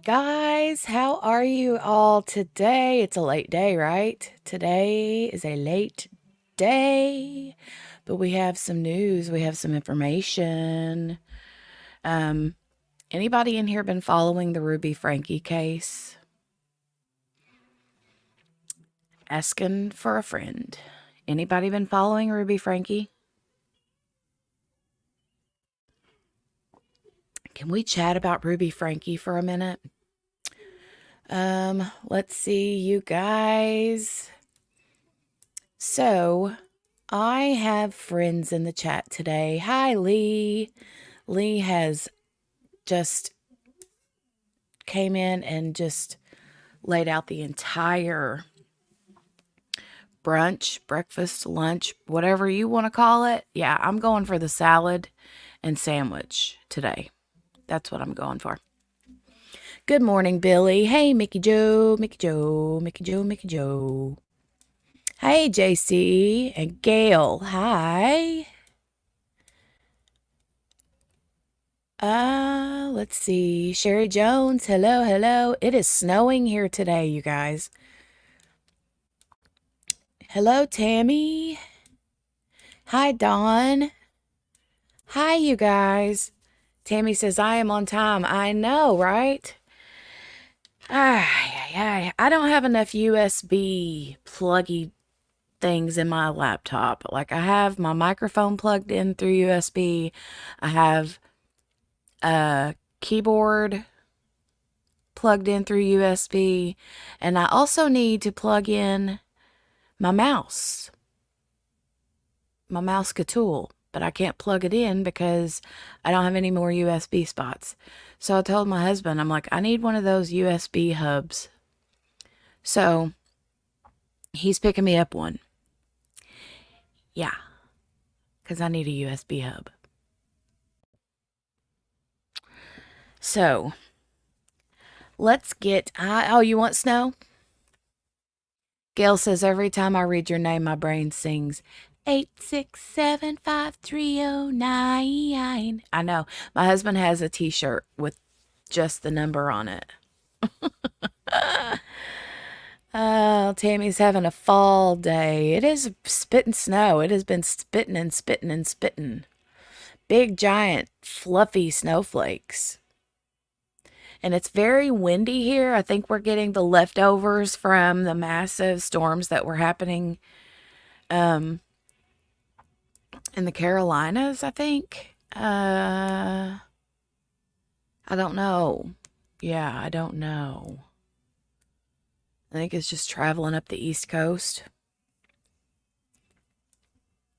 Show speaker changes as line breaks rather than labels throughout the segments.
Guys, how are you all today? It's a late day, right? Today is a late day, but we have some news, we have some information. Um, Anybody in here been following the Ruby Franke case? Asking for a friend. Anybody been following Ruby Franke? Can we chat about Ruby Franke for a minute? Let's see, you guys. So, I have friends in the chat today. Hi, Lee. Lee has just came in and just laid out the entire brunch, breakfast, lunch, whatever you want to call it. Yeah, I'm going for the salad and sandwich today. That's what I'm going for. Good morning, Billy. Hey, Mickey Joe, Mickey Joe, Mickey Joe, Mickey Joe. Hey, JC and Gail. Hi. Let's see. Sherry Jones. Hello, hello. It is snowing here today, you guys. Hello, Tammy. Hi, Dawn. Hi, you guys. Tammy says, I am on time. I know, right? I don't have enough USB pluggy things in my laptop. Like, I have my microphone plugged in through USB. I have a keyboard plugged in through USB. And I also need to plug in my mouse tool, but I can't plug it in because I don't have any more USB spots. So I told my husband, I'm like, I need one of those USB hubs. So he's picking me up one. Yeah, because I need a USB hub. So let's get, oh, you want snow? Gail says, every time I read your name, my brain sings 8675309. I know. My husband has a t-shirt with just the number on it. Oh, Tammy's having a fall day. It is spitting snow. It has been spitting and spitting and spitting. Big, giant, fluffy snowflakes. And it's very windy here. I think we're getting the leftovers from the massive storms that were happening in the Carolinas, I think. I don't know. Yeah, I don't know. I think it's just traveling up the East Coast.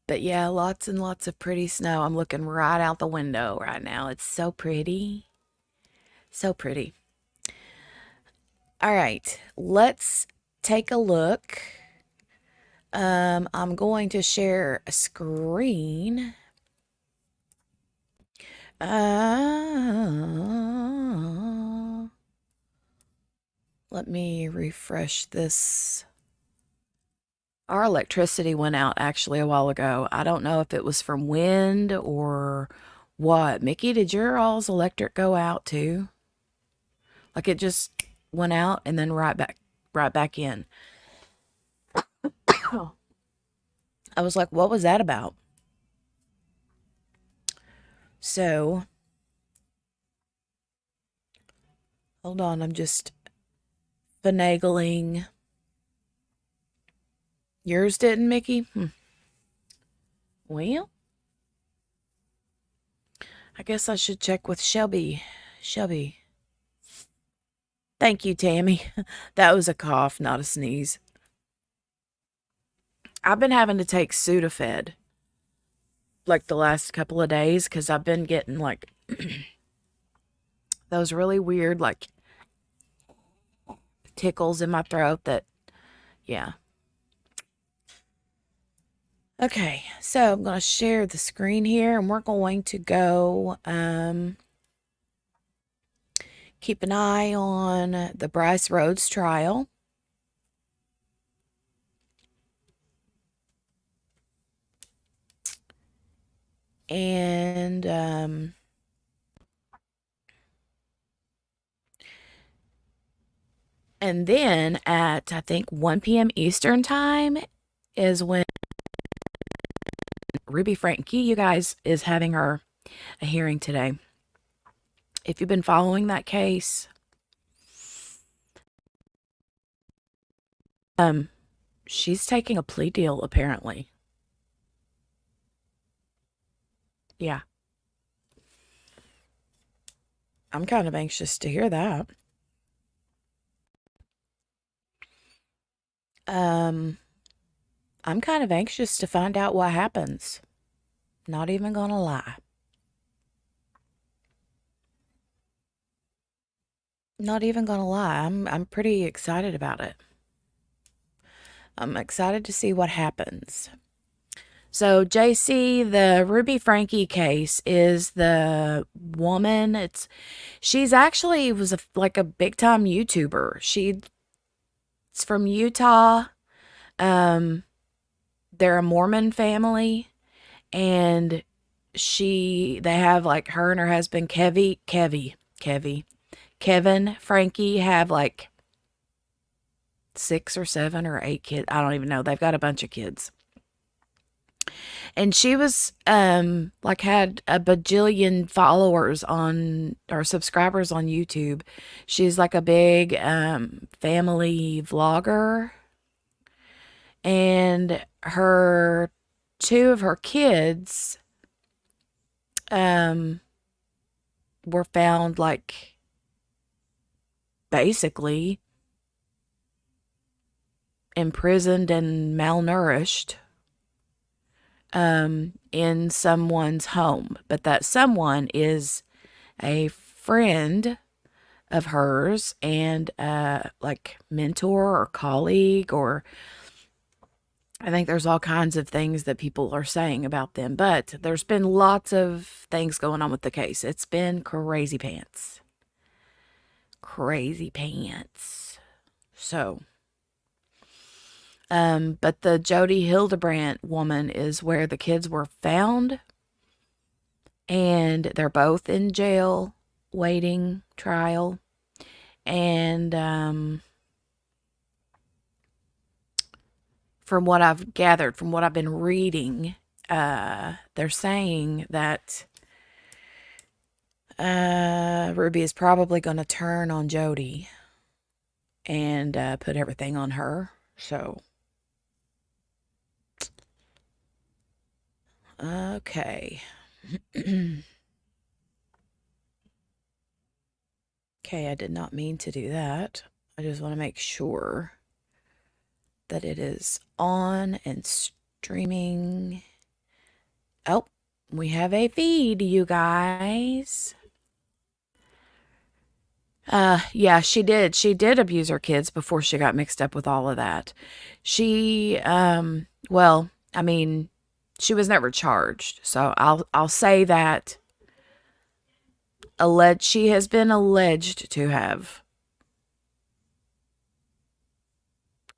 But yeah, lots and lots of pretty snow. I'm looking right out the window right now. It's so pretty. So pretty. All right, let's take a look. I'm going to share a screen. Let me refresh this. Our electricity went out actually a while ago. I don't know if it was from wind or what. Mickey, did your all's electric go out too? Like it just went out and then right back in. I was like, what was that about? So, hold on, I'm just finagling. Yours didn't, Mickey? Well, I guess I should check with Shelby. Shelby. Thank you, Tammy. That was a cough, not a sneeze. I've been having to take Sudafed like the last couple of days because I've been getting like those really weird like tickles in my throat that, yeah. Okay, so I'm going to share the screen here and we're going to go keep an eye on the Brice Rhodes trial. And And then at, I think, 1 p.m. Eastern time is when Ruby Franke, you guys, is having a hearing today. If you've been following that case, she's taking a plea deal, apparently. Yeah. I'm kind of anxious to hear that. I'm kind of anxious to find out what happens. Not even gonna lie. Not even gonna lie. I'm pretty excited about it. I'm excited to see what happens. So JC, the Ruby Franke case is the woman. She's actually was like a big time YouTuber. She's from Utah. They're a Mormon family, and they have like her and her husband Kevin Franke have like 6 or 7 or 8 kids. I don't even know. They've got a bunch of kids. And she was like had a bajillion followers on or subscribers on YouTube. She's like a big family vlogger. And her 2 of her kids were found like basically imprisoned and malnourished in someone's home. But that someone is a friend of hers and like mentor or colleague, or I think there's all kinds of things that people are saying about them. But there's been lots of things going on with the case. It's been crazy pants. Crazy pants. So but the Jody Hildebrandt woman is where the kids were found, and they're both in jail waiting trial. And from what I've gathered, from what I've been reading, they're saying that Ruby is probably going to turn on Jody and put everything on her. So okay. Okay, I did not mean to do that. I just want to make sure that it is on and streaming. Oh, we have a feed, you guys. Yeah, she did. She did abuse her kids before she got mixed up with all of that. She, well, I mean, she was never charged. So I'll say that she has been alleged to have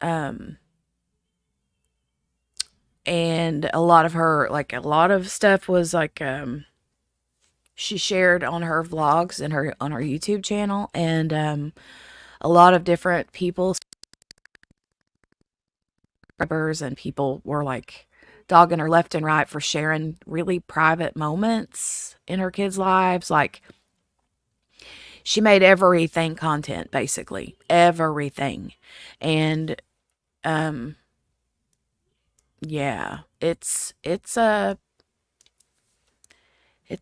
and a lot of her, like a lot of stuff was like she shared on her vlogs and on her YouTube channel, and a lot of different people and people were like dogging her left and right for sharing really private moments in her kids' lives. Like, she made everything content, basically everything. And yeah, it's a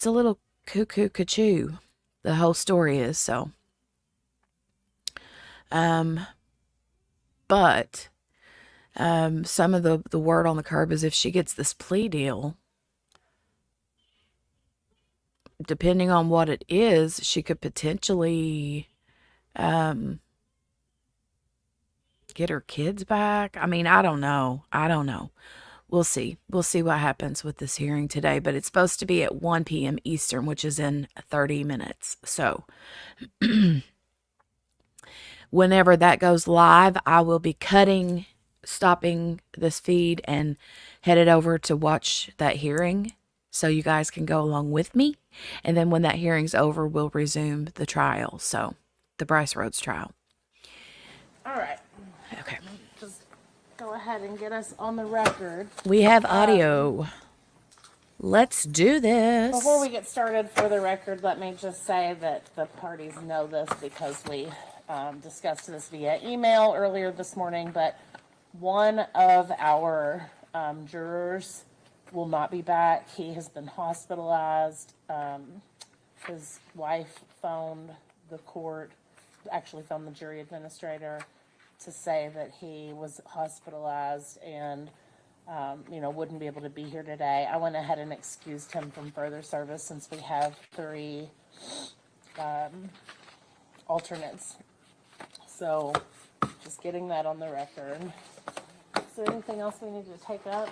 little cuckoo cachoo, the whole story is. So but some of the word on the curb is if she gets this plea deal, depending on what it is, she could potentially get her kids back. I mean, I don't know. We'll see. We'll see what happens with this hearing today, but it's supposed to be at 1 p.m. Eastern, which is in 30 minutes. So whenever that goes live, I will be stopping this feed and headed over to watch that hearing so you guys can go along with me. And then when that hearing's over, we'll resume the trial. So the Brice Rhodes trial.
go ahead and get us on the record.
We have audio. Let's do this.
Before we get started, for the record, let me just say that the parties know this because we discussed this via email earlier this morning, but one of our jurors will not be back. He has been hospitalized. His wife phoned the court, actually phoned the jury administrator to say that he was hospitalized and wouldn't be able to be here today. I went ahead and excused him from further service since we have 3 alternates. So, just getting that on the record. Is there anything else we need to take up?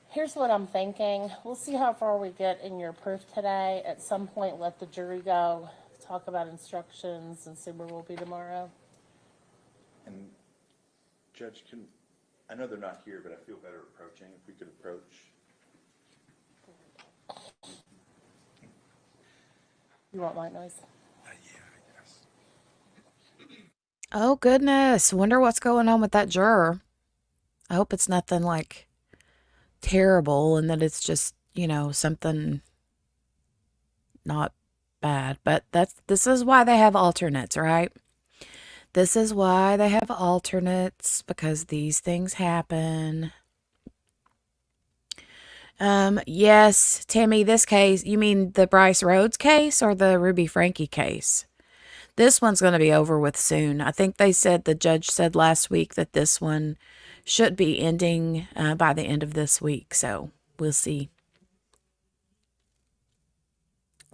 Here's what I'm thinking. We'll see how far we get in your proof today. At some point, let the jury go, talk about instructions, and see where we'll be tomorrow.
And Judge, I know they're not here, but I feel better approaching. If we could approach.
You want white noise?
Yeah, I guess.
Oh, goodness. Wonder what's going on with that juror. I hope it's nothing like terrible and that it's just, something not bad. But this is why they have alternates, right? This is why they have alternates, because these things happen. Yes, Tammy, this case, you mean the Brice Rhodes case or the Ruby Franke case? This one's going to be over with soon. I think the judge said last week that this one should be ending by the end of this week. So we'll see.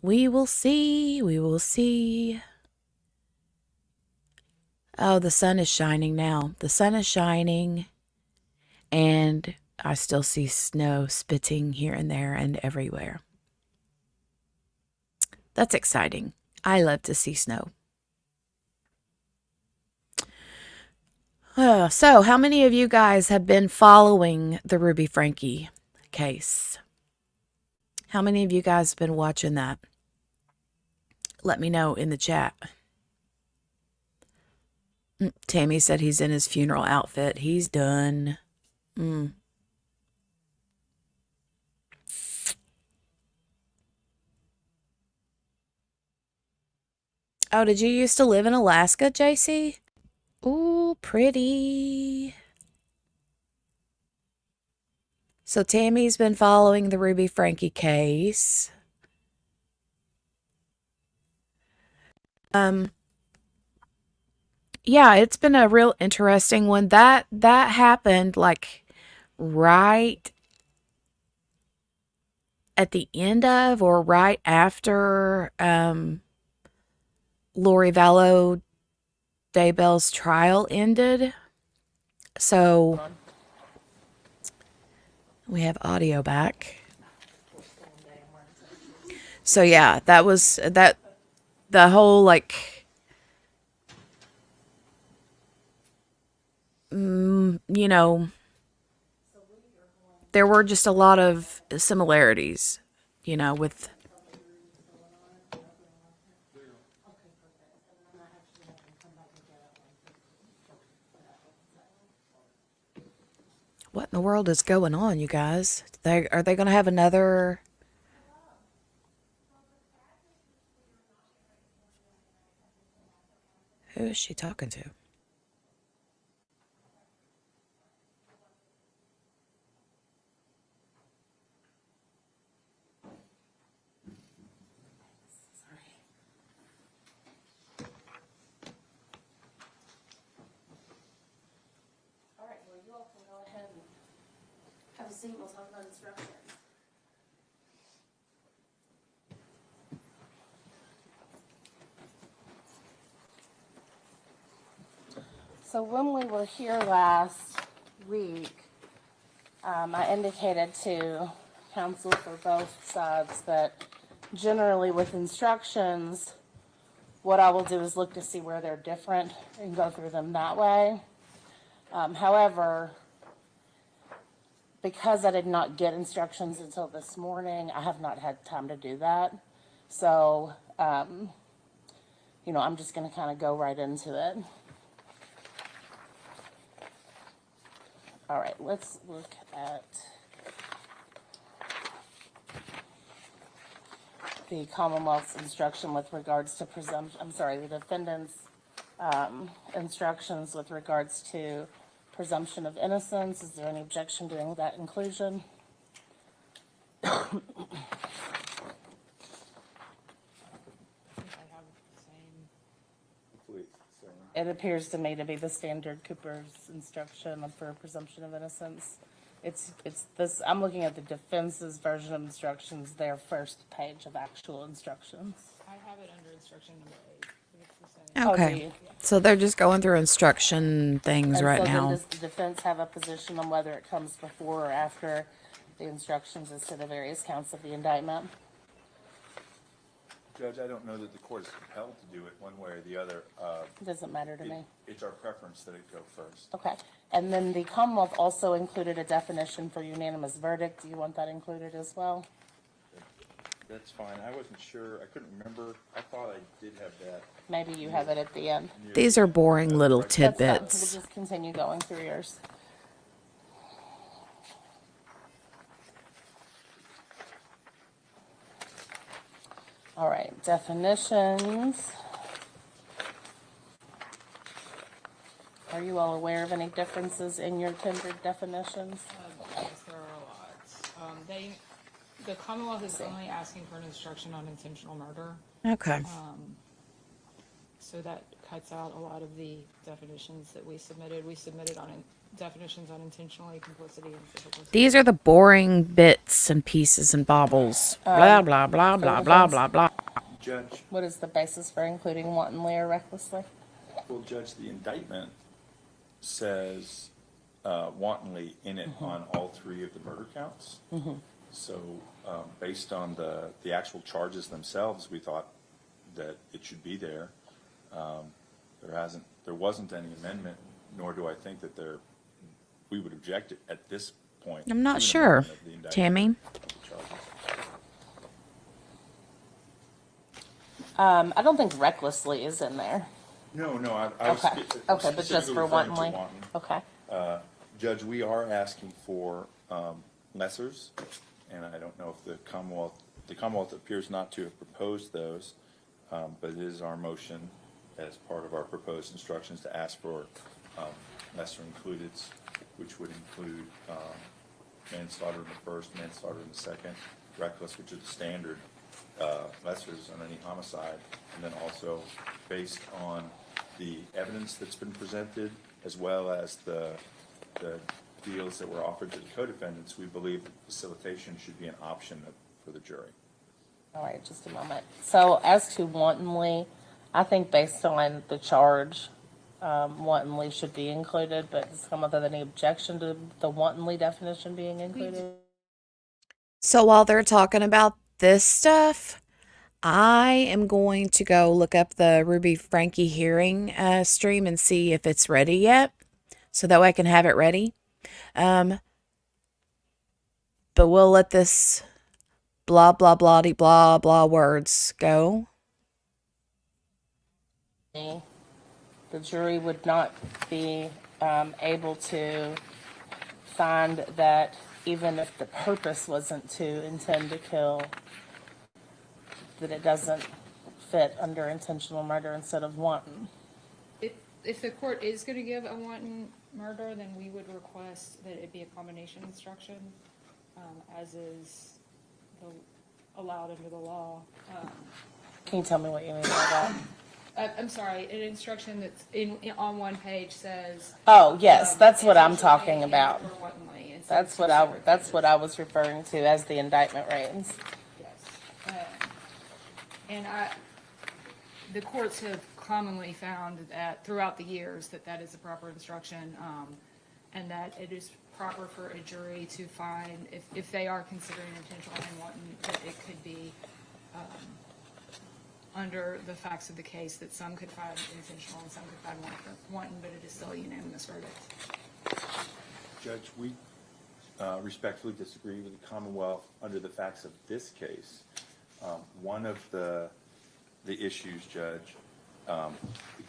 We will see. We will see. Oh, the sun is shining now. The sun is shining. And I still see snow spitting here and there and everywhere. That's exciting. I love to see snow. So, how many of you guys have been following the Ruby Franke case? How many of you guys have been watching that? Let me know in the chat. Tammy said he's in his funeral outfit. He's done. Oh, did you used to live in Alaska, JC? Ooh, pretty. So Tammy's been following the Ruby Franke case. Yeah, it's been a real interesting one. That happened like right at the end of or right after Lori Vallow Daybell's trial ended. So we have audio back. So yeah, that was the whole there were just a lot of similarities, with what in the world is going on, you guys? Are they going to have another? Who is she talking to?
All right, well, you all can go ahead and have a seat. We'll talk about instructions. So when we were here last week, I indicated to counsel for both sides that generally with instructions, what I will do is look to see where they're different and go through them that way. However, because I did not get instructions until this morning, I have not had time to do that. So, I'm just going to kind of go right into it. All right, let's look at the Commonwealth's instruction with regards to the defendant's instructions with regards to presumption of innocence. Is there any objection to that inclusion?
Hopefully it's the same.
It appears to me to be the standard Cooper's instruction for presumption of innocence. It's this, I'm looking at the defense's version of instructions, their first page of actual instructions.
I have it under instruction number 8. It's the same.
Oh, do
Okay.
you?
So they're just going through instruction things
And
right
so then
now.
does the defense have a position on whether it comes before or after the instructions as to the various counts of the indictment?
Judge, I don't know that the court is compelled to do it one way or the other.
It doesn't matter to me.
It's our preference that it go first.
Okay. And then the Commonwealth also included a definition for unanimous verdict. Do you want that included as well?
That's fine. I wasn't sure. I couldn't remember. I thought I did have that.
Maybe you have it at the end.
These are boring little
That's fine.
tidbits.
We'll just continue going through yours. All right, definitions. Are you all aware of any differences in your tendered definitions?
Yes, there are a lot. The Commonwealth is only asking for an instruction on intentional murder,
Okay.
so that cuts out a lot of the definitions that we submitted. We submitted definitions on intentionally, complicity, and complicity.
These are the boring bits and pieces and baubles. Blah, blah, blah, blah, blah, blah, blah.
Judge,
What is the basis for including wantonly or recklessly?
well, Judge, the indictment says wantonly in it on all 3 of the murder counts. So based on the actual charges themselves, we thought that it should be there. There wasn't any amendment, nor do I think that we would object it at this point.
I'm not
to an
sure,
amendment of the indictment
Tammy.
of the charges.
I don't think recklessly is in there.
No, I was
Okay, okay, but just
specifically
for
referring to
wantonly?
wanton.
Okay.
Judge, we are asking for lessers, and I don't know if the Commonwealth appears not to have proposed those, but it is our motion as part of our proposed instructions to ask for lesser includeds, which would include manslaughter in the first, manslaughter in the second, reckless, which are the standard lessers on any homicide, and then also based on the evidence that's been presented, as well as the deals that were offered to the co-defendants, we believe that facilitation should be an option for the jury.
All right, just a moment. So as to wantonly, I think based on the charge, wantonly should be included, but does come with any objection to the wantonly definition being included?
So while they're talking about this stuff, I am going to go look up the Ruby Franke hearing stream and see if it's ready yet, so that way I can have it ready. But we'll let this blah blah blah blah blah words go.
The jury would not be able to find that even if the purpose wasn't to intend to kill, that it doesn't fit under intentional murder instead of wanton.
If the court is going to give a wanton murder, then we would request that it be a combination instruction, as is allowed under the law.
Can you tell me what you mean by that?
I'm sorry, an instruction that's on one page says.
Oh, yes, that's what I'm
intentionally
talking
and
about.
or wantonly, instead
That's
of
what
separate
I was referring to as the indictment reigns.
Yes. And the courts have commonly found that throughout the years that is the proper instruction, and that it is proper for a jury to find, if they are considering intentional and wanton, that it could be under the facts of the case, that some could find intentional and some could find wanton, but it is still a unanimous verdict.
Judge, we respectfully disagree with the Commonwealth under the facts of this case. One of the issues, Judge, The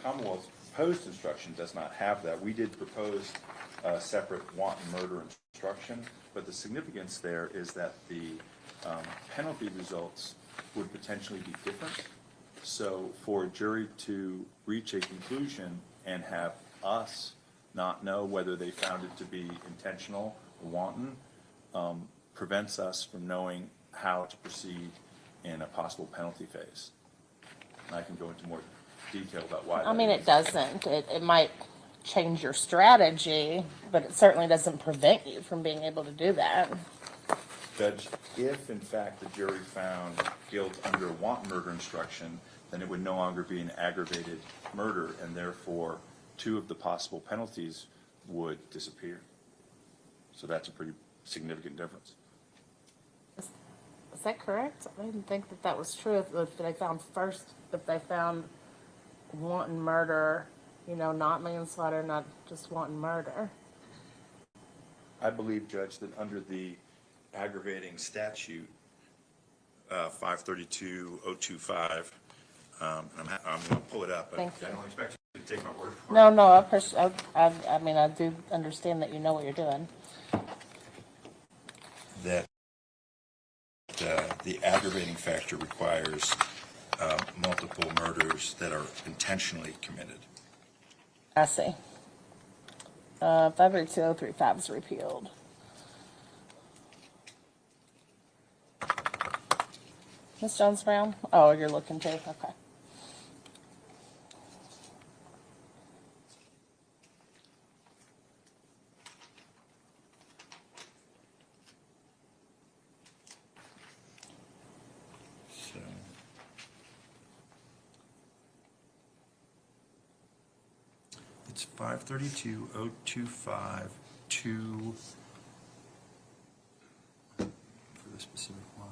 Commonwealth's proposed instruction does not have that. We did propose a separate wanton murder instruction, but the significance there is that the penalty results would potentially be different. So for a jury to reach a conclusion and have us not know whether they found it to be intentional or wanton prevents us from knowing how to proceed in a possible penalty phase. And I can go into more detail about why.
I mean, it doesn't. It might change your strategy, but it certainly doesn't prevent you from being able to do that.
Judge, if in fact the jury found guilt under a wanton murder instruction, then it would no longer be an aggravated murder, and therefore 2 of the possible penalties would disappear. So that's a pretty significant difference.
Is that correct? I didn't think that that was true. If they found wanton murder, not manslaughter, not just wanton murder.
I believe, Judge, that under the aggravating statute, 532.025, I'm going to pull it up, but I
Thank you.
don't expect you to take my word for it.
No, I mean, I do understand that you know what you're doing.
That the aggravating factor requires multiple murders that are intentionally committed.
I see. 532.035 is repealed. Ms. Jones-Brown? Oh, you're looking too? Okay.
So, it's 532.025 2 for the specific one.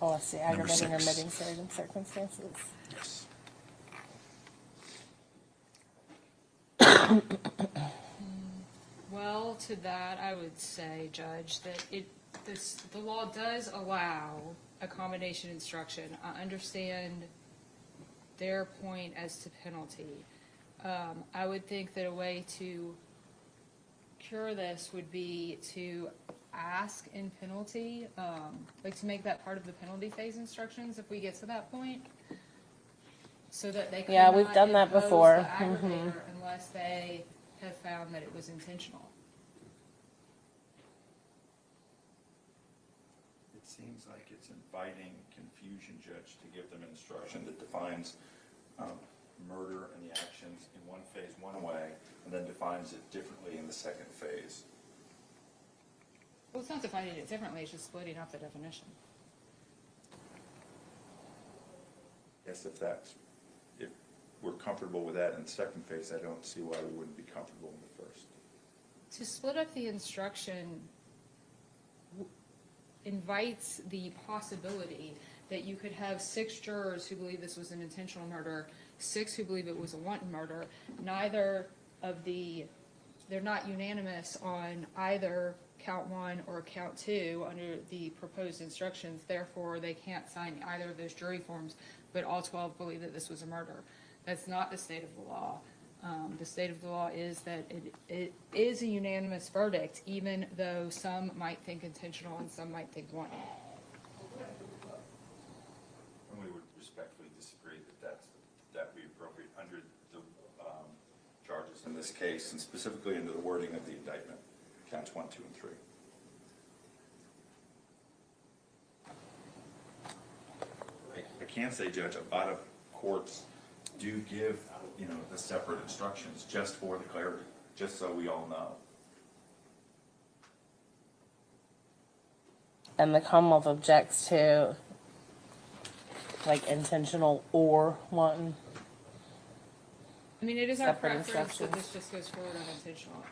Oh, I see.
Number
Aggravating or
6.
mitigating circumstances.
Yes.
Well, to that, I would say, Judge, that the law does allow a combination instruction. I understand their point as to penalty. I would think that a way to cure this would be to ask in penalty, like to make that part of the penalty phase instructions if we get to that point, so that they
Yeah, we've
cannot
done that
impose
before.
the aggravator unless they have found that it was intentional.
It seems like it's inviting confusion, Judge, to give them instruction that defines murder and the actions in one phase one way, and then defines it differently in the second phase.
Well, it's not defining it differently, it's just splitting up the definition.
Yes, if we're comfortable with that in the second phase, I don't see why we wouldn't be comfortable in the first.
To split up the instruction invites the possibility that you could have 6 jurors who believe this was an intentional murder, 6 who believe it was a wanton murder. They're not unanimous on either count 1 or count 2 under the proposed instructions. Therefore, they can't sign either of those jury forms, but all 12 believe that this was a murder. That's not the state of the law. The state of the law is that it is a unanimous verdict, even though some might think intentional and some might think wanton.
And we would respectfully disagree that that would be appropriate under the charges in this case, and specifically under the wording of the indictment, counts 1, 2, and 3. I can say, Judge, a lot of courts do give, the separate instructions just for the clarity, just so we all know.
And the Commonwealth objects to, like, intentional or wanton.
I mean, it is our
Separate
preference that
instructions.
this just goes forward on intentional.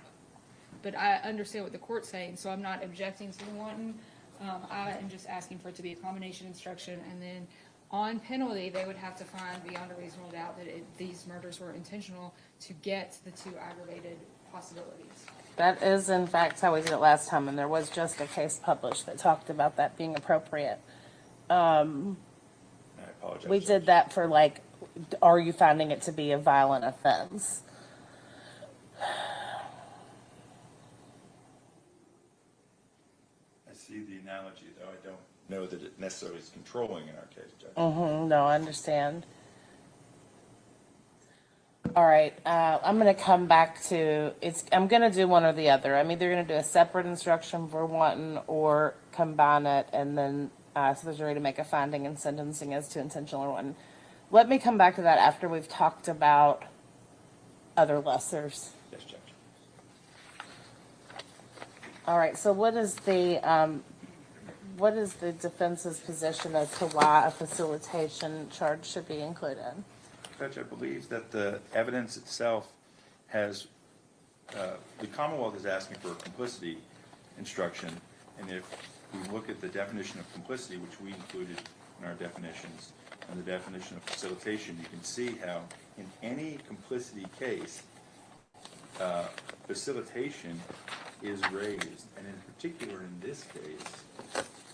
But I understand what the court's saying, so I'm not objecting to the wanton. I am just asking for it to be a combination instruction, and then on penalty, they would have to find beyond a reasonable doubt that these murders were intentional to get the 2 aggravated possibilities.
That is, in fact, how we did it last time, and there was just a case published that talked about that being appropriate.
I apologize.
We
Judge.
did that for like, are you finding it to be a violent offense?
I see the analogy, though I don't know that it necessarily is controlling in our case, Judge.
No, I understand. All right, I'm gonna come back to, I'm gonna do one or the other. I'm either gonna do a separate instruction for wanton or combine it and then ask the jury to make a finding and sentencing as to intentional or wanton. Let me come back to that after we've talked about other lessers.
Yes, Judge.
All right, so what is the defense's position as to why a facilitation charge should be included?
Judge, I believe that the evidence itself has, the Commonwealth is asking for a complicity instruction, and if we look at the definition of complicity, which we included in our definitions, and the definition of facilitation, you can see how in any complicity case, facilitation is raised, and in particular in this case,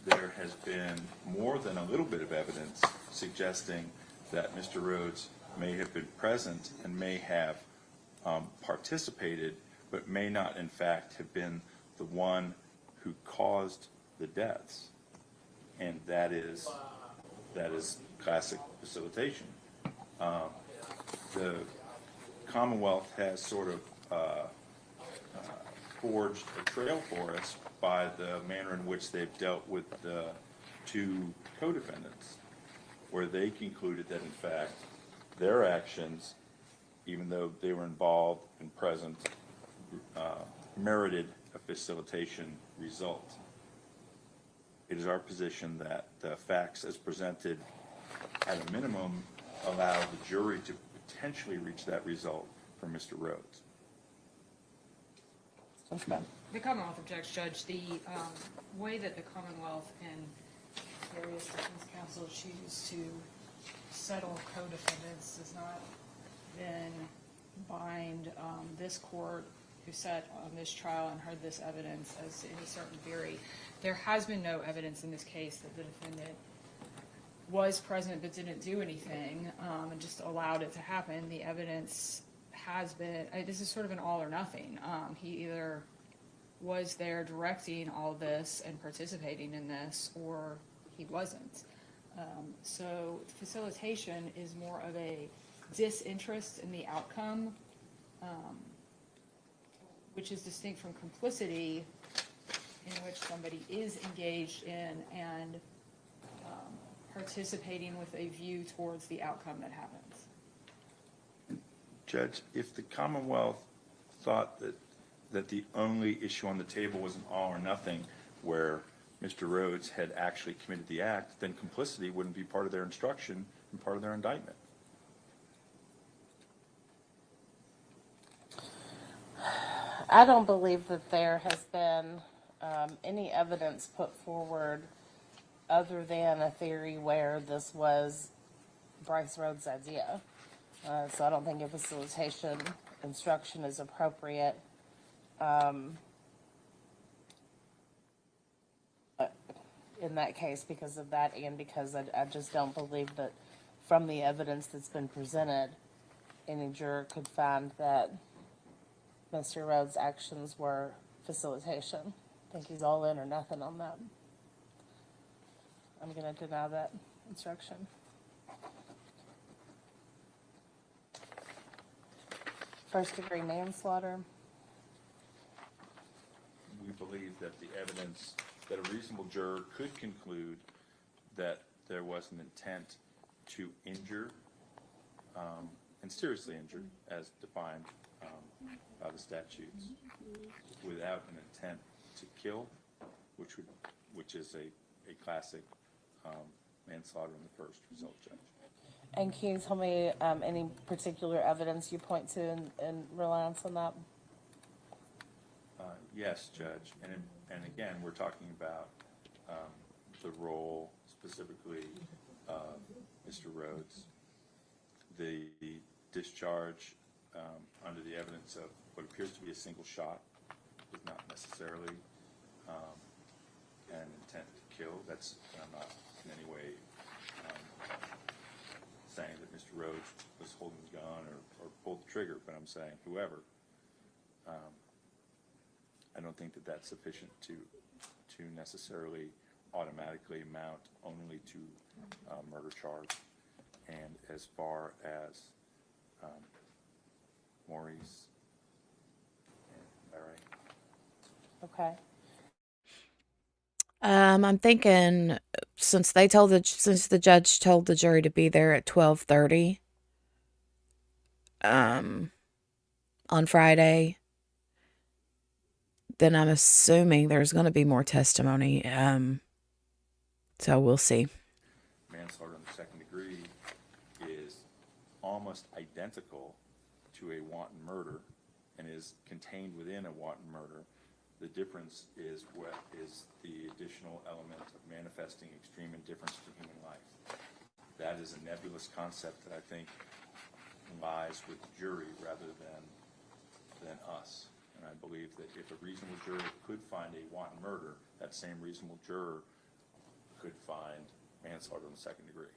there has been more than a little bit of evidence suggesting that Mr. Rhodes may have been present and may have participated, but may not in fact have been the one who caused the deaths. And that is classic facilitation. The Commonwealth has sort of forged a trail for us by the manner in which they've dealt with the two co-defendants, where they concluded that in fact their actions, even though they were involved and present, merited a facilitation result. It is our position that the facts as presented at a minimum allow the jury to potentially reach that result for Mr. Rhodes.
The Commonwealth objects, Judge. The way that the Commonwealth and various defense counsel choose to settle co-defendants does not then bind this court who sat on this trial and heard this evidence as to any certain theory. There has been no evidence in this case that the defendant was present but didn't do anything and just allowed it to happen. The evidence has been, this is sort of an all or nothing. He either was there directing all this and participating in this, or he wasn't. So facilitation is more of a disinterest in the outcome, which is distinct from complicity, in which somebody is engaged in and participating with a view towards the outcome that happens.
Judge, if the Commonwealth thought that the only issue on the table was an all or nothing, where Mr. Rhodes had actually committed the act, then complicity wouldn't be part of their instruction and part of their indictment.
I don't believe that there has been any evidence put forward other than a theory where this was Brice Rhodes' idea. So I don't think a facilitation instruction is appropriate. In that case, because of that, and because I just don't believe that from the evidence that's been presented, any juror could find that Mr. Rhodes' actions were facilitation. I think he's all in or nothing on that. I'm going to deny that instruction. First degree manslaughter.
We believe that the evidence, that a reasonable juror could conclude that there was an intent to injure and seriously injure, as defined by the statutes, without an intent to kill, which is a classic manslaughter in the first result, Judge.
And can you tell me any particular evidence you point to in reliance on that?
Yes, Judge, and again, we're talking about the role specifically of Mr. Rhodes, the discharge under the evidence of what appears to be a single shot is not necessarily an intent to kill. I'm not in any way Rhodes was holding the gun or pulled the trigger, but I'm saying whoever. I don't think that that's sufficient to necessarily automatically amount only to murder charge. And as far as Maurice, all right.
Okay.
I'm thinking since the judge told the jury to be there at 12:30 on Friday, then I'm assuming there's going to be more testimony. So we'll see.
Manslaughter in the second degree is almost identical to a wanton murder and is contained within a wanton murder. The difference is what is the additional element of manifesting extreme indifference to human life. That is a nebulous concept that I think lies with the jury rather than us. And I believe that if a reasonable juror could find a wanton murder, that same reasonable juror could find manslaughter in the second degree.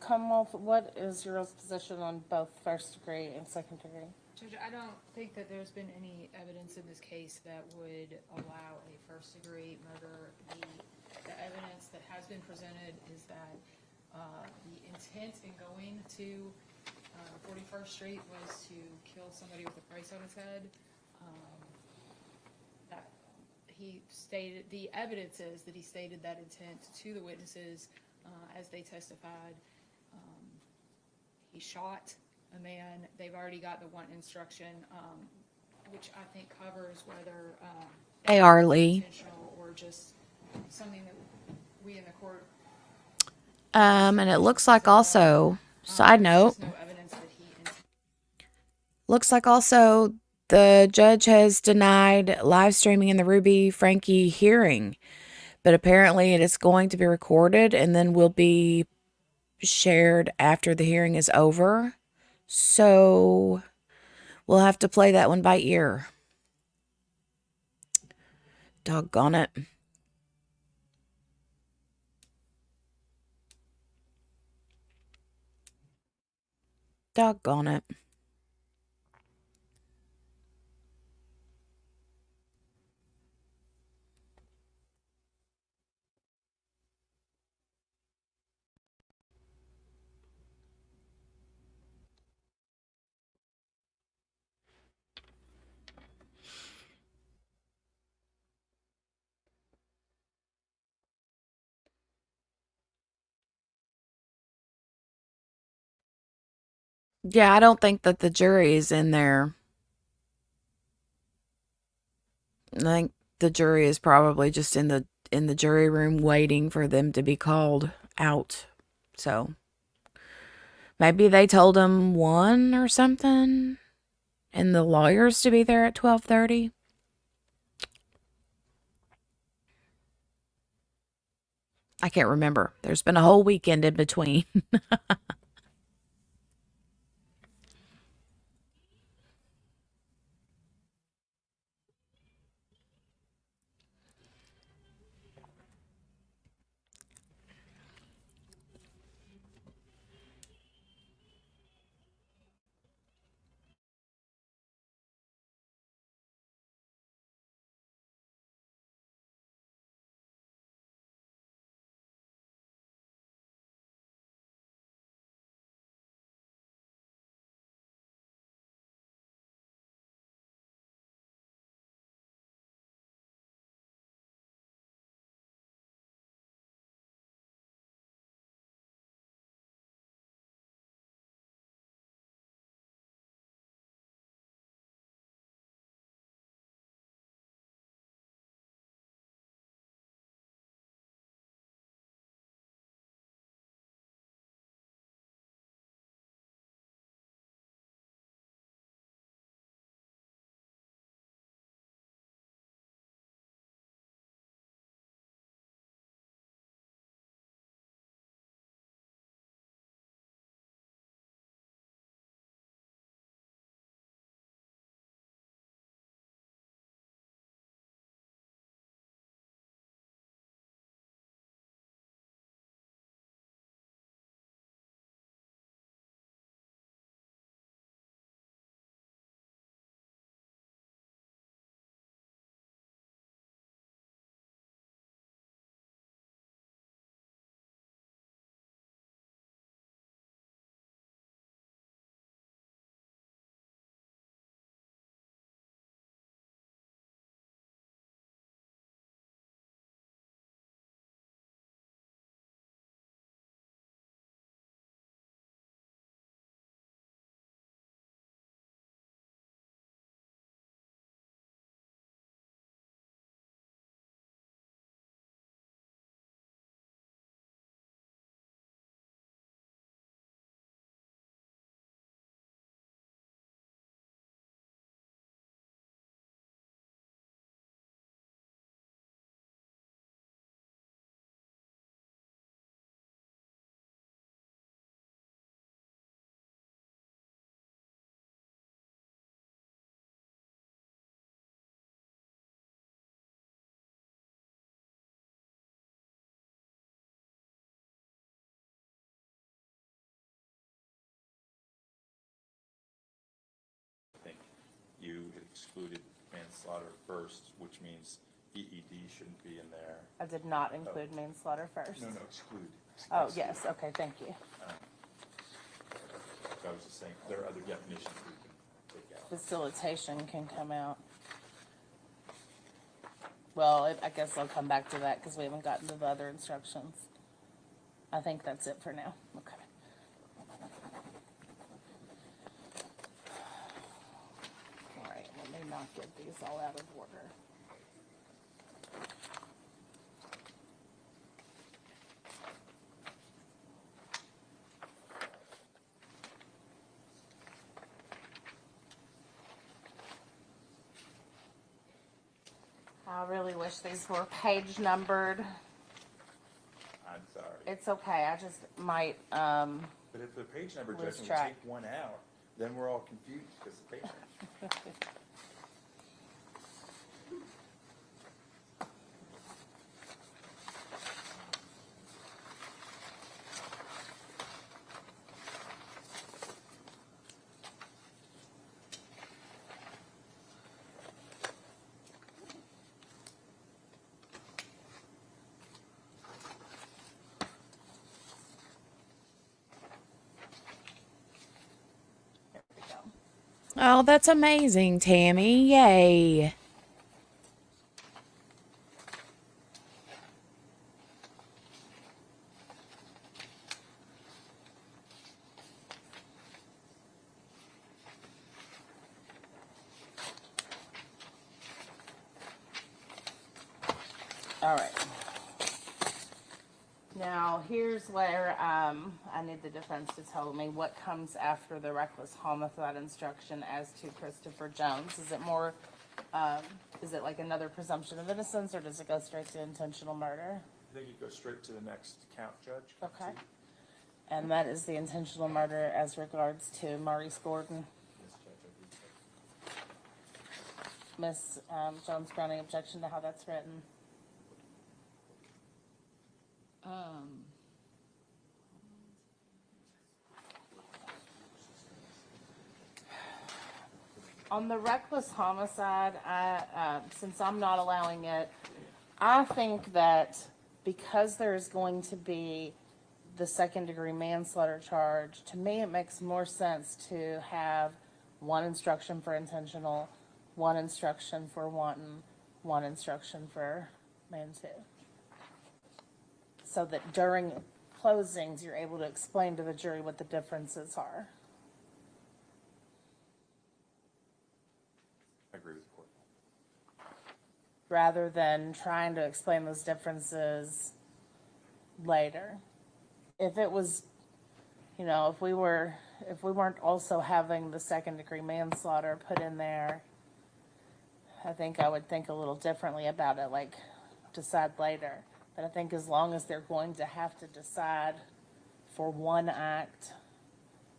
Commonwealth, what is your position on both first degree and second degree?
Judge, I don't think that there's been any evidence in this case that would allow a first-degree murder. The evidence that has been presented is that the intent in going to 41st Street was to kill somebody with a price on his head. That he stated, the evidence is that he stated that intent to the witnesses as they testified. He shot a man. They've already got the one instruction, which I think covers whether
They are, Lee.
intentional or just something that we in the court.
And it looks like also, side note,
There's no evidence that he.
looks like also the judge has denied live streaming in the Ruby Franke hearing, but apparently it is going to be recorded and then will be shared after the hearing is over. So we'll have to play that one by ear. Doggone it. Doggone it. Yeah, I don't think that the jury is in there. I think the jury is probably just in the jury room waiting for them to be called out. So maybe they told them 1 or something and the lawyers to be there at 12:30. I can't remember. There's been a whole weekend in between.
excluded manslaughter first, which means EED shouldn't be in there.
I did not include manslaughter first.
No, exclude.
Oh,
Exclude.
yes, okay, thank you.
So I was just saying, there are other definitions we can take out.
Facilitation can come out. Well, I guess I'll come back to that because we haven't gotten to the other instructions. I think that's it for now. Okay. All right, let me not get these all out of order. I really wish these were page numbered.
I'm sorry.
It's okay, I just might,
But if the page number
lose
judgment, we
track.
take one out, then we're all confused because the page number.
There we go.
Oh, that's amazing, Tammy. Yay.
All right. Now, here's where I need the defense to tell me what comes after the reckless homicide instruction as to Christopher Jones. Is it more, is it like another presumption of innocence, or does it go straight to intentional murder?
I think you go straight to the next count, Judge.
Okay. And that is the intentional murder as regards to Maurice Gordon.
Yes, Judge, I believe so.
Miss Jones Browning, objection to how that's written. On the reckless homicide, since I'm not allowing it, I think that because there's going to be the second-degree manslaughter charge, to me, it makes more sense to have one instruction for intentional, one instruction for wanton, one instruction for man-too. So that during closings, you're able to explain to the jury what the differences are.
I agree with the court.
Rather than trying to explain those differences later. If it was, if we weren't also having the second degree manslaughter put in there, I think I would think a little differently about it, like decide later. But I think as long as they're going to have to decide for one act,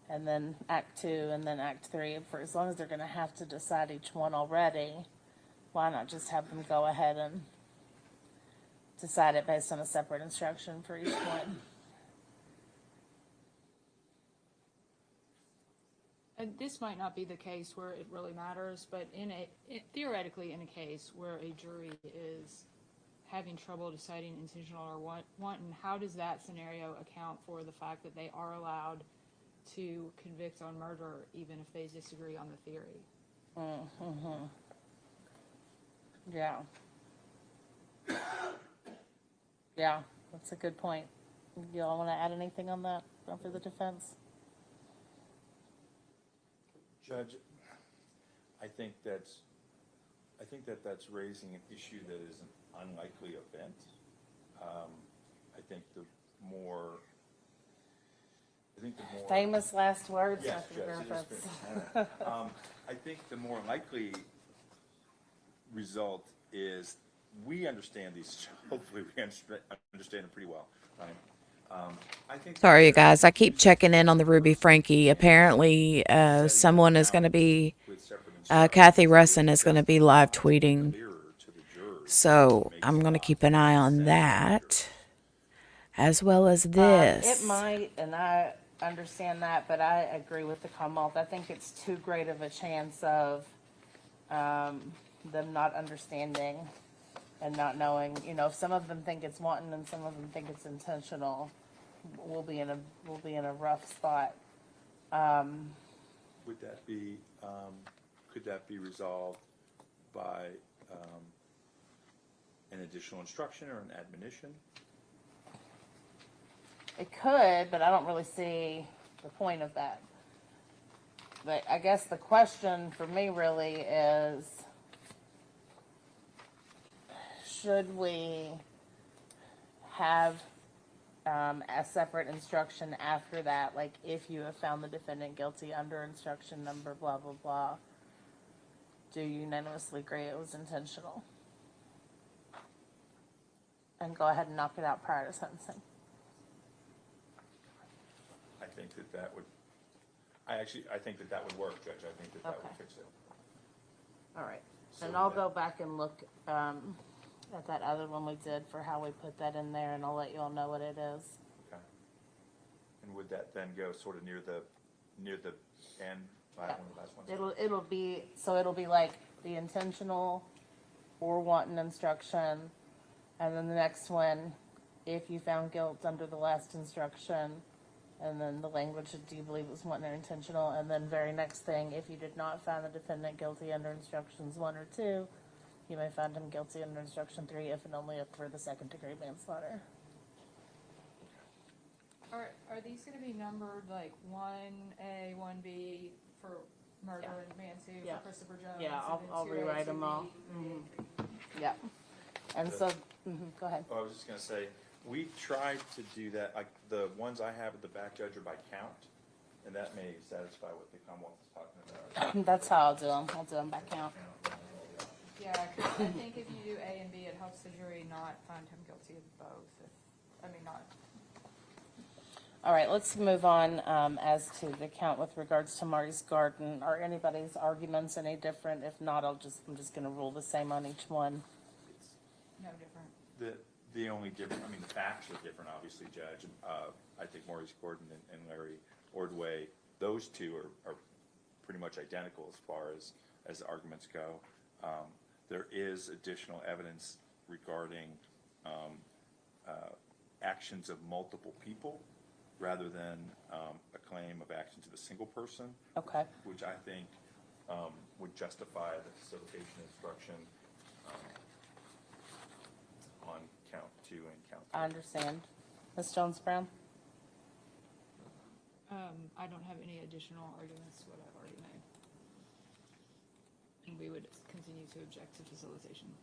and then Act 2, and then Act 3, for as long as they're gonna have to decide each one already, why not just have them go ahead and decide it based on a separate instruction for each one?
And this might not be the case where it really matters, but theoretically in a case where a jury is having trouble deciding intentional or wanton, how does that scenario account for the fact that they are allowed to convict on murder even if they disagree on the theory?
Mm-hmm. Yeah. Yeah, that's a good point. Y'all want to add anything on that for the defense?
Judge, I think that's raising an issue that is an unlikely event. I think the more
Famous last words.
Yes,
after
Judge,
the
it is
reference.
finished. I think the more likely result is we understand these. Hopefully, we understand them pretty well, right? I think.
Sorry, you guys. I keep checking in on the Ruby Franke. Apparently, someone is going to be,
With separate instructions,
Kathy Russin is going to be live tweeting.
clearer to the jurors,
So
makes
I'm
a
going to
lot
keep an eye
more
on
sense.
that, as well as this.
It might, and I understand that, but I agree with the Commonwealth. I think it's too great of a chance of them not understanding and not knowing, you know, if some of them think it's wanton and some of them think it's intentional, we'll be in a rough spot.
Would that be, could that be resolved by an additional instruction or an admonition?
It could, but I don't really see the point of that. But I guess the question for me really is, should we have a separate instruction after that, like if you have found the defendant guilty under instruction number blah, blah, blah, do you unanimously agree it was intentional? And go ahead and knock it out prior to sentencing.
I think that would, I think that would work, Judge. I think that would
Okay.
fix it.
All right.
So
Then I'll
that-
go back and look at that other one we did for how we put that in there, and I'll let you all know what it is.
Okay. And would that then go sort of near the end, one of the last ones?
It'll be like the intentional or wanton instruction, and then the next one, if you found guilt under the last instruction, and then the language that do you believe was wanton or intentional, and then very next thing, if you did not find the defendant guilty under instructions 1 or 2, you may find him guilty under instruction 3 if and only if for the second-degree manslaughter.
Are these gonna be numbered like 1A, 1B for murder
Yeah.
and manslaughter
Yeah.
for Christopher Jones?
Yeah,
and then
I'll
2A,
rewrite 'em all.
2B, 3A, 3B?
Yeah. And so, go ahead.
Oh, I was just gonna say, we tried to do that, like, the ones I have at the back, Judge, are by count, and that may satisfy what the Commonwealth is talking about.
That's how I'll do them. I'll do them by count.
Yeah, 'cause I think if you do A and B, it helps the jury not find him guilty of both. Not.
All right, let's move on as to the count with regards to Maurice Gordon. Are anybody's arguments any different? If not, I'm just going to rule the same on each one.
No different.
The only different, I mean, the facts are different, obviously, Judge. I think Maurice Gordon and Larry Ordway, those two are pretty much identical as far as the arguments go. There is additional evidence regarding actions of multiple people rather than a claim of actions of a single person,
Okay.
which I think would justify the facilitation instruction on count 2 and count 3.
I understand. Ms. Jones-Brown?
I don't have any additional arguments to what I've already made. And we would continue to object to facilitation.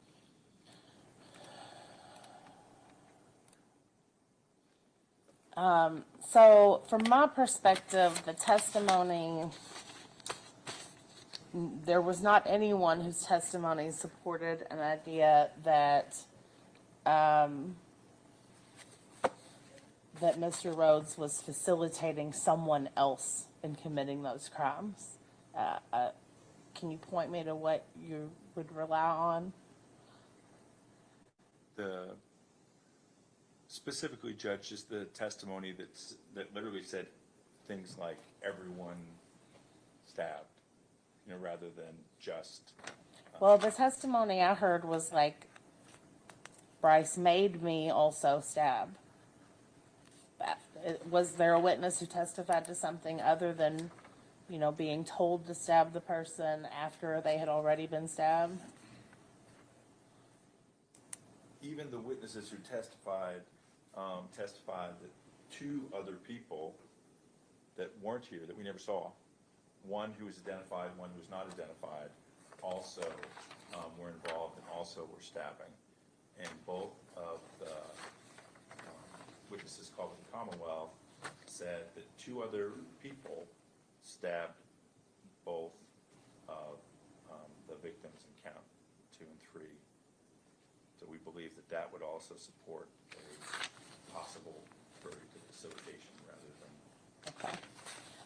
So from my perspective, the testimony, there was not anyone whose testimony supported an idea that that Mr. Rhodes was facilitating someone else in committing those crimes. Can you point me to what you would rely on?
Specifically, Judge, is the testimony that literally said things like everyone stabbed, rather than just.
Well, the testimony I heard was like, Brice made me also stab. Was there a witness who testified to something other than, being told to stab the person after they had already been stabbed?
Even the witnesses who testified that 2 other people that weren't here, that we never saw, one who was identified, one who was not identified, also were involved and also were stabbing. And both of the witnesses called with the Commonwealth said that 2 other people stabbed both of the victims in count 2 and 3. So we believe that would also support a possible verdict of facilitation rather than.
Okay.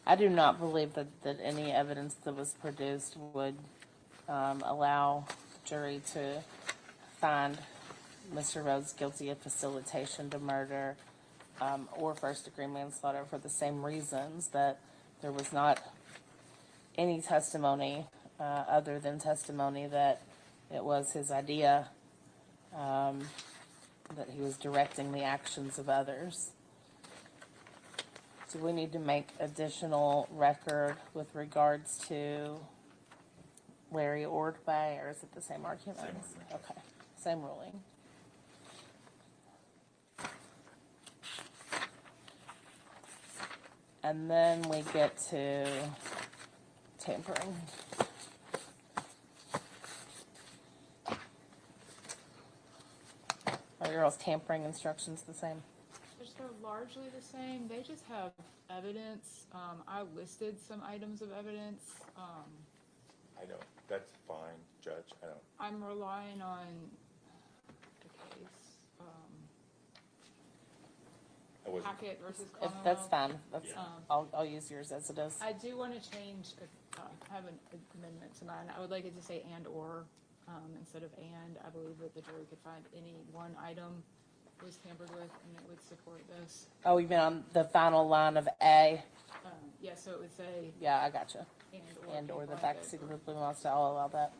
I do not believe that any evidence that was produced would allow the jury to find Mr. Rhodes guilty of facilitation to murder or first-degree manslaughter for the same reasons, that there was not any testimony other than testimony that it was his idea, that he was directing the actions of others. Do we need to make additional record with regards to Larry Ordway, or is it the same argument?
Same argument.
Okay, same ruling. And then we get to tampering. Are your all's tampering instructions the same?
They're largely the same. They just have evidence. I listed some items of evidence.
I don't, that's fine, Judge, I don't.
I'm relying on the case,
I wasn't,
Hackett versus
If
Commonwealth.
that's fine, that's,
Yeah.
I'll use yours as it is.
I do want to change, have an amendment to mine. I would like it to say and/or instead of and. I believe that the jury could find any one item was tampered with and it would support this.
Oh, you mean on the final line of A?
Yeah, so it would say
Yeah, I gotcha.
and/or.
And or the
private
back seat
or-
of the blue monster, I'll allow that.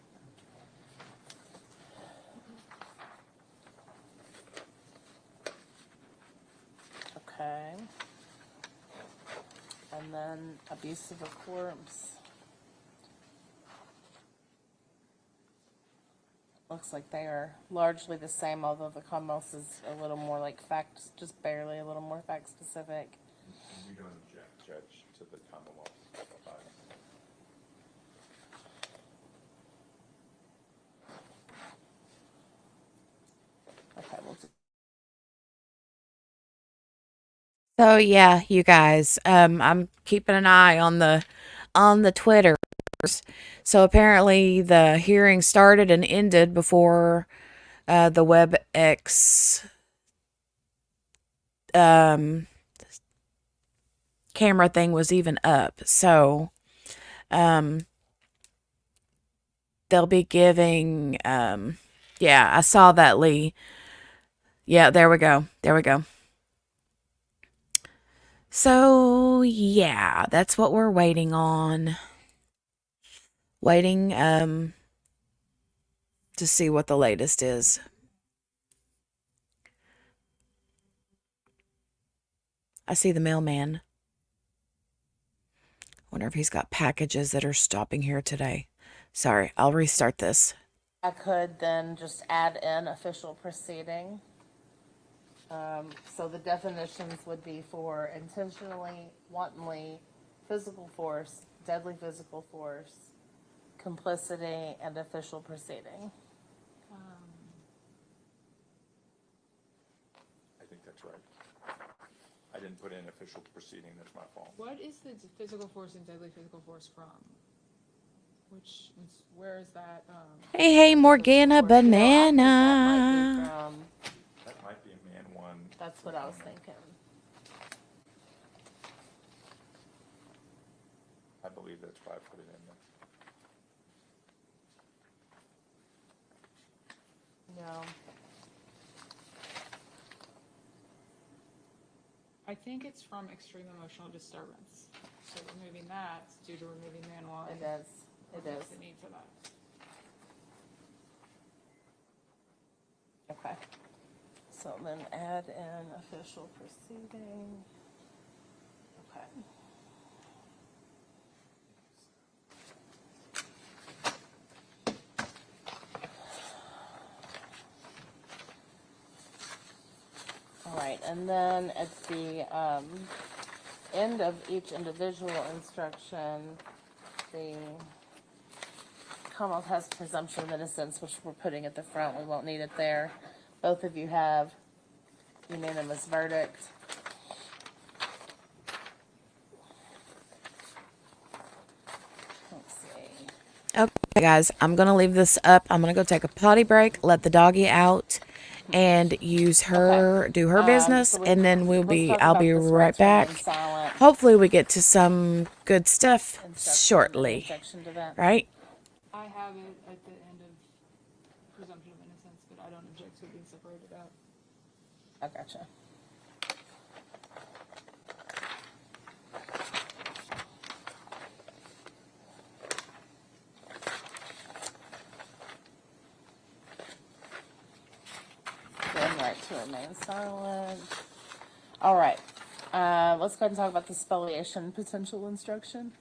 Okay. And then abuse of a corpse. Looks like they are largely the same, although the Commonwealth is a little more like fact, just barely a little more fact specific.
we don't object, Judge, to the Commonwealth.
Okay, we'll do.
So yeah, you guys, I'm keeping an eye on the Twitter. So apparently the hearing started and ended before the WebEx camera thing was even up. So they'll be giving yeah, I saw that, Lee. Yeah, there we go. There we go. So, yeah, that's what we're waiting on. Waiting to see what the latest is. I see the mailman. Wonder if he's got packages that are stopping here today. Sorry, I'll restart this.
I could then just add in official proceeding. So the definitions would be for intentionally, wantonly, physical force, deadly physical force, complicity, and official proceeding.
I think that's right. I didn't put in official proceeding, that's my fault.
What is the physical force and deadly physical force from? Where is that?
Hey, Morgana
Of course, you know, I think
Banana.
That might be a man one.
that's what I was thinking.
I believe that's why I put it in there.
No.
I think it's from extreme emotional disturbance. So removing that due to removing man one.
It is. It is.
The need for that.
Okay. So then add in official proceeding. Okay. All right, and then at the end of each individual instruction, the Commonwealth has presumption of innocence, which we're putting at the front. We won't need it there. Both of you have unanimous verdict. Let's see.
Okay, guys, I'm going to leave this up. I'm going to go take a potty break, let the doggy out, and use her, do her business,
So
and then
let's talk
I'll
about
be
this
right
what's remained
back.
silent
Hopefully we get to some good stuff
instruction,
shortly,
objection to that.
right?
I have it at the end of presumption of innocence, but I don't object to it being separated out.
I gotcha. remain silent. All right. Let's go ahead and talk about the spoliation potential instruction.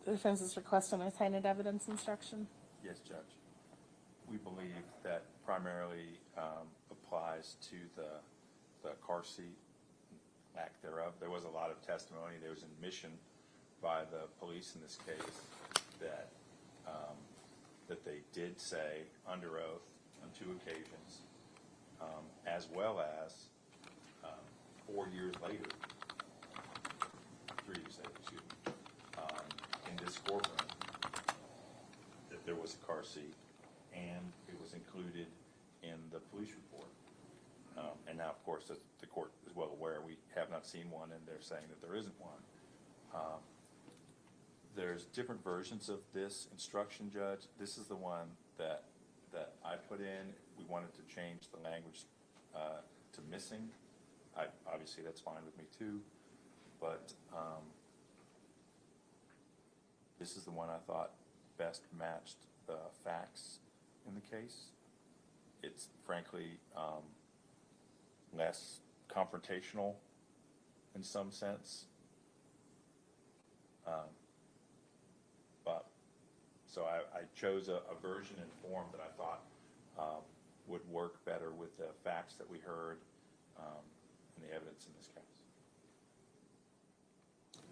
The defense is requesting a tainted evidence instruction.
Yes, Judge. We believe that primarily applies to the car seat, lack thereof. There was a lot of testimony. There was admission by the police in this case that that they did say under oath on 2 occasions, as well as 4 years later, 3 years later, excuse me, in this courtroom, that there was a car seat, and it was included in the police report. And now, of course, the court is well aware we have not seen one, and they're saying that there isn't one. There's different versions of this instruction, Judge. This is the one that I put in. We wanted to change the language to missing. Obviously, that's fine with me too, but this is the one I thought best matched the facts in the case. It's frankly less confrontational in some sense. But so I chose a version and form that I thought would work better with the facts that we heard and the evidence in this case.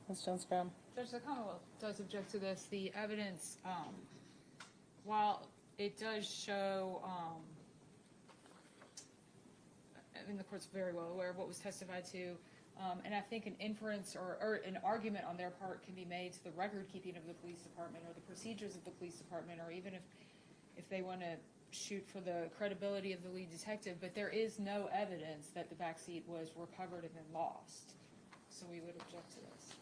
Ms. Jones-Brown.
Judge, the Commonwealth does object to this. The evidence, while it does show, I mean, the court's very well aware of what was testified to, and I think an inference or an argument on their part can be made to the record keeping of the police department or the procedures of the police department, or even if they want to shoot for the credibility of the lead detective, but there is no evidence that the backseat was recovered and then lost. So we would object to this.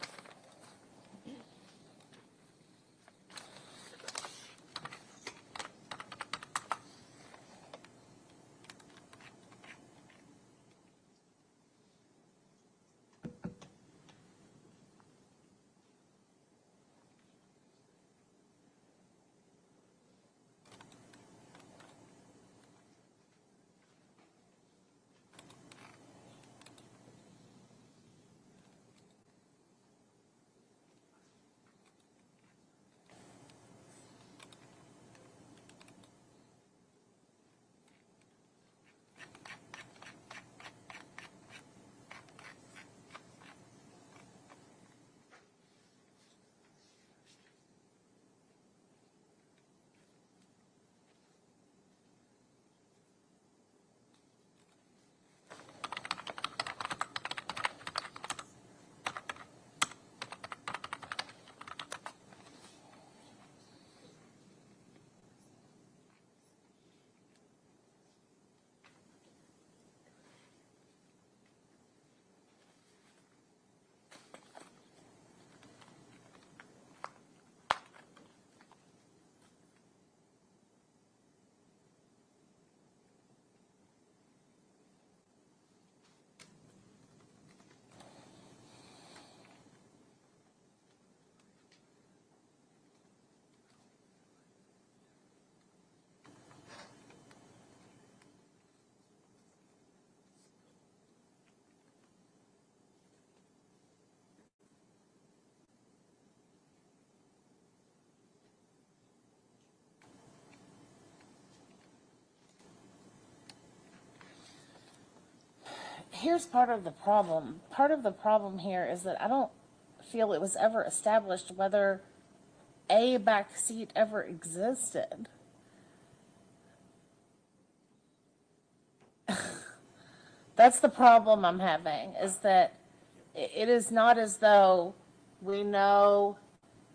Here's part of the problem. Part of the problem here is that I don't feel it was ever established whether a back seat ever existed. That's the problem I'm having, is that it is not as though we know,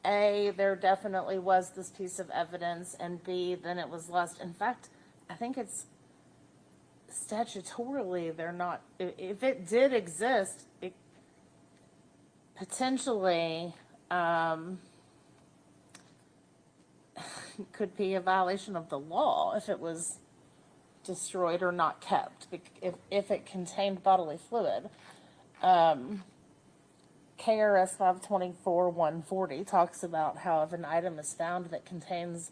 A, there definitely was this piece of evidence, and B, then it was lost. In fact, I think it's statutorily they're not, if it did exist, it potentially could be a violation of the law if it was destroyed or not kept, if it contained bodily fluid. KRS 524-140 talks about how if an item is found that contains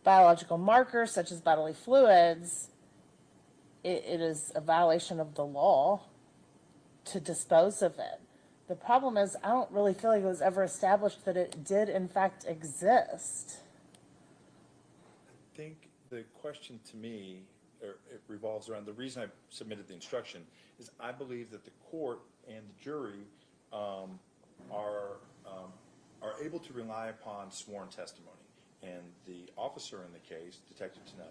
biological markers such as bodily fluids, it is a violation of the law to dispose of it. The problem is, I don't really feel like it was ever established that it did in fact exist.
I think the question to me, or it revolves around, the reason I submitted the instruction is I believe that the court and the jury are able to rely upon sworn testimony. And the officer in the case, Detective Tonelli,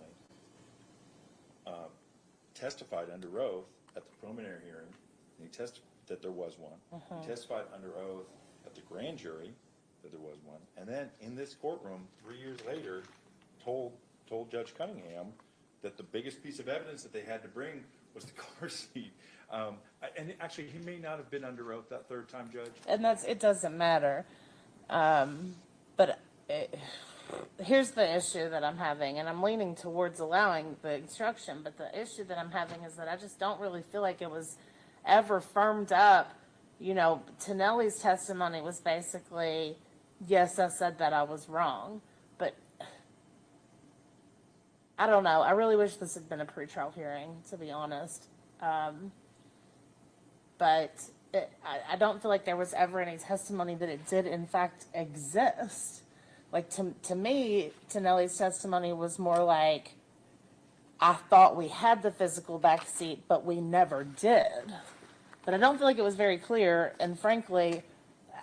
testified under oath at the preliminary hearing, and he testified that there was one. He testified under oath at the grand jury that there was one. And then in this courtroom, 3 years later, told Judge Cunningham that the biggest piece of evidence that they had to bring was the car seat. And actually, he may not have been under oath that third time, Judge.
And it doesn't matter. Here's the issue that I'm having, and I'm leaning towards allowing the instruction, but the issue that I'm having is that I just don't really feel like it was ever firmed up. Tonelli's testimony was basically, yes, I said that, I was wrong. But I don't know. I really wish this had been a pretrial hearing, to be honest. But I don't feel like there was ever any testimony that it did in fact exist. Like, to me, Tonelli's testimony was more like, I thought we had the physical back seat, but we never did. But I don't feel like it was very clear, and frankly,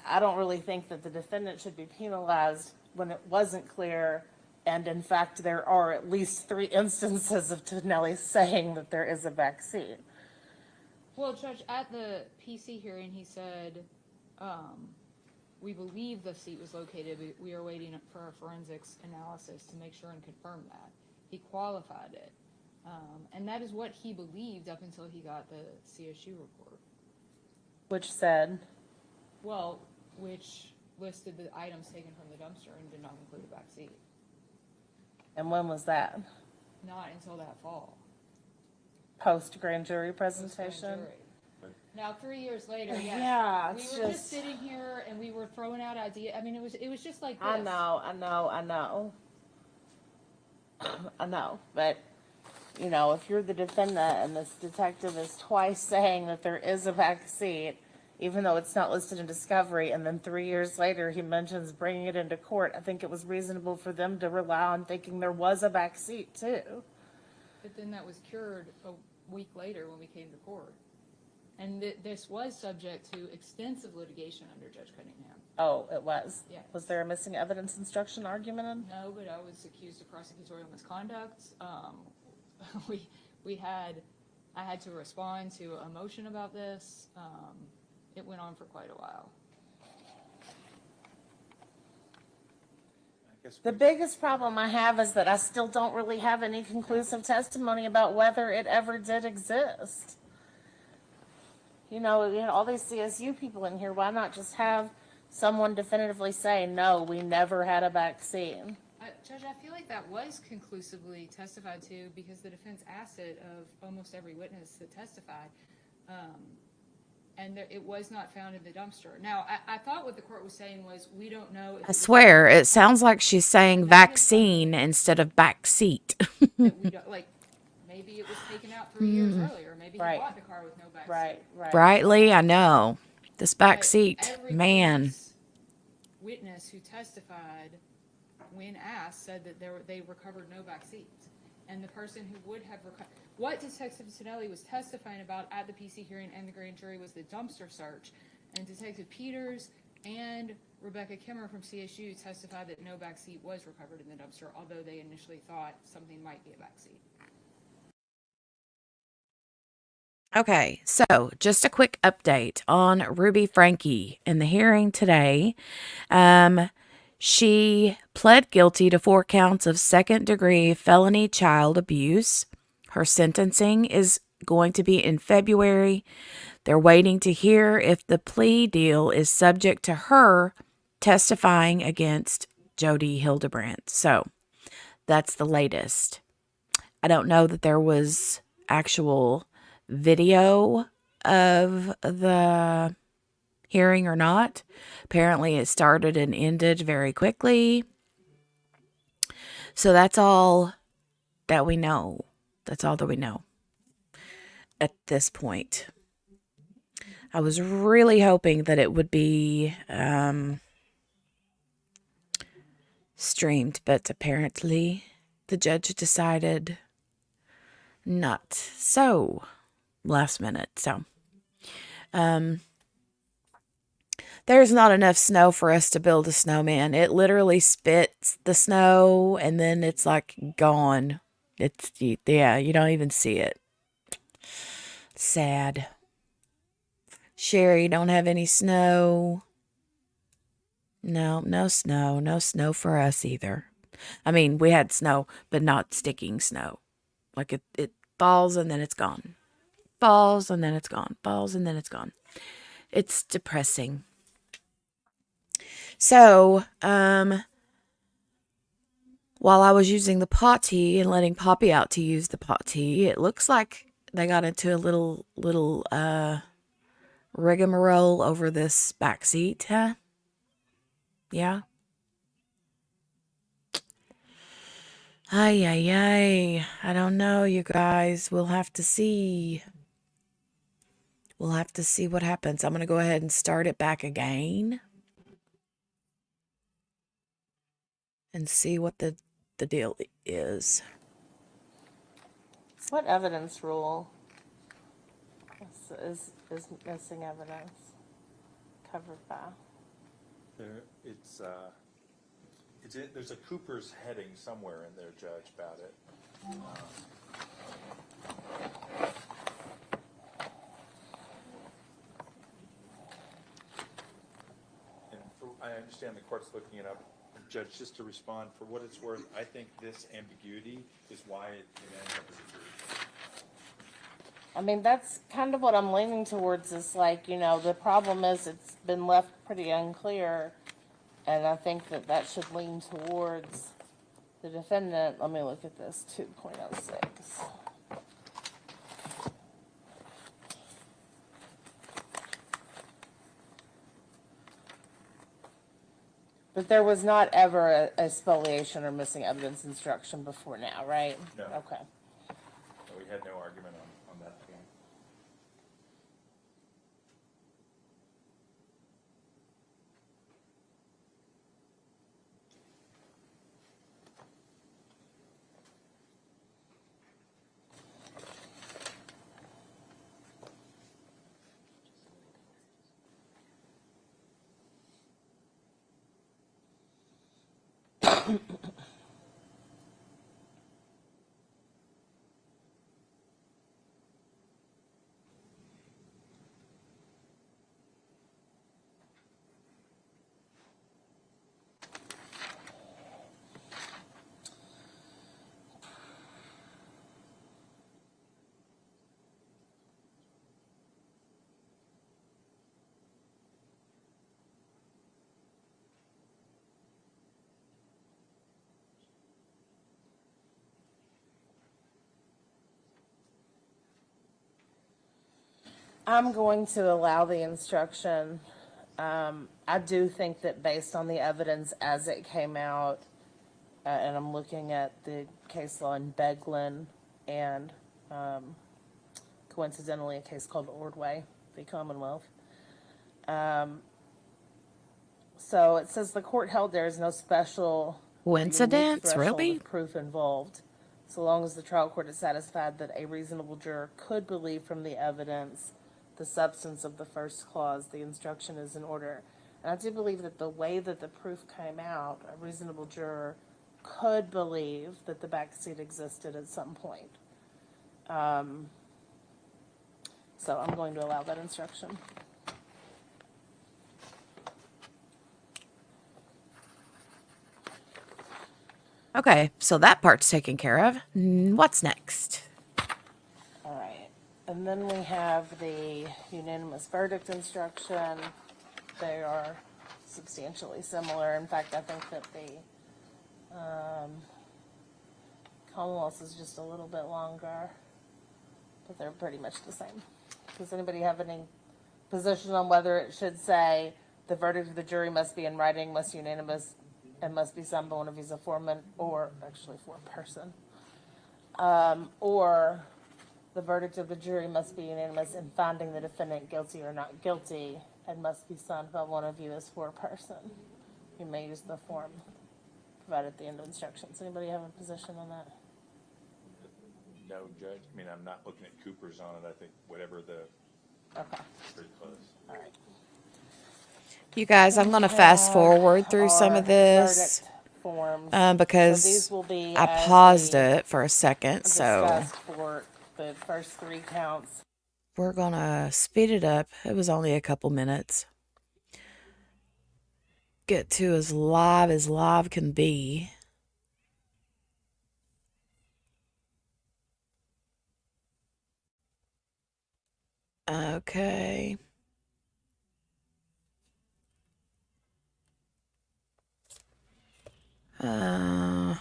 I don't really think that the defendant should be penalized when it wasn't clear, and in fact, there are at least 3 instances of Tonelli saying that there is a back seat.
Well, Judge, at the PC hearing, he said, we believe the seat was located. We are waiting for a forensics analysis to make sure and confirm that. He qualified it. And that is what he believed up until he got the CSU report.
Which said?
Well, which listed the items taken from the dumpster and did not include a back seat.
And when was that?
Not until that fall.
Post grand jury presentation?
Grand jury. Now, 3 years later, yes,
Yeah,
we
it's
were just sitting here and we were throwing out ideas. I mean, it was just like this.
I know. But, if you're the defendant and this detective is twice saying that there is a back seat, even though it's not listed in discovery, and then 3 years later he mentions bringing it into court, I think it was reasonable for them to rely on thinking there was a back seat too.
But then that was cured a week later when we came to court. And this was subject to extensive litigation under Judge Cunningham.
Oh, it was?
Yeah.
Was there a missing evidence instruction argument in?
No, but I was accused of prosecutorial misconduct. I had to respond to a motion about this. It went on for quite a while.
The biggest problem I have is that I still don't really have any conclusive testimony about whether it ever did exist. All these CSU people in here, why not just have someone definitively say, no, we never had a back seat?
Judge, I feel like that was conclusively testified to because the defense asked it of almost every witness that testified. And it was not found in the dumpster. Now, I thought what the court was saying was, we don't know. If
I swear, it sounds like she's saying vaccine instead of back seat.
that we don't, maybe it was taken out 3 years earlier. Maybe he bought the car with no back seat.
Rightly, I know. This back
But
seat,
every
man.
witness who testified, when asked, said that they recovered no back seats. And the person who would have recovered, what Detective Tonelli was testifying about at the PC hearing and the grand jury was the dumpster search. And Detective Peters and Rebecca Kimmer from CSU testified that no back seat was recovered in the dumpster, although they initially thought something might be a back seat.
Okay, so just a quick update on Ruby Franke in the hearing today. She pled guilty to 4 counts of second-degree felony child abuse. Her sentencing is going to be in February. They're waiting to hear if the plea deal is subject to her testifying against Jody Hildebrandt. So that's the latest. I don't know that there was actual video of the hearing or not. Apparently it started and ended very quickly. So that's all that we know. That's all that we know. at this point. I was really hoping that it would be streamed, but apparently the judge decided not so last minute. So there's not enough snow for us to build a snowman. It literally spits the snow and then it's like gone. Yeah, you don't even see it. Sad. Sherry, don't have any snow. No snow. No snow for us either. I mean, we had snow, but not sticking snow. Like it falls and then it's gone. Falls and then it's gone. Falls and then it's gone. It's depressing. So, while I was using the potty and letting Poppy out to use the potty, it looks like they got into a little rigmarole over this back seat, huh? Yeah. Ay, ay, ay. I don't know, you guys. We'll have to see. We'll have to see what happens. I'm going to go ahead and start it back again. And see what the deal is.
What evidence rule is missing evidence covered by?
There's a Cooper's heading somewhere in there, Judge, about it. I understand the court's looking it up. Judge, just to respond, for what it's worth, I think this ambiguity is why it ended up as a jury.
I mean, that's kind of what I'm leaning towards is like, the problem is it's been left pretty unclear. And I think that should lean towards the defendant. Let me look at this, 2.06. But there was not ever a spoliation or missing evidence instruction before now, right?
No.
Okay.
We had no argument on that point. I'm going to allow the instruction. I do think that based on the evidence as it came out, and I'm looking at the case law in Beglin and coincidentally a case called Ordway, the Commonwealth. So it says the court held there is no special
Coincidence,
unique threshold
really?
of proof involved, so long as the trial court is satisfied that a reasonable juror could believe from the evidence the substance of the first clause, the instruction is in order. And I do believe that the way that the proof came out, a reasonable juror could believe that the back seat existed at some point. So I'm going to allow that instruction.
Okay, so that part's taken care of. What's next?
All right. And then we have the unanimous verdict instruction. They are substantially similar. In fact, I think that the Commonwealth is just a little bit longer, but they're pretty much the same. Does anybody have any position on whether it should say the verdict of the jury must be in writing, must unanimous, and must be signed by one of these foremen, or actually foreperson, or The verdict of the jury must be unanimous in finding the defendant guilty or not guilty and must be signed by one of you as foreperson. You may use the form provided at the end of instructions. Anybody have a position on that?
No, Judge. I mean, I'm not looking at Cooper's on it. I think whatever the,
Okay,
pretty close.
all right.
You guys, I'm going to fast forward through some
Our
of this
verdict forms. So
because
these will be
I
as
paused
we
it for a second. So
discussed for the first 3 counts.
we're going to speed it up. It was only a couple minutes. Get to as live can be. Okay. I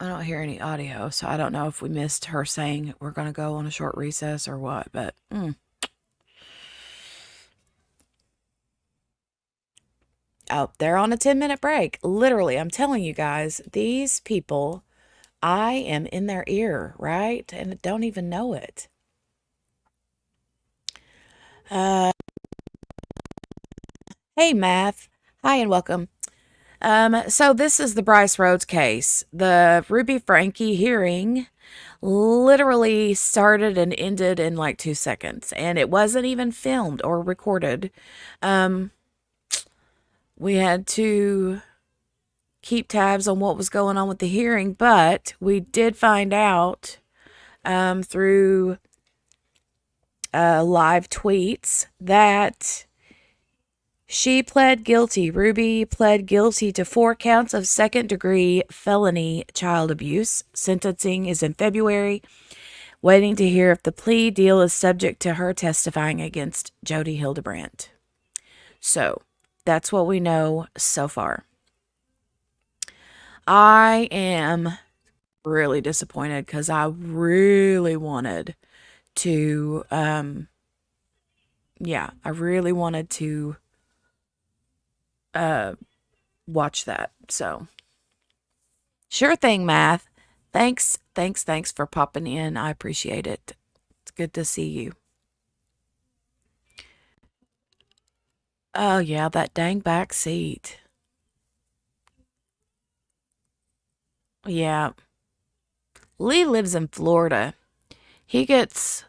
don't hear any audio, so I don't know if we missed her saying we're going to go on a short recess or what, but oh, they're on a 10-minute break. Literally, I'm telling you guys, these people, I am in their ear, right? And don't even know it. Hey, Math. Hi, and welcome. So this is the Brice Rhodes case. The Ruby Franke hearing literally started and ended in like 2 seconds, and it wasn't even filmed or recorded. We had to keep tabs on what was going on with the hearing, but we did find out through live tweets that she pled guilty. Ruby pled guilty to 4 counts of second-degree felony child abuse. Sentencing is in February. Waiting to hear if the plea deal is subject to her testifying against Jody Hildebrandt. So, that's what we know so far. I am really disappointed because I really wanted to, I really wanted to watch that. So, sure thing, Math. Thanks for popping in. I appreciate it. It's good to see you. Oh, yeah, that dang back seat. Yeah. Lee lives in Florida. He gets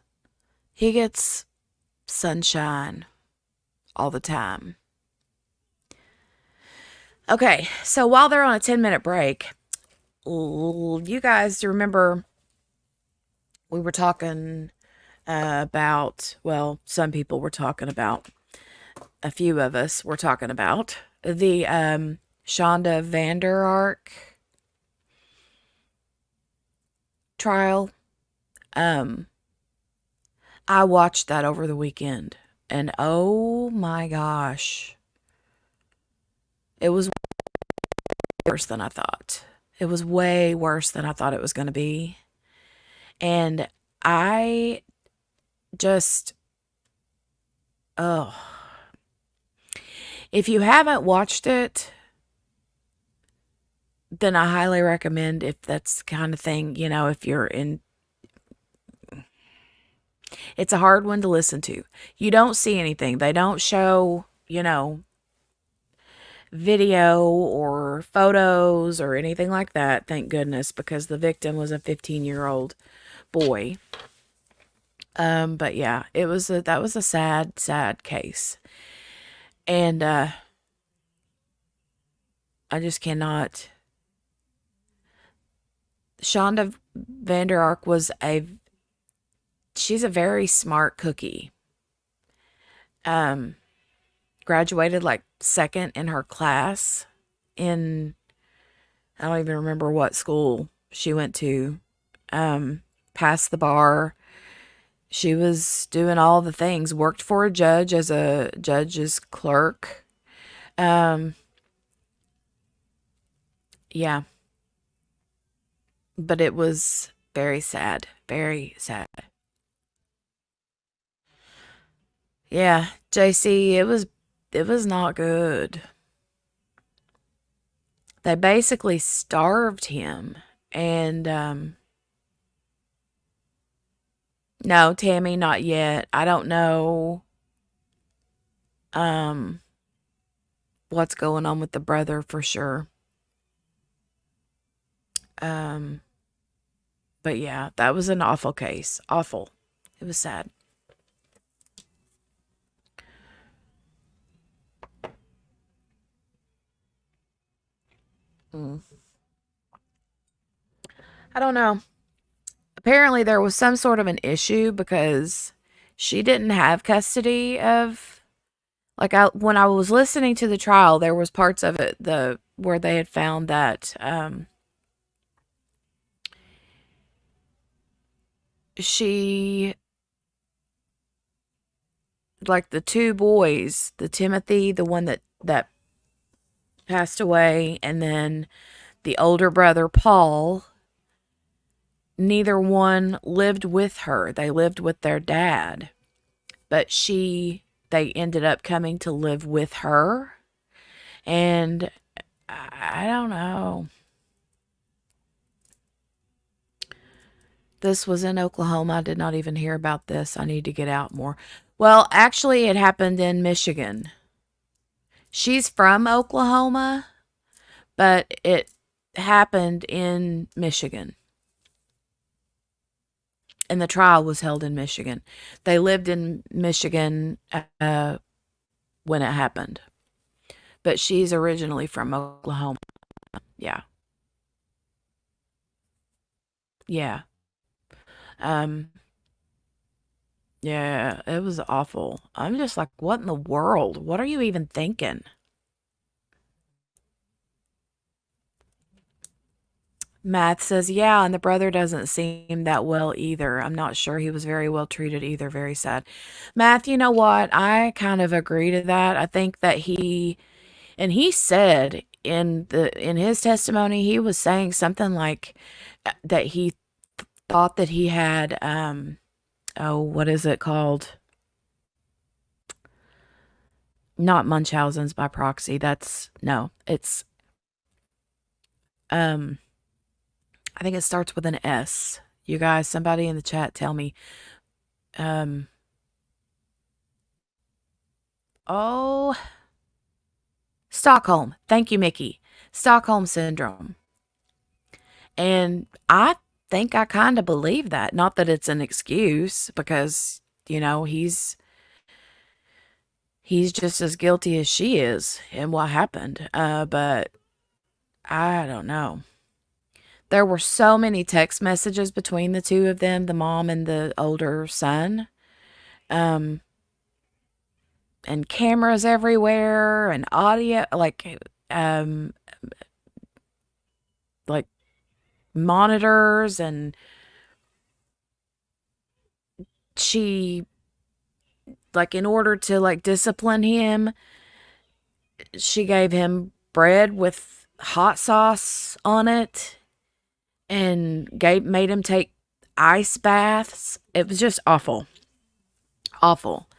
sunshine all the time. Okay, so while they're on a 10-minute break, you guys remember we were talking about, well, some people were talking about, a few of us were talking about the Shonda Vander Ark trial. I watched that over the weekend, and oh my gosh, it was worse than I thought. It was way worse than I thought it was going to be. And I just, if you haven't watched it, then I highly recommend, if that's the kind of thing, if you're in, it's a hard one to listen to. You don't see anything. They don't show, video or photos or anything like that, thank goodness, because the victim was a 15-year-old boy. But yeah, that was a sad case. And I just cannot. Shonda Vander Ark she's a very smart cookie. Graduated like second in her class in, I don't even remember what school she went to. Passed the bar. She was doing all the things. Worked for a judge as a judge's clerk. Yeah. But it was very sad. Very sad. Yeah, JC, it was not good. They basically starved him And no, Tammy, not yet. I don't know um what's going on with the brother for sure. Um but yeah, that was an awful case. Awful. It was sad. Mm. I don't know. Apparently there was some sort of an issue because she didn't have custody of, like, when I was listening to the trial, there was parts of it where they had found that she, like, the two boys, the Timothy, the one that passed away, and then the older brother Paul, neither one lived with her. They lived with their dad. But they ended up coming to live with her. And I don't know. This was in Oklahoma. I did not even hear about this. I need to get out more. Well, actually, it happened in Michigan. She's from Oklahoma, but it happened in Michigan. And the trial was held in Michigan. They lived in Michigan when it happened. But she's originally from Oklahoma. Yeah. Yeah. Um, yeah, it was awful. I'm just like, what in the world? What are you even thinking? Matt says, yeah, and the brother doesn't seem that well either. I'm not sure he was very well treated either. Very sad. Matt, you know what? I kind of agree to that. I think that he said in his testimony, he was saying something like that he thought that he had oh, what is it called? Not Munchausen's by proxy. That's no, it's um I think it starts with an S. You guys, somebody in the chat tell me. Um oh, Stockholm. Thank you, Mickey. Stockholm syndrome. And I think I kind of believe that. Not that it's an excuse because, he's just as guilty as she is in what happened. But I don't know. There were so many text messages between the two of them, the mom and the older son. Um, and cameras everywhere and audio, um, like monitors, and she, like, in order to, like, discipline him, she gave him bread with hot sauce on it and made him take ice baths. It was just awful. Awful.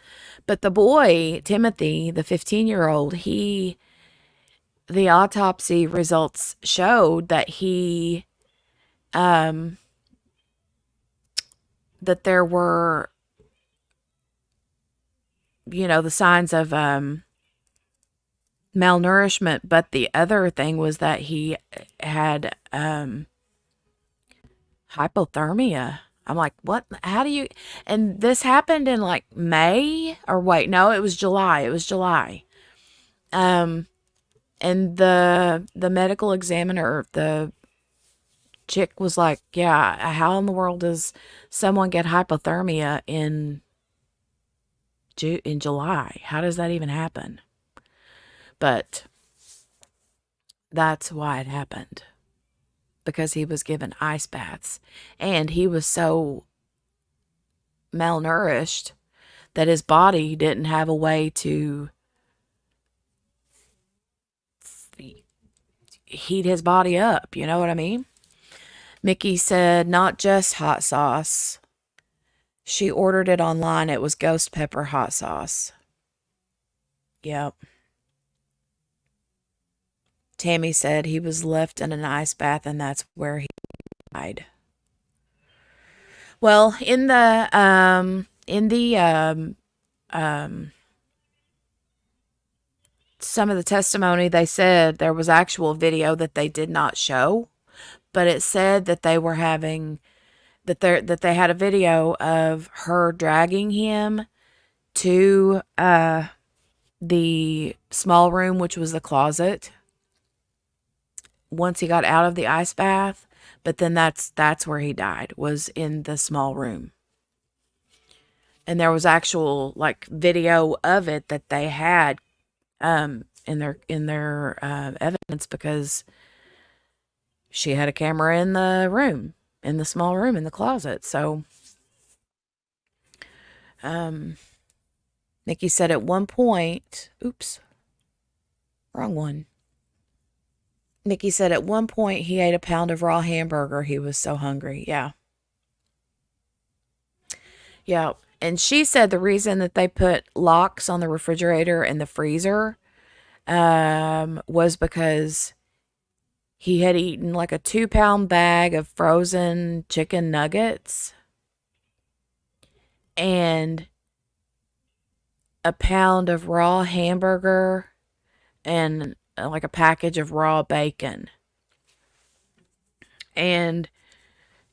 But the boy, Timothy, the 15-year-old, the autopsy results showed that that there were, the signs of malnourishment, but the other thing was that he had hypothermia. I'm like, what? How do you? And this happened in, like, May, or wait, no, it was July. It was July. And the medical examiner, the chick, was like, yeah, how in the world does someone get hypothermia in July? How does that even happen? But that's why it happened, because he was given ice baths and he was so malnourished that his body didn't have a way to heat his body up. You know what I mean? Mickey said, not just hot sauce. She ordered it online. It was ghost pepper hot sauce. Yep. Tammy said he was left in an ice bath and that's where he died. Well, in the some of the testimony, they said there was actual video that they did not show, but it said that they were having that they had a video of her dragging him to the small room, which was the closet, once he got out of the ice bath. But then that's where he died, was in the small room. And there was actual like video of it that they had in their evidence, because she had a camera in the room, in the small room, in the closet. So Nikki said at one point, oops, wrong one. Nikki said at one point he ate a pound of raw hamburger. He was so hungry. Yeah. Yeah. And she said the reason that they put locks on the refrigerator and the freezer was because he had eaten like a 2-pound bag of frozen chicken nuggets and a pound of raw hamburger and like a package of raw bacon. And,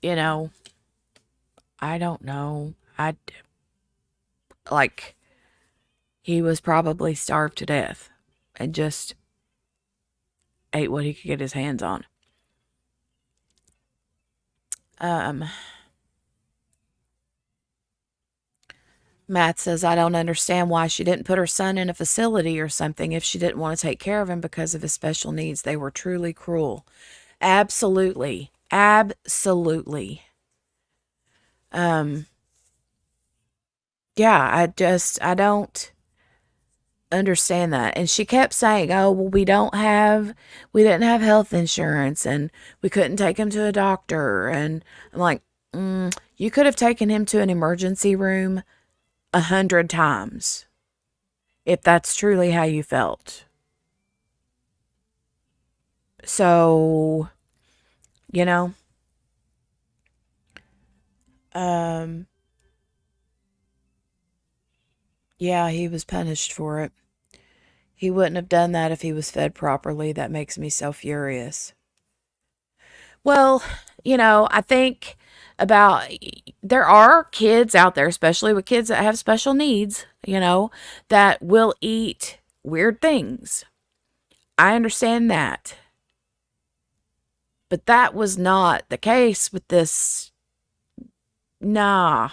you know, I don't know. He was probably starved to death and just ate what he could get his hands on. Matt says, I don't understand why she didn't put her son in a facility or something if she didn't want to take care of him because of his special needs. They were truly cruel. Absolutely. Absolutely. Yeah, I don't understand that. And she kept saying, oh, well, we didn't have health insurance and we couldn't take him to a doctor. And I'm like, you could have taken him to an emergency room 100 times if that's truly how you felt. So, you know, yeah, he was punished for it. He wouldn't have done that if he was fed properly. That makes me so furious. Well, I think there are kids out there, especially with kids that have special needs, that will eat weird things. I understand that. But that was not the case with this. Nah.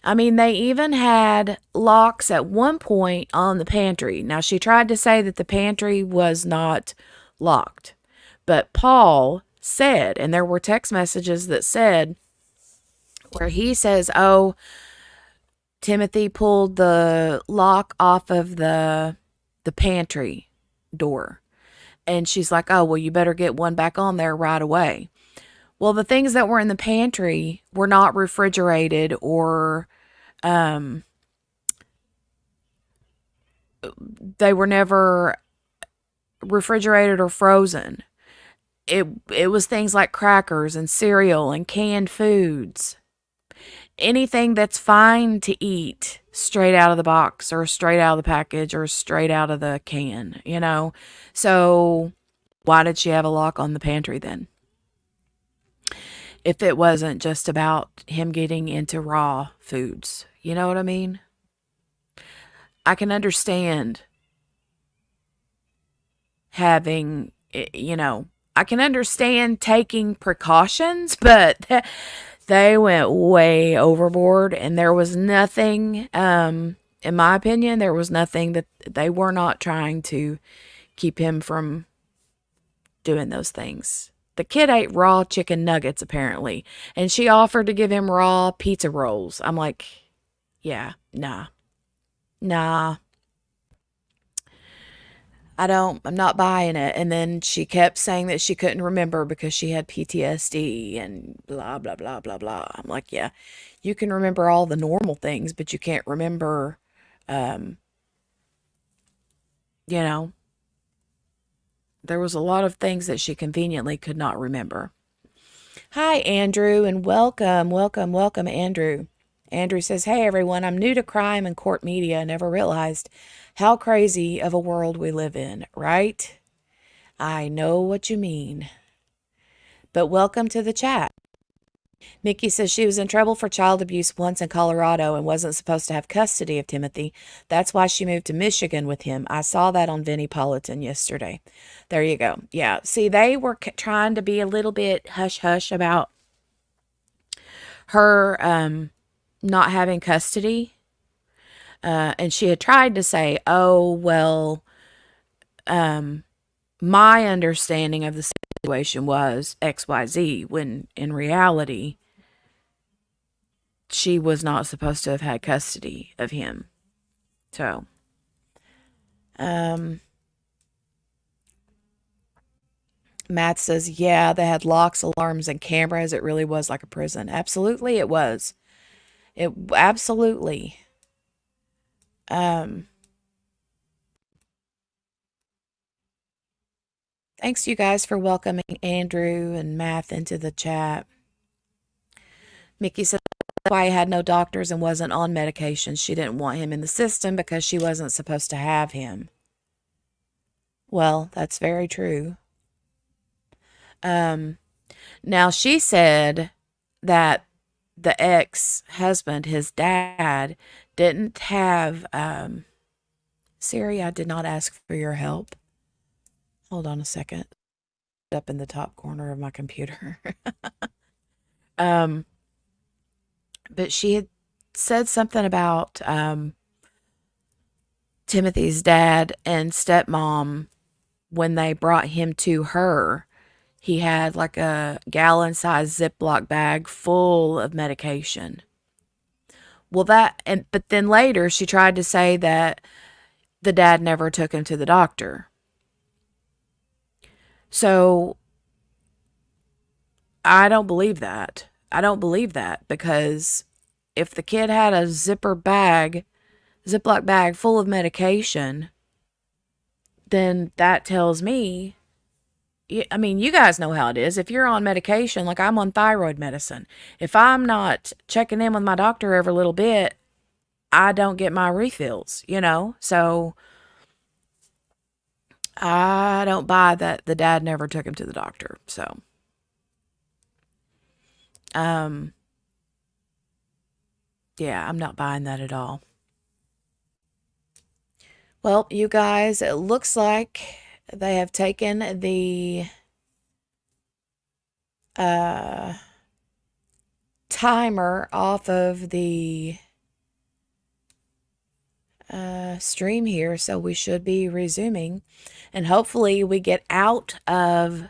I mean, they even had locks at one point on the pantry. Now, she tried to say that the pantry was not locked. But Paul said, and there were text messages that said, where he says, oh, Timothy pulled the lock off of the pantry door. And she's like, oh, well, you better get one back on there right away. Well, the things that were in the pantry were not refrigerated or they were never refrigerated or frozen. It was things like crackers and cereal and canned foods. Anything that's fine to eat straight out of the box or straight out of the package or straight out of the can, So why did she have a lock on the pantry then? If it wasn't just about him getting into raw foods. You know what I mean? I can understand having, I can understand taking precautions, but they went way overboard, and there was nothing, in my opinion, there was nothing that they were not trying to keep him from doing those things. The kid ate raw chicken nuggets, apparently, and she offered to give him raw pizza rolls. I'm like, yeah, nah. I'm not buying it. And then she kept saying that she couldn't remember because she had PTSD and blah, blah, blah, blah, blah. I'm like, yeah, you can remember all the normal things, but you can't remember, you know, There was a lot of things that she conveniently could not remember. Hi, Andrew, and welcome, welcome, welcome, Andrew. Andrew says, hey, everyone, I'm new to crime and court media. Never realized how crazy of a world we live in, right? I know what you mean. But welcome to the chat. Mickey says she was in trouble for child abuse once in Colorado and wasn't supposed to have custody of Timothy. That's why she moved to Michigan with him. I saw that on Vinnie Politan yesterday. There you go. Yeah. See, they were trying to be a little bit hush-hush about her not having custody. And she had tried to say, oh, well, my understanding of the situation was XYZ, when in reality, she was not supposed to have had custody of him. So, Matt says, yeah, they had locks, alarms, and cameras. It really was like a prison. Absolutely, it was. It absolutely. Thanks, you guys, for welcoming Andrew and Matt into the chat. Mickey said that's why he had no doctors and wasn't on medication. She didn't want him in the system because she wasn't supposed to have him. Well, that's very true. Now, she said that the ex-husband, his dad, didn't have, Siri, I did not ask for your help. Hold on a second. Up in the top corner of my computer. But she had said something about Timothy's dad and stepmom when they brought him to her. He had like a gallon-sized Ziploc bag full of medication. Well, but then later she tried to say that the dad never took him to the doctor. So I don't believe that. I don't believe that because if the kid had a Ziploc bag full of medication, then that tells me, I mean, you guys know how it is. If you're on medication, like I'm on thyroid medicine, if I'm not checking in with my doctor every little bit, I don't get my refills, So I don't buy that the dad never took him to the doctor. So, yeah, I'm not buying that at all. Well, you guys, it looks like they have taken the timer off of the stream here, so we should be resuming. And hopefully we get out of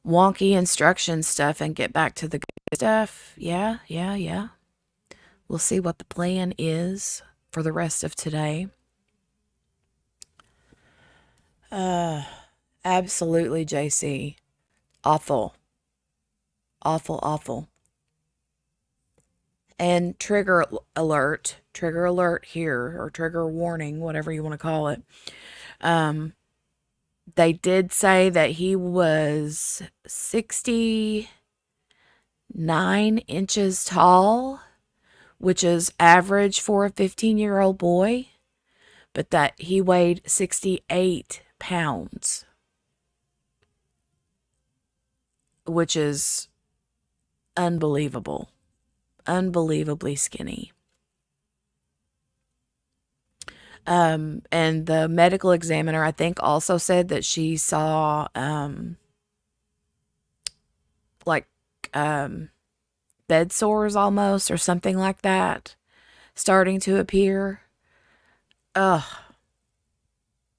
wonky instruction stuff and get back to the good stuff. Yeah. We'll see what the plan is for the rest of today. Absolutely, JC. Awful. Awful. And trigger alert here, or trigger warning, whatever you want to call it. They did say that he was 69 inches tall, which is average for a 15-year-old boy, but that he weighed 68 pounds, which is unbelievable. Unbelievably skinny. And the medical examiner, I think, also said that she saw bed sores almost, or something like that, starting to appear. Ugh.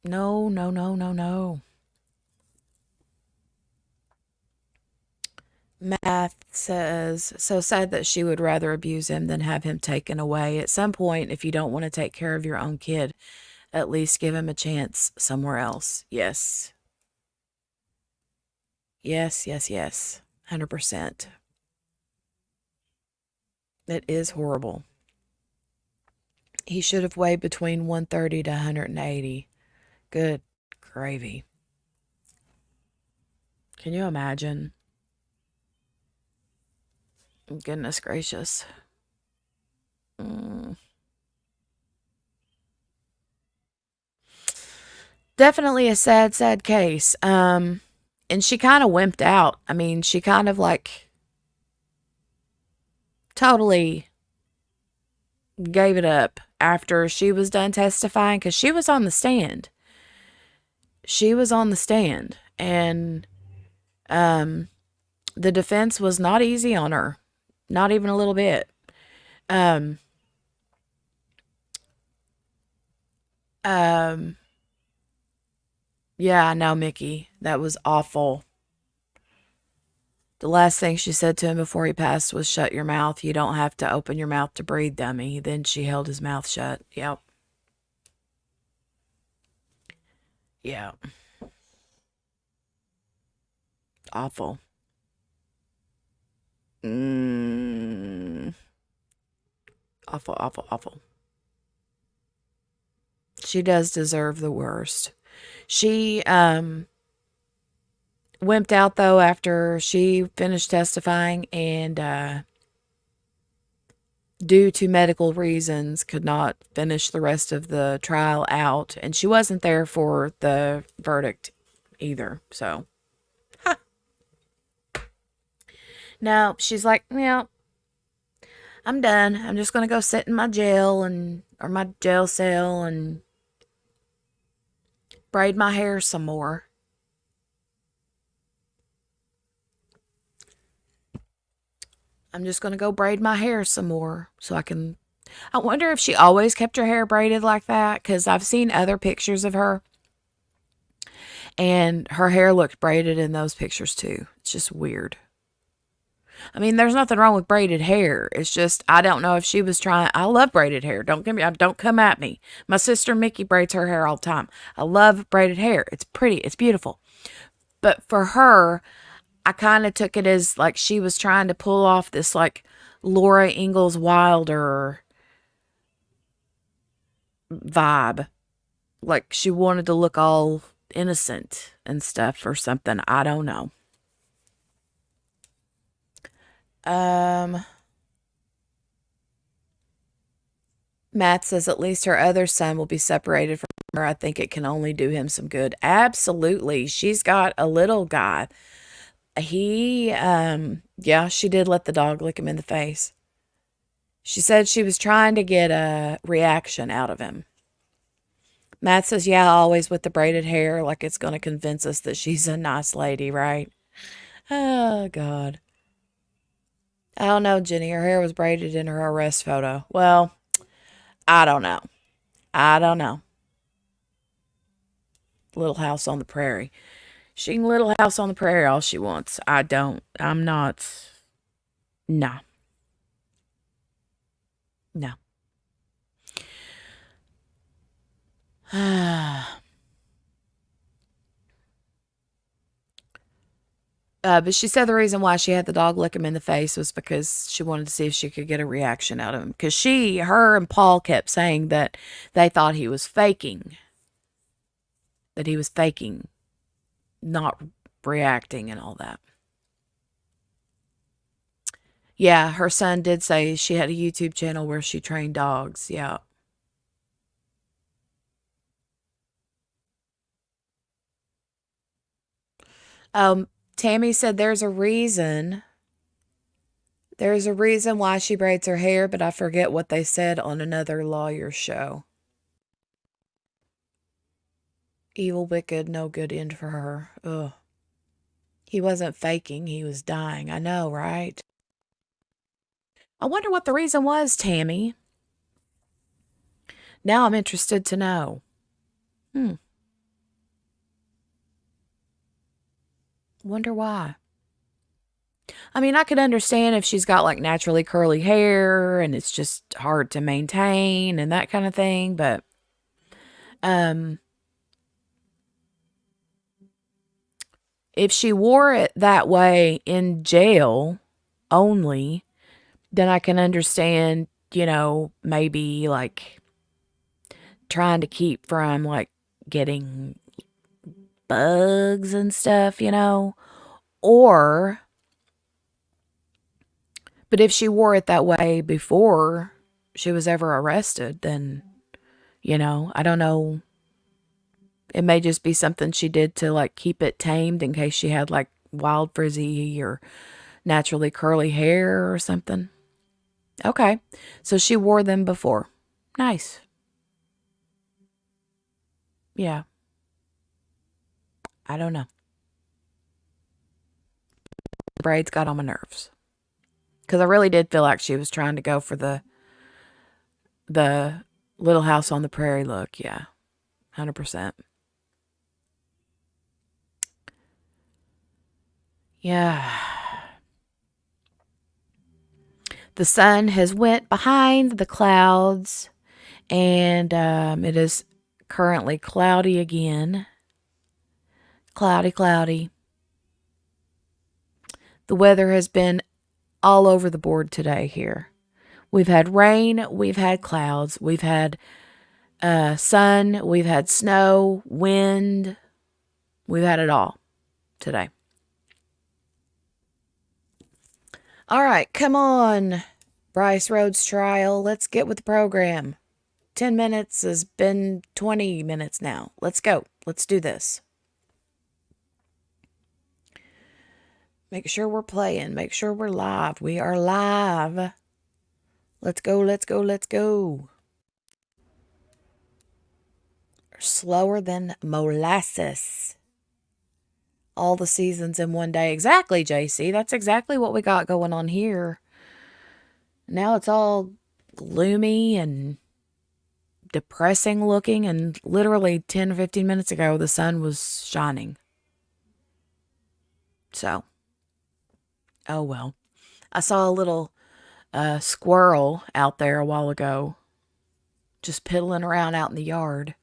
No. Math says, so sad that she would rather abuse him than have him taken away. At some point, if you don't want to take care of your own kid, at least give him a chance somewhere else. Yes. 100%. It is horrible. He should have weighed between 130 to 180. Good gravy. Can you imagine? Goodness gracious. Definitely a sad, sad case. And she kind of wimped out. I mean, she kind of like totally gave it up after she was done testifying because she was on the stand. She was on the stand, and the defense was not easy on her, not even a little bit. Um, um, yeah, I know, Mickey. That was awful. The last thing she said to him before he passed was, "Shut your mouth. You don't have to open your mouth to breathe, dummy." Then she held his mouth shut. Yep. Yeah. Awful. Mm, awful, awful, awful. She does deserve the worst. She wimped out though after she finished testifying and due to medical reasons could not finish the rest of the trial out, and she wasn't there for the verdict either. So no, she's like, yeah, I'm done. I'm just gonna go sit in my jail or my jail cell and braid my hair some more. I'm just gonna go braid my hair some more so I can. I wonder if she always kept her hair braided like that, because I've seen other pictures of her and her hair looked braided in those pictures too. It's just weird. I mean, there's nothing wrong with braided hair. It's just I don't know if she was trying. I love braided hair. Don't come at me. My sister Mickey braids her hair all the time. I love braided hair. It's pretty. It's beautiful. But for her, I kind of took it as like she was trying to pull off this like Laura Ingalls Wilder vibe. Like she wanted to look all innocent and stuff or something. I don't know. Um, Matt says at least her other son will be separated from her. I think it can only do him some good. Absolutely. She's got a little guy. Yeah, she did let the dog lick him in the face. She said she was trying to get a reaction out of him. Matt says, yeah, always with the braided hair, like it's going to convince us that she's a nice lady, right? Oh, God. I don't know, Jenny. Her hair was braided in her arrest photo. Well, I don't know. I don't know. Little House on the Prairie. She can Little House on the Prairie all she wants. I don't. I'm not. Nah. No. But she said the reason why she had the dog lick him in the face was because she wanted to see if she could get a reaction out of him. Because her and Paul kept saying that they thought he was faking. That he was faking, not reacting and all that. Yeah, her son did say she had a YouTube channel where she trained dogs. Yeah. Tammy said there's a reason. There's a reason why she braids her hair, but I forget what they said on another lawyer show. Evil, wicked, no good end for her. Ugh. He wasn't faking, he was dying. I know, right? I wonder what the reason was, Tammy. Now I'm interested to know. Wonder why. I mean, I could understand if she's got like naturally curly hair and it's just hard to maintain and that kind of thing, but if she wore it that way in jail only, then I can understand, maybe like trying to keep from like getting bugs and stuff, Or, but if she wore it that way before she was ever arrested, then, I don't know. It may just be something she did to like keep it tamed in case she had like wild frizzy or naturally curly hair or something. Okay. So she wore them before. Nice. Yeah. I don't know. The braids got on my nerves. Because I really did feel like she was trying to go for the Little House on the Prairie look. Yeah. 100%. Yeah. The sun has went behind the clouds, and it is currently cloudy again. Cloudy, cloudy. The weather has been all over the board today here. We've had rain, we've had clouds, we've had sun, we've had snow, wind. We've had it all today. All right, come on, Brice Rhodes trial. Let's get with the program. 10 minutes has been 20 minutes now. Let's go. Let's do this. Make sure we're playing. Make sure we're live. We are live. Let's go, let's go, let's go. Slower than molasses. All the seasons in one day. Exactly, JC. That's exactly what we got going on here. Now it's all gloomy and depressing looking, and literally 10 or 15 minutes ago, the sun was shining. So, oh well. I saw a little squirrel out there a while ago, just piddling around out in the yard.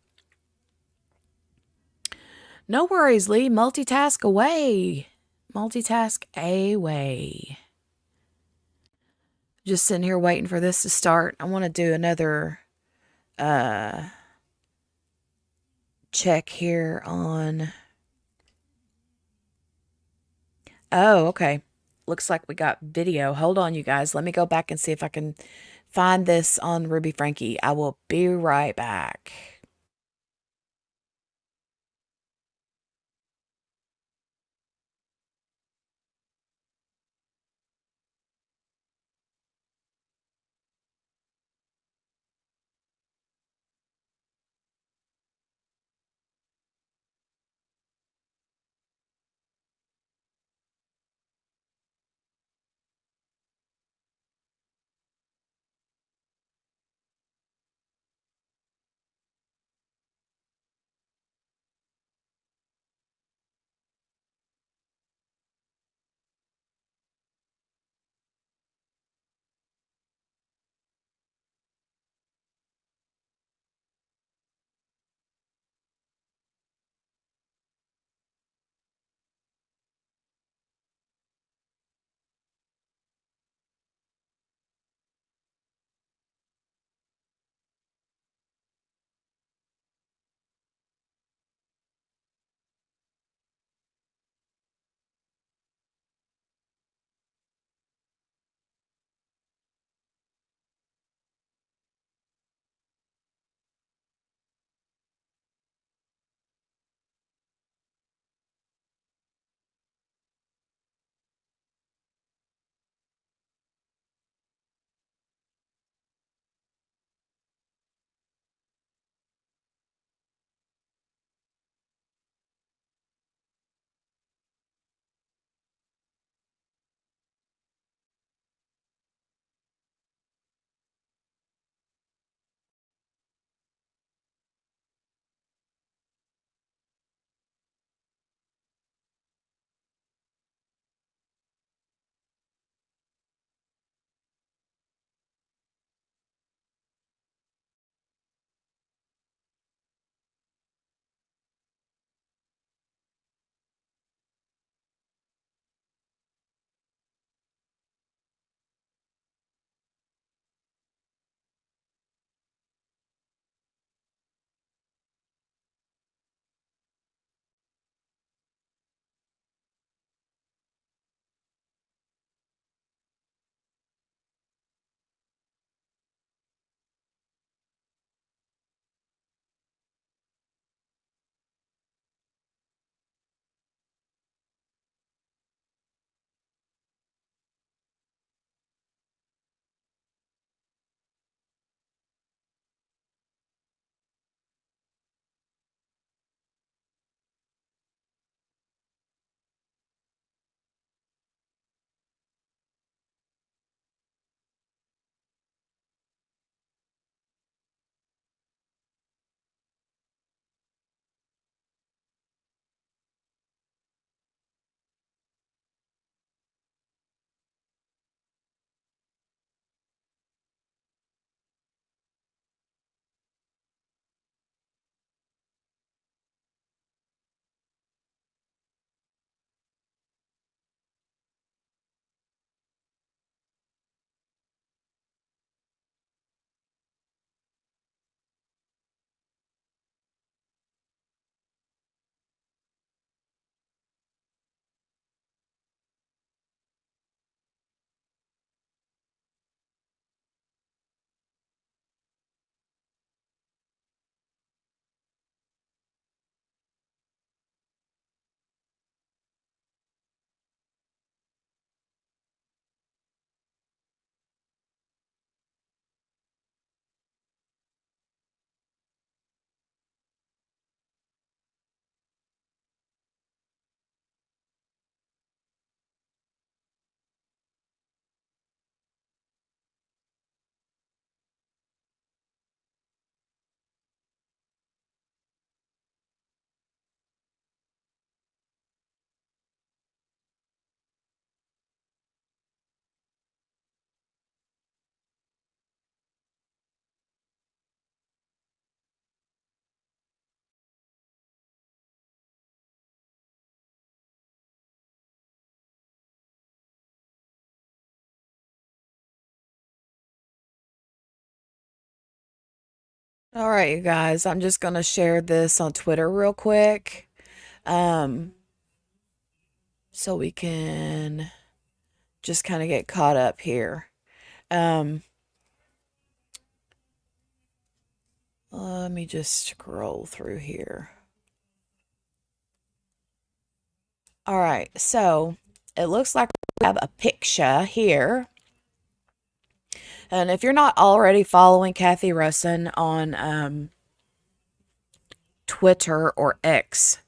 No worries, Lee. Multitask away. Multitask away. Just sitting here waiting for this to start. I want to do another check here on... Oh, okay. Looks like we got video. Hold on, you guys. Let me go back and see if I can find this on Ruby Franke. I will be right back. All right, you guys, I'm just going to share this on Twitter real quick. So we can just kind of get caught up here. Let me just scroll through here. All right, so it looks like we have a picture here. And if you're not already following Kathy Russin on Twitter or X,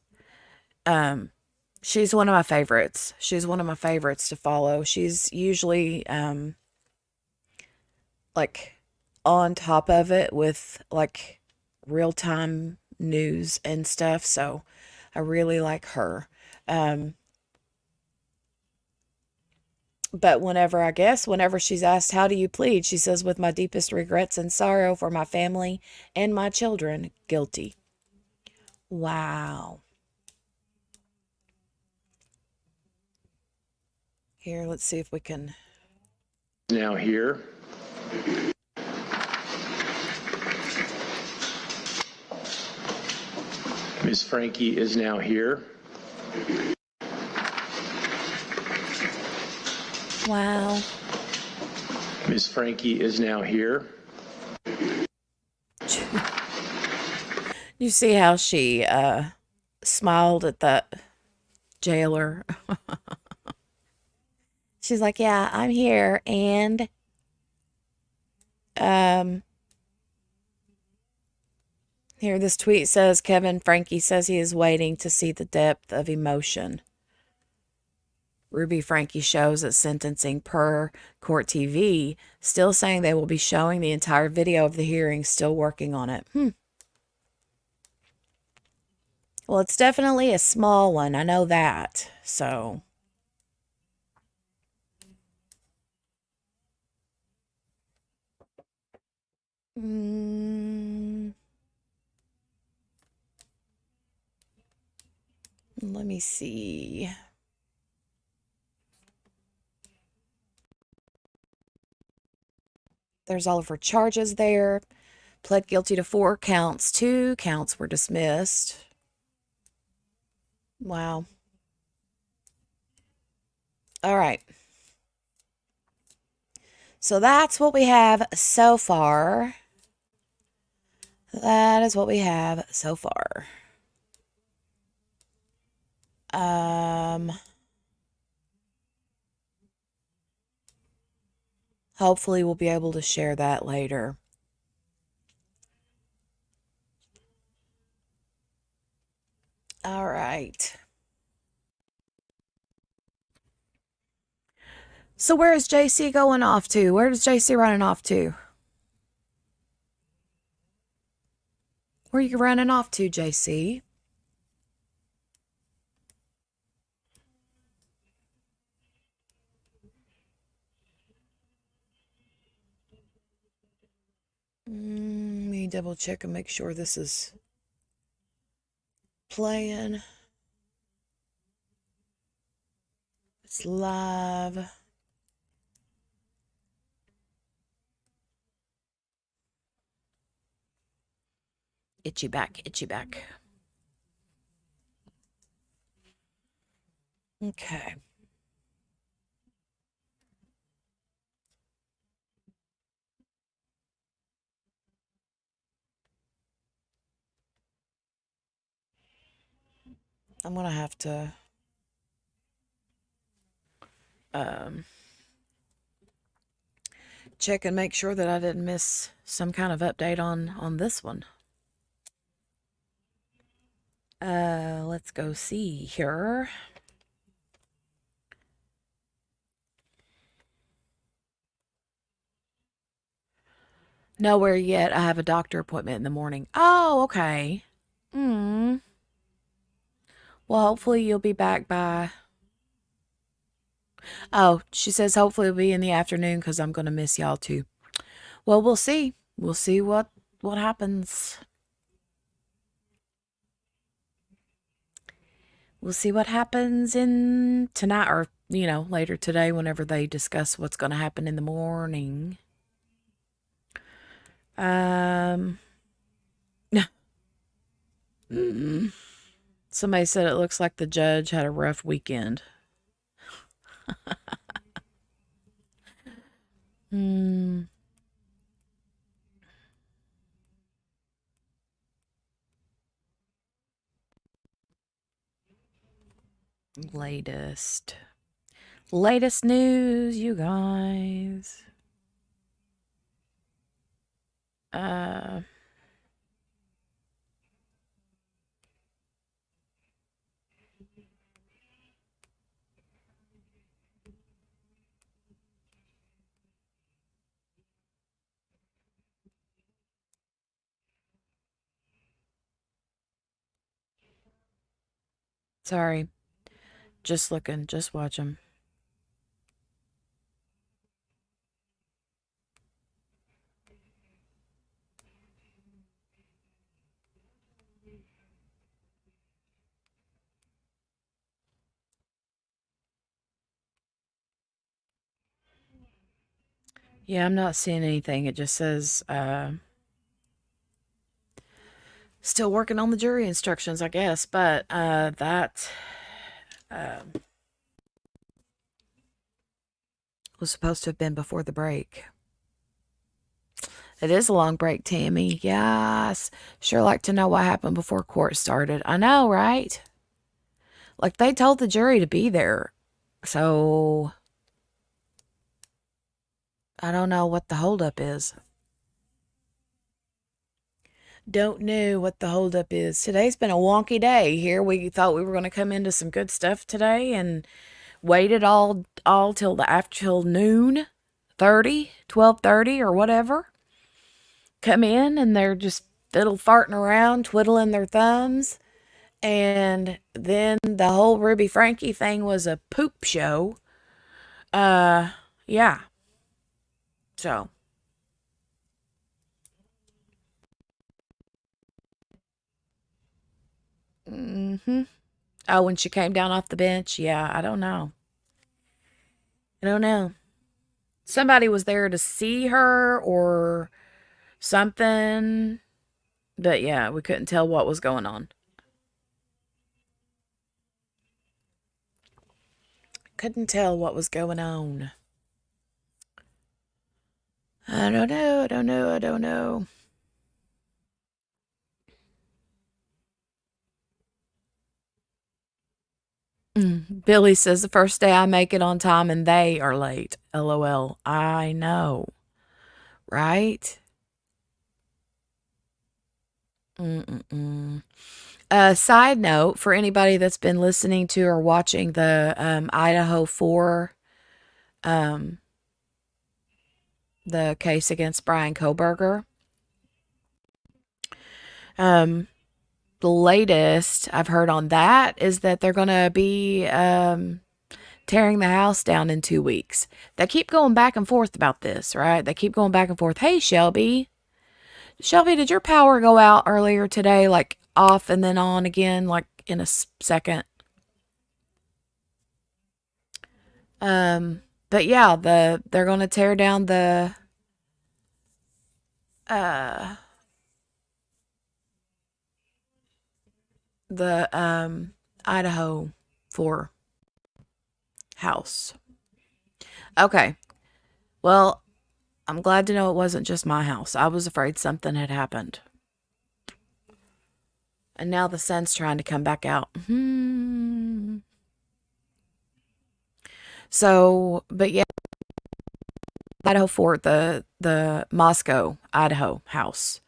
she's one of my favorites. She's one of my favorites to follow. She's usually like on top of it with like real-time news and stuff. So I really like her. But whenever she's asked, how do you plead? She says, with my deepest regrets and sorrow for my family and my children, guilty. Wow. Here, let's see if we can.
Now here. Ms. Franke is now here.
Wow.
Ms. Franke is now here.
You see how she smiled at that jailer? She's like, yeah, I'm here. And here this tweet says, Kevin Franke says he is waiting to see the depth of emotion Ruby Franke shows at sentencing per Court TV, still saying they will be showing the entire video of the hearing, still working on it. Well, it's definitely a small one. I know that. So. Let me see. There's all of her charges there. Pled guilty to 4 counts. 2 counts were dismissed. Wow. All right. So that's what we have so far. That is what we have so far. Hopefully we'll be able to share that later. All right. So where is JC going off to? Where is JC running off to? Where are you running off to, JC? Let me double check and make sure this is playing. It's live. Itchy back, itchy back. Okay. I'm gonna have to check and make sure that I didn't miss some kind of update on this one. Let's go see here. Nowhere yet. I have a doctor appointment in the morning. Oh, okay. Well, hopefully you'll be back by... Oh, she says hopefully it'll be in the afternoon because I'm going to miss y'all too. Well, we'll see. We'll see what happens. We'll see what happens in tonight or, later today whenever they discuss what's going to happen in the morning. Somebody said it looks like the judge had a rough weekend. Hmm. Latest. Latest news, you guys. Uh, sorry. Just looking, just watch them. Yeah, I'm not seeing anything. It just says, still working on the jury instructions, I guess. But that was supposed to have been before the break. It is a long break, Tammy. Yes. Sure like to know what happened before court started. I know, right? Like they told the jury to be there. So I don't know what the holdup is. Don't know what the holdup is. Today's been a wonky day here. We thought we were going to come into some good stuff today and waited all till the after till noon 30, 12:30 or whatever. Come in and they're just fiddle farting around, twiddling their thumbs. And then the whole Ruby Franke thing was a poop show. Yeah. So, mhm. Oh, when she came down off the bench, yeah, I don't know. I don't know. Somebody was there to see her or something, but yeah, we couldn't tell what was going on. Couldn't tell what was going on. I don't know. I don't know. I don't know. Billy says the first day I make it on time and they are late. LOL. I know. Right? Mm-mm-mm. Side note for anybody that's been listening to or watching the Idaho 4, um, the case against Brian Koberger. The latest I've heard on that is that they're going to be tearing the house down in 2 weeks. They keep going back and forth about this, right? They keep going back and forth. Hey, Shelby. Shelby, did your power go out earlier today, like off and then on again, like in a second? But yeah, they're going to tear down uh the Idaho 4 house. Okay. Well, I'm glad to know it wasn't just my house. I was afraid something had happened. And now the sun's trying to come back out. So, but yeah, Idaho 4, the Moscow, Idaho house,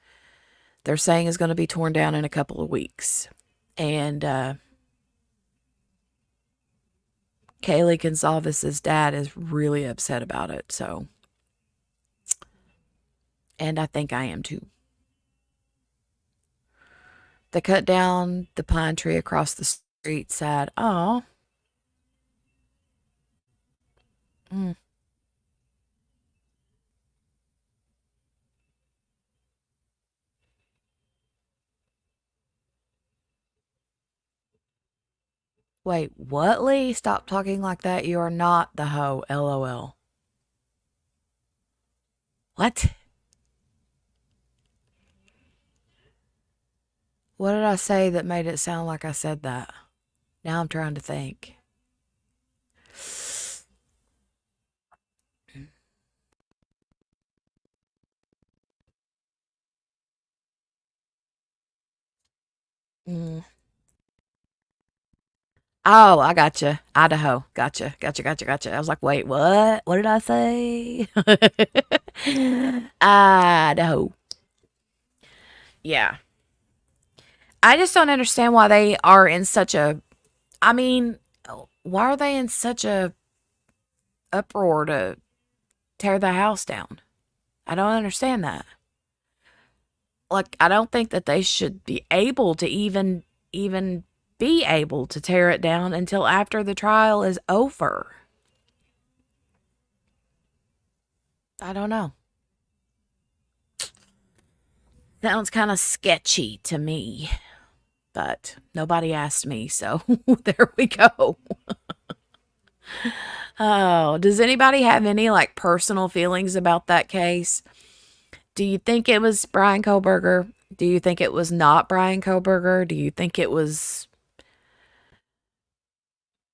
they're saying is going to be torn down in a couple of weeks. And Kaylee Gonzalez's dad is really upset about it. So, and I think I am too. They cut down the pine tree across the street. Sad. Oh. Wait, what, Lee? Stop talking like that. You are not the hoe. LOL. What? What did I say that made it sound like I said that? Now I'm trying to think. Mm. Oh, I gotcha. Idaho. Gotcha. I was like, wait, what? What did I say? Idaho. Yeah. I just don't understand why they are in such a. I mean, why are they in such a uproar to tear the house down? I don't understand that. Like, I don't think that they should be able to even be able to tear it down until after the trial is over. I don't know. Sounds kind of sketchy to me, but nobody asked me, so there we go. Oh, does anybody have any like personal feelings about that case? Do you think it was Brian Kohlberger? Do you think it was not Brian Kohlberger? Do you think it was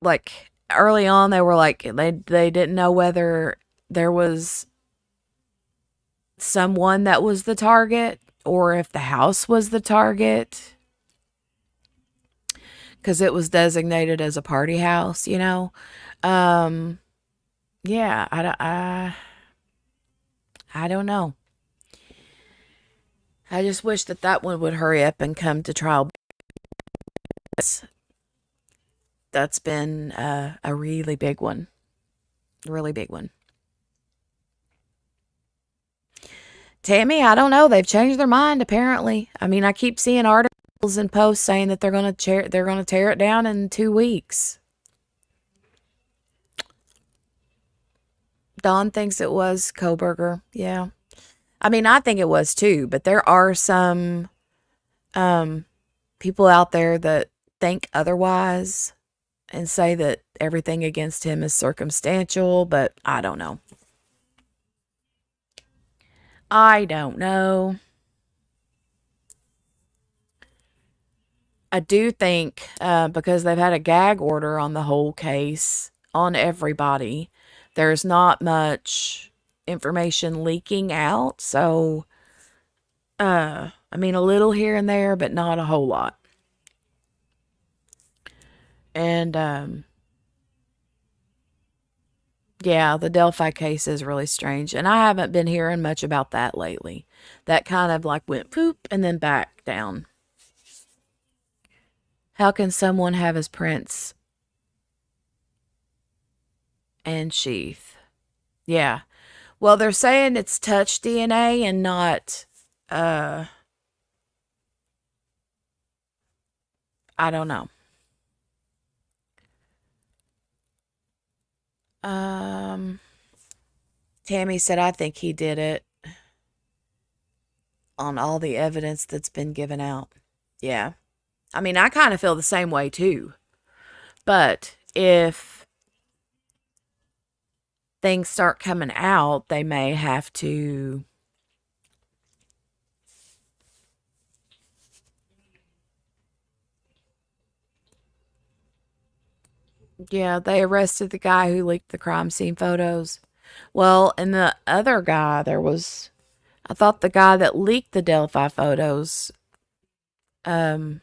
like early on they were like they didn't know whether there was someone that was the target or if the house was the target because it was designated as a party house, you know? Um, yeah, I don't know. I just wish that that one would hurry up and come to trial. That's been a really big one. Really big one. Tammy, I don't know. They've changed their mind apparently. I mean, I keep seeing articles and posts saying that they're going to tear it down in 2 weeks. Dawn thinks it was Kohlberger. Yeah. I mean, I think it was too, but there are some people out there that think otherwise and say that everything against him is circumstantial, but I don't know. I don't know. I do think because they've had a gag order on the whole case, on everybody, there's not much information leaking out. So, I mean, a little here and there, but not a whole lot. And, yeah, the Delphi case is really strange. And I haven't been hearing much about that lately. That kind of like went poop and then back down. How can someone have his prints and sheath? Yeah. Well, they're saying it's touch DNA and not, I don't know. Tammy said, I think he did it on all the evidence that's been given out. Yeah. I mean, I kind of feel the same way too. But if things start coming out, they may have to. Yeah, they arrested the guy who leaked the crime scene photos. Well, and the other guy, I thought the guy that leaked the Delphi photos, um,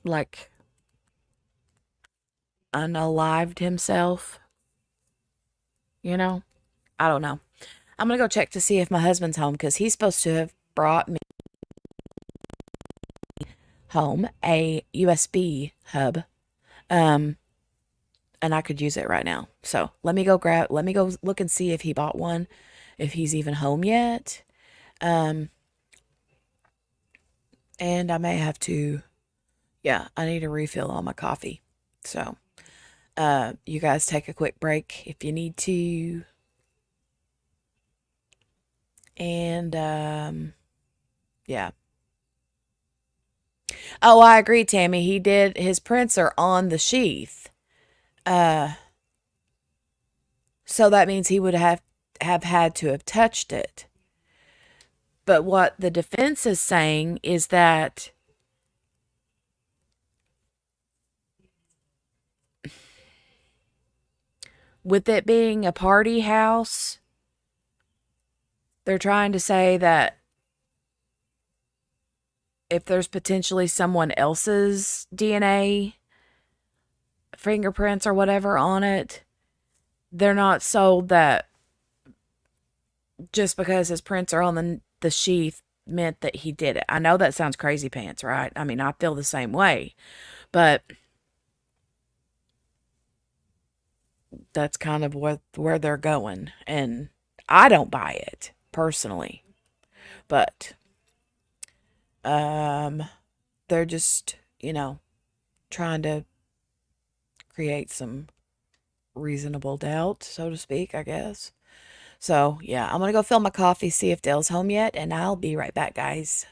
like unalived himself, you know? I don't know. I'm gonna go check to see if my husband's home because he's supposed to have brought me home a USB hub. And I could use it right now. So let me go look and see if he bought one, if he's even home yet. And I may have to, yeah, I need to refill all my coffee. So, you guys take a quick break if you need to. And, yeah. Oh, I agree, Tammy. His prints are on the sheath. So that means he would have had to have touched it. But what the defense is saying is that with it being a party house, they're trying to say that if there's potentially someone else's DNA, fingerprints, or whatever on it, they're not sold that just because his prints are on the sheath meant that he did it. I know that sounds crazy pants, right? I mean, I feel the same way, but that's kind of where they're going, and I don't buy it personally, but they're just, trying to create some reasonable doubt, so to speak, I guess. So, yeah, I'm gonna go fill my coffee, see if Dale's home yet, and I'll be right back, guys.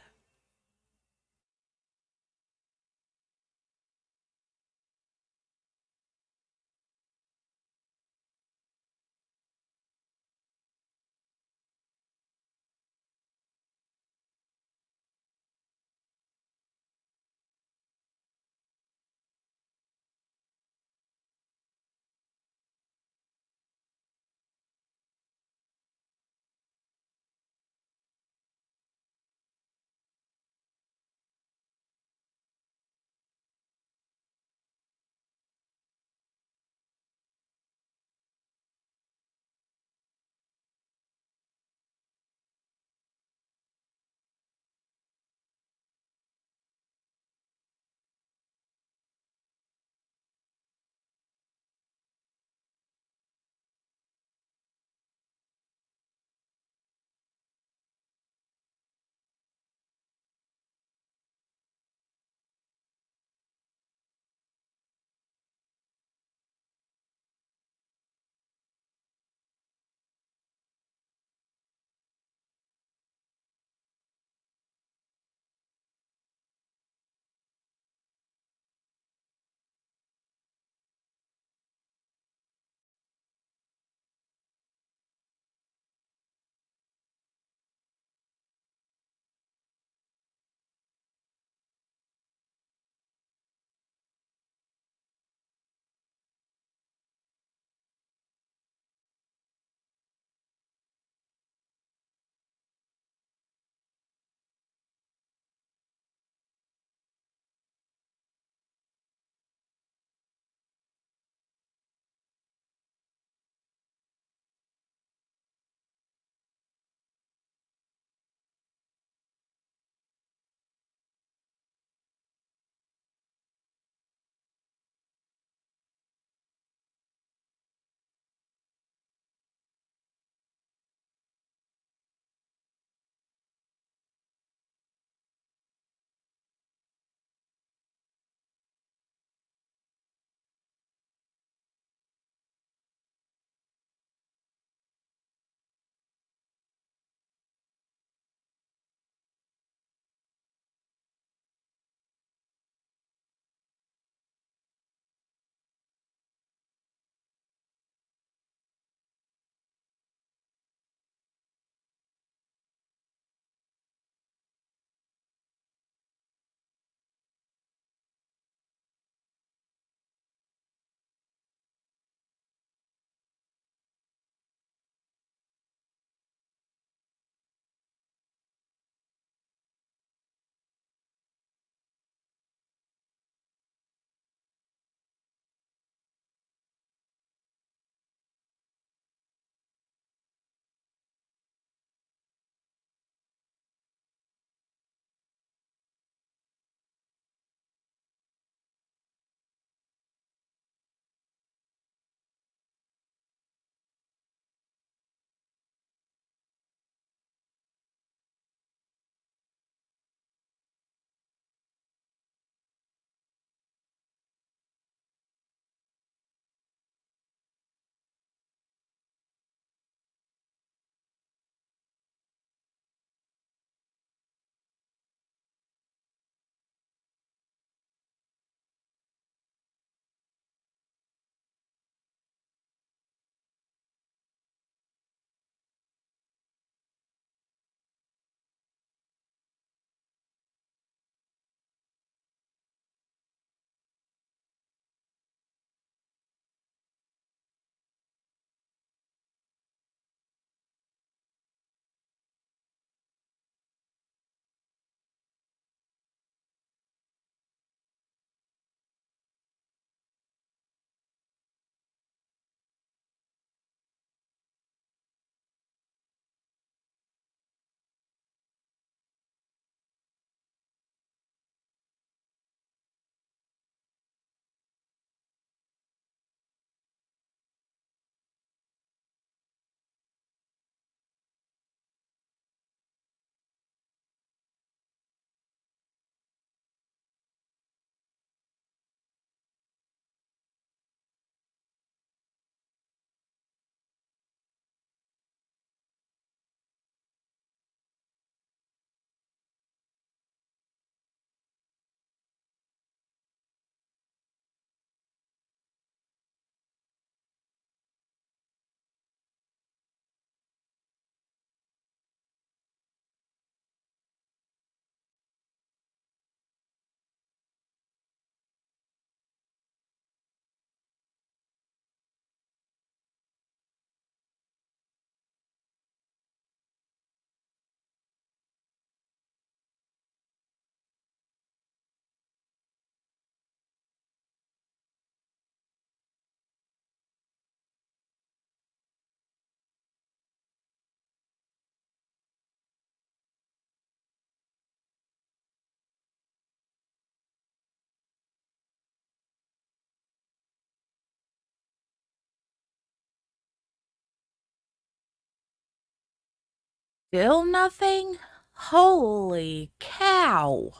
Still nothing? Holy cow.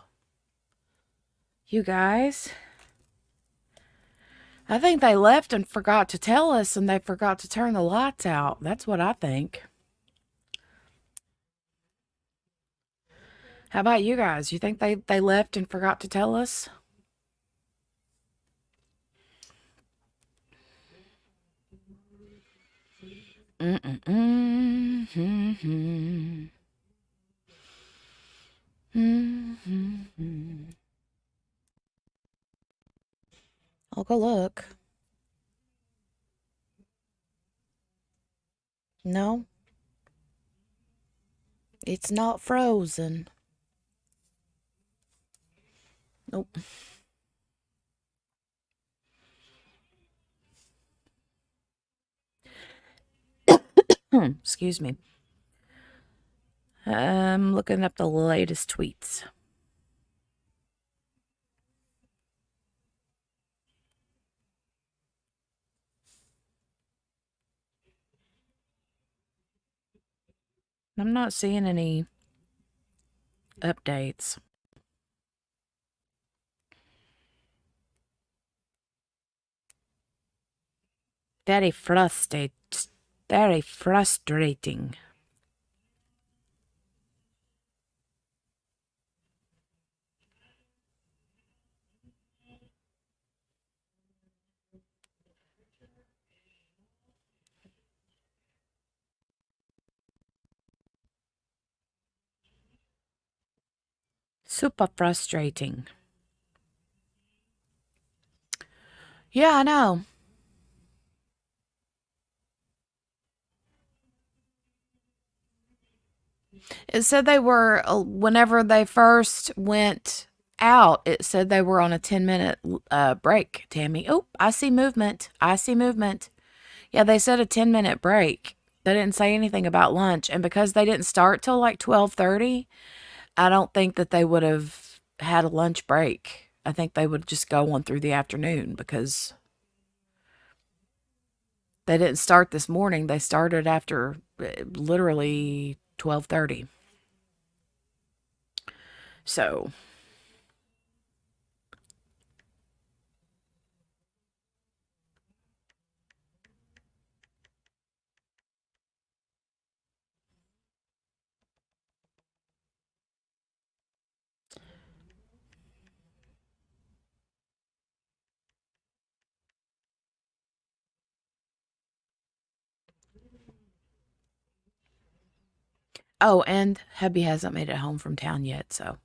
You guys. I think they left and forgot to tell us, and they forgot to turn the lights out. That's what I think. How about you guys? You think they left and forgot to tell us? I'll go look. No, it's not frozen. Nope. Excuse me. I'm looking up the latest tweets. I'm not seeing any updates. Very frustrating. Very frustrating. Super frustrating. Yeah, I know. It said they were, whenever they first went out, it said they were on a 10-minute break, Tammy. Oh, I see movement. I see movement. Yeah, they said a 10-minute break. They didn't say anything about lunch. And because they didn't start till like 12:30, I don't think that they would have had a lunch break. I think they would just go on through the afternoon because they didn't start this morning. They started after literally 12:30. So, oh, and hubby hasn't made it home from town yet, so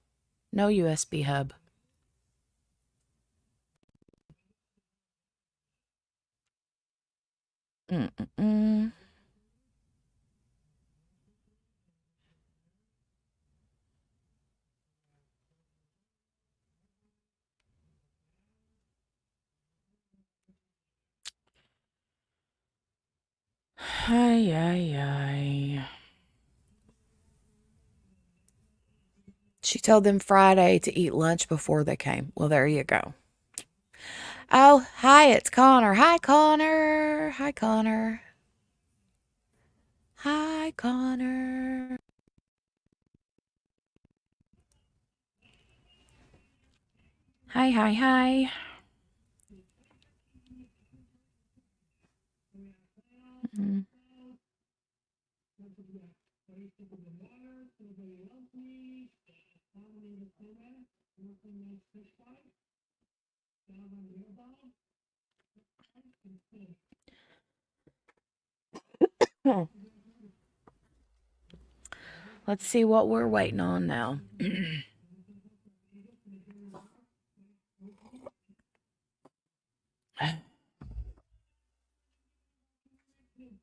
no USB hub. Mm-mm-mm. Ay, ay, ay. She told them Friday to eat lunch before they came. Well, there you go. Oh, hi, it's Connor. Hi, Connor. Hi, Connor. Hi, Connor. Hi, hi, hi. Mm. Hmm. Let's see what we're waiting on now.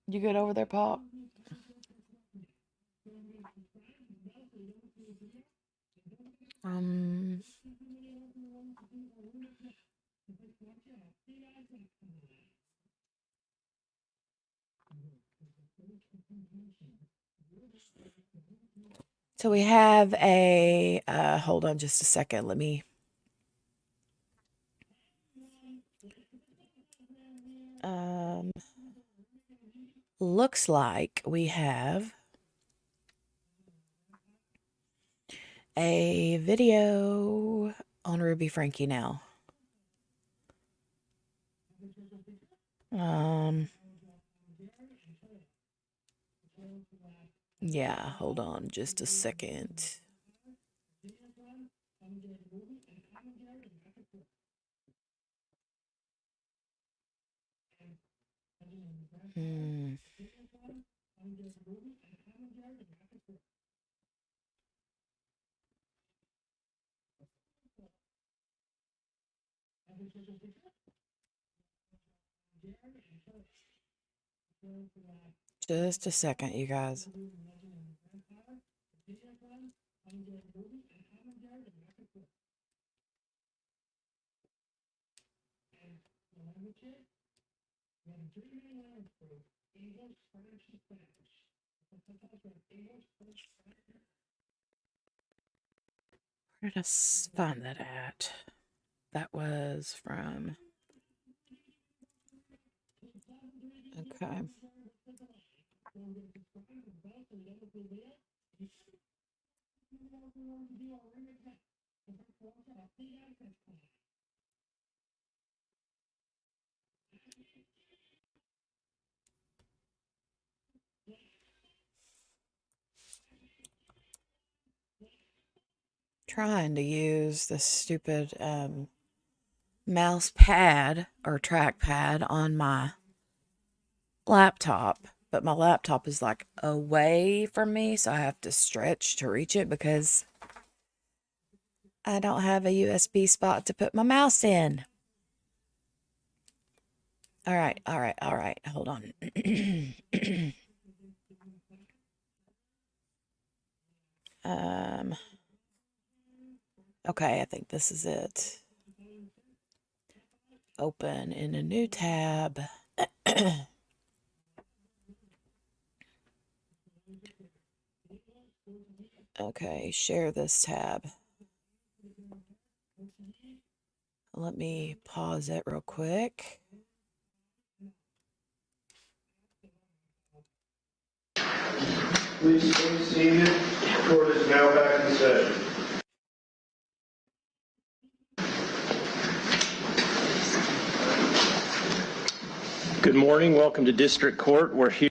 You good over there, Pop? Um, so we have a, hold on just a second. Let me, looks like we have a video on Ruby Franke now. Yeah, hold on just a second. Just a second, you guys. Where did I find that at? That was from... Okay. Trying to use the stupid mouse pad or trackpad on my laptop, but my laptop is like away from me, so I have to stretch to reach it because I don't have a USB spot to put my mouse in. All right. Hold on. Okay, I think this is it. Open in a new tab. Okay, share this tab. Let me pause it real quick.
Please stay seated. Court is now back in session.
Good morning. Welcome to District Court. We're here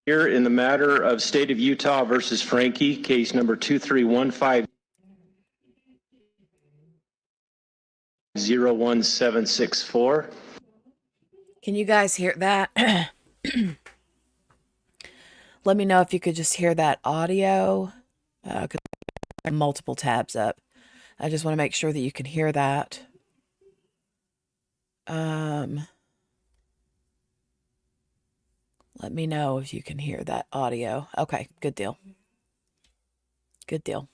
in the matter of State of Utah versus Franke, case number 231501764.
Can you guys hear that? Let me know if you could just hear that audio, because I have multiple tabs up. I just want to make sure that you can hear that. Let me know if you can hear that audio. Okay, good deal. Good deal.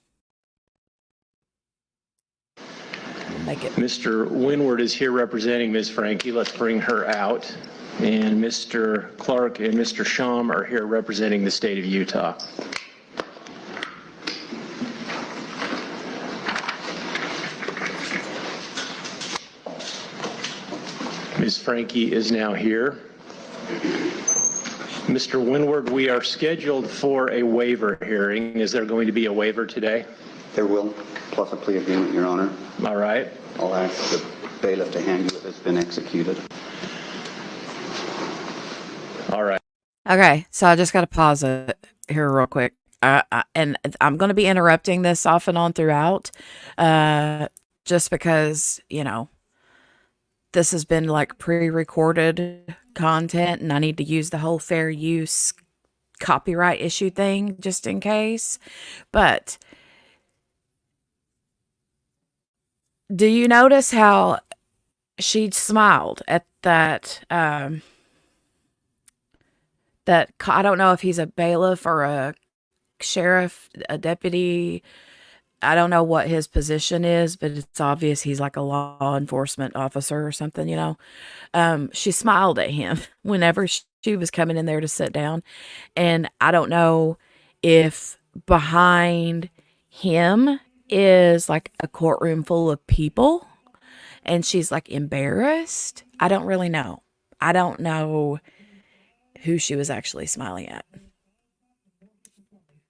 We'll make it.
Mr. Winward is here representing Ms. Franke. Let's bring her out. And Mr. Clark and Mr. Sham are here representing the State of Utah. Ms. Franke is now here. Mr. Winward, we are scheduled for a waiver hearing. Is there going to be a waiver today?
There will, plus a plea agreement, Your Honor.
All right.
I'll ask the bailiff to hand you if it's been executed.
All right.
Okay, so I just got to pause it here real quick. And I'm going to be interrupting this off and on throughout, just because, you know, this has been like pre-recorded content and I need to use the whole fair use copyright issue thing just in case. But do you notice how she smiled at that, I don't know if he's a bailiff or a sheriff, a deputy. I don't know what his position is, but it's obvious he's like a law enforcement officer or something, you know. She smiled at him whenever she was coming in there to sit down. And I don't know if behind him is like a courtroom full of people and she's like embarrassed. I don't really know. I don't know who she was actually smiling at.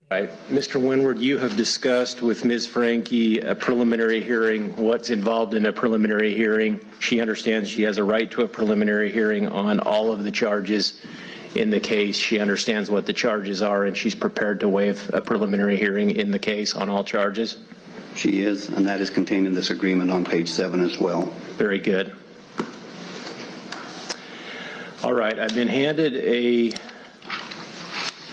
Right. Mr. Winward, you have discussed with Ms. Franke a preliminary hearing, what's involved in a preliminary hearing. She understands she has a right to a preliminary hearing on all of the charges in the case. She understands what the charges are, and she's prepared to waive a preliminary hearing in the case on all charges.
She is, and that is contained in this agreement on page 7 as well.
Very good. All right, I've been handed a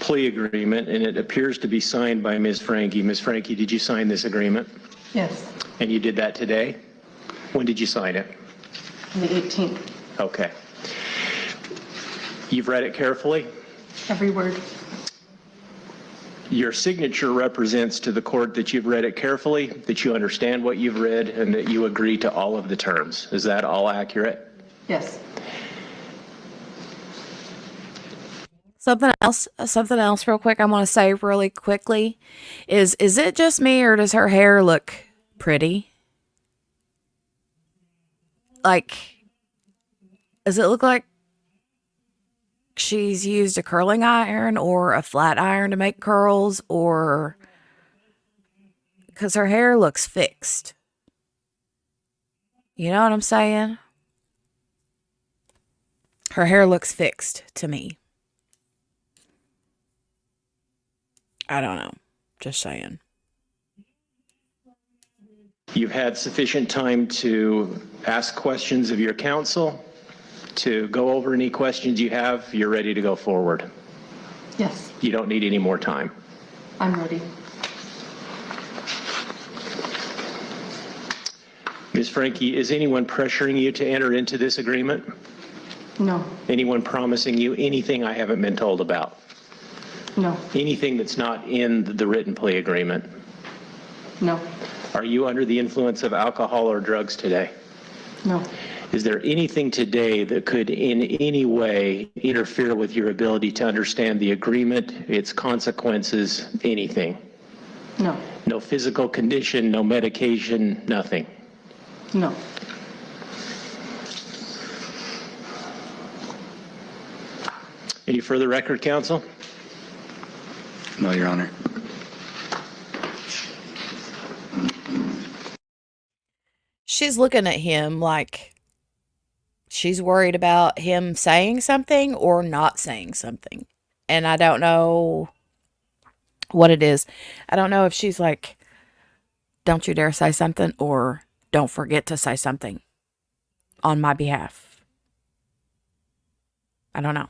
plea agreement, and it appears to be signed by Ms. Franke. Ms. Franke, did you sign this agreement?
Yes,
And you did that today? When did you sign it?
on the 18th,
Okay. You've read it carefully?
every word.
Your signature represents to the court that you've read it carefully, that you understand what you've read, and that you agree to all of the terms. Is that all accurate?
Yes,
Something else real quick I want to say really quickly is it just me or does her hair look pretty? Like, does it look like she's used a curling iron or a flat iron to make curls, or because her hair looks fixed? You know what I'm saying? Her hair looks fixed to me. I don't know. Just saying.
You've had sufficient time to ask questions of your counsel, to go over any questions you have. You're ready to go forward.
yes,
You don't need any more time.
I'm ready.
Ms. Franke, is anyone pressuring you to enter into this agreement?
No,
Anyone promising you anything I haven't been told about?
no,
Anything that's not in the written plea agreement?
no,
Are you under the influence of alcohol or drugs today?
no,
Is there anything today that could in any way interfere with your ability to understand the agreement, its consequences, anything?
no,
No physical condition, no medication, nothing?
no,
Any further record, counsel?
No, Your Honor.
She's looking at him like she's worried about him saying something or not saying something. And I don't know what it is. I don't know if she's like, don't you dare say something, or don't forget to say something on my behalf. I don't know.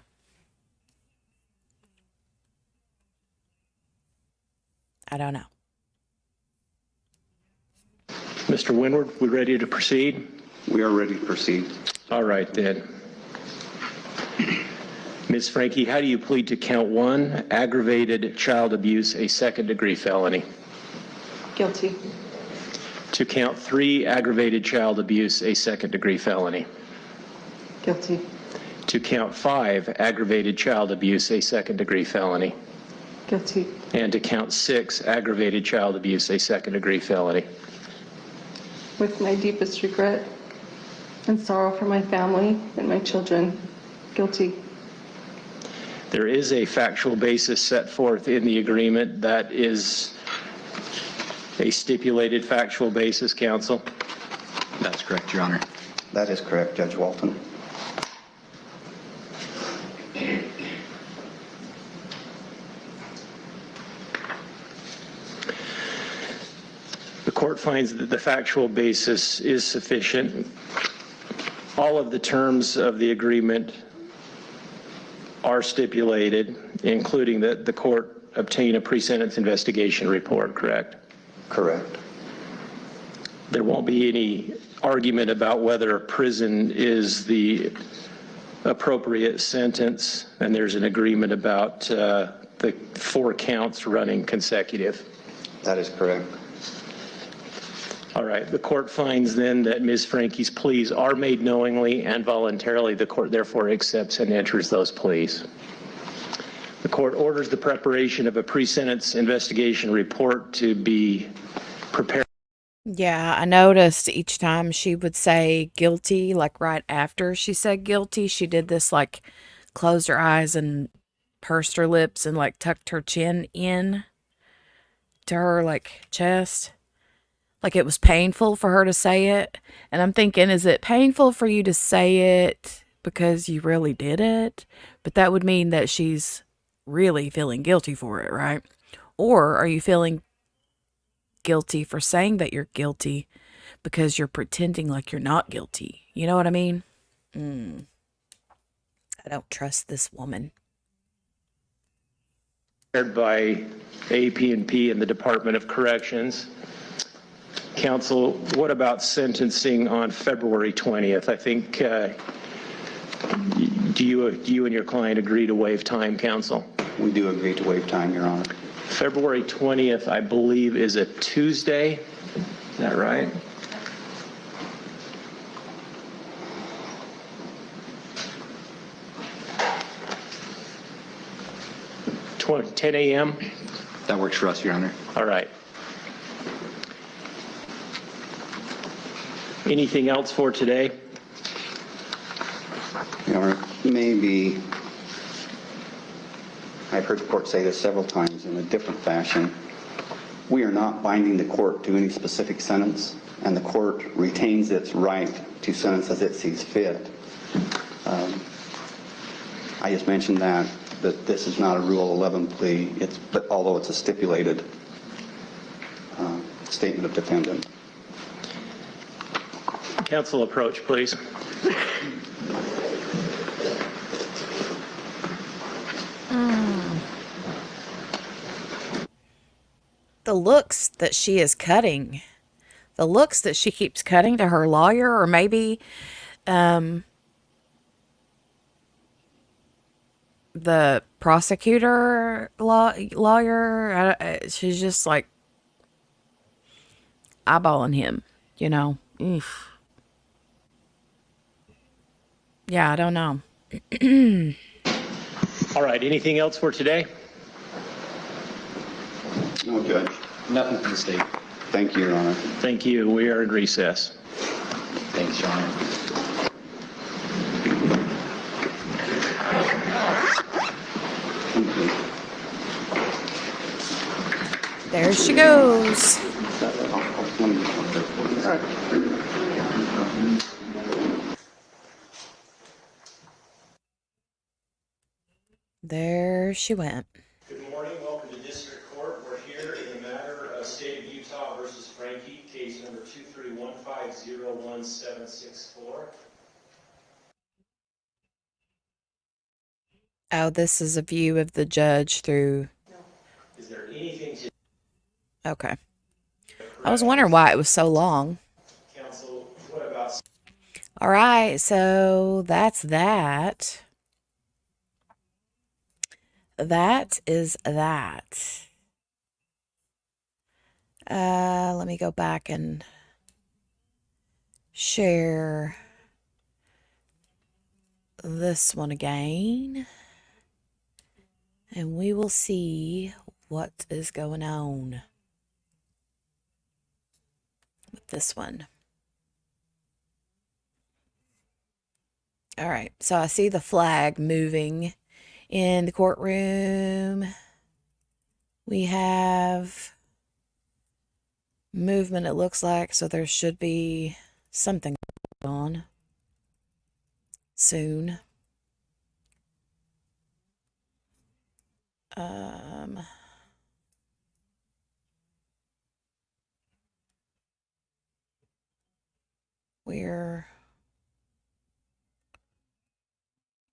I don't know.
Mr. Winward, we ready to proceed?
We are ready to proceed.
All right, then. Ms. Franke, how do you plead to count 1, aggravated child abuse, a second-degree felony?
guilty,
To count 3, aggravated child abuse, a second-degree felony?
guilty,
To count 5, aggravated child abuse, a second-degree felony?
guilty,
And to count 6, aggravated child abuse, a second-degree felony?
with my deepest regret and sorrow for my family and my children, guilty,
There is a factual basis set forth in the agreement that is a stipulated factual basis, counsel.
That's correct, Your Honor. That is correct, Judge Walton.
The court finds that the factual basis is sufficient. All of the terms of the agreement are stipulated, including that the court obtain a pre-sentence investigation report, correct?
Correct.
There won't be any argument about whether prison is the appropriate sentence, and there's an agreement about the 4 counts running consecutive.
That is correct.
All right, the court finds then that Ms. Franke's pleas are made knowingly and voluntarily. The court therefore accepts and enters those pleas. The court orders the preparation of a pre-sentence investigation report to be prepared.
Yeah, I noticed each time she would say guilty, like right after she said guilty, she did this, like closed her eyes and pursed her lips and like tucked her chin in. to her like chest, like it was painful for her to say it. And I'm thinking, is it painful for you to say it because you really did it? But that would mean that she's really feeling guilty for it, right? Or are you feeling guilty for saying that you're guilty because you're pretending like you're not guilty? You know what I mean? I don't trust this woman.
By AP&P and the Department of Corrections. Counsel, what about sentencing on February 20th? I think, do you and your client agree to waive time, counsel?
We do agree to waive time, Your Honor.
February 20th, I believe, is a Tuesday. Is that right? Twenty 10 a.m.?
That works for us, Your Honor.
All right. Anything else for today?
Your Honor, maybe, I've heard the court say this several times in a different fashion. We are not binding the court to any specific sentence, and the court retains its right to sentence as it sees fit. I just mentioned that this is not a Rule 11 plea, but although it's a stipulated statement of defendant.
Counsel, approach, please.
The looks that she is cutting, the looks that she keeps cutting to her lawyer, or maybe the prosecutor lawyer, she's just like eyeballing him, you know. Oof. Yeah, I don't know.
All right, anything else for today?
No, Judge.
Nothing from the state.
Thank you, Your Honor.
Thank you. We are in recess.
Thanks, Your Honor.
There she goes. There she went.
Good morning. Welcome to District Court. We're here in the matter of State of Utah versus Franke, case number 231501764.
Oh, this is a view of the judge through.
Is there anything to
Okay. I was wondering why it was so long.
counsel? What about?
All right, so that's that. That is that. Let me go back and share this one again. And we will see what is going on with this one. All right, so I see the flag moving in the courtroom. We have movement, it looks like, so there should be something going on soon. We're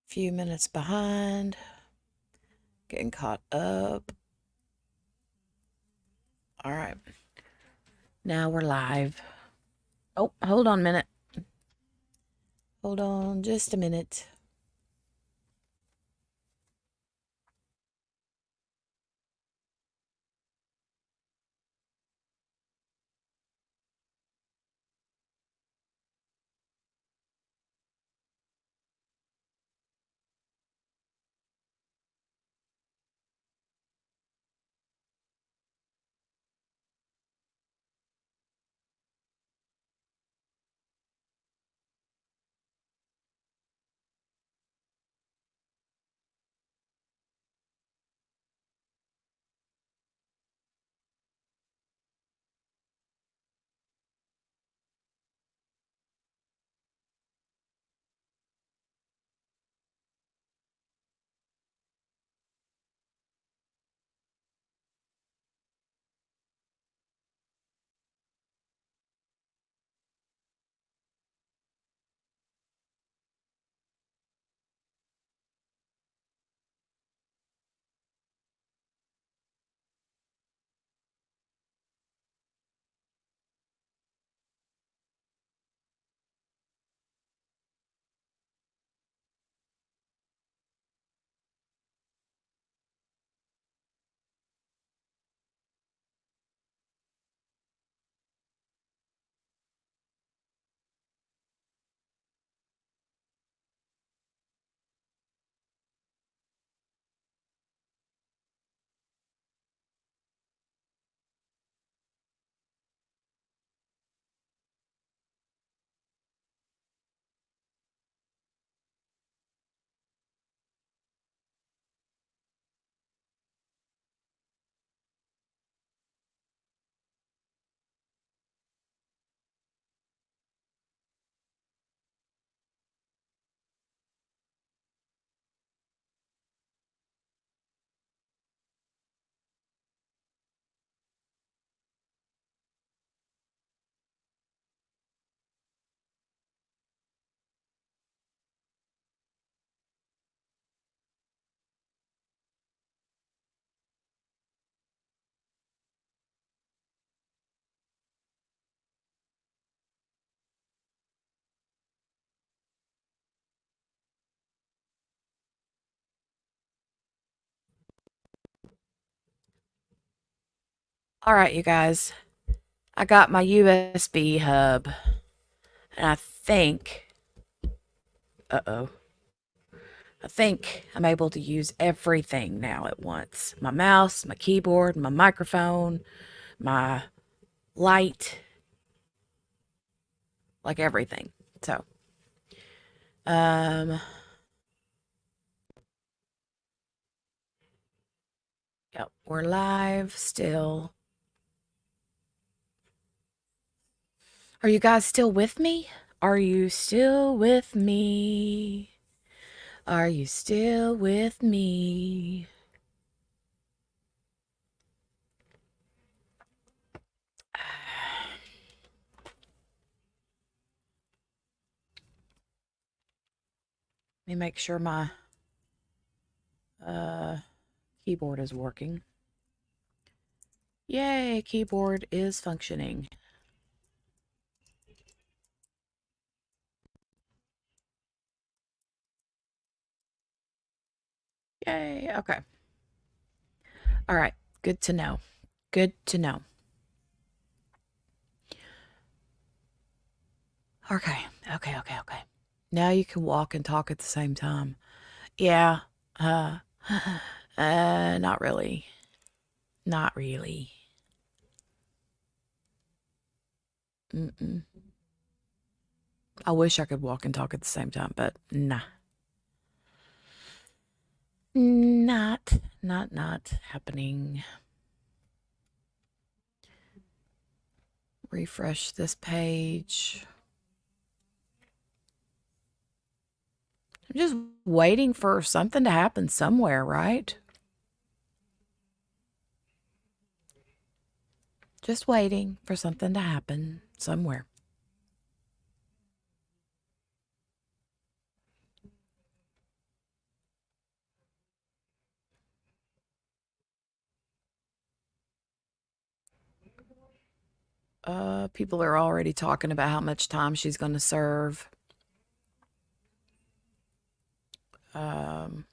a few minutes behind, getting caught up. All right, now we're live. Oh, hold on a minute. Hold on just a minute. All right, you guys. I got my USB hub. And I think, I think I'm able to use everything now at once. My mouse, my keyboard, my microphone, my light, like everything. So, yep, we're live still. Are you guys still with me? Are you still with me? Are you still with me? Let me make sure my keyboard is working. Yay, keyboard is functioning. Yay, okay. All right, good to know. Good to know. Okay. Now you can walk and talk at the same time. Yeah, not really. Not really. Mm-mm. I wish I could walk and talk at the same time, but nah. Not happening. Refresh this page. I'm just waiting for something to happen somewhere, right? Just waiting for something to happen somewhere. People are already talking about how much time she's going to serve. Let's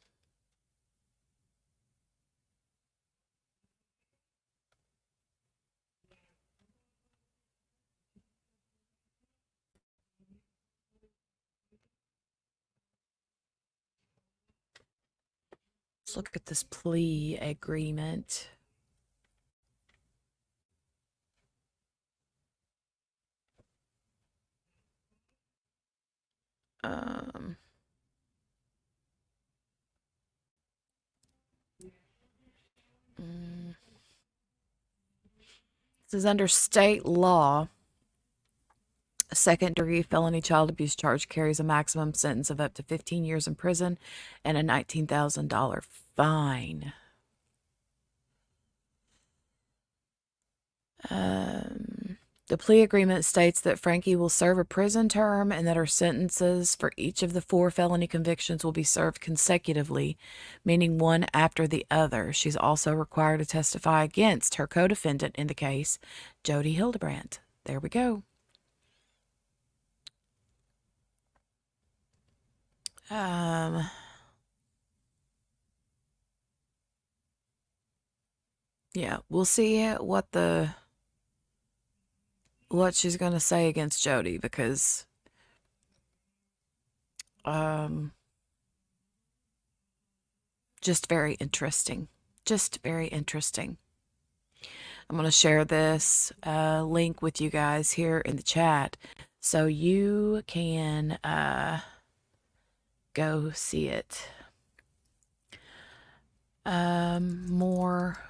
look at this plea agreement. This is under state law. A second-degree felony child abuse charge carries a maximum sentence of up to 15 years in prison and a $19,000 fine. The plea agreement states that Franke will serve a prison term and that her sentences for each of the 4 felony convictions will be served consecutively, meaning one after the other. She's also required to testify against her co-defendant in the case, Jody Hildebrandt. There we go. Yeah, we'll see what she's going to say against Jody, because just very interesting. Just very interesting. I'm going to share this link with you guys here in the chat so you can go see it. More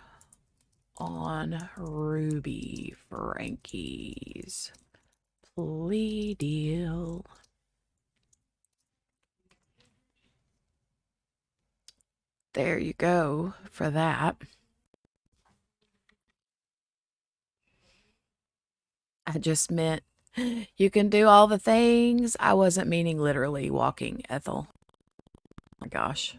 on Ruby Franke's plea deal. There you go for that. I just meant you can do all the things. I wasn't meaning literally walking, Ethel. Oh my gosh.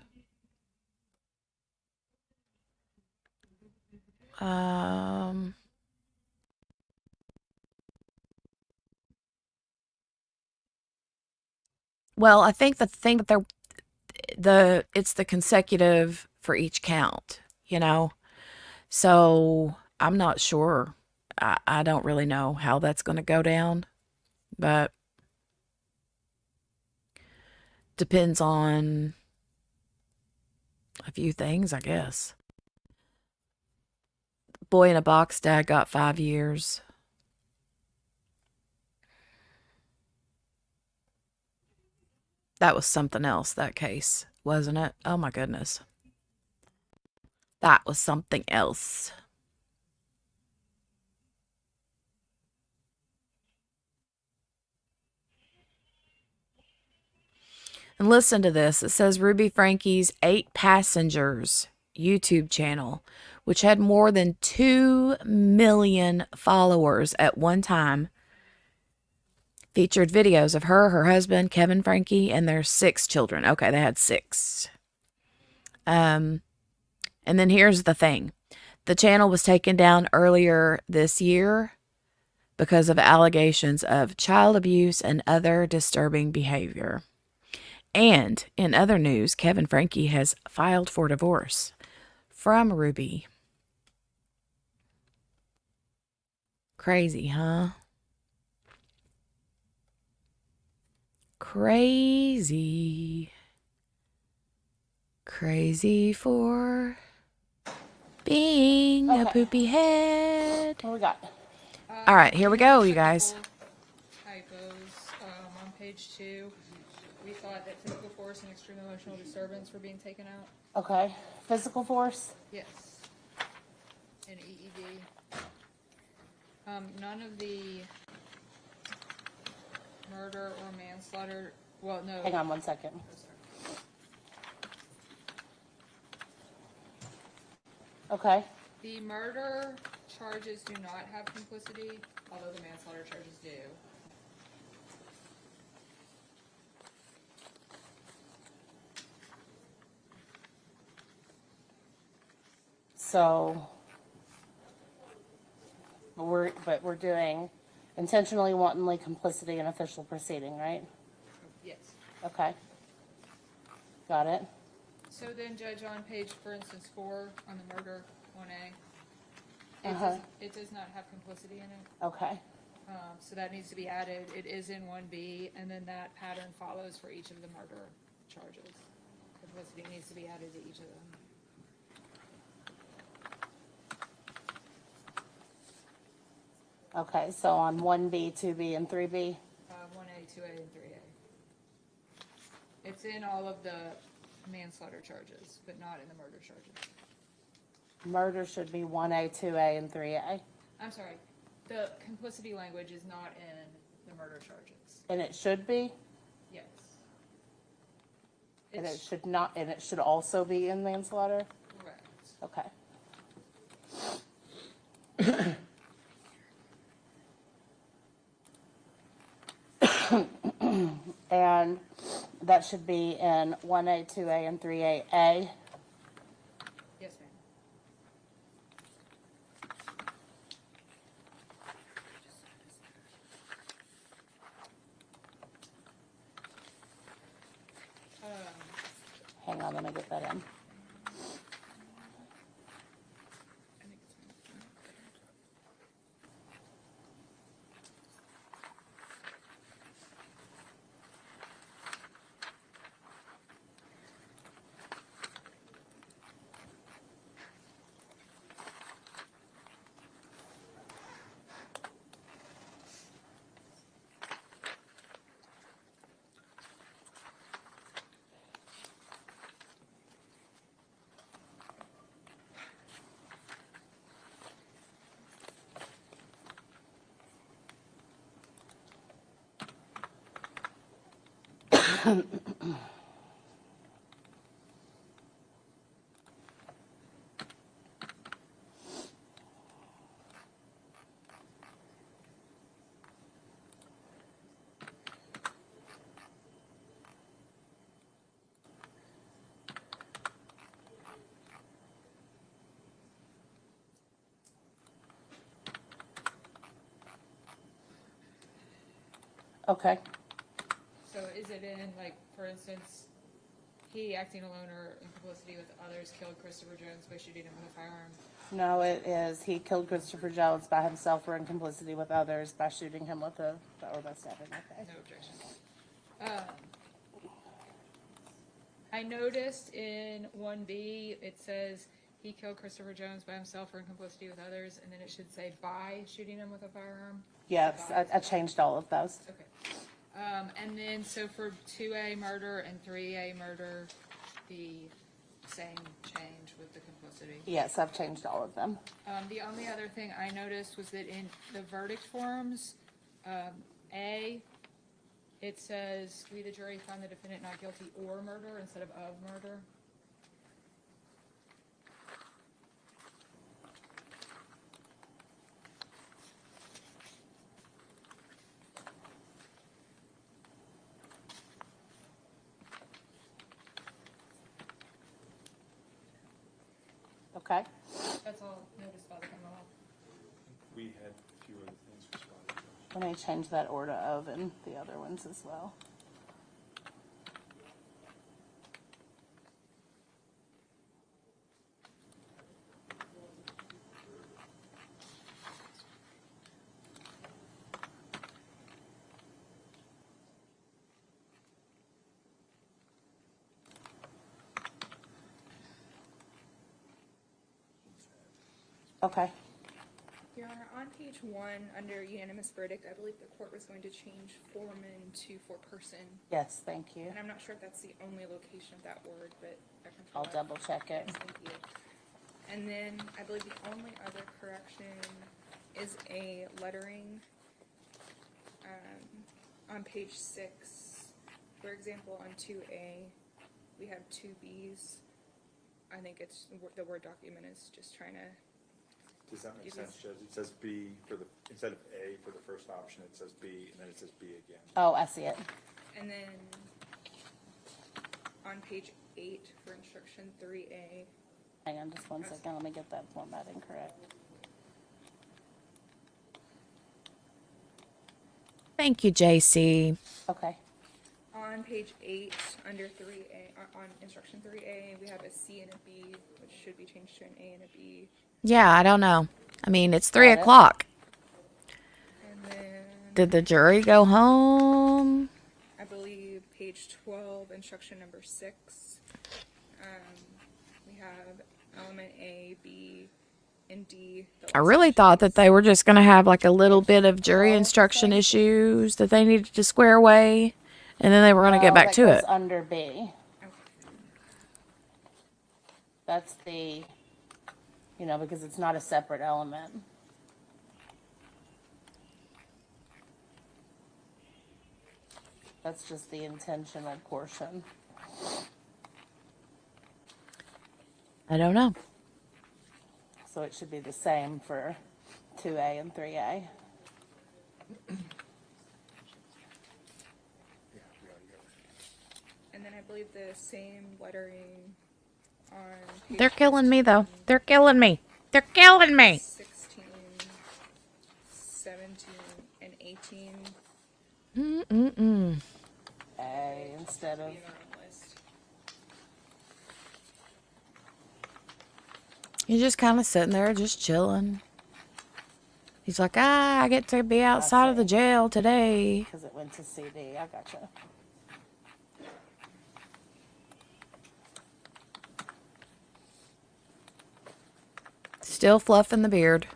Well, I think the thing that it's the consecutive for each count, you know? So I'm not sure. I don't really know how that's going to go down, but depends on a few things, I guess. Boy in a box dad got 5 years. That was something else, that case, wasn't it? Oh my goodness. That was something else. And listen to this. It says Ruby Franke's 8 Passengers YouTube channel, which had more than 2 million followers at one time, featured videos of her husband, Kevin Franke, and their 6 children. Okay, they had 6. And then here's the thing. The channel was taken down earlier this year because of allegations of child abuse and other disturbing behavior. And in other news, Kevin Franke has filed for divorce from Ruby. Crazy, huh? Crazy. Crazy for being a
Okay.
poopy head.
What we got?
All right, here we go, you guys.
Typos, on page 2, we thought that physical force and extreme emotional disturbance were being taken out.
Okay. Physical force?
Yes. And EED. None of the murder or manslaughter, well, no.
Hang on 1 second. Okay.
The murder charges do not have complicity, although the manslaughter charges do.
So we're doing intentionally, wantonly complicity in official proceeding, right?
Yes.
Okay. Got it.
So then, Judge, on page, for instance, 4, on the murder, 1A, it does not have complicity in it.
Okay.
So that needs to be added. It is in 1B, and then that pattern follows for each of the murder charges. Complicity needs to be added to each of them.
Okay, so on 1B, 2B, and 3B?
1A, 2A, and 3A. It's in all of the manslaughter charges, but not in the murder charges.
Murder should be 1A, 2A, and 3A.
I'm sorry, the complicity language is not in the murder charges.
And it should be?
Yes.
And it
It's
should not, and it should also be in manslaughter?
correct.
Okay. And that should be in 1A, 2A, and 3AA.
Yes, ma'am.
Hang on, let me get that in. Okay.
So is it in, like, for instance, he acting alone or in complicity with others killed Christopher Jones by shooting him with a firearm?
No, it is, he killed Christopher Jones by himself or in complicity with others by shooting him with or by stabbing. Okay.
No objection. I noticed in 1B, it says he killed Christopher Jones by himself or in complicity with others, and then it should say by shooting him with a firearm.
Yes, I changed all of those.
Okay. And then, so for 2A murder and 3A murder, the same change with the complicity.
Yes, I've changed all of them.
The only other thing I noticed was that in the verdict forms, A, it says, we the jury find the defendant not guilty or murder instead of murder.
Okay.
That's all noticed by the Commonwealth.
We had a few other things as well.
Let me change that or to of and the other ones as well. Okay.
Your Honor, on page 1, under unanimous verdict, I believe the court was going to change foreman to foreperson.
Yes, thank you.
And I'm not sure if that's the only location of that word, but I can.
I'll double check it.
Yes, thank you. And then I believe the only other correction is a lettering on page 6. For example, on 2A, we have 2 B's. I think it's the word document is just trying to.
Does that make sense, Judge? It says B for the, instead of A for the first option, it says B, and then it says B again.
Oh, I see it.
And then on page 8 for instruction 3A,
Hang on just one second. Let me get that formatting correct.
Thank you, JC.
Okay.
on page 8 under 3A, on instruction 3A, we have a C and a B, which should be changed to an A and a B.
Yeah, I don't know. I mean, it's 3
Got it.
o'clock.
And then
Did the jury go home?
I believe page 12, instruction number 6. We have element A, B, and D.
I really thought that they were just going to have like a little bit of jury instruction issues that they needed to square away, and then they were going to get back
that
to
goes
it.
under B. That's the, because it's not a separate element. That's just the intentional portion.
I don't know.
So it should be the same for 2A and 3A.
And then I believe the same lettering on page
They're killing me, though. They're killing me. They're killing me.
16, 17, and 18.
Mm-mm-mm.
A instead of,
Be in our own list.
He's just kind of sitting there, just chilling. He's like, I get to be outside of the jail today.
because it went to CD. I gotcha.
Still fluffing the beard.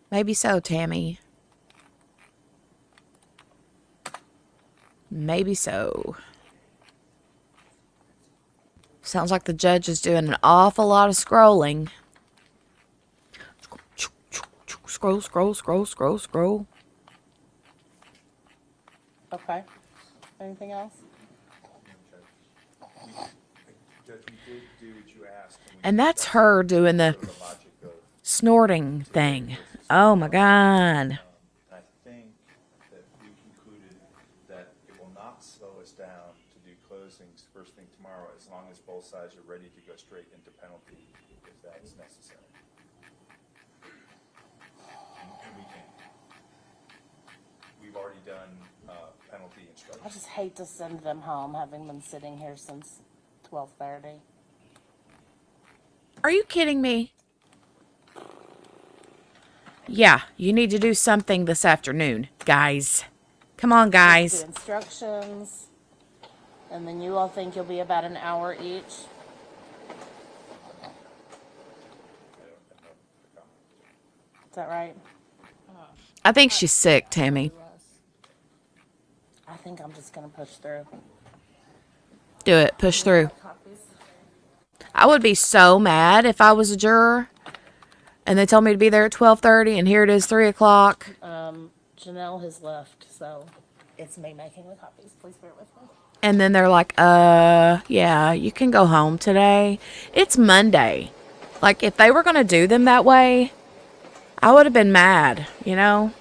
Maybe so, Tammy. Maybe so. Sounds like the judge is doing an awful lot of scrolling. Scroll, scroll, scroll, scroll, scroll.
Okay. Anything else?
Judge, we did do what you asked.
And that's her doing the
The logic of,
snorting thing. Oh my God.
I think that we concluded that it will not slow us down to do closings first thing tomorrow, as long as both sides are ready to go straight into penalty if that's necessary. And we can.
I just hate to send them home, having been sitting here since 12:30.
Are you kidding me? Yeah, you need to do something this afternoon, guys. Come on,
Do
guys.
instructions, and then you all think you'll be about an hour each. Is that right?
I think she's sick, Tammy.
I think I'm just gonna push through.
Do it. Push through.
Copies.
I would be so mad if I was a juror and they told me to be there at 12:30 and here it is 3 o'clock.
Janelle has left, so it's me making the copies. Please bear with me.
And then they're like, yeah, you can go home today. It's Monday. Like, if they were going to do them that way, I would have been mad, you know?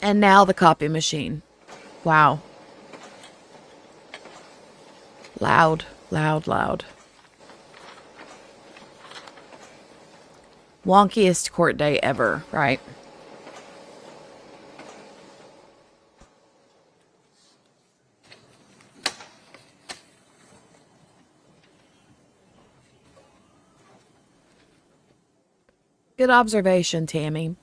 And now the copy machine. Wow. Loud, loud, loud. Wonkiest court day ever, right? Good observation, Tammy.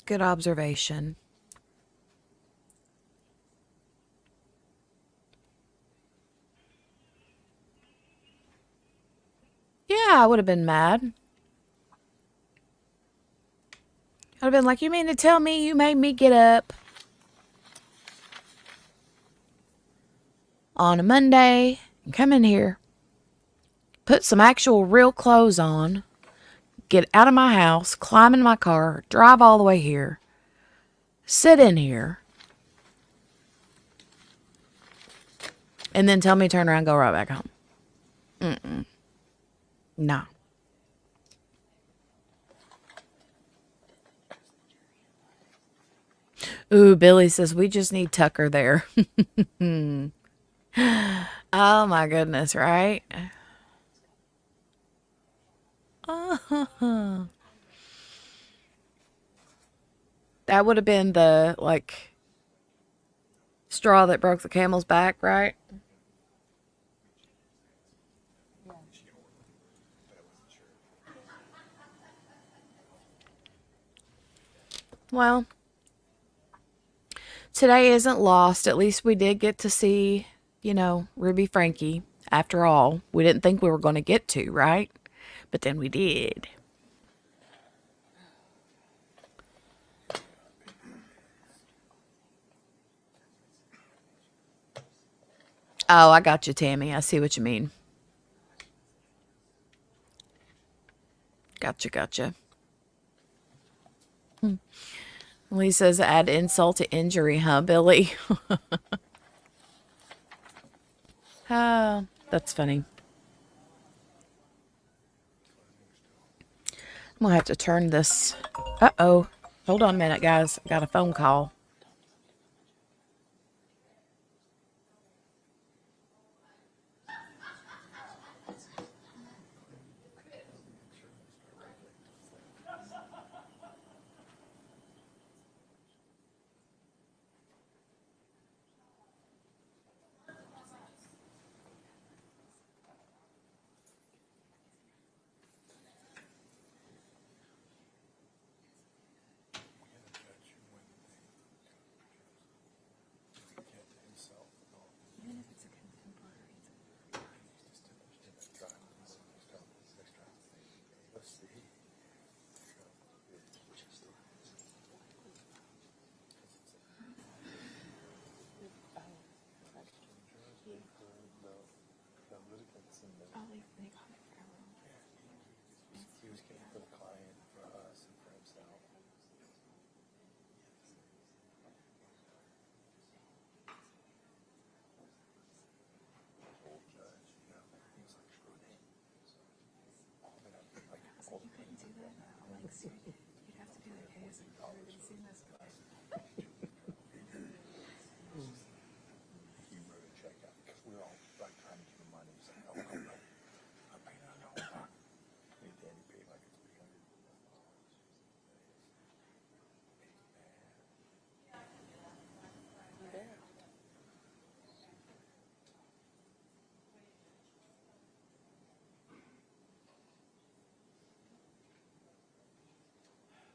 Good observation. Yeah, I would have been mad. I'd have been like, you mean to tell me you made me get up on a Monday and come in here, put some actual real clothes on, get out of my house, climb in my car, drive all the way here, sit in here, and then tell me turn around and go right back home. Mm-mm. No. Ooh, Billy says we just need Tucker there. Oh my goodness, right? That would have been the, like, straw that broke the camel's back, right? Well, today isn't lost. At least we did get to see, you know, Ruby Franke. After all, we didn't think we were going to get to, right? But then we did. Oh, I got you, Tammy. I see what you mean. Gotcha. Lee says add insult to injury, huh, Billy? Oh, that's funny. I'm going to have to turn this. Uh-oh. Hold on a minute, guys. I got a phone call.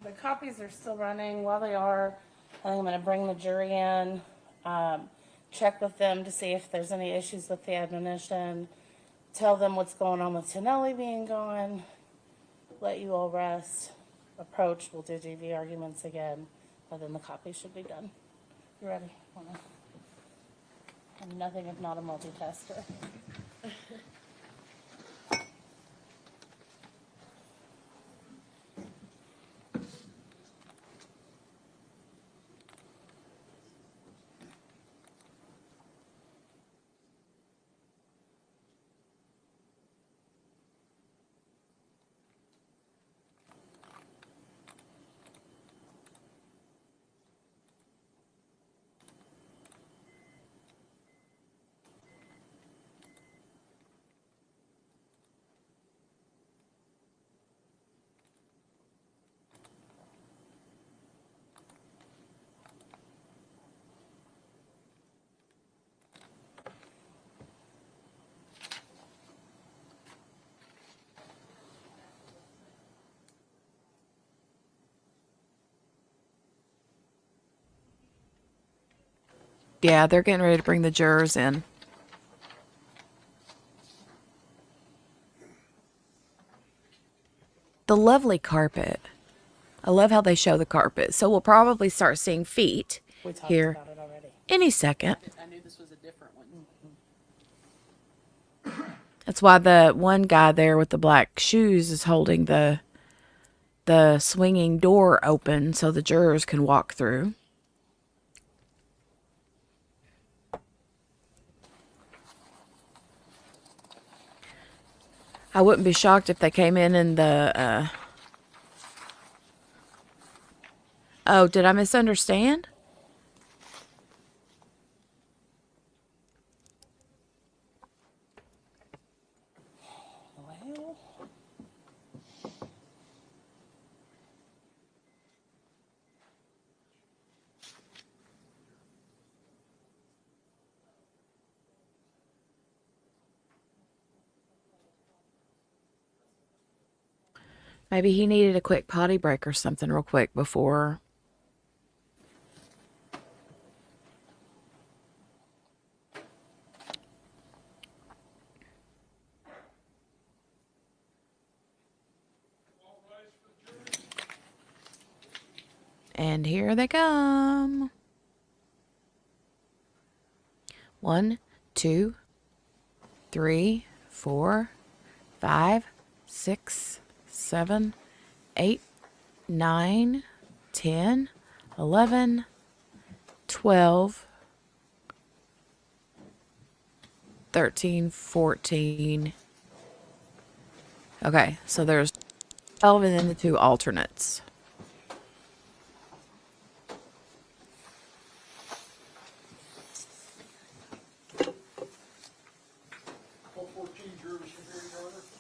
the copies are still running. While they are, I think I'm gonna bring the jury in, check with them to see if there's any issues with the admonition, tell them what's going on with Tonelli being gone, let you all rest, approach, we'll do DV arguments again, and then the copy should be done. You ready? I'm nothing if not a multitasker.
Yeah, they're getting ready to bring the jurors in. The lovely carpet. I love how they show the carpet. So we'll probably start seeing feet
We talked
here
about it already.
any second.
I knew this was a different one.
That's why the one guy there with the black shoes is holding the swinging door open so the jurors can walk through. I wouldn't be shocked if they came in the, Oh, did I misunderstand?
Well,
Maybe he needed a quick potty break or something real quick before. And here they come. 1, 2, 3, 4, 5, 6, 7, 8, 9, 10, 11, 12, 13, 14. Okay, so there's 12 and then the 2 alternates.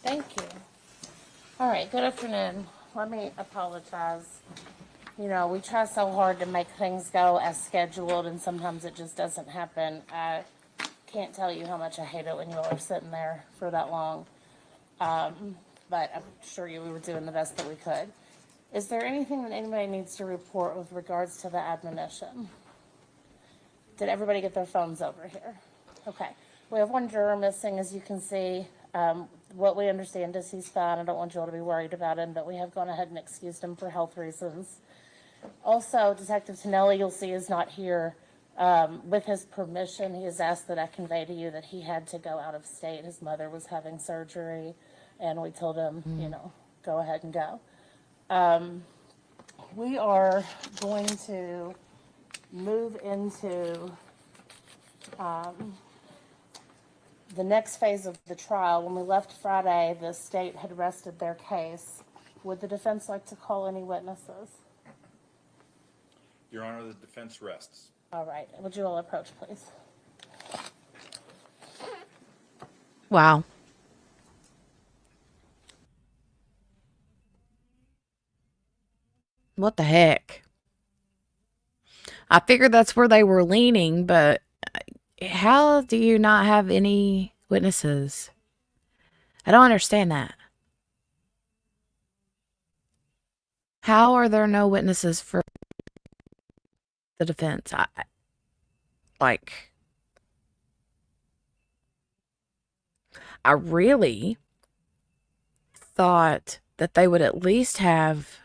thank you. All right, good afternoon. Let me apologize. You know, we try so hard to make things go as scheduled, and sometimes it just doesn't happen. I can't tell you how much I hate it when you all are sitting there for that long. But I'm sure we were doing the best that we could. Is there anything that anybody needs to report with regards to the admonition? Did everybody get their phones over here? Okay. We have one juror missing, as you can see. What we understand is he's fine. I don't want you all to be worried about him, but we have gone ahead and excused him for health reasons. Also, Detective Tonelli, you'll see, is not here. With his permission, he has asked that I convey to you that he had to go out of state. His mother was having surgery, and we told him, you know, go ahead and go. We are going to move into the next phase of the trial. When we left Friday, the state had rested their case. Would the defense like to call any witnesses?
Your Honor, the defense rests.
All right. Would you all approach, please?
Wow. What the heck? I figured that's where they were leaning, but how do you not have any witnesses? I don't understand that. How are there no witnesses for the defense? Like, I really thought that they would at least have,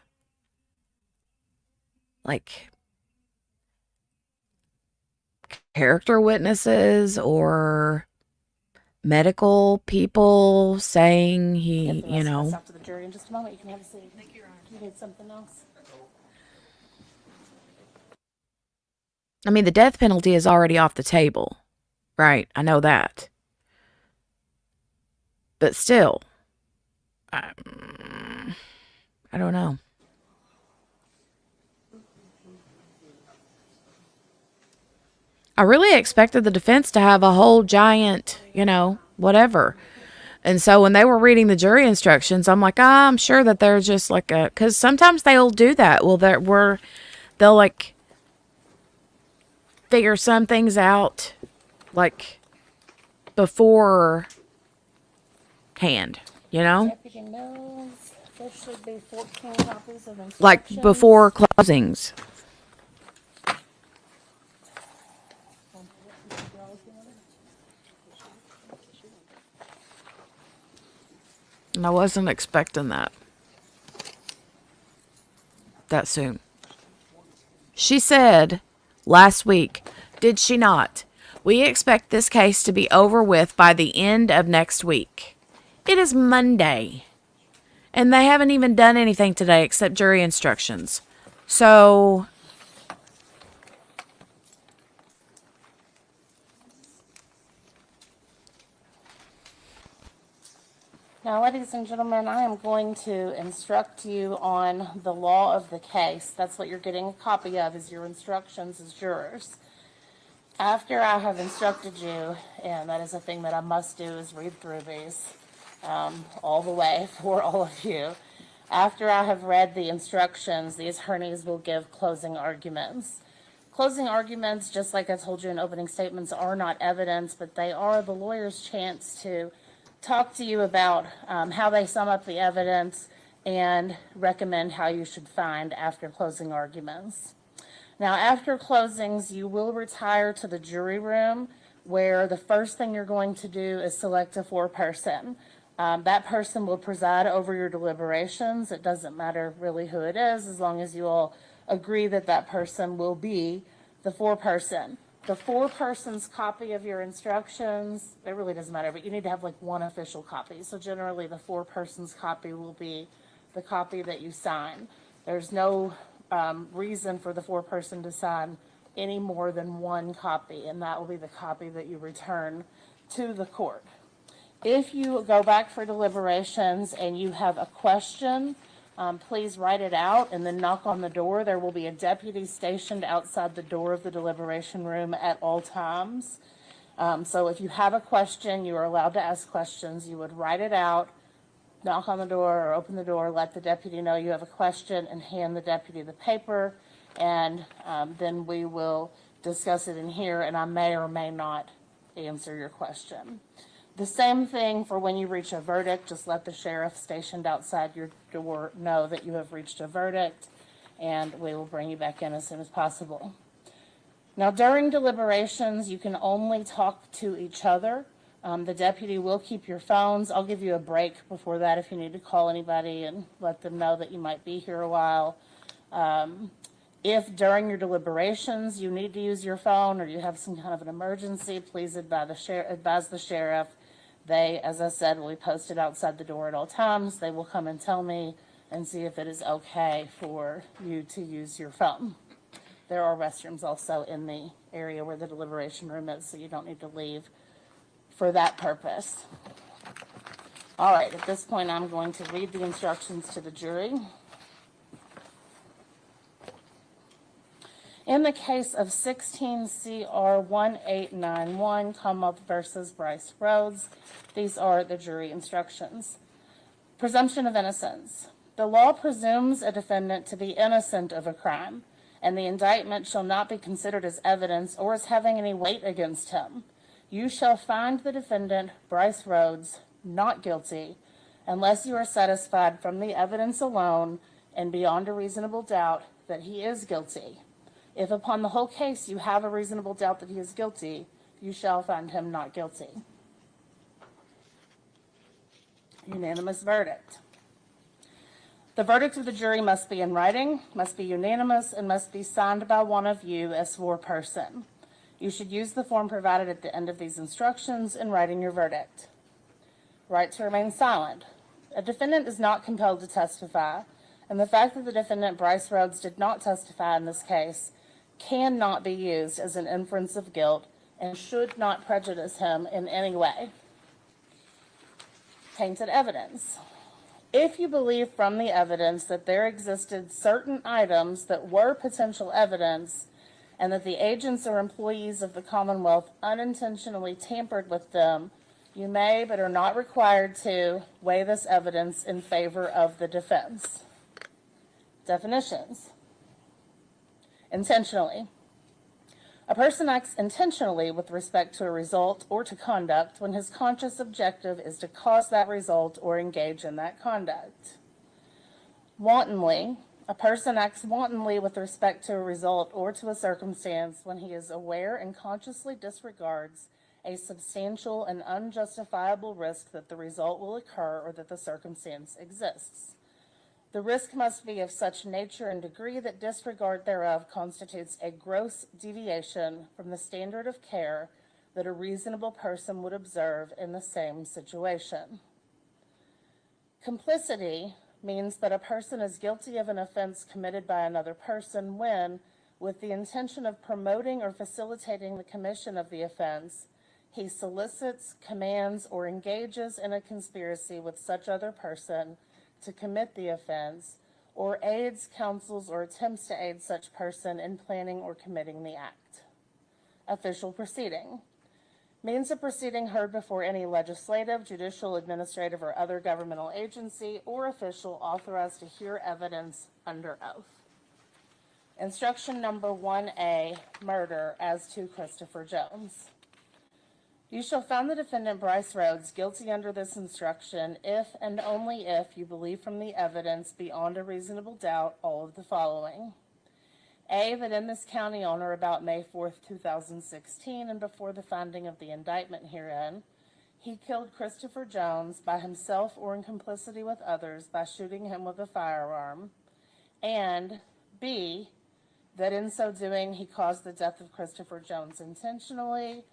like, character witnesses or medical people saying he,
Get the
you
rest of us
know.
out to the jury in just a moment. You can have a seat. Thank you, Your Honor. You need something else?
I mean, the death penalty is already off the table, right? I know that. But still, I don't know. I really expected the defense to have a whole giant, you know, whatever. And so when they were reading the jury instructions, I'm like, I'm sure that they're just like because sometimes they'll do that. Well, they'll like figure some things out like beforehand, you know?
Deputy Mills, there should be 14 copies of instructions.
Like before closings. And I wasn't expecting that soon. She said last week, did she not? We expect this case to be over with by the end of next week. It is Monday. And they haven't even done anything today except jury instructions. So
Now, ladies and gentlemen, I am going to instruct you on the law of the case. That's what you're getting a copy of, is your instructions as jurors. After I have instructed you, and that is a thing that I must do, is read through these all the way for all of you. After I have read the instructions, the attorneys will give closing arguments. Closing arguments, just like I told you in opening statements, are not evidence, but they are the lawyer's chance to talk to you about how they sum up the evidence and recommend how you should find after closing arguments. Now, after closings, you will retire to the jury room, where the first thing you're going to do is select a foreperson. That person will preside over your deliberations. It doesn't matter really who it is, as long as you all agree that that person will be the foreperson. The foreperson's copy of your instructions, it really doesn't matter, but you need to have like one official copy. So generally, the foreperson's copy will be the copy that you sign. There's no reason for the foreperson to sign any more than one copy, and that will be the copy that you return to the court. If you go back for deliberations and you have a question, please write it out and then knock on the door. There will be a deputy stationed outside the door of the deliberation room at all times. So if you have a question, you are allowed to ask questions. You would write it out, knock on the door or open the door, let the deputy know you have a question, and hand the deputy the paper, and then we will discuss it in here, and I may or may not answer your question. The same thing for when you reach a verdict. Just let the sheriff stationed outside your door know that you have reached a verdict, and we will bring you back in as soon as possible. Now, during deliberations, you can only talk to each other. The deputy will keep your phones. I'll give you a break before that if you need to call anybody and let them know that you might be here a while. If during your deliberations you need to use your phone or you have some kind of an emergency, please advise the sheriff. They, as I said, will be posted outside the door at all times. They will come and tell me and see if it is okay for you to use your phone. There are restrooms also in the area where the deliberation room is, so you don't need to leave for that purpose. All right, at this point, I'm going to read the instructions to the jury. In the case of 16 CR 1891, Commonwealth versus Brice Rhodes, these are the jury instructions. Presumption of innocence. The law presumes a defendant to be innocent of a crime, and the indictment shall not be considered as evidence or as having any weight against him. You shall find the defendant, Brice Rhodes, not guilty, unless you are satisfied from the evidence alone and beyond a reasonable doubt that he is guilty. If upon the whole case you have a reasonable doubt that he is guilty, you shall find him not guilty. Unanimous verdict. The verdict of the jury must be in writing, must be unanimous, and must be signed by one of you as foreperson. You should use the form provided at the end of these instructions in writing your verdict. Right to remain silent. A defendant is not compelled to testify, and the fact that the defendant, Brice Rhodes, did not testify in this case cannot be used as an inference of guilt and should not prejudice him in any way. Tainted evidence. If you believe from the evidence that there existed certain items that were potential evidence and that the agents or employees of the Commonwealth unintentionally tampered with them, you may but are not required to weigh this evidence in favor of the defense. Definitions. Intentionally. A person acts intentionally with respect to a result or to conduct when his conscious objective is to cause that result or engage in that conduct. Wantonly. A person acts wantonly with respect to a result or to a circumstance when he is aware and consciously disregards a substantial and unjustifiable risk that the result will occur or that the circumstance exists. The risk must be of such nature and degree that disregard thereof constitutes a gross deviation from the standard of care that a reasonable person would observe in the same situation. Complicity means that a person is guilty of an offense committed by another person when, with the intention of promoting or facilitating the commission of the offense, he solicits, commands, or engages in a conspiracy with such other person to commit the offense, or aids, counsels, or attempts to aid such person in planning or committing the act. Official proceeding means a proceeding heard before any legislative, judicial, administrative, or other governmental agency or official authorized to hear evidence under oath. Instruction number 1A, murder as to Christopher Jones. You shall find the defendant Brice Rhodes guilty under this instruction if and only if you believe from the evidence beyond a reasonable doubt all of the following. A, that in this county on or about May 4th, 2016, and before the finding of the indictment herein, he killed Christopher Jones by himself or in complicity with others by shooting him with a firearm. And B, that in so doing he caused the death of Christopher Jones intentionally,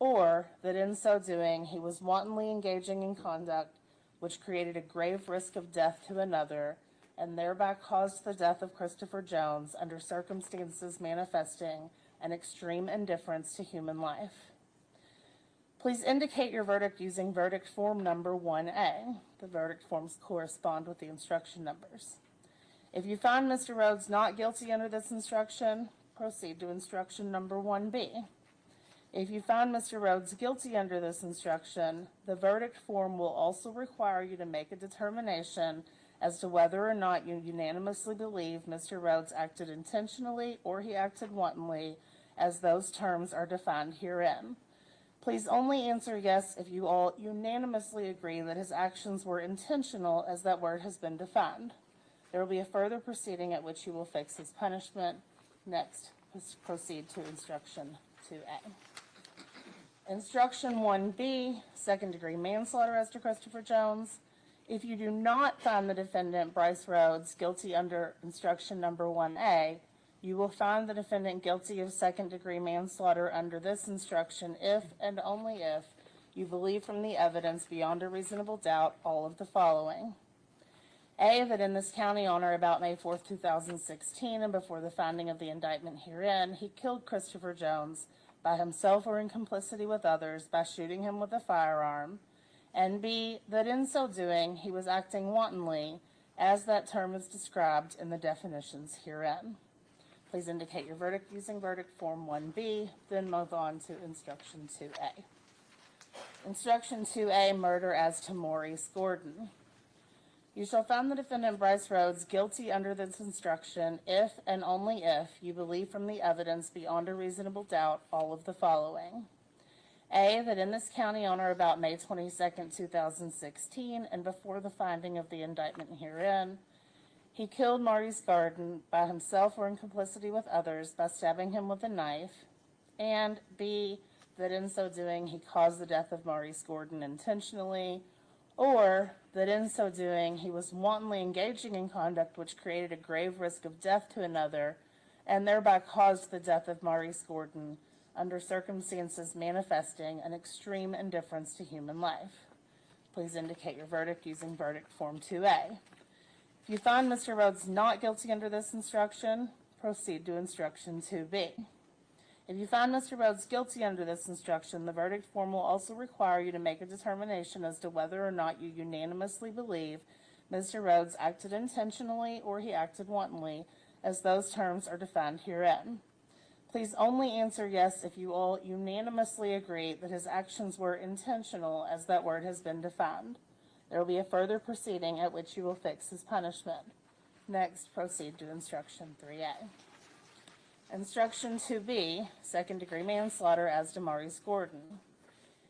or that in so doing he was wantonly engaging in conduct which created a grave risk of death to another and thereby caused the death of Christopher Jones under circumstances manifesting an extreme indifference to human life. Please indicate your verdict using verdict form number 1A. The verdict forms correspond with the instruction numbers. If you find Mr. Rhodes not guilty under this instruction, proceed to instruction number 1B. If you find Mr. Rhodes guilty under this instruction, the verdict form will also require you to make a determination as to whether or not you unanimously believe Mr. Rhodes acted intentionally or he acted wantonly, as those terms are defined herein. Please only answer yes if you all unanimously agree that his actions were intentional, as that word has been defined. There will be a further proceeding at which you will fix his punishment. Next, let's proceed to instruction 2A. Instruction 1B, second-degree manslaughter as to Christopher Jones. If you do not find the defendant, Brice Rhodes, guilty under instruction number 1A, you will find the defendant guilty of second-degree manslaughter under this instruction if and only if you believe from the evidence beyond a reasonable doubt all of the following. A, that in this county on or about May 4th, 2016, and before the finding of the indictment herein, he killed Christopher Jones by himself or in complicity with others by shooting him with a firearm, and B, that in so doing he was acting wantonly, as that term is described in the definitions herein. Please indicate your verdict using verdict form 1B, then move on to instruction 2A. Instruction 2A, murder as to Maurice Gordon. You shall find the defendant Brice Rhodes guilty under this instruction if and only if you believe from the evidence beyond a reasonable doubt all of the following. A, that in this county on or about May 22nd, 2016, and before the finding of the indictment herein, he killed Maurice Gordon by himself or in complicity with others by stabbing him with a knife, and B, that in so doing he caused the death of Maurice Gordon intentionally, or that in so doing he was wantonly engaging in conduct which created a grave risk of death to another and thereby caused the death of Maurice Gordon under circumstances manifesting an extreme indifference to human life. Please indicate your verdict using verdict form 2A. If you find Mr. Rhodes not guilty under this instruction, proceed to instruction 2B. If you find Mr. Rhodes guilty under this instruction, the verdict form will also require you to make a determination as to whether or not you unanimously believe Mr. Rhodes acted intentionally or he acted wantonly, as those terms are defined herein. Please only answer yes if you all unanimously agree that his actions were intentional, as that word has been defined. There will be a further proceeding at which you will fix his punishment. Next, proceed to instruction 3A. Instruction 2B, second-degree manslaughter as to Maurice Gordon.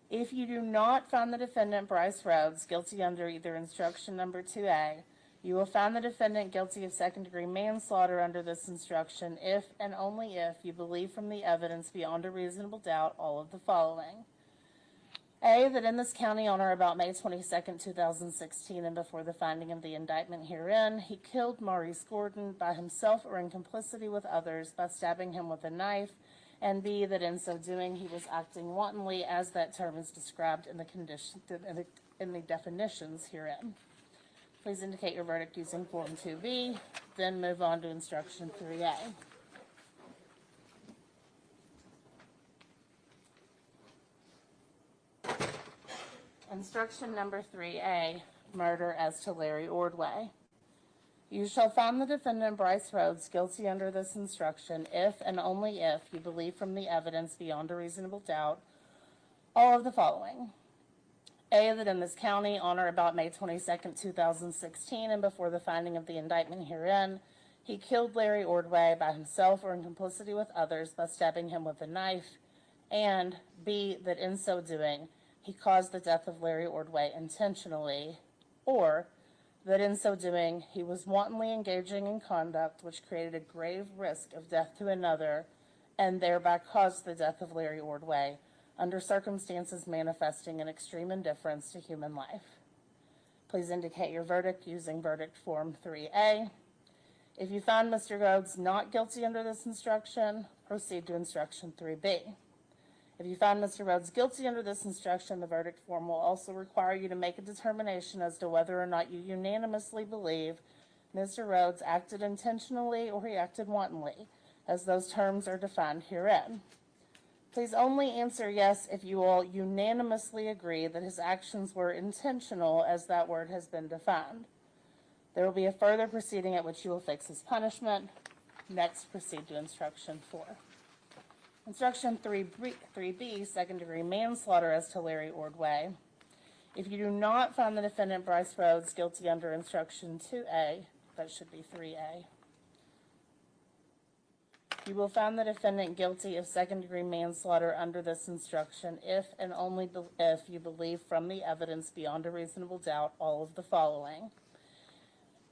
If you do not find the defendant, Brice Rhodes, guilty under either instruction number 2A, you will find the defendant guilty of second-degree manslaughter under this instruction if and only if you believe from the evidence beyond a reasonable doubt all of the following. A, that in this county on or about May 22nd, 2016, and before the finding of the indictment herein, he killed Maurice Gordon by himself or in complicity with others by stabbing him with a knife, and B, that in so doing he was acting wantonly as that term is described in the definitions herein. Please indicate your verdict using form 2B, then move on to instruction 3A. Instruction number 3A, murder as to Larry Ordway. You shall find the defendant Brice Rhodes guilty under this instruction if and only if you believe from the evidence beyond a reasonable doubt all of the following. A, that in this county on or about May 22nd, 2016, and before the finding of the indictment herein, he killed Larry Ordway by himself or in complicity with others by stabbing him with a knife, and B, that in so doing he caused the death of Larry Ordway intentionally, or that in so doing he was wantonly engaging in conduct which created a grave risk of death to another and thereby caused the death of Larry Ordway under circumstances manifesting an extreme indifference to human life. Please indicate your verdict using verdict form 3A. If you find Mr. Rhodes not guilty under this instruction, proceed to instruction 3B. If you find Mr. Rhodes guilty under this instruction, the verdict form will also require you to make a determination as to whether or not you unanimously believe Mr. Rhodes acted intentionally or he acted wantonly, as those terms are defined herein. Please only answer yes if you all unanimously agree that his actions were intentional, as that word has been defined. There will be a further proceeding at which you will fix his punishment. Next, proceed to instruction 4. Instruction 3B, second-degree manslaughter as to Larry Ordway. If you do not find the defendant Brice Rhodes guilty under instruction 2A, that should be 3A, you will find the defendant guilty of second-degree manslaughter under this instruction if and only if you believe from the evidence beyond a reasonable doubt all of the following.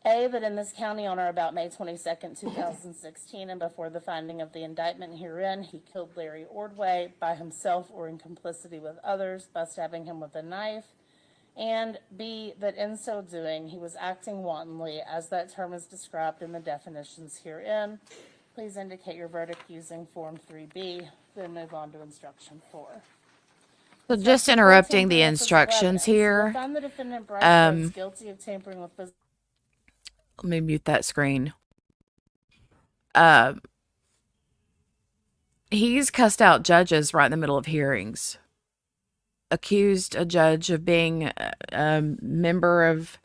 A, that in this county on or about May 22nd, 2016, and before the finding of the indictment herein, he killed Larry Ordway by himself or in complicity with others by stabbing him with a knife, and B, that in so doing he was acting wantonly, as that term is described in the definitions herein. Please indicate your verdict using form 3B, then move on to instruction 4.
So just interrupting the instructions here.
Found the defendant Brice Rhodes guilty of tampering with physical.
Let me mute that screen. He's cussed out judges right in the middle of hearings. Accused a judge of being a member of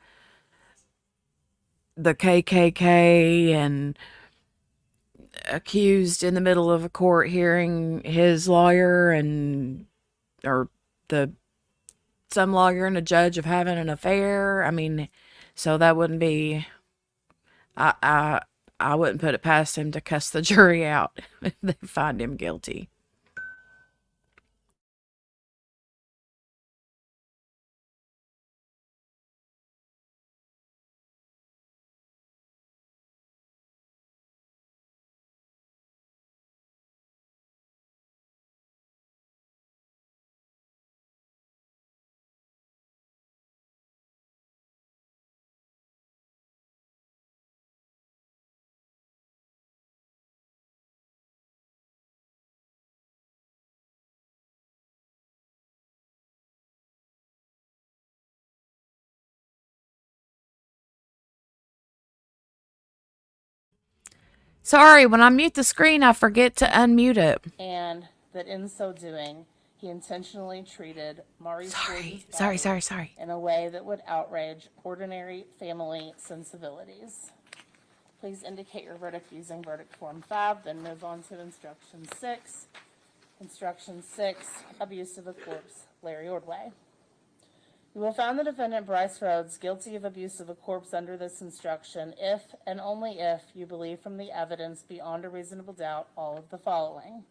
the KKK, and accused in the middle of a court hearing his lawyer or some lawyer and a judge of having an affair. I mean, so that wouldn't be. I wouldn't put it past him to cuss the jury out if they find him guilty. Sorry, when I mute the screen, I forget to unmute it.
and that in so doing, he intentionally treated Maurice Gordon's
Sorry.
in a way that would outrage ordinary family sensibilities. Please indicate your verdict using verdict form 5, then move on to instruction 6. Instruction 6, abuse of a corpse, Larry Ordway. You will find the defendant Brice Rhodes guilty of abuse of a corpse under this instruction if and only if you believe from the evidence beyond a reasonable doubt all of the following.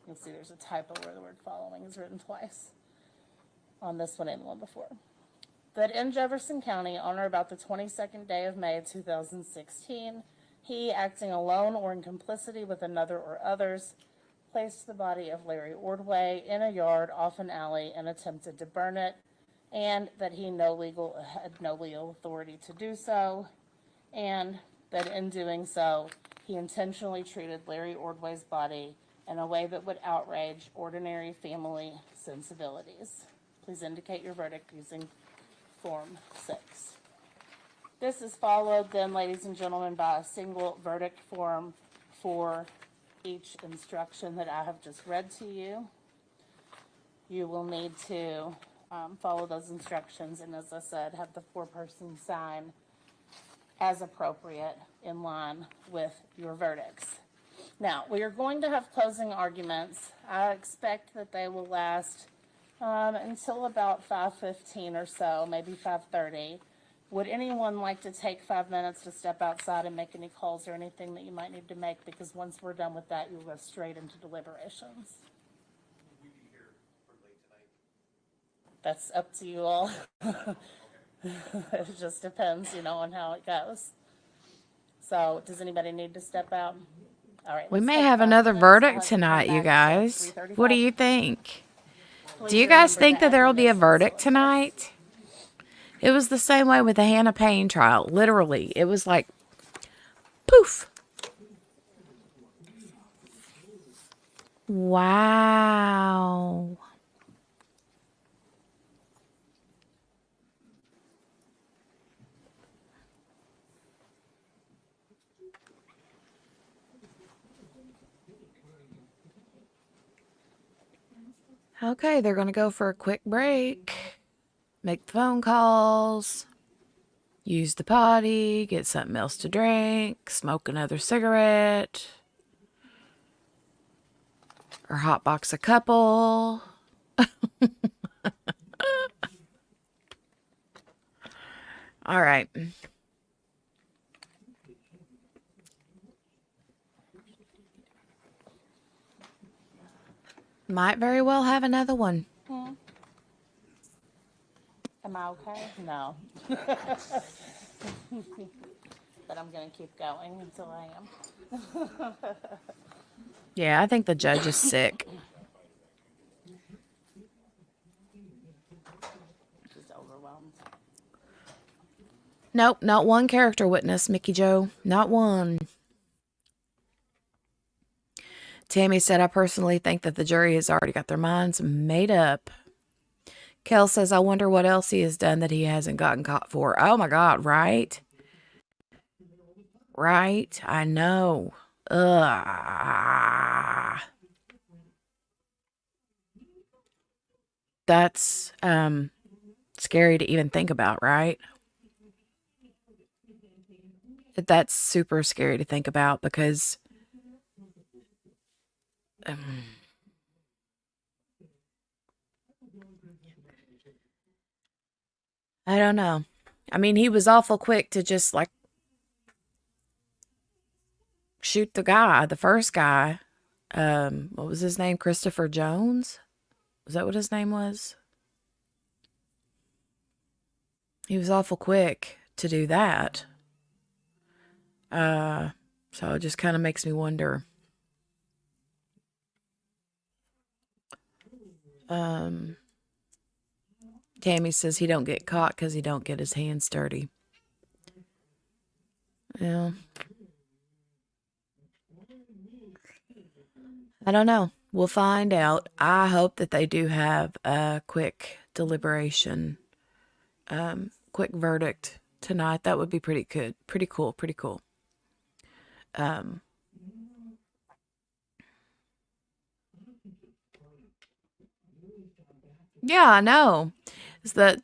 You'll see there's a typo where the word following is written twice on this one and the one before. That in Jefferson County, on or about the 22nd day of May 2016, he, acting alone or in complicity with another or others, placed the body of Larry Ordway in a yard off an alley and attempted to burn it, and that he had no legal authority to do so, and that in doing so, he intentionally treated Larry Ordway's body in a way that would outrage ordinary family sensibilities. Please indicate your verdict using Form 6. This is followed then, ladies and gentlemen, by a single verdict form for each instruction that I have just read to you. You will need to follow those instructions and, as I said, have the foreperson sign as appropriate in line with your verdicts. Now, we are going to have closing arguments. I expect that they will last until about 5:15 or so, maybe 5:30. Would anyone like to take 5 minutes to step outside and make any calls or anything that you might need to make? Because once we're done with that, you'll go straight into deliberations. Will we be here for late tonight? That's up to you all. It just depends, on how it goes. So, does anybody need to step out? All right.
We
let's
may
take
have
5
another
minutes.
verdict
I'll have to come
tonight, you
back at
guys. What do
3:35.
you think?
Please
Do you guys
remember
think
to
that there will be a
admonish
verdict
this.
tonight? It was the same way with the Hannah Payne trial. Literally, it was like, poof. Wow. Okay, they're going to go for a quick break. Make the phone calls. Use the potty. Get something else to drink. Smoke another cigarette. Or hotbox a couple. All right. Might very well have another one.
Am I okay? No. But I'm going to keep going until I am.
Yeah, I think the judge is sick.
Just overwhelmed.
Nope, not one character witness, Mickey Joe. Not one. Tammy said, I personally think that the jury has already got their minds made up. Kel says, I wonder what else he has done that he hasn't gotten caught for. Oh my God, right? Right? I know. Ugh. That's scary to even think about, right? That's super scary to think about because I don't know. I mean, he was awful quick to just like shoot the guy, the first guy. What was his name? Christopher Jones? Was that what his name was? He was awful quick to do that. So it just kind of makes me wonder. Tammy says he don't get caught because he don't get his hands dirty. Yeah. I don't know. We'll find out. I hope that they do have a quick deliberation, quick verdict tonight. That would be pretty good. Pretty cool. Yeah, I know. That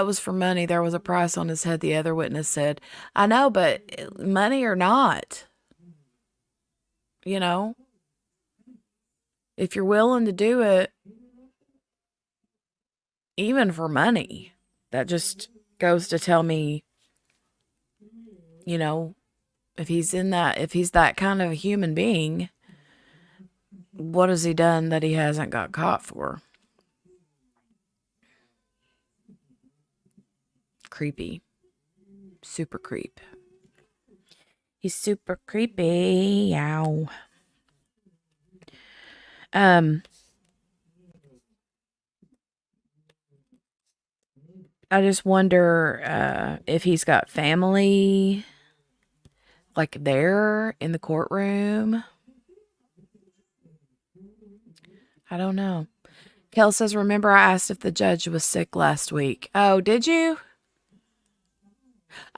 was for money. There was a price on his head, the other witness said. I know, but money or not, you know, if you're willing to do it, even for money, that just goes to tell me, you know, if he's that kind of a human being, what has he done that he hasn't got caught for? Creepy. Super creep. He's super creepy. Ow. Um, I just wonder if he's got family like there in the courtroom. I don't know. Kel says, remember I asked if the judge was sick last week. Oh, did you?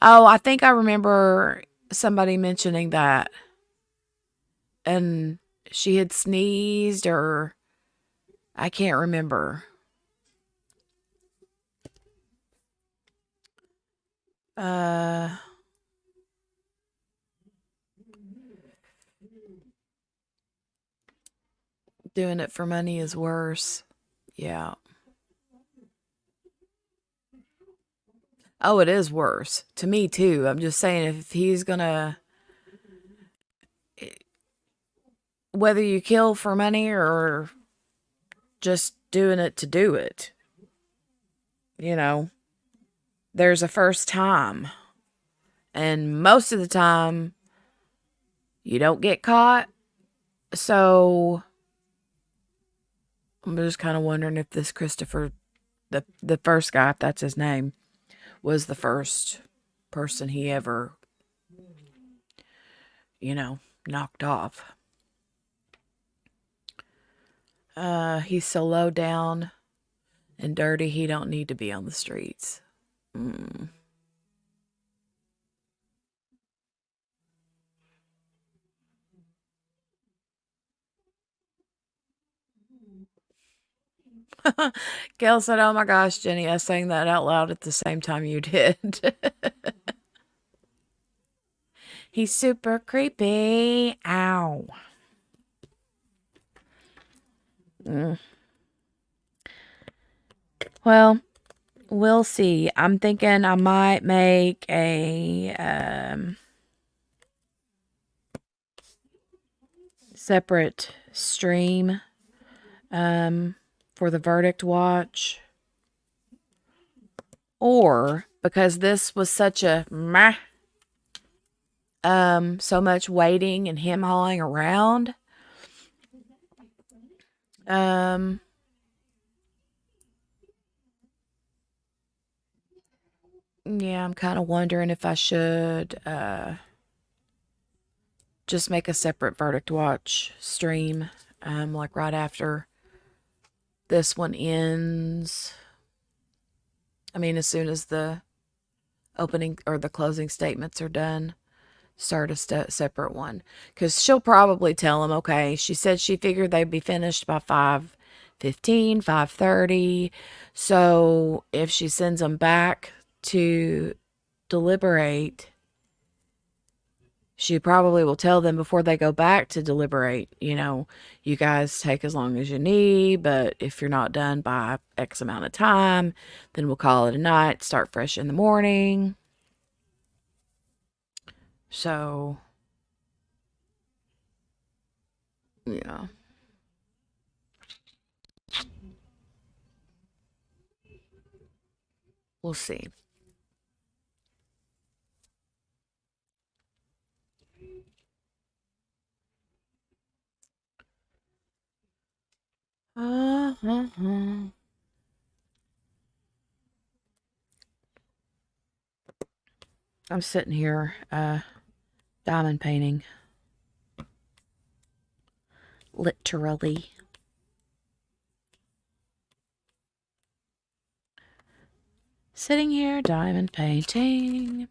Oh, I think I remember somebody mentioning that. And she had sneezed or I can't remember. Uh, Doing it for money is worse. Yeah. Oh, it is worse. To me, too. I'm just saying, if he's gonna, whether you kill for money or just doing it to do it, you know, there's a first time. And most of the time, you don't get caught. So I'm just kind of wondering if this Christopher, the first guy, if that's his name, was the first person he ever, you know, knocked off. He's so low down and dirty, he don't need to be on the streets. Mm. Gail said, oh my gosh, Jenny, I sang that out loud at the same time you did. He's super creepy. Ow. Mm. Well, we'll see. I'm thinking I might make a separate stream for the verdict watch. Or because this was such a meh, so much waiting and him hauling around. Yeah, I'm kind of wondering if I should just make a separate verdict watch stream, like right after this one ends. I mean, as soon as the opening or the closing statements are done, start a separate one. Because she'll probably tell him, okay, she said she figured they'd be finished by 5:15, 5:30. So if she sends them back to deliberate, she probably will tell them before they go back to deliberate, you know, you guys take as long as you need, but if you're not done by X amount of time, then we'll call it a night, start fresh in the morning. So, yeah. We'll see. I'm sitting here, diamond painting. Literally. Sitting here, diamond painting.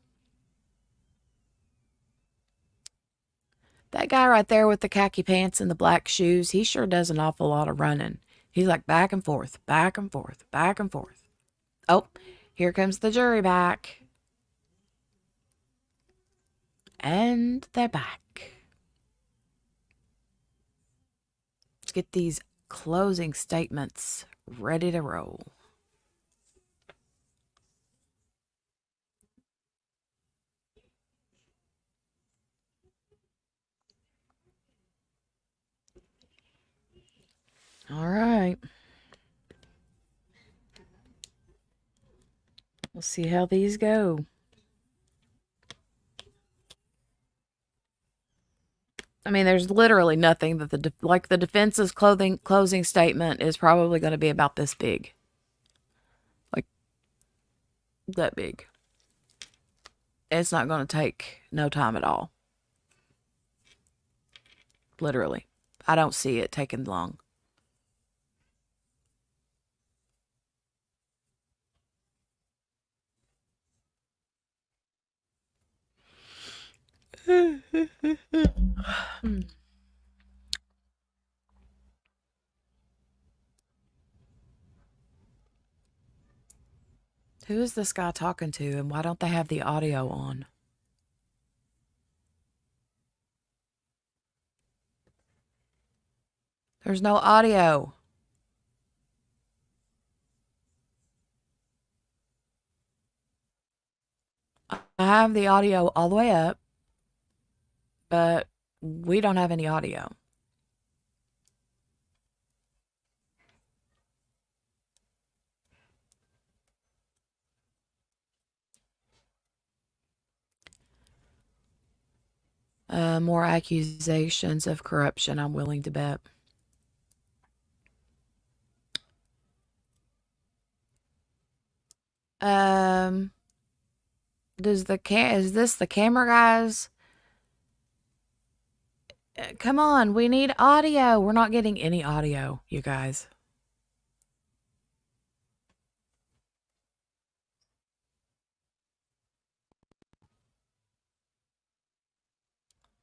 That guy right there with the khaki pants and the black shoes, he sure does an awful lot of running. He's like back and forth, back and forth, back and forth. Oh, here comes the jury back. And they're back. Let's get these closing statements ready to roll. All right. We'll see how these go. I mean, there's literally nothing that the defense's closing statement is probably going to be about this big. Like that big. It's not going to take no time at all. Literally. I don't see it taking long. Who is this guy talking to, and why don't they have the audio on? There's no audio. I have the audio all the way up, but we don't have any audio. More accusations of corruption, I'm willing to bet. Is this the camera guys? Come on, we need audio. We're not getting any audio, you guys.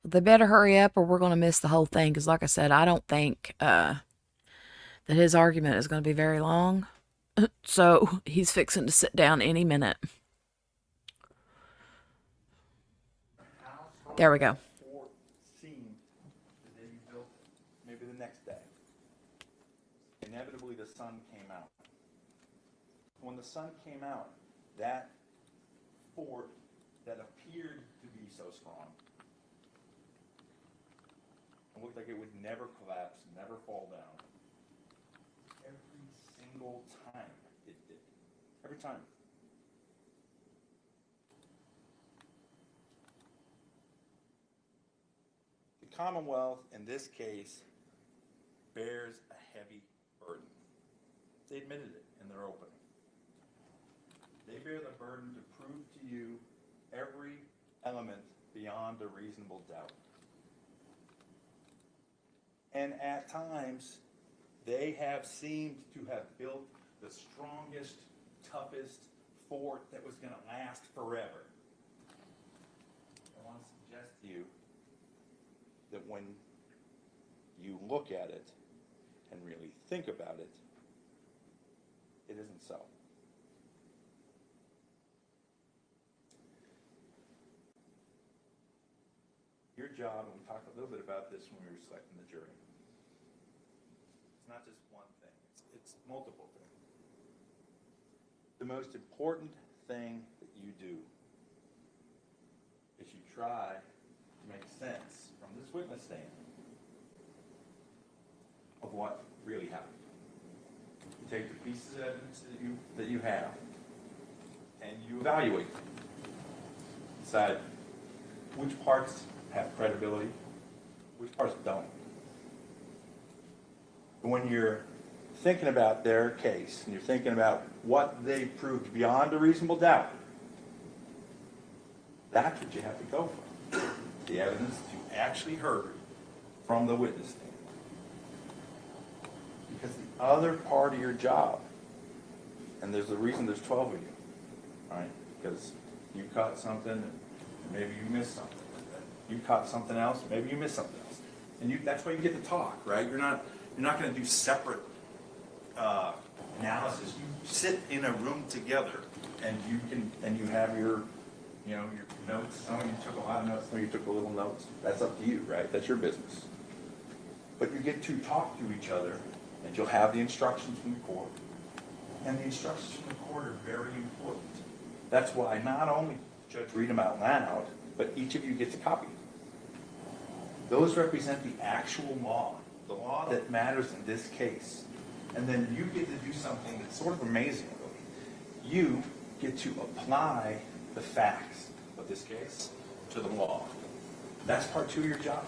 They better hurry up or we're going to miss the whole thing. Because like I said, I don't think that his argument is going to be very long. So he's fixing to sit down any minute. There we go.
Maybe the next day. Inevitably, the sun came out. When the sun came out, that fort that appeared to be so strong, it looked like it would never collapse, never fall down. Every single time it did. Every time. The Commonwealth, in this case, bears a heavy burden. They admitted it in their opening. They bear the burden to prove to you every element beyond a reasonable doubt. And at times, they have seemed to have built the strongest, toughest fort that was going to last forever. I want to suggest to you that when you look at it and really think about it, it isn't so. Your job, and we talked a little bit about this when we were selecting the jury, it's not just one thing, it's multiple things. The most important thing that you do is you try to make sense from this witness stand of what really happened. You take the pieces of evidence that you have and you evaluate them. Decide which parts have credibility, which parts don't. And when you're thinking about their case and you're thinking about what they proved beyond a reasonable doubt, that's what you have to go from. The evidence that you actually heard from the witness stand. Because the other part of your job, and there's a reason there's 12 of you, right? Because you caught something, and maybe you missed something. You caught something else, maybe you missed something else. And that's why you get to talk, right? You're not going to do separate analysis. You sit in a room together, and you have your notes. Some of you took a lot of notes, some of you took a little notes. That's up to you, right? That's your business. But you get to talk to each other, and you'll have the instructions from the court. And the instructions from the court are very important. That's why not only the judge read them out loud, but each of you gets a copy. Those represent the actual law, the law that matters in this case. And then you get to do something that's sort of amazing, really. You get to apply the facts of this case to the law. That's part 2 of your job.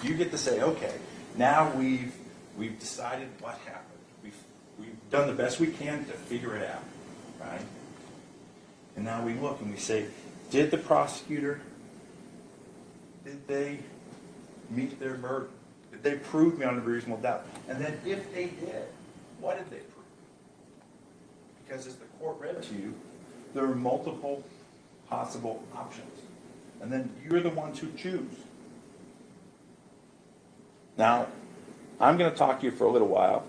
You get to say, okay, now we've decided what happened. We've done the best we can to figure it out, right? And now we look and we say, did the prosecutor, did they meet their burden? Did they prove beyond a reasonable doubt? And then if they did, what did they prove? Because as the court read to you, there are multiple possible options. And then you're the ones who choose. Now, I'm going to talk to you for a little while,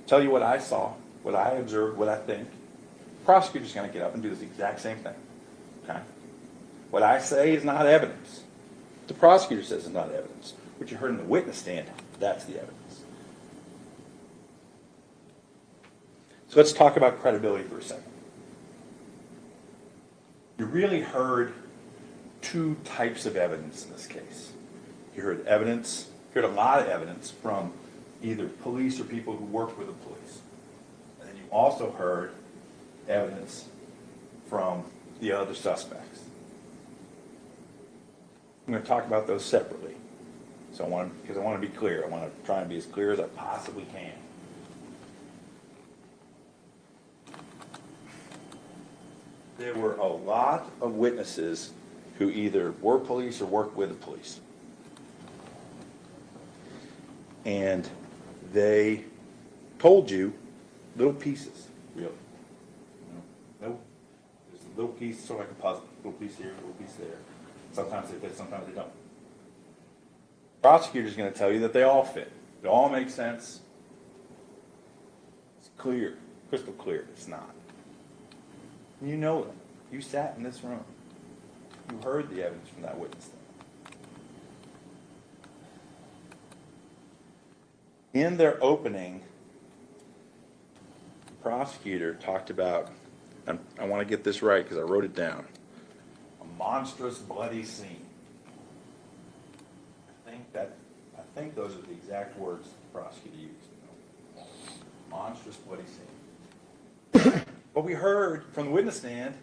tell you what I saw, what I observed, what I think. The prosecutor's going to get up and do the exact same thing. Okay? What I say is not evidence. The prosecutor says it's not evidence. What you heard in the witness stand, that's the evidence. So let's talk about credibility for a second. You really heard 2 types of evidence in this case. You heard evidence, you heard a lot of evidence from either police or people who work with the police. And then you also heard evidence from the other suspects. I'm going to talk about those separately. So because I want to be clear. I want to try and be as clear as I possibly can. There were a lot of witnesses who either were police or worked with the police. And they told you little pieces, really. No, there's a little piece, sort of like a puzzle. Little piece here, little piece there. Sometimes they fit, sometimes they don't. The prosecutor's going to tell you that they all fit. They all make sense. It's clear, crystal clear. It's not. You know them. You sat in this room. You heard the evidence from that witness stand. In their opening, the prosecutor talked about, and I want to get this right because I wrote it down, a monstrous bloody scene. I think those are the exact words the prosecutor used. Monstrous bloody scene. What we heard from the witness stand,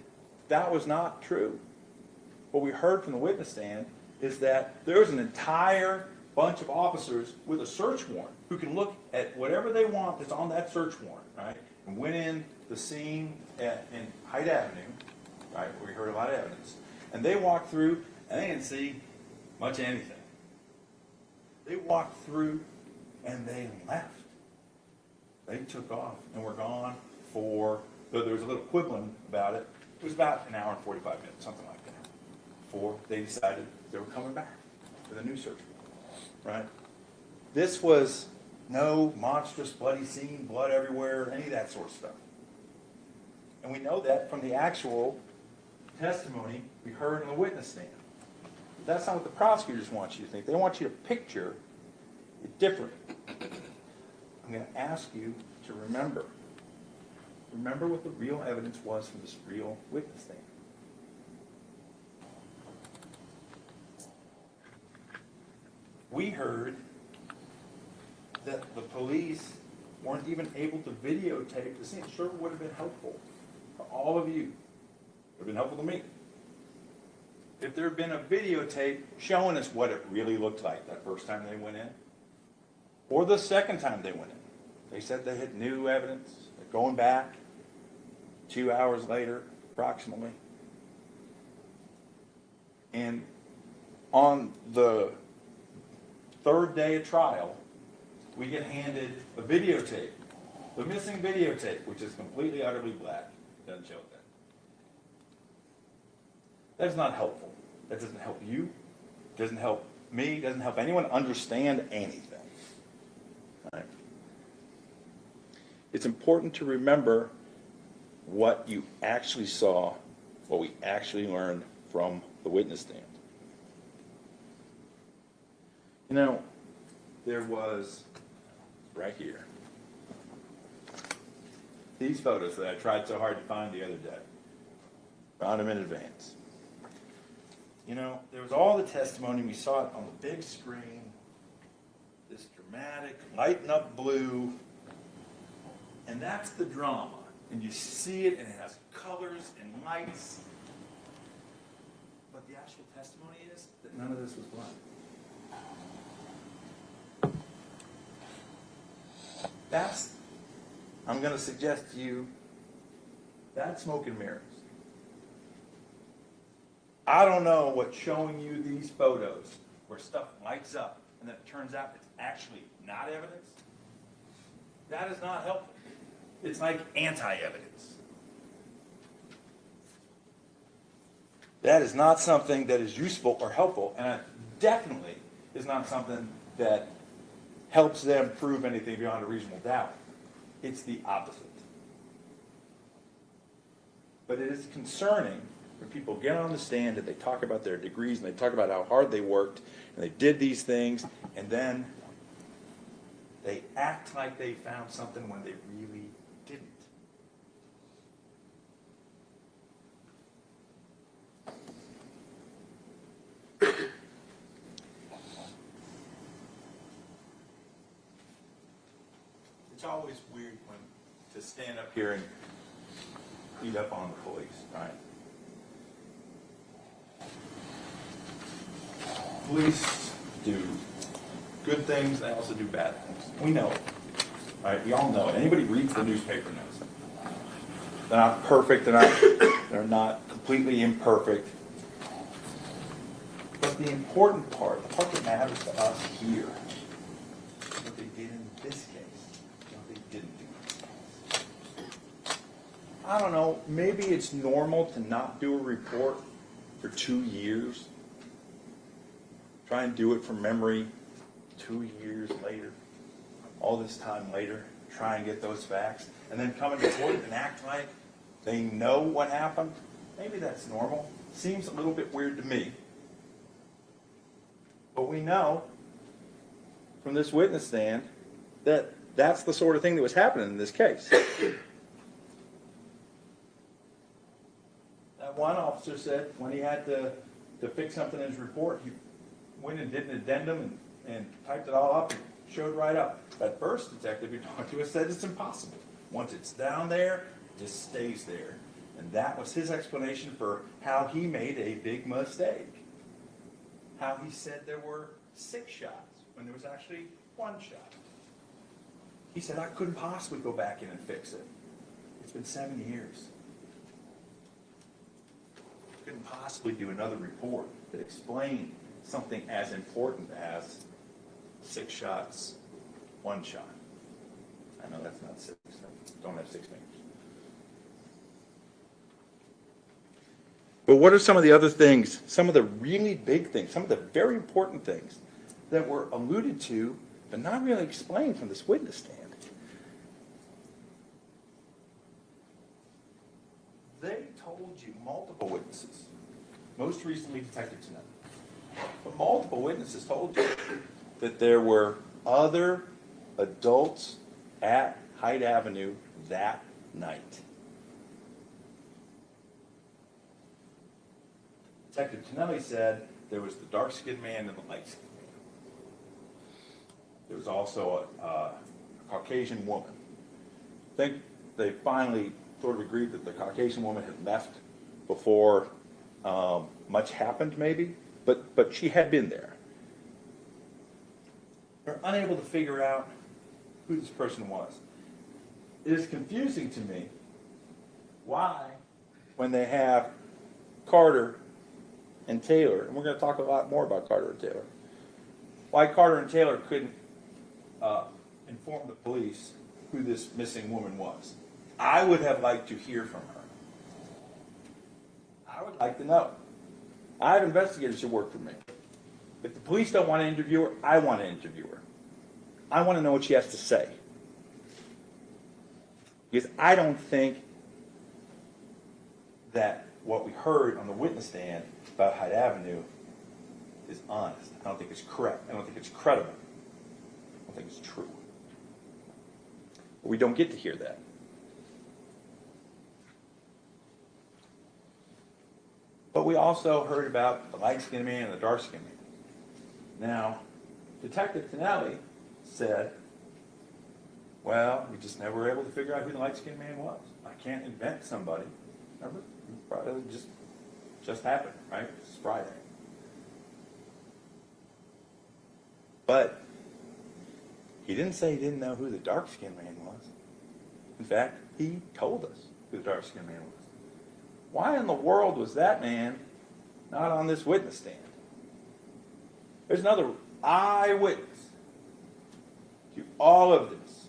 that was not true. What we heard from the witness stand is that there was an entire bunch of officers with a search warrant who can look at whatever they want that's on that search warrant, right? And went in the scene in Hyde Avenue, right, where we heard a lot of evidence. And they walked through, and they didn't see much of anything. They walked through, and they left. They took off and were gone for, though there was a little quibbling about it, it was about an hour and 45 minutes, something like that, before they decided they were coming back with a new search warrant, right? This was no monstrous bloody scene, blood everywhere, any of that sort of stuff. And we know that from the actual testimony we heard in the witness stand. But that's not what the prosecutors want you to think. They want you to picture it different. I'm going to ask you to remember. Remember what the real evidence was from this real witness stand. We heard that the police weren't even able to videotape the scene. It sure would have been helpful for all of you. It would have been helpful to me. If there had been a videotape showing us what it really looked like that first time they went in, or the second time they went in. They said they had new evidence, going back 2 hours later, approximately. And on the 3rd day of trial, we get handed a videotape, the missing videotape, which is completely, utterly black. Doesn't show that. That's not helpful. That doesn't help you. Doesn't help me. Doesn't help anyone understand anything. Right? It's important to remember what you actually saw, what we actually learned from the witness stand. You know, there was, right here, these photos that I tried so hard to find the other day. Found them in advance. You know, there was all the testimony, we saw it on the big screen, this dramatic, lighten up blue, and that's the drama. And you see it, and it has colors and lights. But the actual testimony is that none of this was blood. That's, I'm going to suggest to you, that's smoke and mirrors. I don't know what's showing you these photos where stuff lights up and then it turns out it's actually not evidence. That is not helpful. It's like anti-evidence. That is not something that is useful or helpful, and it definitely is not something that helps them prove anything beyond a reasonable doubt. It's the opposite. But it is concerning when people get on the stand and they talk about their degrees and they talk about how hard they worked and they did these things, and then they act like they found something when they really didn't. It's always weird when to stand up here and beat up on the police, right? Police do good things, they also do bad things. We know it. Right? We all know it. Anybody reads the newspaper knows it. They're not perfect, they're not completely imperfect. But the important part, the part that matters to us here, is what they did in this case, what they didn't do. I don't know, maybe it's normal to not do a report for 2 years. Try and do it from memory 2 years later, all this time later, try and get those facts, and then come into court and act like they know what happened. Maybe that's normal. Seems a little bit weird to me. But we know from this witness stand that that's the sort of thing that was happening in this case. That one officer said when he had to fix something in his report, he went and did an addendum and typed it all up and showed right up. That first detective you talked to us said it's impossible. Once it's down there, it just stays there. And that was his explanation for how he made a big mistake. How he said there were 6 shots when there was actually 1 shot. He said, I couldn't possibly go back in and fix it. It's been 7 years. I couldn't possibly do another report that explained something as important as 6 shots, 1 shot. I know that's not 6. Don't have 6 fingers. But what are some of the other things, some of the really big things, some of the very important things that were alluded to but not really explained from this witness stand? They told you, multiple witnesses, most recently Detective Tennant, but multiple witnesses told you that there were other adults at Hyde Avenue that night. Detective Tonelli said there was the dark-skinned man and the light-skinned man. There was also a Caucasian woman. I think they finally sort of agreed that the Caucasian woman had left before much happened, maybe, but she had been there. They're unable to figure out who this person was. It is confusing to me why, when they have Carter and Taylor, and we're going to talk a lot more about Carter and Taylor, why Carter and Taylor couldn't inform the police who this missing woman was. I would have liked to hear from her. I would like to know. I have investigators who work for me. If the police don't want to interview her, I want to interview her. I want to know what she has to say. Because I don't think that what we heard on the witness stand about Hyde Avenue is honest. I don't think it's correct. I don't think it's credible. I don't think it's true. But we don't get to hear that. But we also heard about the light-skinned man and the dark-skinned man. Now, Detective Tonelli said, well, we just never were able to figure out who the light-skinned man was. I can't invent somebody. Remember? Probably just happened, right? It's Friday. But he didn't say he didn't know who the dark-skinned man was. In fact, he told us who the dark-skinned man was. Why in the world was that man not on this witness stand? There's another eyewitness to all of this.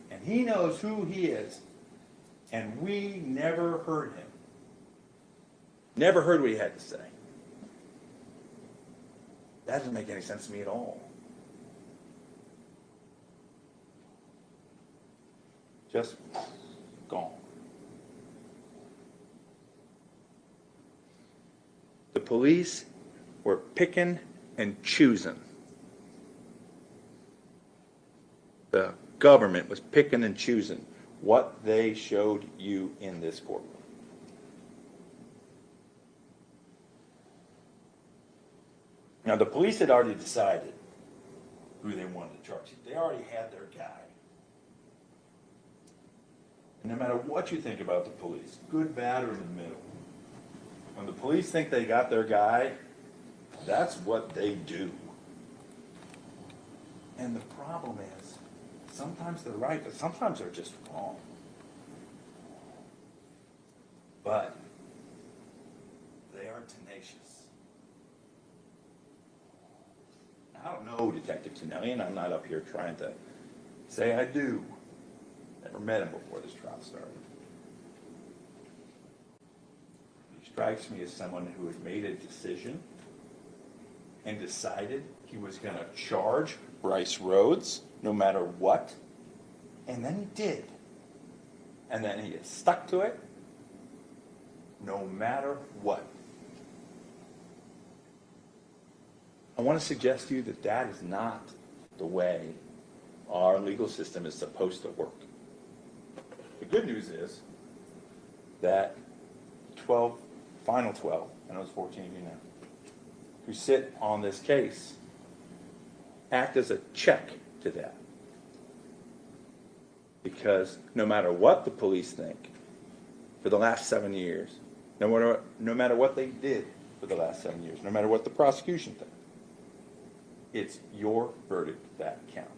And he knows who he is. And we never heard him. Never heard what he had to say. That doesn't make any sense to me at all. Just gone. The police were picking and choosing. The government was picking and choosing what they showed you in this courtroom. Now, the police had already decided who they wanted to charge. They already had their guy. And no matter what you think about the police, good, bad, or in the middle, when the police think they got their guy, that's what they do. And the problem is, sometimes they're right, but sometimes they're just wrong. But they are tenacious. I don't know Detective Tonelli, and I'm not up here trying to say I do. Never met him before this trial started. He strikes me as someone who had made a decision and decided he was going to charge Brice Rhodes no matter what, and then he did. And then he has stuck to it no matter what. I want to suggest to you that that is not the way our legal system is supposed to work. The good news is that final 12, I know it's 14 of you now, who sit on this case act as a check to that. Because no matter what the police think for the last 7 years, no matter what they did for the last 7 years, no matter what the prosecution thinks, it's your verdict that counts.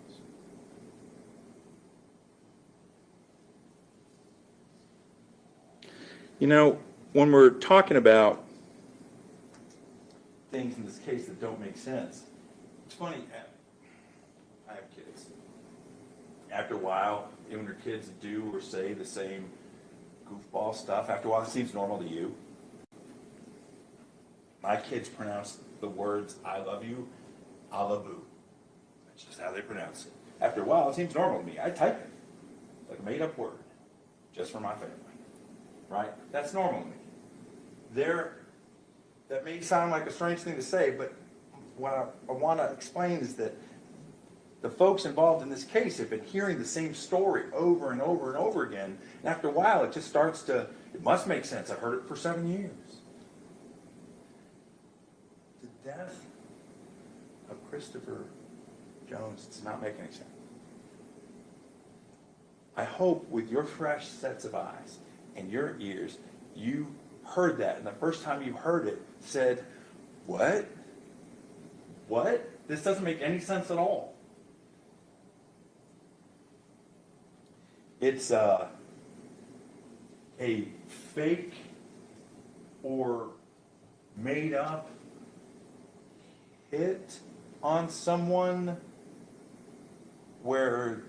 You know, when we're talking about things in this case that don't make sense, it's funny, I have kids. After a while, when your kids do or say the same goofball stuff, after a while it seems normal to you. My kids pronounce the words, I love you, a la boo. That's just how they pronounce it. After a while, it seems normal to me. I type it like a made-up word, just for my family. Right? That's normal to me. That may sound like a strange thing to say, but what I want to explain is that the folks involved in this case have been hearing the same story over and over and over again, and after a while it just starts to, it must make sense. I've heard it for 7 years. The death of Christopher Jones does not make any sense. I hope with your fresh sets of eyes and your ears, you heard that, and the first time you heard it, said, what? What? This doesn't make any sense at all. It's a fake or made up hit on someone where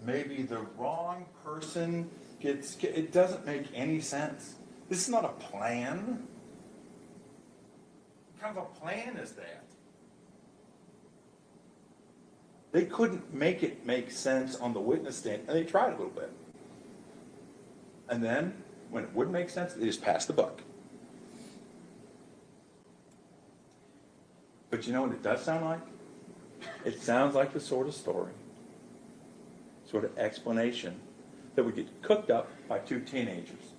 maybe the wrong person gets, it doesn't make any sense. This is not a plan. What kind of a plan is that? They couldn't make it make sense on the witness stand, and they tried a little bit. And then, when it wouldn't make sense, they just pass the buck. But you know what it does sound like? It sounds like the sort of story, sort of explanation that would get cooked up by two teenagers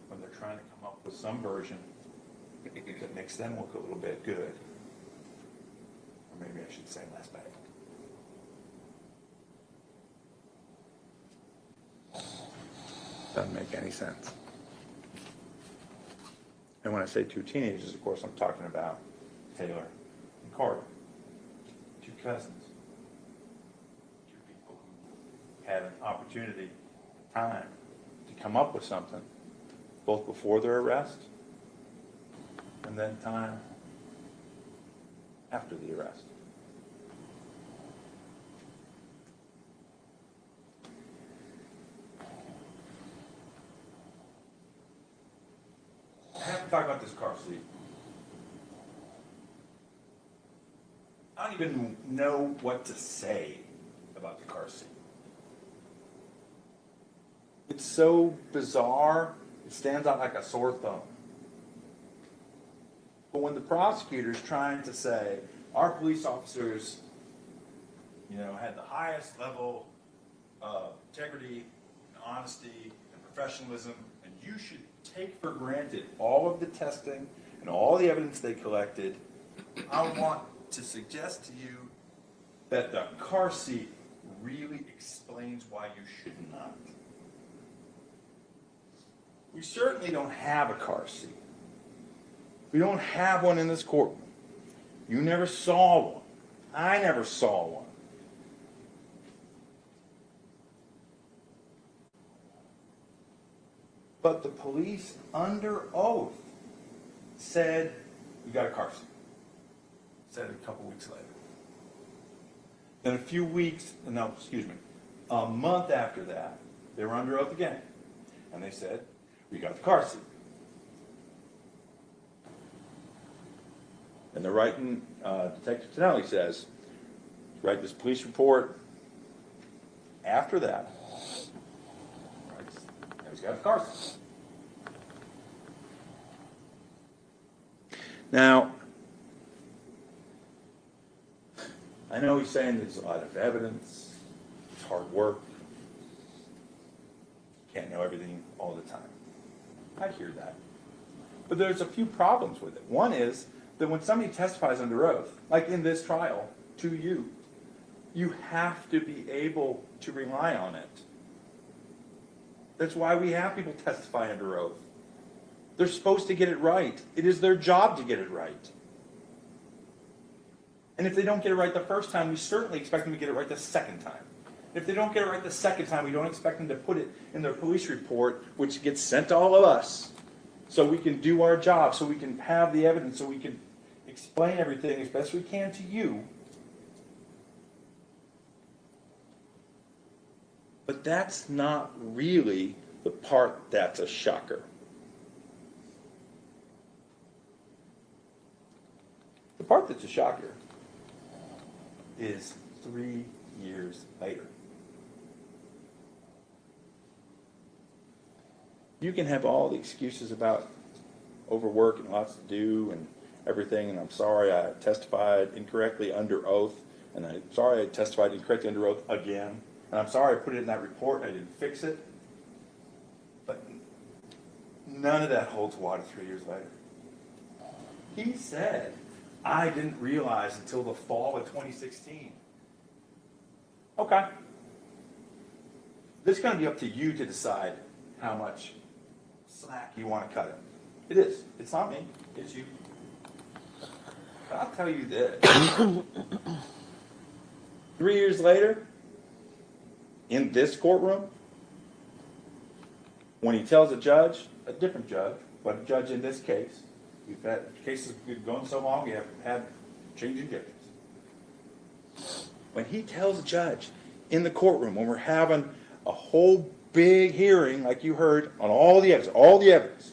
when they're trying to come up with some version that makes them look a little bit good. Or maybe I should say less bad. Doesn't make any sense. And when I say two teenagers, of course, I'm talking about Taylor and Carter, two cousins, two people who had an opportunity, time to come up with something, both before their arrest and then time after the arrest. I have to talk about this car seat. I don't even know what to say about the car seat. It's so bizarre, it stands out like a sore thumb. But when the prosecutor's trying to say, our police officers, had the highest level of integrity and honesty and professionalism, and you should take for granted all of the testing and all the evidence they collected, I want to suggest to you that the car seat really explains why you should not. We certainly don't have a car seat. We don't have one in this courtroom. You never saw one. I never saw one. But the police, under oath, said, we got a car seat. Said it a couple weeks later. Then a month after that, they were under oath again. And they said, we got the car seat. And they're writing, Detective Tonelli says, write this police report. After that, he's got the car seat. Now, I know he's saying there's a lot of evidence, it's hard work, can't know everything all the time. I hear that. But there's a few problems with it. One is that when somebody testifies under oath, like in this trial, to you, you have to be able to rely on it. That's why we have people testify under oath. They're supposed to get it right. It is their job to get it right. And if they don't get it right the first time, we certainly expect them to get it right the second time. If they don't get it right the second time, we don't expect them to put it in their police report, which gets sent to all of us, so we can do our job, so we can have the evidence, so we can explain everything as best we can to you. But that's not really the part that's a shocker. The part that's a shocker is 3 years later. You can have all the excuses about overwork and lots to do and everything, and I'm sorry I testified incorrectly under oath, and I'm sorry I testified incorrectly under oath again, and I'm sorry I put it in that report and I didn't fix it. But none of that holds water 3 years later. He said, I didn't realize until the fall of 2016. Okay. This is going to be up to you to decide how much slack you want to cut him. It is. It's not me. It's you. But I'll tell you this. 3 years later, in this courtroom, when he tells a judge, a different judge, but a judge in this case, we've had cases going so long, we have had changing judges. When he tells a judge in the courtroom, when we're having a whole big hearing, like you heard, on all the evidence,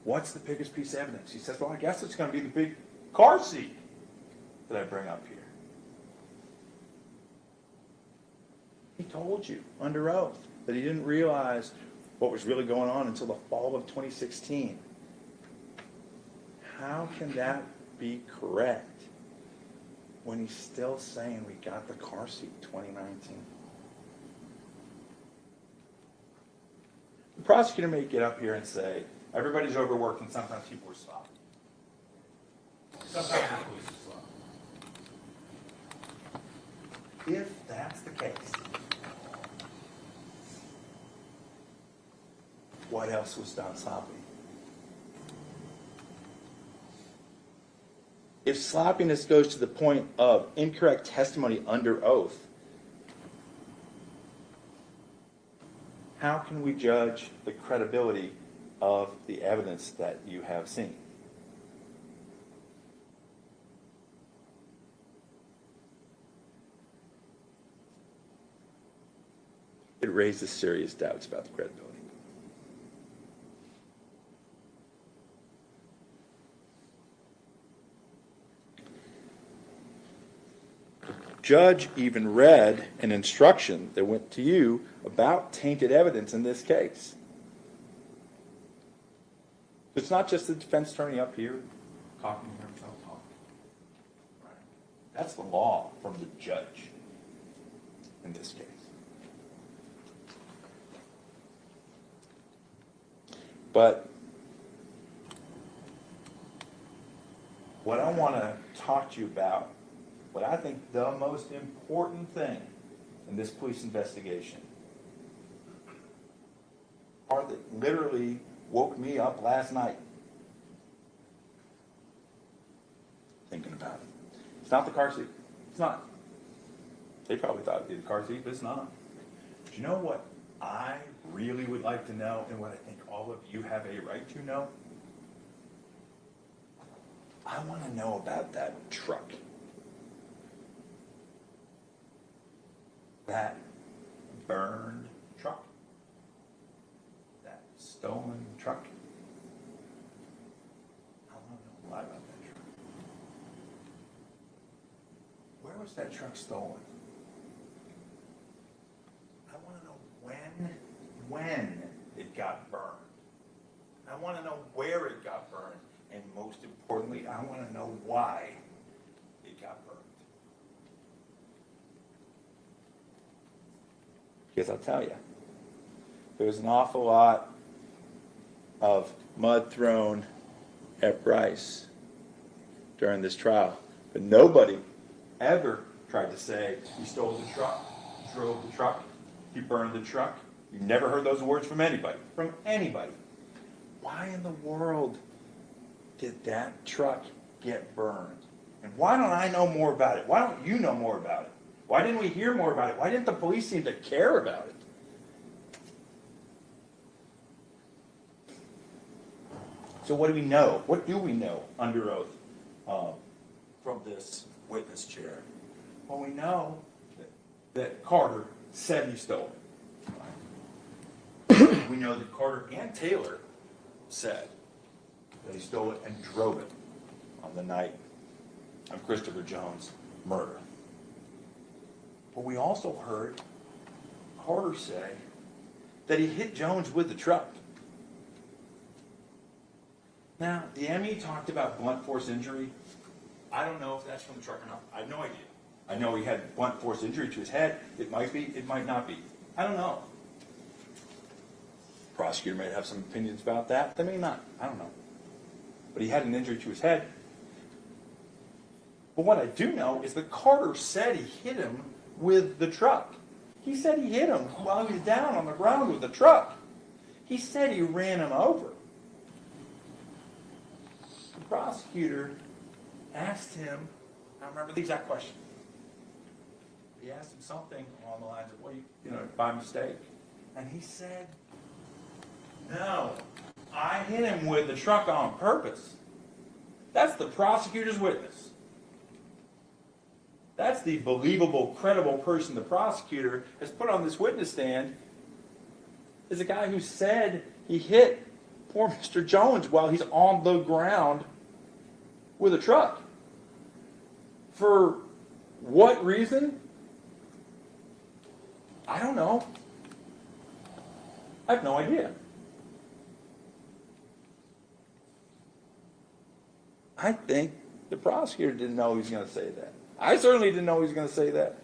what's the biggest piece of evidence? He says, well, I guess it's going to be the big car seat that I bring up here. He told you under oath that he didn't realize what was really going on until the fall of 2016. How can that be correct when he's still saying we got the car seat 2019? The prosecutor may get up here and say, everybody's overworked and sometimes people are sloppy. Sometimes the police are sloppy. If that's the case, what else was done sloppy? If sloppiness goes to the point of incorrect testimony under oath, how can we judge the credibility of the evidence that you have seen? It raises serious doubts about the credibility. Judge even read an instruction that went to you about tainted evidence in this case. It's not just the defense attorney up here talking to himself talking. Right. That's the law from the judge in this case. But what I want to talk to you about, what I think the most important thing in this police investigation, part that literally woke me up last night thinking about it. It's not the car seat. It's not. They probably thought it'd be the car seat, but it's not. But you know what I really would like to know, and what I think all of you have a right to know? I want to know about that truck. That burned truck. That stolen truck. I want to know a lot about that truck. Where was that truck stolen? I want to know when it got burned. I want to know where it got burned. And most importantly, I want to know why it got burned. Because I'll tell you, there was an awful lot of mud thrown at Brice during this trial. But nobody ever tried to say he stole the truck, drove the truck, he burned the truck. You never heard those words from anybody. From anybody. Why in the world did that truck get burned? And why don't I know more about it? Why don't you know more about it? Why didn't we hear more about it? Why didn't the police seem to care about it? So what do we know? What do we know under oath from this witness chair? Well, we know that Carter said he stole it. We know that Carter and Taylor said that he stole it and drove it on the night of Christopher Jones' murder. But we also heard Carter say that he hit Jones with the truck. Now, the ME talked about blunt force injury. I don't know if that's from the truck or not. I have no idea. I know he had blunt force injury to his head. It might be, it might not be. I don't know. Prosecutor may have some opinions about that. They may not. I don't know. But he had an injury to his head. But what I do know is that Carter said he hit him with the truck. He said he hit him while he was down on the ground with the truck. He said he ran him over. The prosecutor asked him, I don't remember the exact question. He asked him something along the lines of, well, you know, by mistake. And he said, no, I hit him with the truck on purpose. That's the prosecutor's witness. That's the believable, credible person the prosecutor has put on this witness stand, is a guy who said he hit poor Mr. Jones while he's on the ground with a truck. For what reason? I don't know. I have no idea. I think the prosecutor didn't know he was going to say that. I certainly didn't know he was going to say that.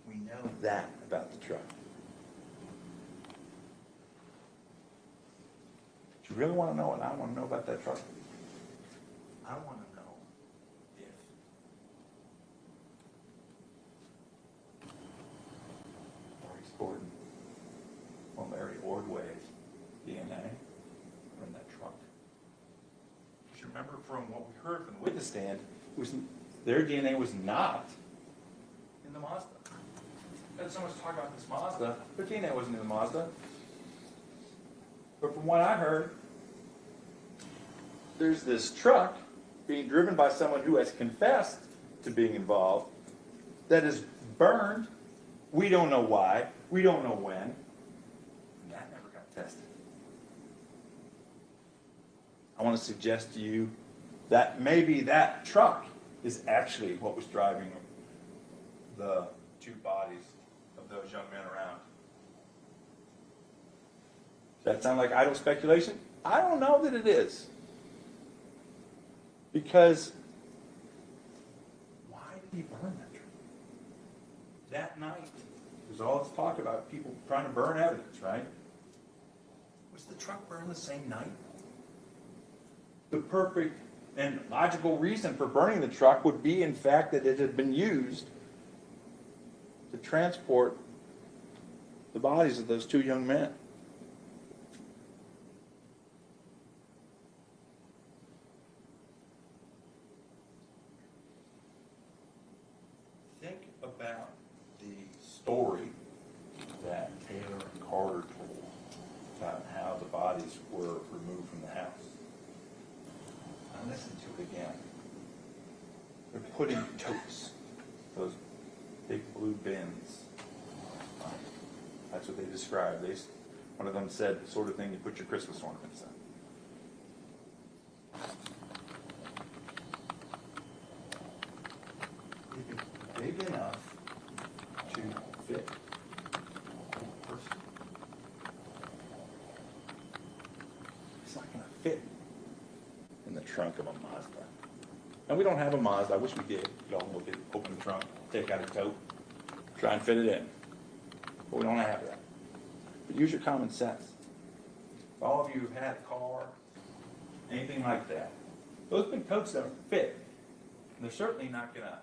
We know that about the truck. Do you really want to know what I want to know about that truck? I want to know if Maurice Gordon or Larry Ordway's DNA were in that truck. Because you remember from what we heard from the witness stand, their DNA was not in the Mazda. And so much talk about this Mazda, their DNA wasn't in the Mazda. But from what I heard, there's this truck being driven by someone who has confessed to being involved that is burned. We don't know why. We don't know when. And that never got tested. I want to suggest to you that maybe that truck is actually what was driving the two bodies of those young men around. Does that sound like idle speculation? I don't know that it is. Because why did he burn that truck? That night, there's all this talk about people trying to burn evidence, right? Was the truck burned the same night? The perfect and logical reason for burning the truck would be, in fact, that it had been used to transport the bodies of those two young men. Think about the story that Taylor and Carter told about how the bodies were removed from the house. Now listen to it again. They're put in totes, those big blue bins. That's what they described. One of them said the sort of thing you put your Christmas ornaments in. Big enough to fit a person. It's not going to fit in the trunk of a Mazda. And we don't have a Mazda. I wish we did. Y'all look at, open the trunk, take out a tote, try and fit it in. But we don't have that. But use your common sense. If all of you have had a car, anything like that, those big totes don't fit. And they're certainly not going to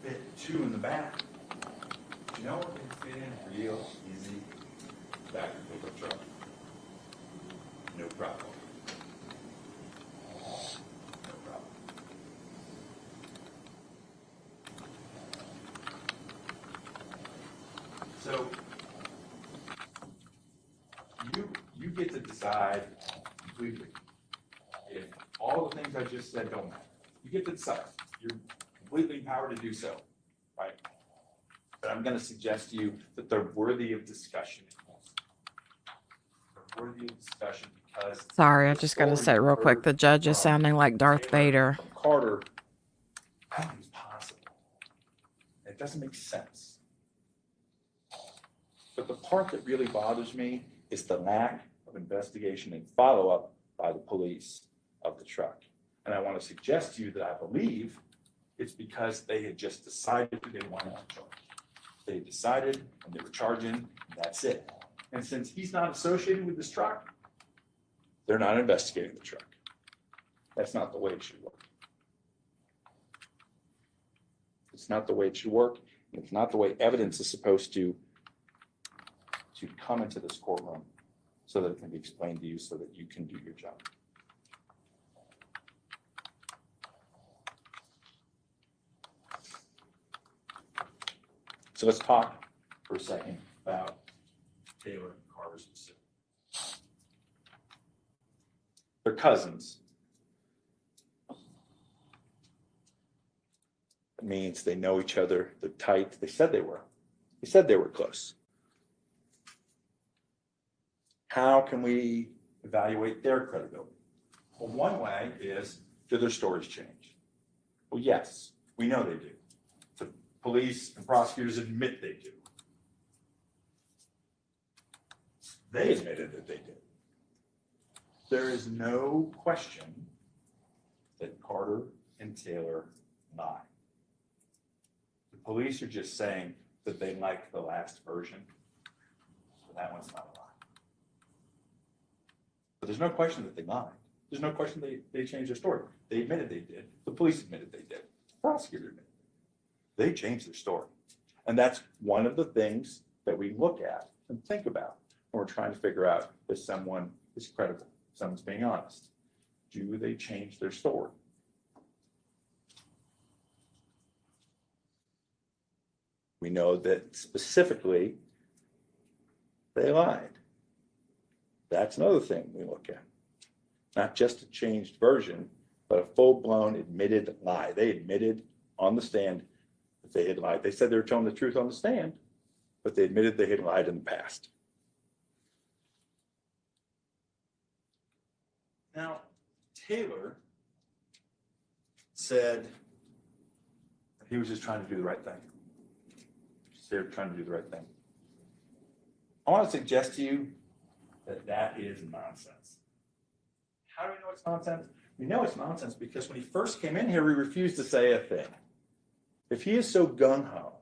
fit two in the back. But you know what they fit in real easy? Back of a pickup truck. No problem. No problem. So you get to decide completely if all the things I just said don't matter. You get to decide. You're completely empowered to do so, right? But I'm going to suggest to you that they're worthy of discussion. They're worthy of discussion because
Sorry, I just got to say real quick, the judge is sounding like Darth Vader.
Carter, I don't think it's possible. It doesn't make sense. But the part that really bothers me is the lack of investigation and follow-up by the police of the truck. And I want to suggest to you that I believe it's because they had just decided they wanted to charge. They decided and they were charging, and that's it. And since he's not associated with this truck, they're not investigating the truck. That's not the way it should work. It's not the way it should work. It's not the way evidence is supposed to come into this courtroom so that it can be explained to you so that you can do your job. So let's talk for a second about Taylor and Carter specifically. They're cousins. It means they know each other, they're tight. They said they were. They said they were close. How can we evaluate their credibility? Well, one way is, do their stories change? Well, yes, we know they do. The police and prosecutors admit they do. They admitted that they did. There is no question that Carter and Taylor lied. The police are just saying that they like the last version, but that one's not a lie. But there's no question that they lied. There's no question they changed their story. They admitted they did. The police admitted they did. The prosecutor admitted. They changed their story. And that's one of the things that we look at and think about when we're trying to figure out if someone is credible, someone's being honest. Do they change their story? We know that specifically they lied. That's another thing we look at. Not just a changed version, but a full-blown admitted lie. They admitted on the stand that they had lied. They said they were telling the truth on the stand, but they admitted they had lied in the past. Now, Taylor said that he was just trying to do the right thing. They're trying to do the right thing. I want to suggest to you that that is nonsense. How do we know it's nonsense? We know it's nonsense because when he first came in here, he refused to say a thing. If he is so gung-ho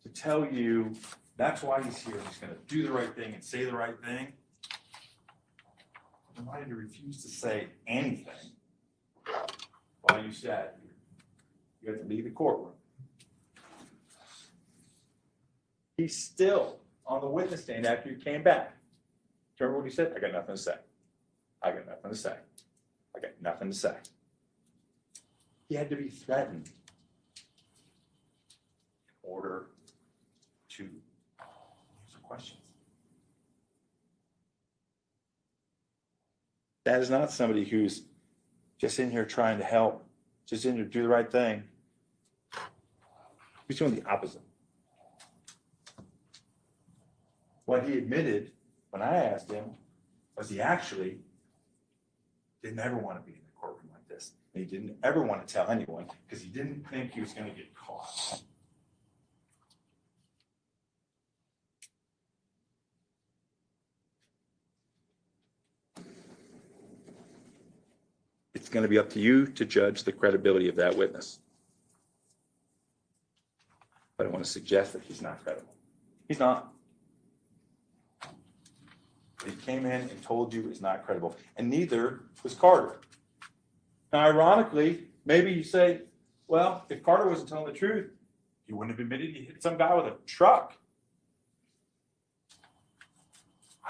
to tell you that's why he's here, he's going to do the right thing and say the right thing, then why did he refuse to say anything while you sat here? You had to leave the courtroom. He's still on the witness stand after you came back. Remember what he said? I got nothing to say. I got nothing to say. I got nothing to say. He had to be threatened in order to answer questions. That is not somebody who's just in here trying to help, just in here to do the right thing. He's doing the opposite. What he admitted when I asked him was he actually didn't ever want to be in a courtroom like this. And he didn't ever want to tell anyone because he didn't think he was going to get caught. It's going to be up to you to judge the credibility of that witness. But I want to suggest that he's not credible. He's not. He came in and told you is not credible, and neither was Carter. Now, ironically, maybe you say, well, if Carter wasn't telling the truth, he wouldn't have admitted he hit some guy with a truck.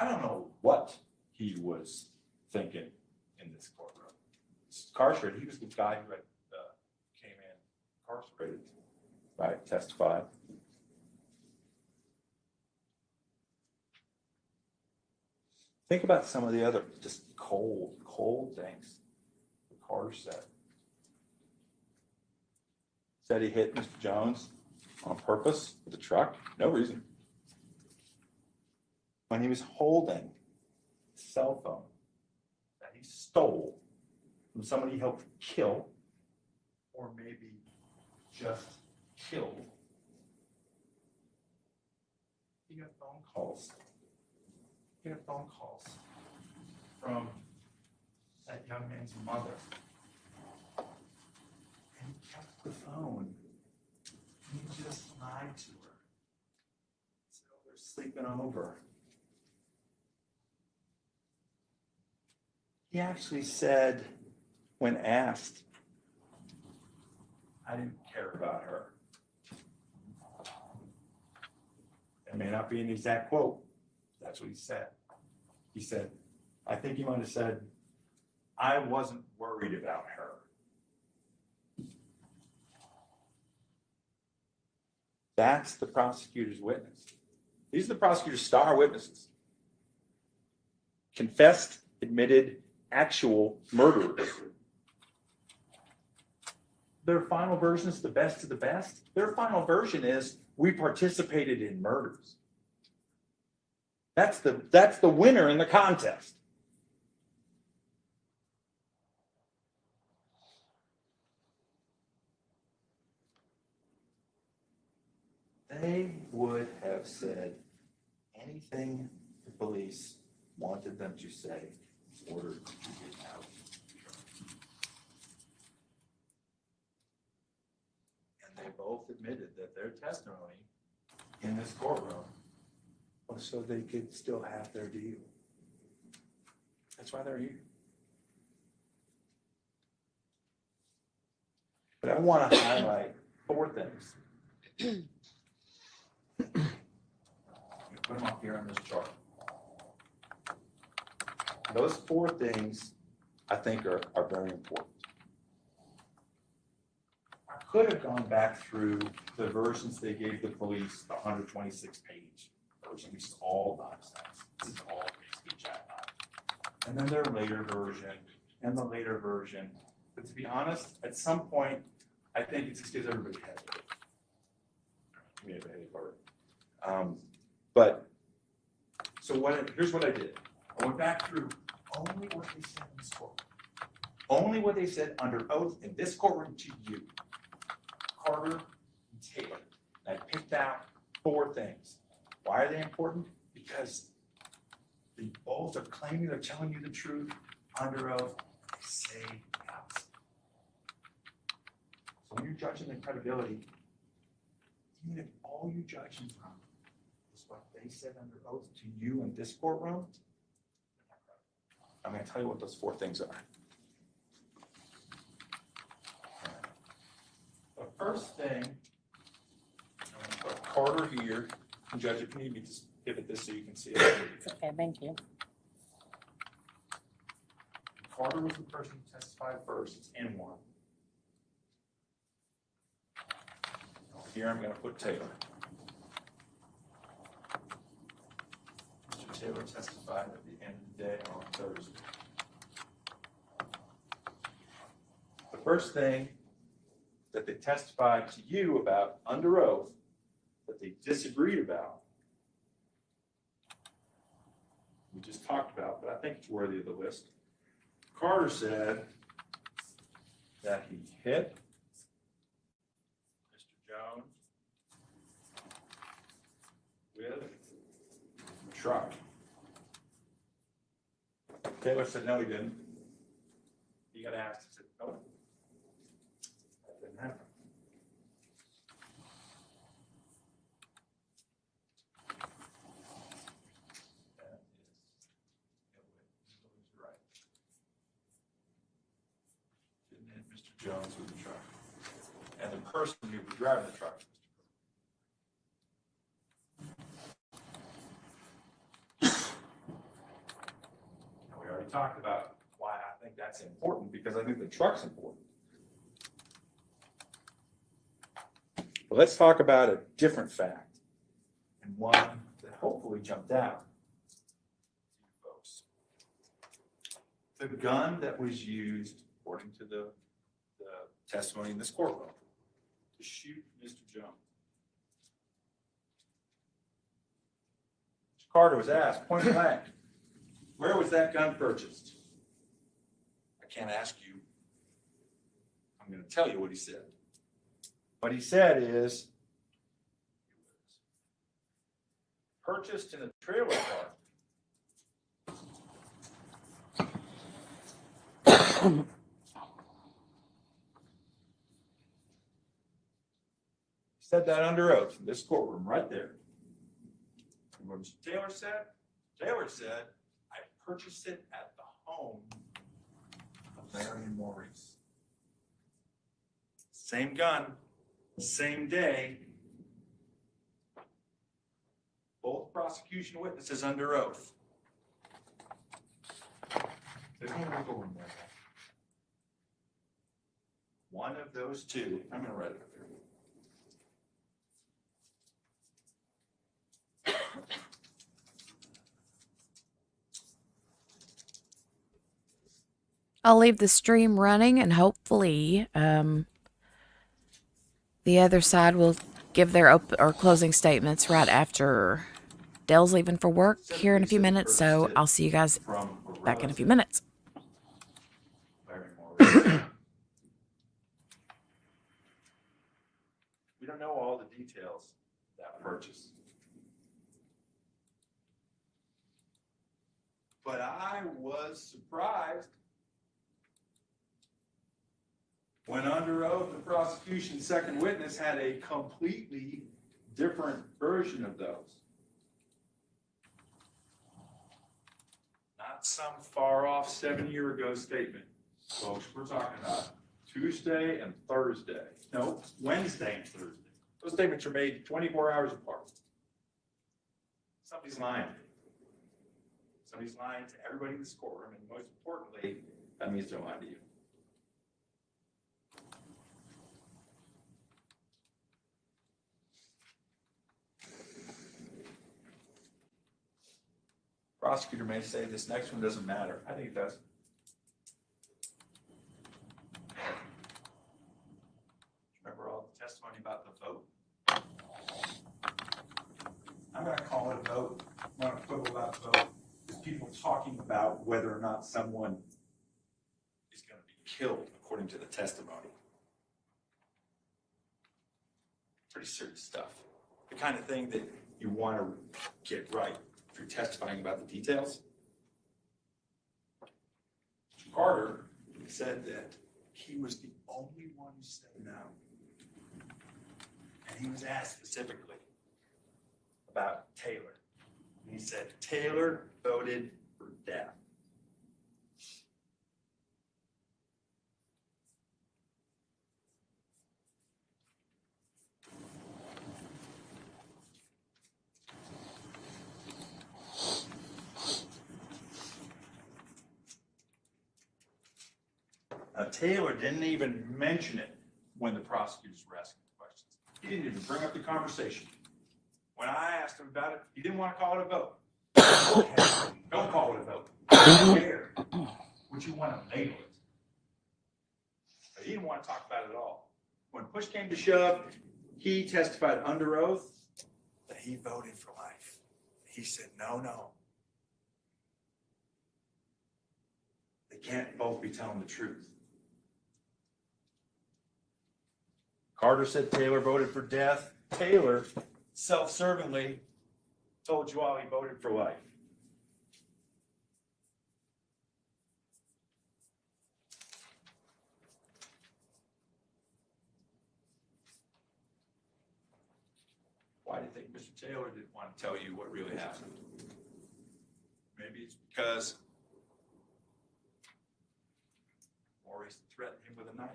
I don't know what he was thinking in this courtroom. Incarcerated, he was the guy who had, came in incarcerated, right, testified. Think about some of the other just cold things that Carter said. Said he hit Mr. Jones on purpose with a truck, no reason. When he was holding a cell phone that he stole from somebody he helped kill, or maybe just killed, he got phone calls. He got phone calls from that young man's mother. And he kept the phone. And he just lied to her. So they're sleeping over. He actually said, when asked, I didn't care about her. It may not be an exact quote. That's what he said. He said, I think he might have said, I wasn't worried about her. That's the prosecutor's witness. These are the prosecutor's star witnesses. Confessed, admitted, actual murderers. Their final version is the best of the best. Their final version is, we participated in murders. That's the winner in the contest. They would have said anything the police wanted them to say in order to get out. And they both admitted that their testimony in this courtroom was so they could still have their deal. That's why they're here. But I want to highlight 4 things. Put them up here on this chart. Those 4 things I think are very important. I could have gone back through the versions they gave the police, the 126-page version, which is all nonsense. This is all basically jackknife. And then their later version, and the later version. But to be honest, at some point, I think it just gives everybody a headache. We have a headache already. But, so here's what I did. I went back through only what they said in this courtroom. Only what they said under oath in this courtroom to you, Carter and Taylor. And I picked out 4 things. Why are they important? Because they both are claiming they're telling you the truth under oath. They say the opposite. So when you're judging the credibility, even if all you judge them from is what they said under oath to you in this courtroom, I'm going to tell you what those 4 things are. The first thing, I'm going to put Carter here. Judge, if you need me, just pivot this so you can see it.
It's okay, thank you.
Carter was the person who testified first. It's N1. Here I'm going to put Taylor. Mr. Taylor testified at the end of the day on Thursday. The first thing that they testified to you about under oath that they disagreed about, we just talked about, but I think it's worthy of the list. Carter said that he hit Mr. Jones with a truck. Taylor said, no, he didn't. He got asked, he said, no, that didn't happen. Right. Didn't hit Mr. Jones with the truck. And the person who was driving the truck. We already talked about why I think that's important, because I think the truck's important. But let's talk about a different fact, and one that hopefully jumped out to you folks. The gun that was used, according to the testimony in this courtroom, to shoot Mr. Jones. Mr. Carter was asked point blank, where was that gun purchased? I can't ask you. I'm going to tell you what he said. What he said is, it was purchased in a trailer park. He said that under oath in this courtroom right there. And what Mr. Taylor said? Taylor said, I purchased it at the home of Larry and Maurice. Same gun, same day. Both prosecution witnesses under oath. There's no wiggle room there. One of those 2, I'm going to write it up here.
I'll leave the stream running, and hopefully the other side will give their or closing statements right after Dell's leaving for work here in a few minutes. So I'll see you guys back in a few minutes.
We don't know all the details of that purchase. But I was surprised when under oath the prosecution's second witness had a completely different version of those. Not some far off 7-year ago statement. Folks, we're talking about Tuesday and Thursday. No, Wednesday and Thursday. Those statements are made 24 hours apart. Somebody's lying. Somebody's lying to everybody in this courtroom, and most importantly, that means they're lying to you. Prosecutor may say this next one doesn't matter. I think it does. Remember all the testimony about the vote? I'm going to call it a vote. I'm going to quibble about the vote. It's people talking about whether or not someone is going to be killed according to the testimony. Pretty serious stuff. The kind of thing that you want to get right if you're testifying about the details. Carter said that he was the only one who said no. And he was asked specifically about Taylor. And he said, Taylor voted for death. Taylor didn't even mention it when the prosecutors were asking the questions. He didn't even bring up the conversation. When I asked him about it, he didn't want to call it a vote. Okay, don't call it a vote. I don't care what you want to label it. But he didn't want to talk about it at all. When push came to shove, he testified under oath that he voted for life. He said, no. They can't both be telling the truth. Carter said Taylor voted for death. Taylor self-servingly told you all he voted for life. Why do you think Mr. Taylor didn't want to tell you what really happened? Maybe it's because Maurice threatened him with a knife.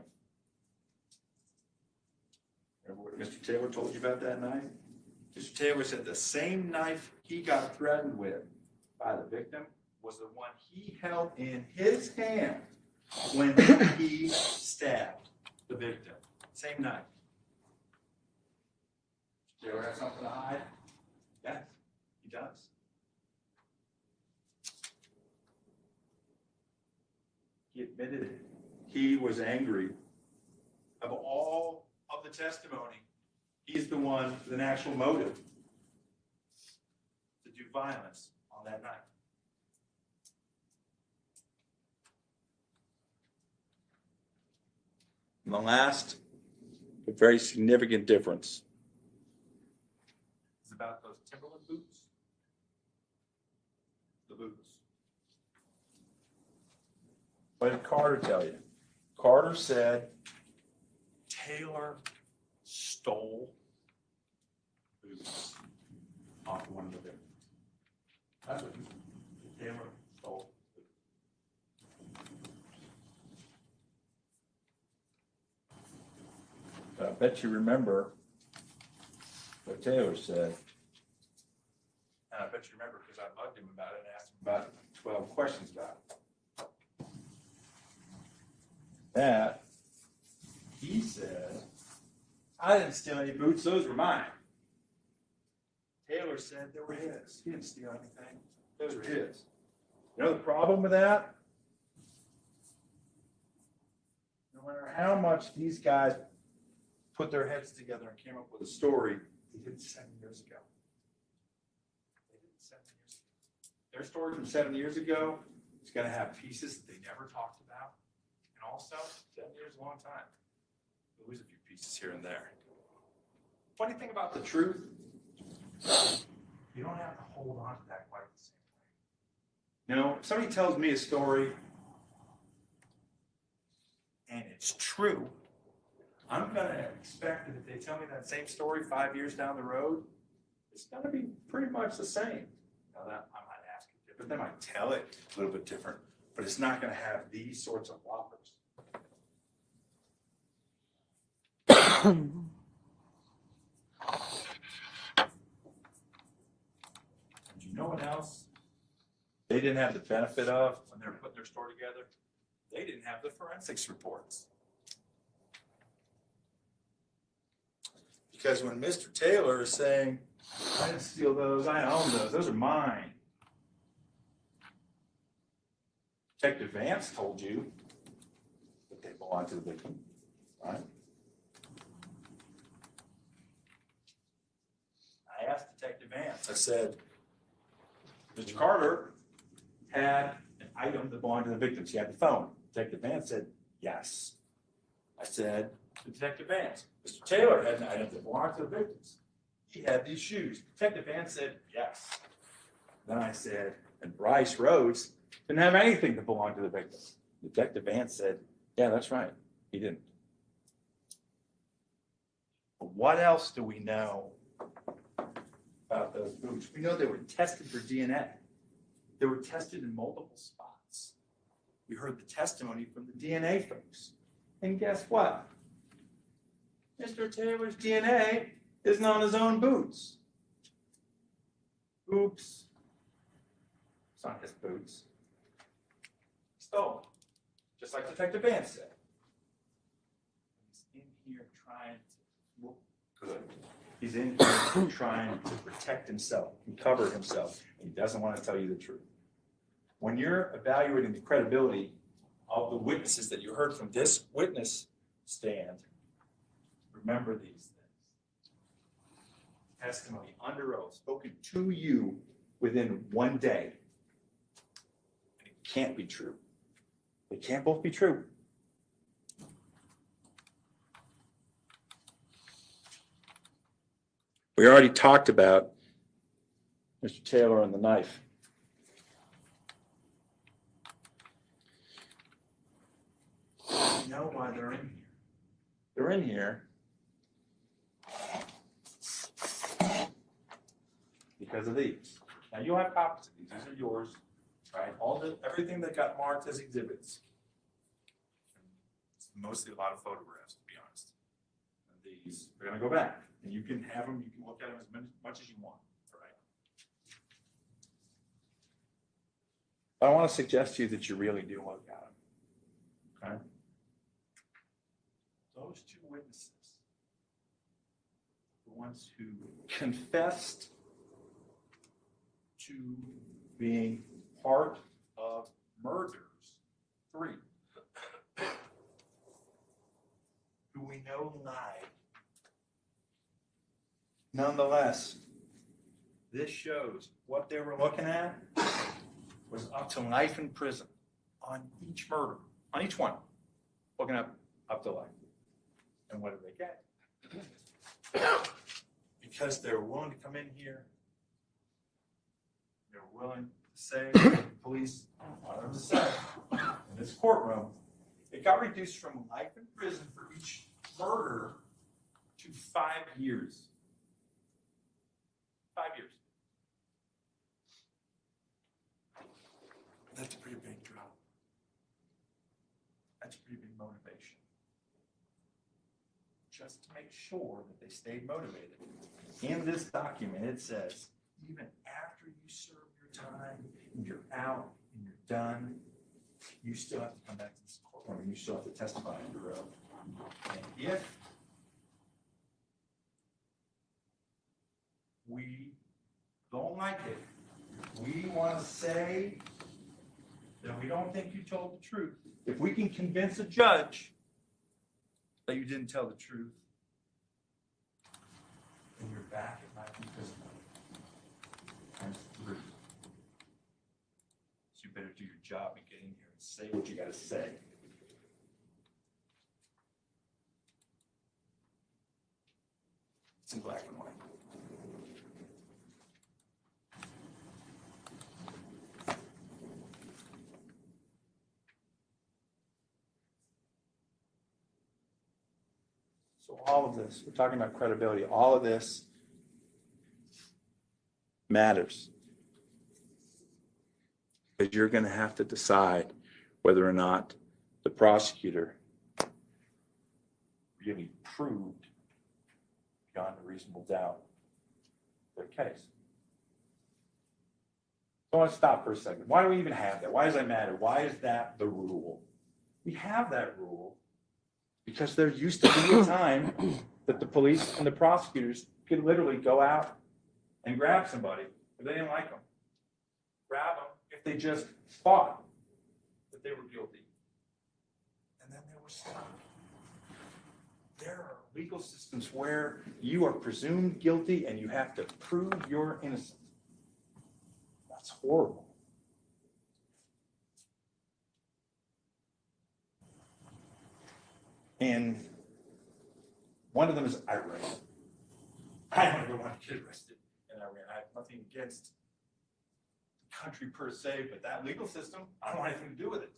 Remember what Mr. Taylor told you about that knife? Mr. Taylor said the same knife he got threatened with by the victim was the one he held in his hand when he stabbed the victim. Same knife. Mr. Taylor have something to hide? Yes, he does. He admitted it. He was angry. Of all of the testimony, he's the one with an actual motive to do violence on that night. And the last, but very significant difference is about those Timberland boots. The boots. What did Carter tell you? Carter said Taylor stole boots off one of the victims. That's what he said. Taylor stole boots. I bet you remember what Taylor said. And I bet you remember because I bugged him about it and asked him about 12 questions about it. That he said, I didn't steal any boots, those were mine. Taylor said they were his. He didn't steal anything. Those were his. You know the problem with that? No matter how much these guys put their heads together and came up with a story, they did it 7 years ago. They did it 7 years ago. Their story from 7 years ago is going to have pieces that they never talked about. And also, 7 years is a long time. We'll lose a few pieces here and there. Funny thing about the truth, You don't have to hold on to that quite the same way. You know, if somebody tells me a story and it's true, I'm going to expect that if they tell me that same story 5 years down the road, it's going to be pretty much the same. Now that I might ask it different, they might tell it a little bit different, but it's not going to have these sorts of whoppers. And you know what else they didn't have the benefit of when they were putting their story together? They didn't have the forensics reports. Because when Mr. Taylor is saying, I didn't steal those, I own those are mine. Detective Vance told you that they belong to the victim, right? I asked Detective Vance, I said, Mr. Carter had an item that belonged to the victim. She had the phone. Detective Vance said, yes. I said to Detective Vance, Mr. Taylor had an item that belonged to the victims. He had these shoes. Detective Vance said, yes. Then I said, and Brice Rhodes didn't have anything that belonged to the victim. Detective Vance said, yeah, that's right. He didn't. But what else do we know about those boots? We know they were tested for DNA. They were tested in multiple spots. We heard the testimony from the DNA folks. And guess what? Mr. Taylor's DNA isn't on his own boots. Oops. It's not his boots. Stolen. Just like Detective Vance said. He's in here trying to look good. He's in here trying to protect himself and cover himself. He doesn't want to tell you the truth. When you're evaluating the credibility of the witnesses that you heard from this witness stand, remember these things. Testimony under oath spoken to you within 1 day. And it can't be true. They can't both be true. We already talked about Mr. Taylor and the knife. You know why they're in here? They're in here because of these. Now you'll have copies of these. These are yours, right? Everything that got marked as exhibits. It's mostly a lot of photographs, to be honest. And these are going to go back, and you can have them. You can look at them as much as you want, right? But I want to suggest to you that you really do look at them. Okay. Those two witnesses, the ones who confessed to being part of murders, 3, who we know lied. Nonetheless, this shows what they were looking at was up to life in prison on each murder, on each one, looking up to life. And what did they get? Because they're willing to come in here, they're willing to say, the police wanted them to say, in this courtroom, it got reduced from life in prison for each murder to 5 years. 5 years. That's a pretty big drop. That's a pretty big motivation. Just to make sure that they stayed motivated. In this document, it says, even after you serve your time, and you're out, and you're done, you still have to come back to this courtroom, and you still have to testify under oath. And if we don't like it, we want to say that we don't think you told the truth. If we can convince a judge that you didn't tell the truth, then you're back at life in prison. Times 3. So you better do your job and get in here and say what you got to say. It's in black and white. So all of this, we're talking about credibility, all of this matters. Because you're going to have to decide whether or not the prosecutor really proved beyond a reasonable doubt their case. So I want to stop for a second. Why do we even have that? Why does that matter? Why is that the rule? We have that rule because there used to be a time that the police and the prosecutors could literally go out and grab somebody if they didn't like them. Grab them if they just thought that they were guilty. And then there was stuff. There are legal systems where you are presumed guilty and you have to prove your innocence. That's horrible. And one of them is Iran. I don't ever want to get arrested in Iran. I have nothing against the country per se, but that legal system, I don't want anything to do with it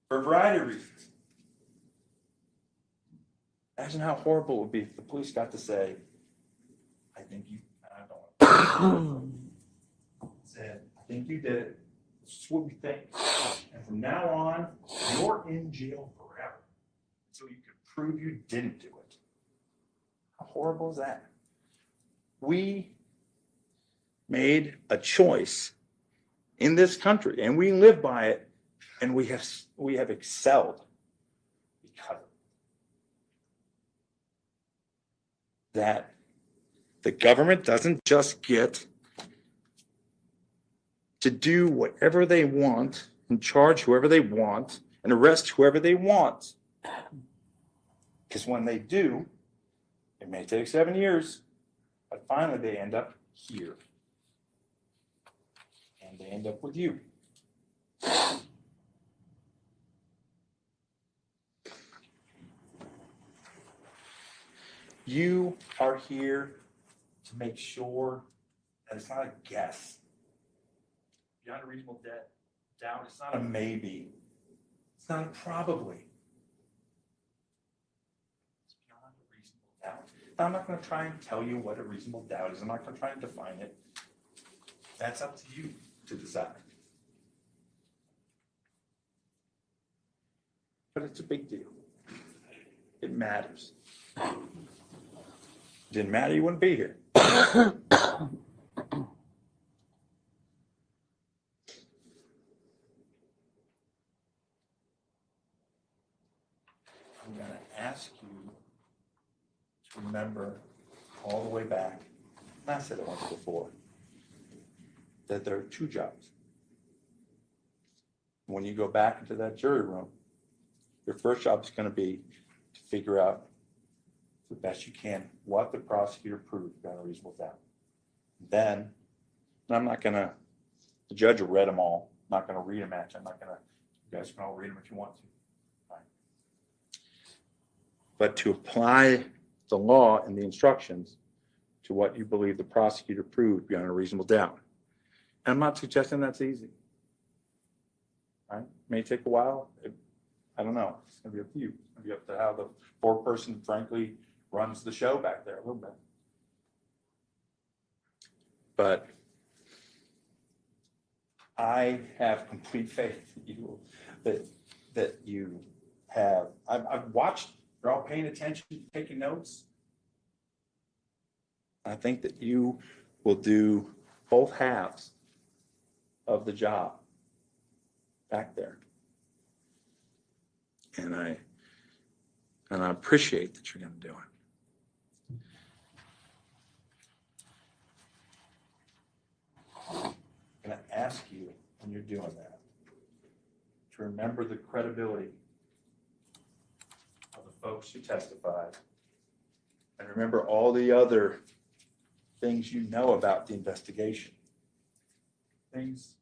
for a variety of reasons. Imagine how horrible it would be if the police got to say, I think you, I don't want to, said, I think you did it. This is what we think. And from now on, you're in jail forever. So you could prove you didn't do it. How horrible is that? We made a choice in this country, and we live by it, and we have excelled because of it. That the government doesn't just get to do whatever they want and charge whoever they want and arrest whoever they want. Because when they do, it may take 7 years, but finally they end up here. And they end up with you. You are here to make sure that it's not a guess. Beyond a reasonable doubt, it's not a maybe. It's not a probably. It's beyond a reasonable doubt. Now, I'm not going to try and tell you what a reasonable doubt is. I'm not going to try and define it. That's up to you to decide. But it's a big deal. It matters. Didn't matter, you wouldn't be here. I'm going to ask you to remember all the way back, and I said it once before, that there are two jobs. When you go back into that jury room, your first job is going to be to figure out the best you can what the prosecutor proved beyond a reasonable doubt. Then, and I'm not going to, the judge will read them all. I'm not going to read them at you. I'm not going to, you guys can all read them if you want to. Fine. But to apply the law and the instructions to what you believe the prosecutor proved beyond a reasonable doubt. And I'm not suggesting that's easy. Right? It may take a while. I don't know. It's going to be up to you. It's going to be up to how the four-person, frankly, runs the show back there a little bit. But I have complete faith that you have. I've watched. You're all paying attention, taking notes. I think that you will do both halves of the job back there. And I appreciate that you're going to do it. I'm going to ask you when you're doing that to remember the credibility of the folks who testified and remember all the other things you know about the investigation. Things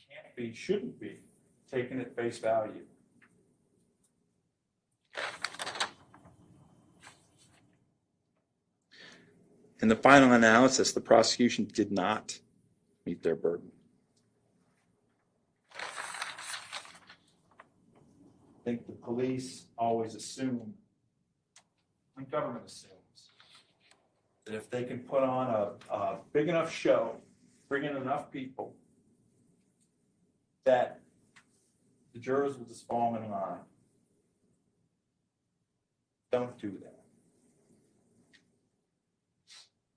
can't be, shouldn't be taken at face value. In the final analysis, the prosecution did not meet their burden. I think the police always assume and government assumes that if they can put on a big enough show, bring in enough people, that the jurors will just fall in line. Don't do that.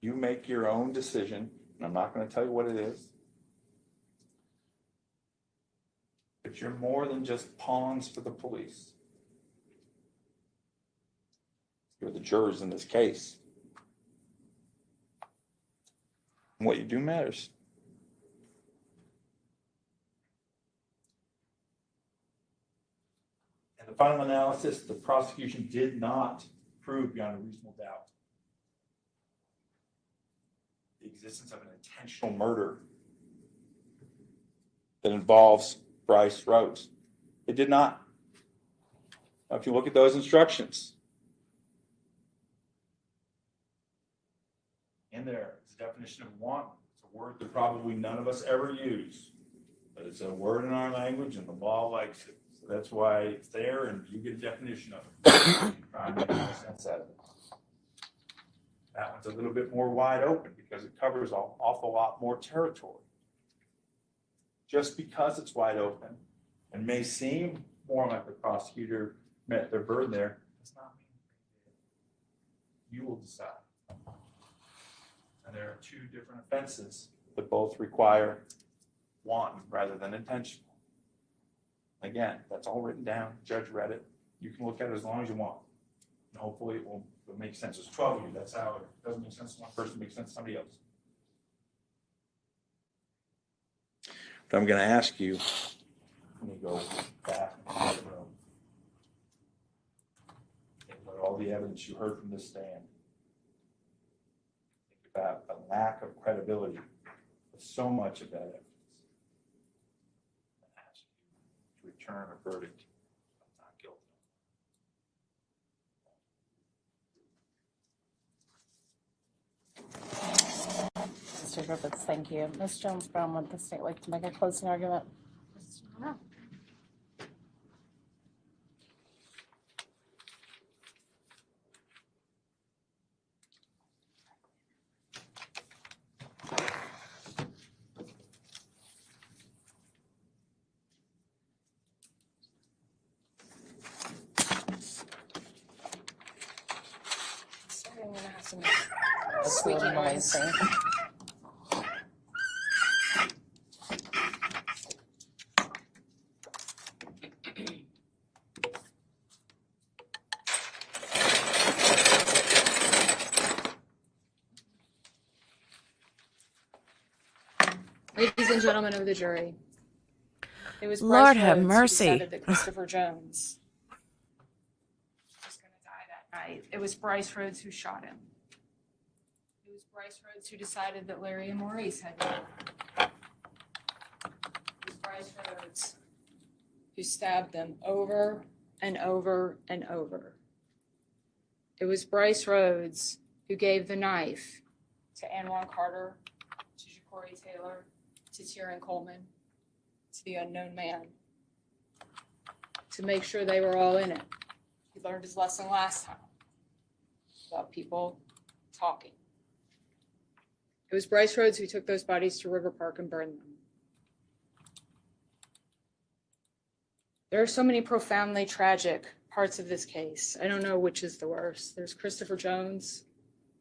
You make your own decision, and I'm not going to tell you what it is. But you're more than just pawns for the police. You're the jurors in this case. And what you do matters. In the final analysis, the prosecution did not prove beyond a reasonable doubt the existence of an intentional murder that involves Brice Rhodes. It did not. Now, if you look at those instructions, in there is a definition of wanton. It's a word that probably none of us ever use, but it's a word in our language and the law likes it. So that's why it's there and you get a definition of it. Try and make more sense out of it. That one's a little bit more wide open because it covers an awful lot more territory. Just because it's wide open and may seem more like the prosecutor met their burden there, does not mean you will decide. And there are two different offenses that both require wanton rather than intentional. Again, that's all written down. The judge read it. You can look at it as long as you want. And hopefully it will make sense. There's 12 of you. That's how it doesn't make sense to one person, it makes sense to somebody else. But I'm going to ask you, let me go back into the room. Think about all the evidence you heard from this stand. Think about the lack of credibility of so much of that evidence. And ask you to return a verdict of not guilty.
Mr. Griffiths, thank you. Ms. Jones-Brown, would the state like to make a closing argument? No. Sorry, I'm gonna have some squeaky noise.
Ladies and gentlemen of the jury, it was
Lord
Brice
have
Rhodes who
mercy.
decided that Christopher Jones was going to die that night. It was Brice Rhodes who shot him. It was Brice Rhodes who decided that Larry and Maurice had died. It was Brice Rhodes who stabbed them over and over and over. It was Brice Rhodes who gave the knife to Anwan Carter, to Ja'Cory Taylor, to Tieran Coleman, to the unknown man, to make sure they were all in it. He learned his lesson last time about people talking. It was Brice Rhodes who took those bodies to River Park and burned them. There are so many profoundly tragic parts of this case. I don't know which is the worst. There's Christopher Jones,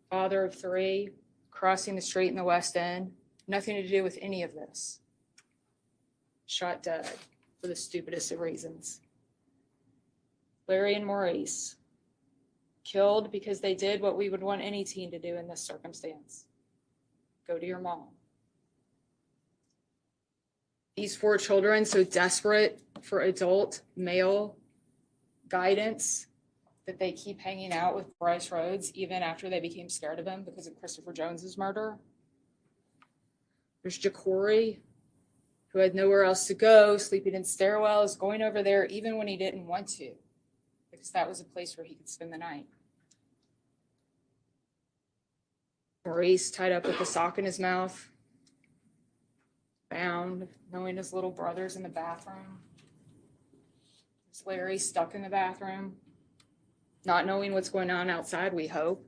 father of 3, crossing the street in the West End, nothing to do with any of this. Shot dead for the stupidest of reasons. Larry and Maurice, killed because they did what we would want any teen to do in this circumstance. Go to your mom. These 4 children, so desperate for adult male guidance that they keep hanging out with Brice Rhodes even after they became scared of him because of Christopher Jones's murder. There's Ja'Cory, who had nowhere else to go, sleeping in stairwells, going over there even when he didn't want to, because that was a place where he could spend the night. Maurice tied up with a sock in his mouth, bound, knowing his little brother's in the bathroom. There's Larry stuck in the bathroom. not knowing what's going on outside, we hope.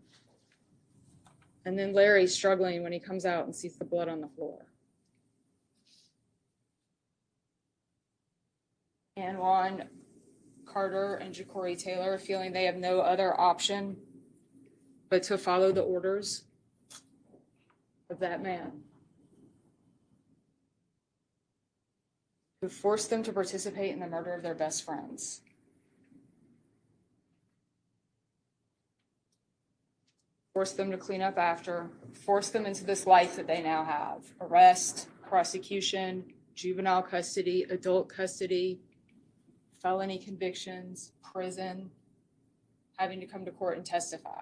And then Larry's struggling when he comes out and sees the blood on the floor. Anwan Carter and Ja'Cory Taylor feeling they have no other option but to follow the orders of that man who forced them to participate in the murder of their best friends. Forced them to clean up after, forced them into this life that they now have. Arrest, prosecution, juvenile custody, adult custody, felony convictions, prison, having to come to court and testify.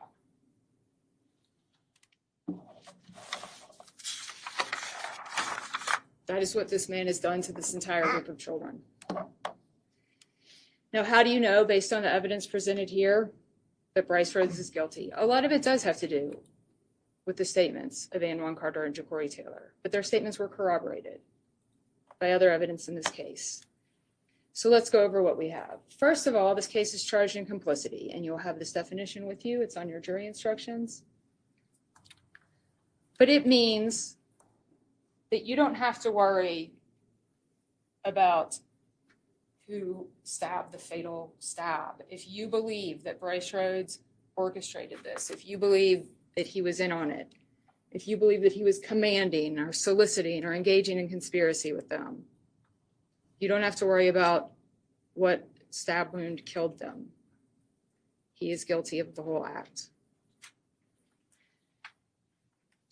That is what this man has done to this entire group of children. Now, how do you know, based on the evidence presented here, that Brice Rhodes is guilty? A lot of it does have to do with the statements of Anwan Carter and Ja'Cory Taylor, but their statements were corroborated by other evidence in this case. So let's go over what we have. First of all, this case is charged in complicity, and you'll have this definition with you. It's on your jury instructions. But it means that you don't have to worry about who stabbed the fatal stab. If you believe that Brice Rhodes orchestrated this, if you believe that he was in on it, if you believe that he was commanding or soliciting or engaging in conspiracy with them, you don't have to worry about what stab wound killed them. He is guilty of the whole act.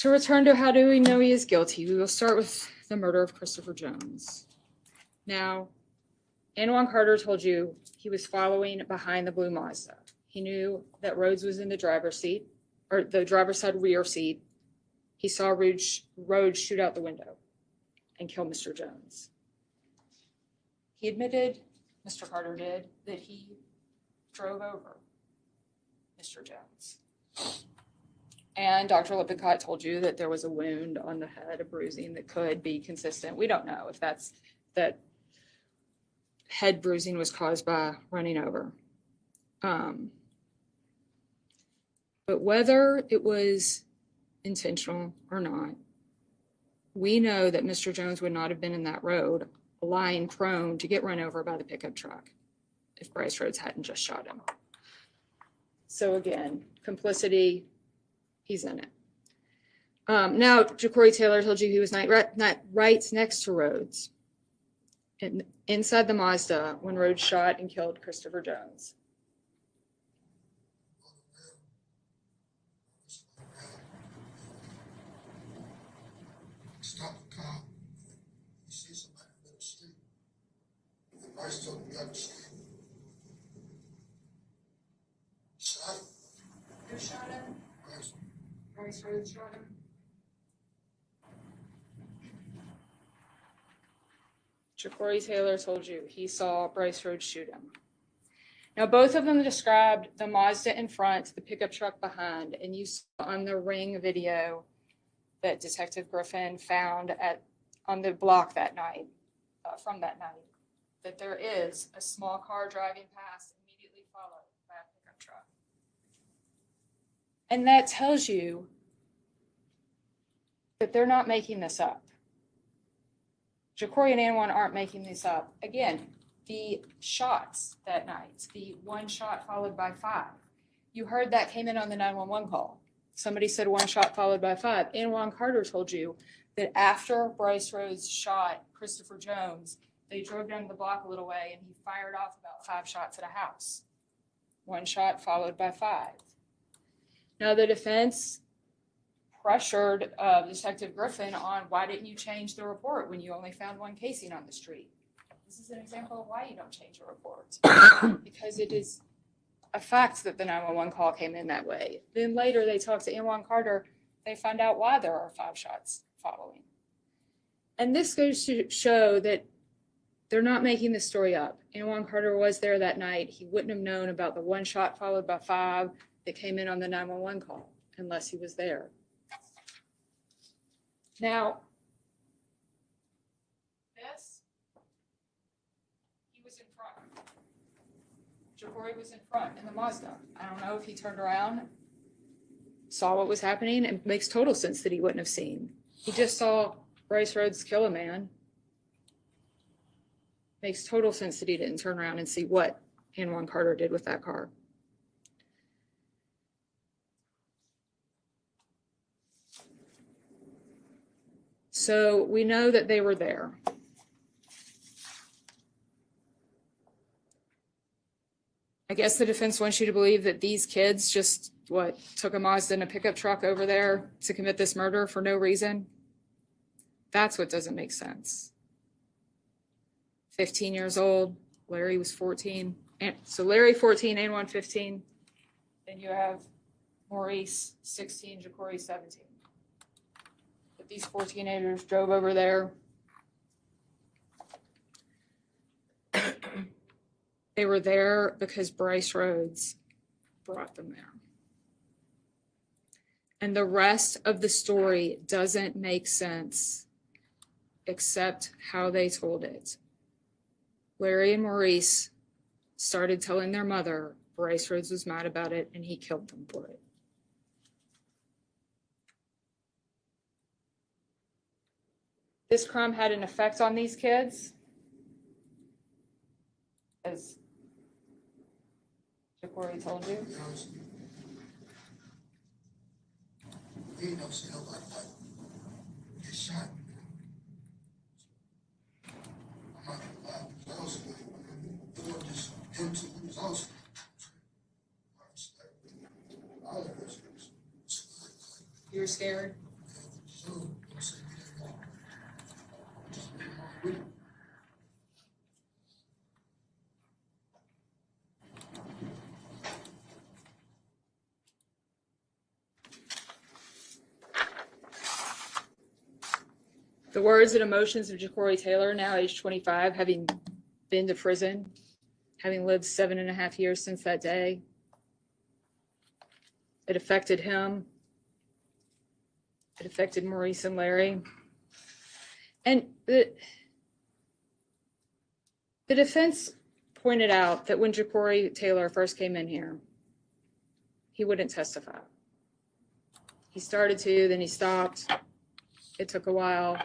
To return to how do we know he is guilty, we will start with the murder of Christopher Jones. Now, Anwan Carter told you he was following behind the blue Mazda. He knew that Rhodes was in the driver's seat, or the driver's side rear seat. He saw Rhodes shoot out the window and kill Mr. Jones. He admitted, Mr. Carter did, that he drove over Mr. Jones. And Dr. Lippincott told you that there was a wound on the head, a bruising that could be consistent. We don't know if that head bruising was caused by running over. But whether it was intentional or not, we know that Mr. Jones would not have been in that road lying prone to get run over by the pickup truck if Brice Rhodes hadn't just shot him. So again, complicity, he's in it. Now, Ja'Cory Taylor told you he was not right next to Rhodes, and inside the Mazda when Rhodes shot and killed Christopher Jones.
Stop the car. You see somebody in the middle of the street. And Brice told him, you understand. Shot him.
Who shot him?
Brice.
Brice Rhodes shot him. Ja'Cory Taylor told you he saw Brice Rhodes shoot him. Now, both of them described the Mazda in front, the pickup truck behind, and you saw on the Ring video that Detective Griffin found on the block that night, from that night, that there is a small car driving past, immediately followed by a pickup truck. And that tells you that they're not making this up. Ja'Cory and Anwan aren't making this up. Again, the shots that night, the one shot followed by 5. You heard that came in on the 911 call. Somebody said one shot followed by 5. Anwan Carter told you that after Brice Rhodes shot Christopher Jones, they drove down the block a little way and he fired off about 5 shots at a house. One shot followed by 5. Now the defense pressured Detective Griffin on, why didn't you change the report when you only found one casing on the street? This is an example of why you don't change a report. Because it is a fact that the 911 call came in that way. Then later they talked to Anwan Carter. They find out why there are 5 shots following. And this goes to show that they're not making this story up. Anwan Carter was there that night. He wouldn't have known about the one shot followed by 5 that came in on the 911 call unless he was there. Now, this, he was in front. Jacory was in front in the Mazda. I don't know if he turned around, saw what was happening. It makes total sense that he wouldn't have seen. He just saw Brice Rhodes kill a man. Makes total sense that he didn't turn around and see what Anwan Carter did with that car. So we know that they were there. I guess the defense wants you to believe that these kids just, took a Mazda and a pickup truck over there to commit this murder for no reason? That's what doesn't make sense. 15 years old, Larry was 14. And so Larry 14, Anwan 15. Then you have Maurice 16, Jacory 17. But these 4 teenagers drove over there. They were there because Brice Rhodes brought them there. And the rest of the story doesn't make sense except how they told it. Larry and Maurice started telling their mother Brice Rhodes was mad about it and he killed them for it. This crime had an effect on these kids, as Jacory told you.
He ain't never seen nobody like get shot. I'm not gonna lie, I was it wasn't just him too, he was also all of us.
You were scared?
So, I'm saying,
The words and emotions of Jacory Taylor, now age 25, having been to prison, having lived 7.5 years since that day. It affected him. It affected Maurice and Larry. And the defense pointed out that when Jacory Taylor first came in here, he wouldn't testify. He started to, then he stopped. It took a while.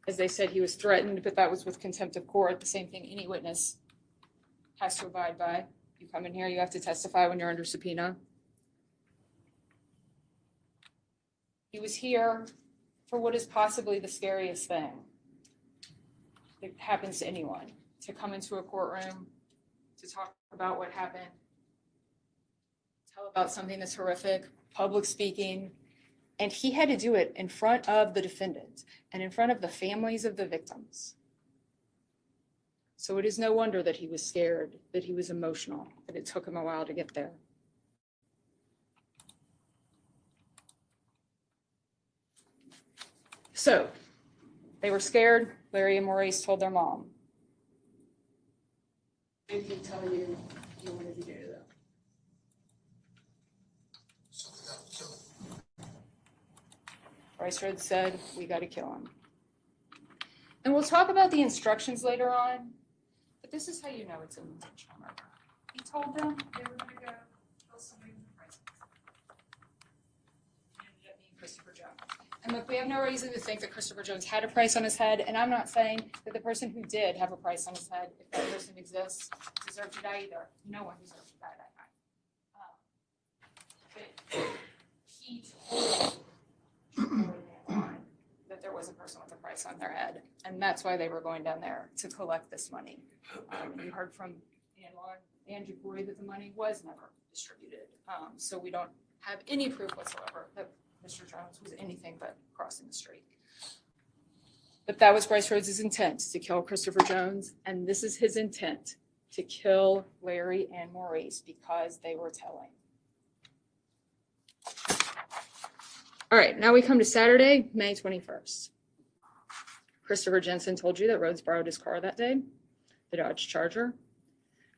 As they said, he was threatened, but that was with contempt of court, the same thing any witness has to abide by. You come in here, you have to testify when you're under subpoena. He was here for what is possibly the scariest thing that happens to anyone, to come into a courtroom, to talk about what happened, tell about something that's horrific, public speaking. And he had to do it in front of the defendant and in front of the families of the victims. So it is no wonder that he was scared, that he was emotional, that it took him a while to get there. So they were scared. Larry and Maurice told their mom. What did he tell you wanted to do to them?
so we got to kill him.
Brice Rhodes said, we got to kill him. And we'll talk about the instructions later on, but this is how you know it's an intentional murder. He told them they were going to go kill somebody with a price. It ended up being Christopher Jones. And look, we have no reason to think that Christopher Jones had a price on his head, and I'm not saying that the person who did have a price on his head, if that person exists, deserved to die either. No one deserved to die that night. But he told that there was a person with a price on their head, and that's why they were going down there to collect this money. You heard from Anwan and Jacory that the money was never distributed, so we don't have any proof whatsoever that Mr. Jones was anything but crossing the street. But that was Brice Rhodes' intent, to kill Christopher Jones, and this is his intent, to kill Larry and Maurice because they were telling. All right, now we come to Saturday, May 21st. Christopher Jensen told you that Rhodes borrowed his car that day, the Dodge Charger.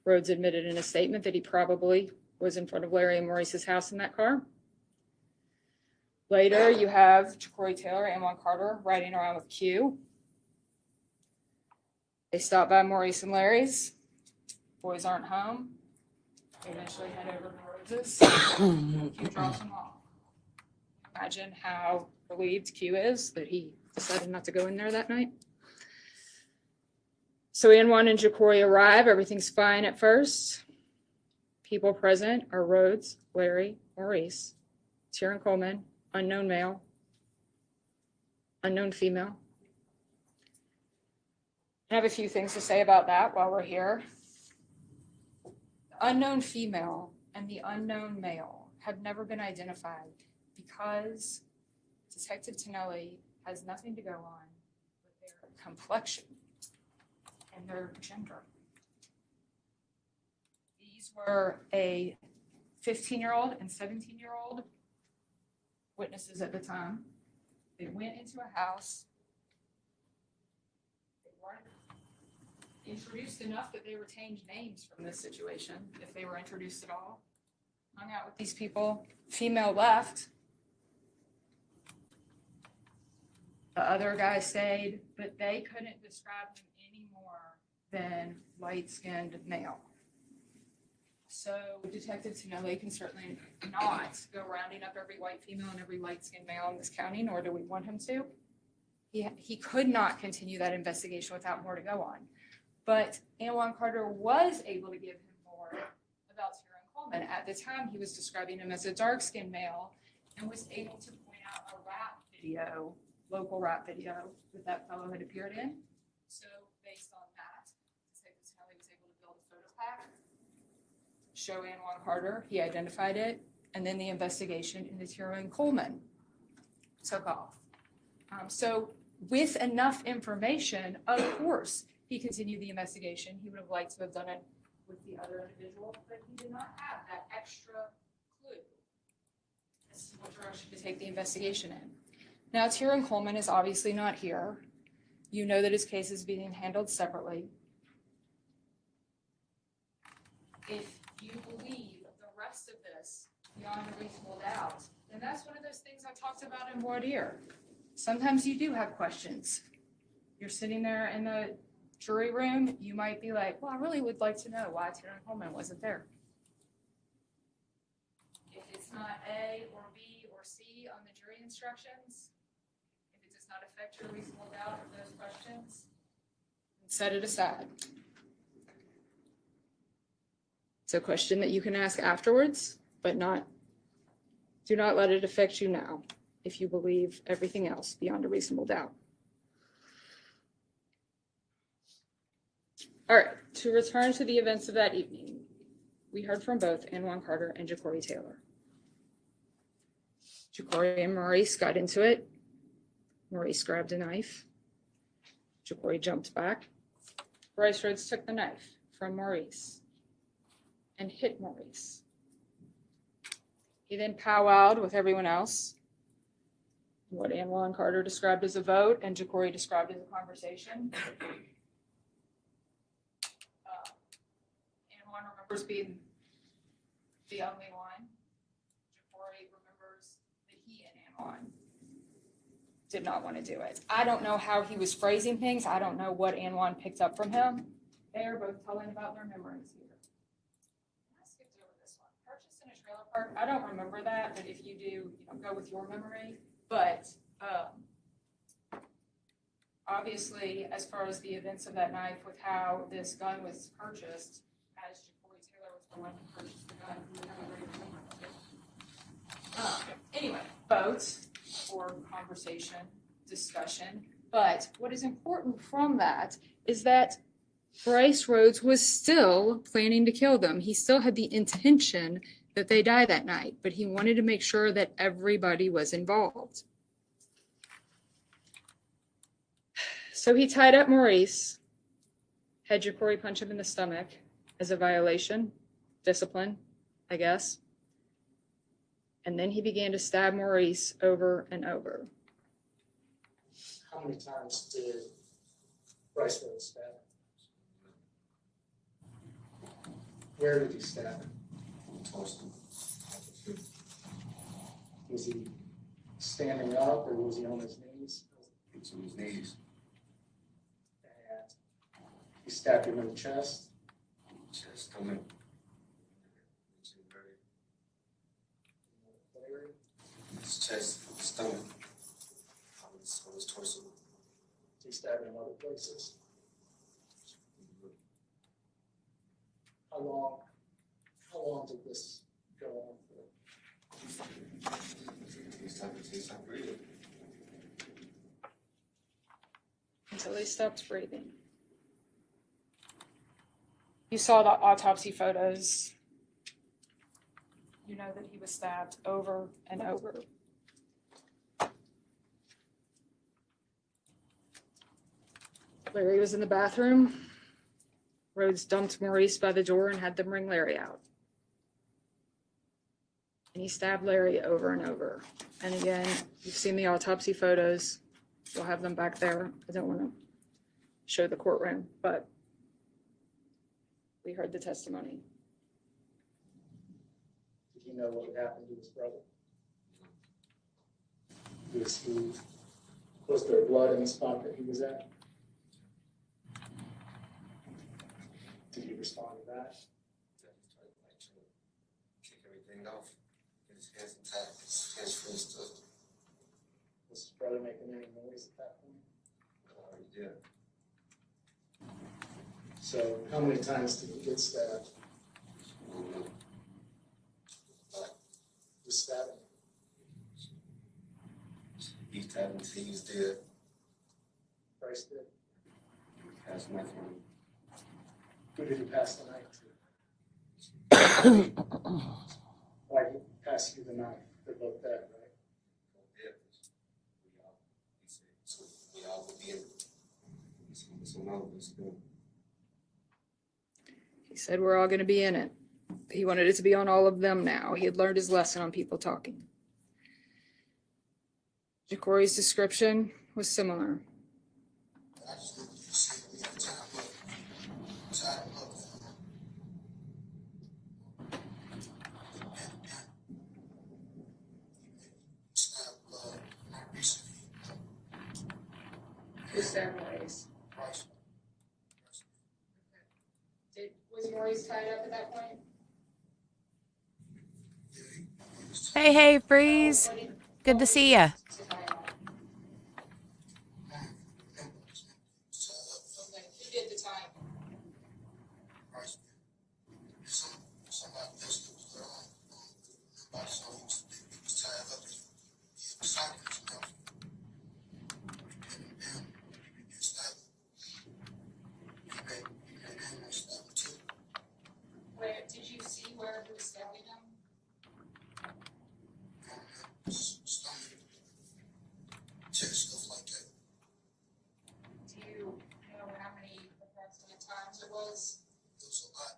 Rhodes admitted in a statement that he probably was in front of Larry and Maurice's house in that car. Later, you have Jacory Taylor and Anwan Carter riding around with Q. They stop by Maurice and Larry's. Boys aren't home. They eventually head over to Rhodes's. Q drops them off. Imagine how relieved Q is that he decided not to go in there that night. So Anwan and Jacory arrive. Everything's fine at first. People present are Rhodes, Larry, Maurice, Tieran Coleman, unknown male, unknown female. I have a few things to say about that while we're here. The unknown female and the unknown male have never been identified because Detective Tonelli has nothing to go on with their complexion and their gender. These were a 15-year-old and 17-year-old witnesses at the time. They went into a house. They weren't introduced enough that they retained names from this situation, if they were introduced at all. Hung out with these people. Female left. The other guy stayed, but they couldn't describe him any more than light-skinned male. So Detective Tonelli can certainly not go rounding up every white female and every light-skinned male in this county, nor do we want him to. He could not continue that investigation without more to go on. But Anwan Carter was able to give him more about Tieran Coleman. At the time, he was describing him as a dark-skinned male and was able to point out a rap video, local rap video that fellow had appeared in. So based on that, Detective Tonelli was able to build a photo pack, show Anwan Carter, he identified it, and then the investigation into Tieran Coleman took off. So with enough information, of course, he continued the investigation. He would have liked to have done it with the other individual, but he did not have that extra clue as to what direction to take the investigation in. Now, Tieran Coleman is obviously not here. You know that his case is being handled separately. If you believe the rest of this beyond a reasonable doubt, then that's one of those things I talked about in voir dire. Sometimes you do have questions. You're sitting there in the jury room, you might be like, well, I really would like to know why Tieran Coleman wasn't there. If it's not A or B or C on the jury instructions, if it does not affect your reasonable doubt of those questions, set it aside. It's a question that you can ask afterwards, but do not let it affect you now if you believe everything else beyond a reasonable doubt. All right, to return to the events of that evening, we heard from both Anwan Carter and Jacory Taylor. Jacory and Maurice got into it. Maurice grabbed a knife. Jacory jumped back. Brice Rhodes took the knife from Maurice and hit Maurice. He then powwowed with everyone else. What Anwan Carter described as a vote and Jacory described as a conversation. Anwan remembers being the only one. Jacory remembers that he and Anwan did not want to do it. I don't know how he was phrasing things. I don't know what Anwan picked up from him. They are both telling about their memories here. I skipped over this one. Purchased in a trailer park. I don't remember that, but if you do, go with your memory. But obviously, as far as the events of that night with how this gun was purchased, as Jacory Taylor was the one who purchased the gun, we have a great memory of it. Anyway, votes for conversation, discussion. But what is important from that is that Brice Rhodes was still planning to kill them. He still had the intention that they die that night, but he wanted to make sure that everybody was involved. So he tied up Maurice, had Jacory punch him in the stomach as a violation, discipline, I guess. And then he began to stab Maurice over and over.
How many times did Brice Rhodes stab him? Where did he stab him? Was he standing up or was he on his knees?
He was on his knees.
And he stabbed him in the chest. His chest, stomach, on his torso.
He stabbed him other places. How long did this go on for?
He stopped breathing.
Until he stopped breathing. You saw the autopsy photos. You know that he was stabbed over and over. Larry was in the bathroom. Rhodes dumped Maurice by the door and had them bring Larry out. And he stabbed Larry over and over. And again, you've seen the autopsy photos. We'll have them back there. I don't want to show the courtroom, but we heard the testimony.
Did he know what had happened to his brother? Was there blood in the spot that he was at? Did he respond to that?
Kick everything off. Get his hands intact. His hands freezed up.
Was his brother making any noise at that point?
He did.
So how many times did he get stabbed? Was stabbing?
He stabbed him until he was dead.
Brice did.
Passed knife on him.
Who did he pass the knife to? Why did he pass you the knife? They're both dead, right?
We all would be in it. So no, it's good.
He said we're all going to be in it. He wanted it to be on all of them now. He had learned his lesson on people talking. Jacory's description was similar.
I just looked at you, see, we had time up. Time up. Snap blood, not recently.
Who stabbed Maurice?
Brice.
Was Maurice tied up at that point?
Hey, Brice. Good to see ya.
Who did the time?
Somebody else that was there on so he was tied up. He was talking to himself. He stabbed him. He made him stab him too.
Where did you see where he was stabbing him?
Stomach, chest, stuff like that.
Do you know how many approximate times it was?
It was a lot.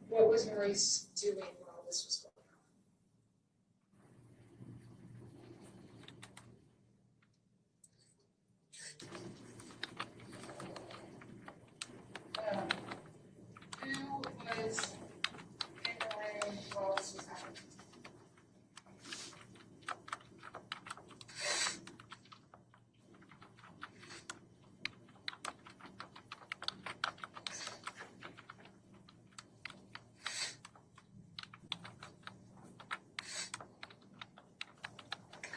What was Maurice doing while this was going on? Who was in the room while this was happening?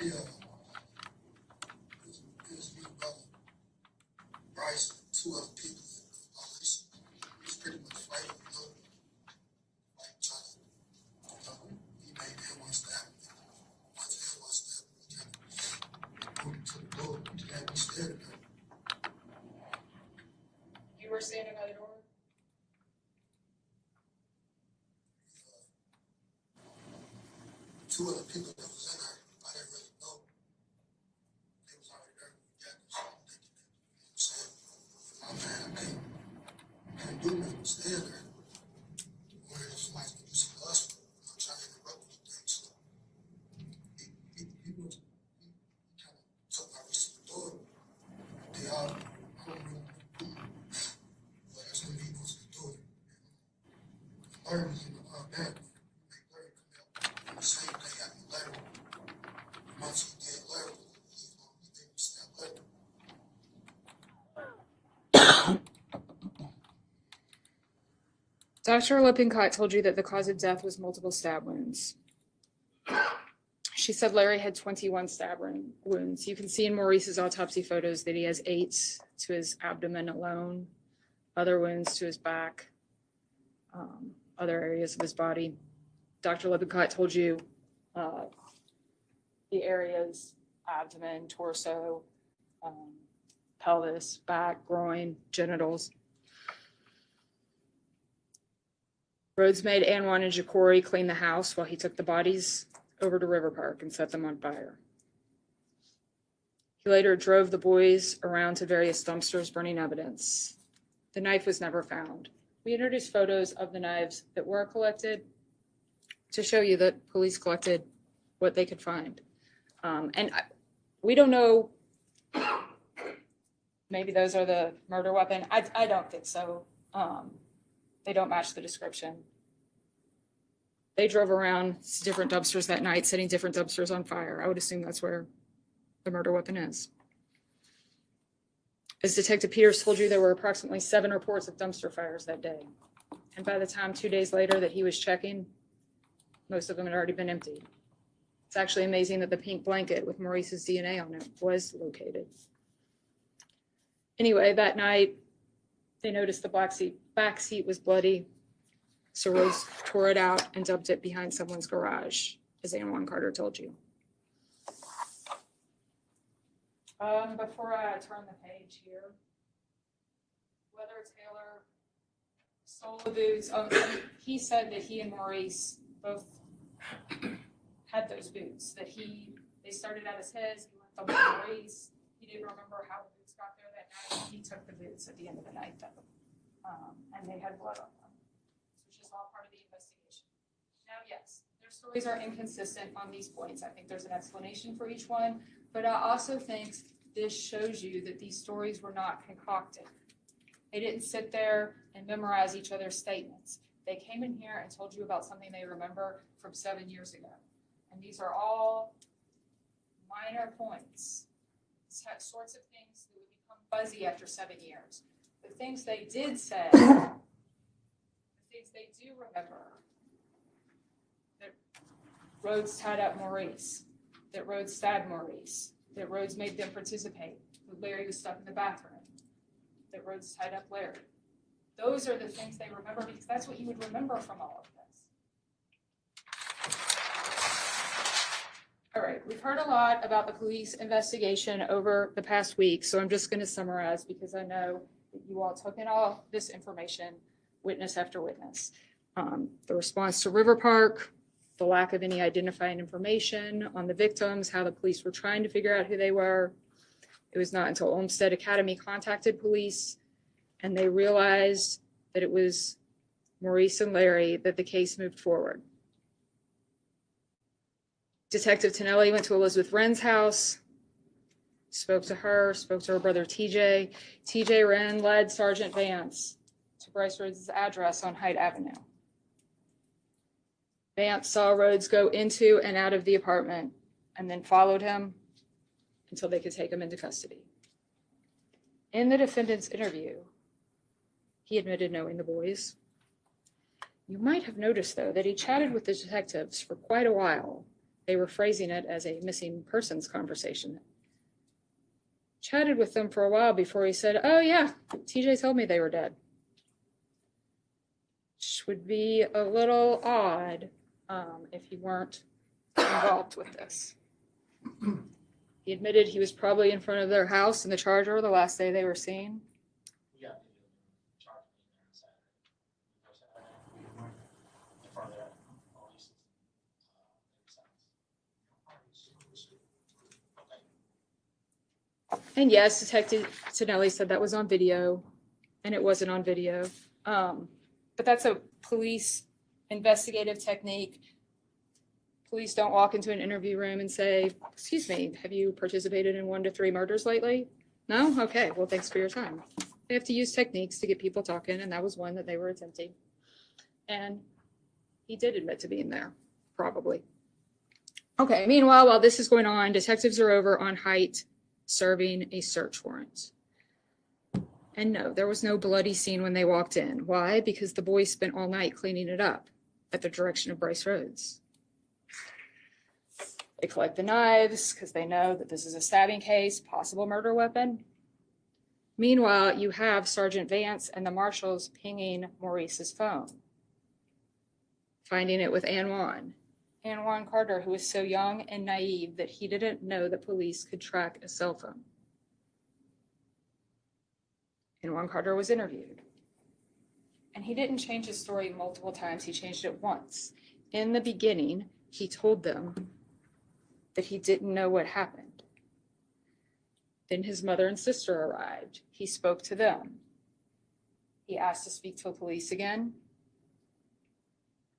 Yeah. It was me, brother. Brice, and two other people. He's pretty much fighting, you know. Like trying to, he made him one stab. Once him one stab, he kind of pulled him to the door. He had me staring at him.
You were standing by the door?
Two other people that was in there, I didn't really know. They was already there when we got there, so I'm thinking that, you know what I'm saying? My man, I can't do nothing, stand there. Wondering if somebody's gonna do something to us, I'm trying to interrupt anything, so he kind of took my wrist to the door. They all, I don't know what to do, but that's when he goes to the door. Larry was in the back. Larry come out. The same thing happened to Larry. Once he did Larry, he think we stabbed Larry.
Dr. Lippincott told you that the cause of death was multiple stab wounds. She said Larry had 21 stab wounds. You can see in Maurice's autopsy photos that he has 8 to his abdomen alone, other wounds to his back, other areas of his body. Dr. Lippincott told you the areas, abdomen, torso, pelvis, back, groin, genitals. Rhodes made Anwan and Jacori clean the house while he took the bodies over to River Park and set them on fire. He later drove the boys around to various dumpsters burning evidence. The knife was never found. We introduced photos of the knives that were collected to show you that police collected what they could find. We don't know, maybe those are the murder weapon. I don't think so. They don't match the description. They drove around to different dumpsters that night, setting different dumpsters on fire. I would assume that's where the murder weapon is. As Detective Peters told you, there were approximately 7 reports of dumpster fires that day. And by the time 2 days later that he was checking, most of them had already been emptied. It's actually amazing that the pink blanket with Maurice's DNA on it was located. Anyway, that night, they noticed the back seat was bloody. So Rhodes tore it out and dumped it behind someone's garage, as Anwan Carter told you. Before I turn the page here, whether Taylor stole the boots, he said that he and Maurice both had those boots, that they started at his head, he left them with Maurice. He didn't remember how the boots got there that night. He took the boots at the end of the night, though, and they had blood on them, which is all part of the investigation. Now, yes, their stories are inconsistent on these points. I think there's an explanation for each one, but I also think this shows you that these stories were not concocted. They didn't sit there and memorize each other's statements. They came in here and told you about something they remember from 7 years ago. And these are all minor points, sorts of things that would become fuzzy after 7 years. The things they did say, the things they do remember, that Rhodes tied up Maurice, that Rhodes stabbed Maurice, that Rhodes made them participate, that Larry was stuck in the bathroom, that Rhodes tied up Larry. Those are the things they remember because that's what you would remember from all of this. All right, we've heard a lot about the police investigation over the past week, so I'm just going to summarize because I know that you all took in all this information, witness after witness. The response to River Park, the lack of any identifying information on the victims, how the police were trying to figure out who they were. It was not until Olmsted Academy contacted police and they realized that it was Maurice and Larry that the case moved forward. Detective Tonelli went to Elizabeth Wren's house, spoke to her brother TJ. TJ Wren led Sergeant Vance to Brice Rhodes' address on Hyde Avenue. Vance saw Rhodes go into and out of the apartment and then followed him until they could take him into custody. In the defendant's interview, he admitted knowing the boys. You might have noticed, though, that he chatted with the detectives for quite a while. They were phrasing it as a missing persons conversation. Chatted with them for a while before he said, "Oh yeah, TJ told me they were dead." Which would be a little odd if he weren't involved with this. He admitted he was probably in front of their house in the Charger the last day they were seen.
Yeah.
And yes, Detective Tonelli said that was on video, and it wasn't on video. But that's a police investigative technique. Police don't walk into an interview room and say, "Excuse me, have you participated in 1 to 3 murders lately?" No? Okay, well, thanks for your time. They have to use techniques to get people talking, and that was one that they were attempting. And he did admit to being there, probably. Okay, meanwhile, while this is going on, detectives are over on Height serving a search warrant. And no, there was no bloody scene when they walked in. Why? Because the boys spent all night cleaning it up at the direction of Brice Rhodes. They collect the knives because they know that this is a stabbing case, possible murder weapon. Meanwhile, you have Sergeant Vance and the marshals pinging Maurice's phone, finding it with Anwan Carter, who was so young and naive that he didn't know that police could track a cell phone. Anwan Carter was interviewed. And he didn't change his story multiple times, he changed it once. In the beginning, he told them that he didn't know what happened. Then his mother and sister arrived. He spoke to them. He asked to speak to the police again.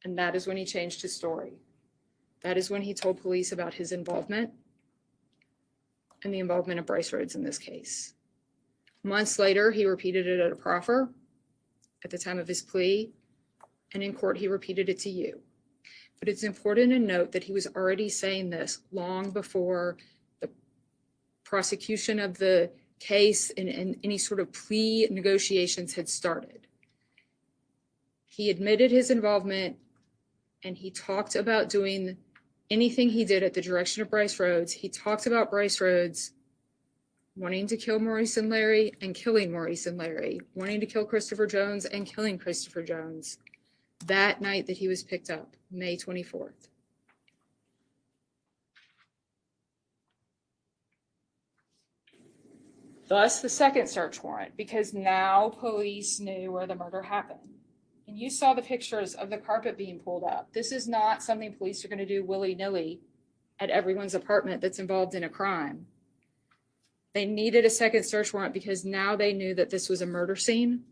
And that is when he changed his story. That is when he told police about his involvement and the involvement of Brice Rhodes in this case. Months later, he repeated it at a proffer at the time of his plea, and in court, he repeated it to you. But it's important to note that he was already saying this long before the prosecution of the case and any sort of plea negotiations had started. He admitted his involvement, and he talked about doing anything he did at the direction of Brice Rhodes. He talked about Brice Rhodes wanting to kill Maurice and Larry and killing Maurice and Larry, wanting to kill Christopher Jones and killing Christopher Jones that night that he was picked up, May 24th. Thus the second search warrant, because now police knew where the murder happened. And you saw the pictures of the carpet being pulled up. This is not something police are going to do willy-nilly at everyone's apartment that's involved in a crime. They needed a second search warrant because now they knew that this was a murder scene.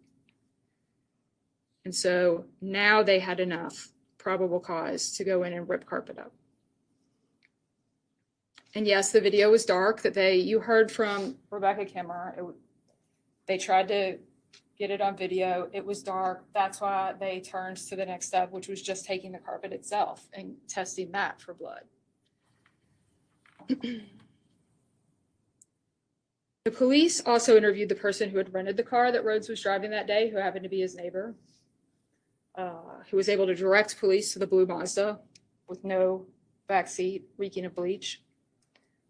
And so now they had enough probable cause to go in and rip carpet up. And yes, the video was dark that you heard from Rebecca Kimmer. They tried to get it on video. It was dark. That's why they turned to the next step, which was just taking the carpet itself and testing that for blood. The police also interviewed the person who had rented the car that Rhodes was driving that day, who happened to be his neighbor, who was able to direct police to the blue Mazda with no backseat, reeking of bleach.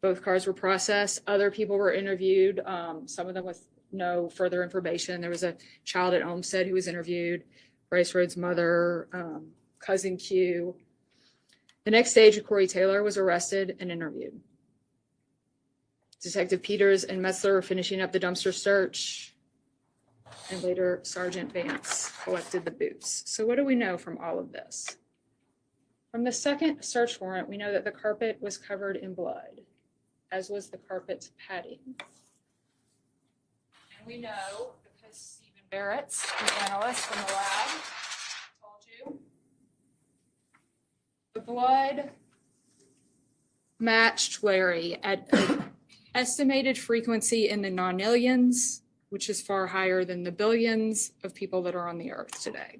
Both cars were processed. Other people were interviewed, some of them with no further information. There was a child at Olmsted who was interviewed, Brice Rhodes' mother, cousin Q. The next day, Corey Taylor was arrested and interviewed. Detective Peters and Metzler were finishing up the dumpster search, and later Sergeant Vance collected the boots. So what do we know from all of this? From the second search warrant, we know that the carpet was covered in blood, as was the carpet's padding. And we know, because Stephen Barrett, the analyst from the lab, told you, the blood matched Larry at an estimated frequency in the nonillions, which is far higher than the billions of people that are on the earth today.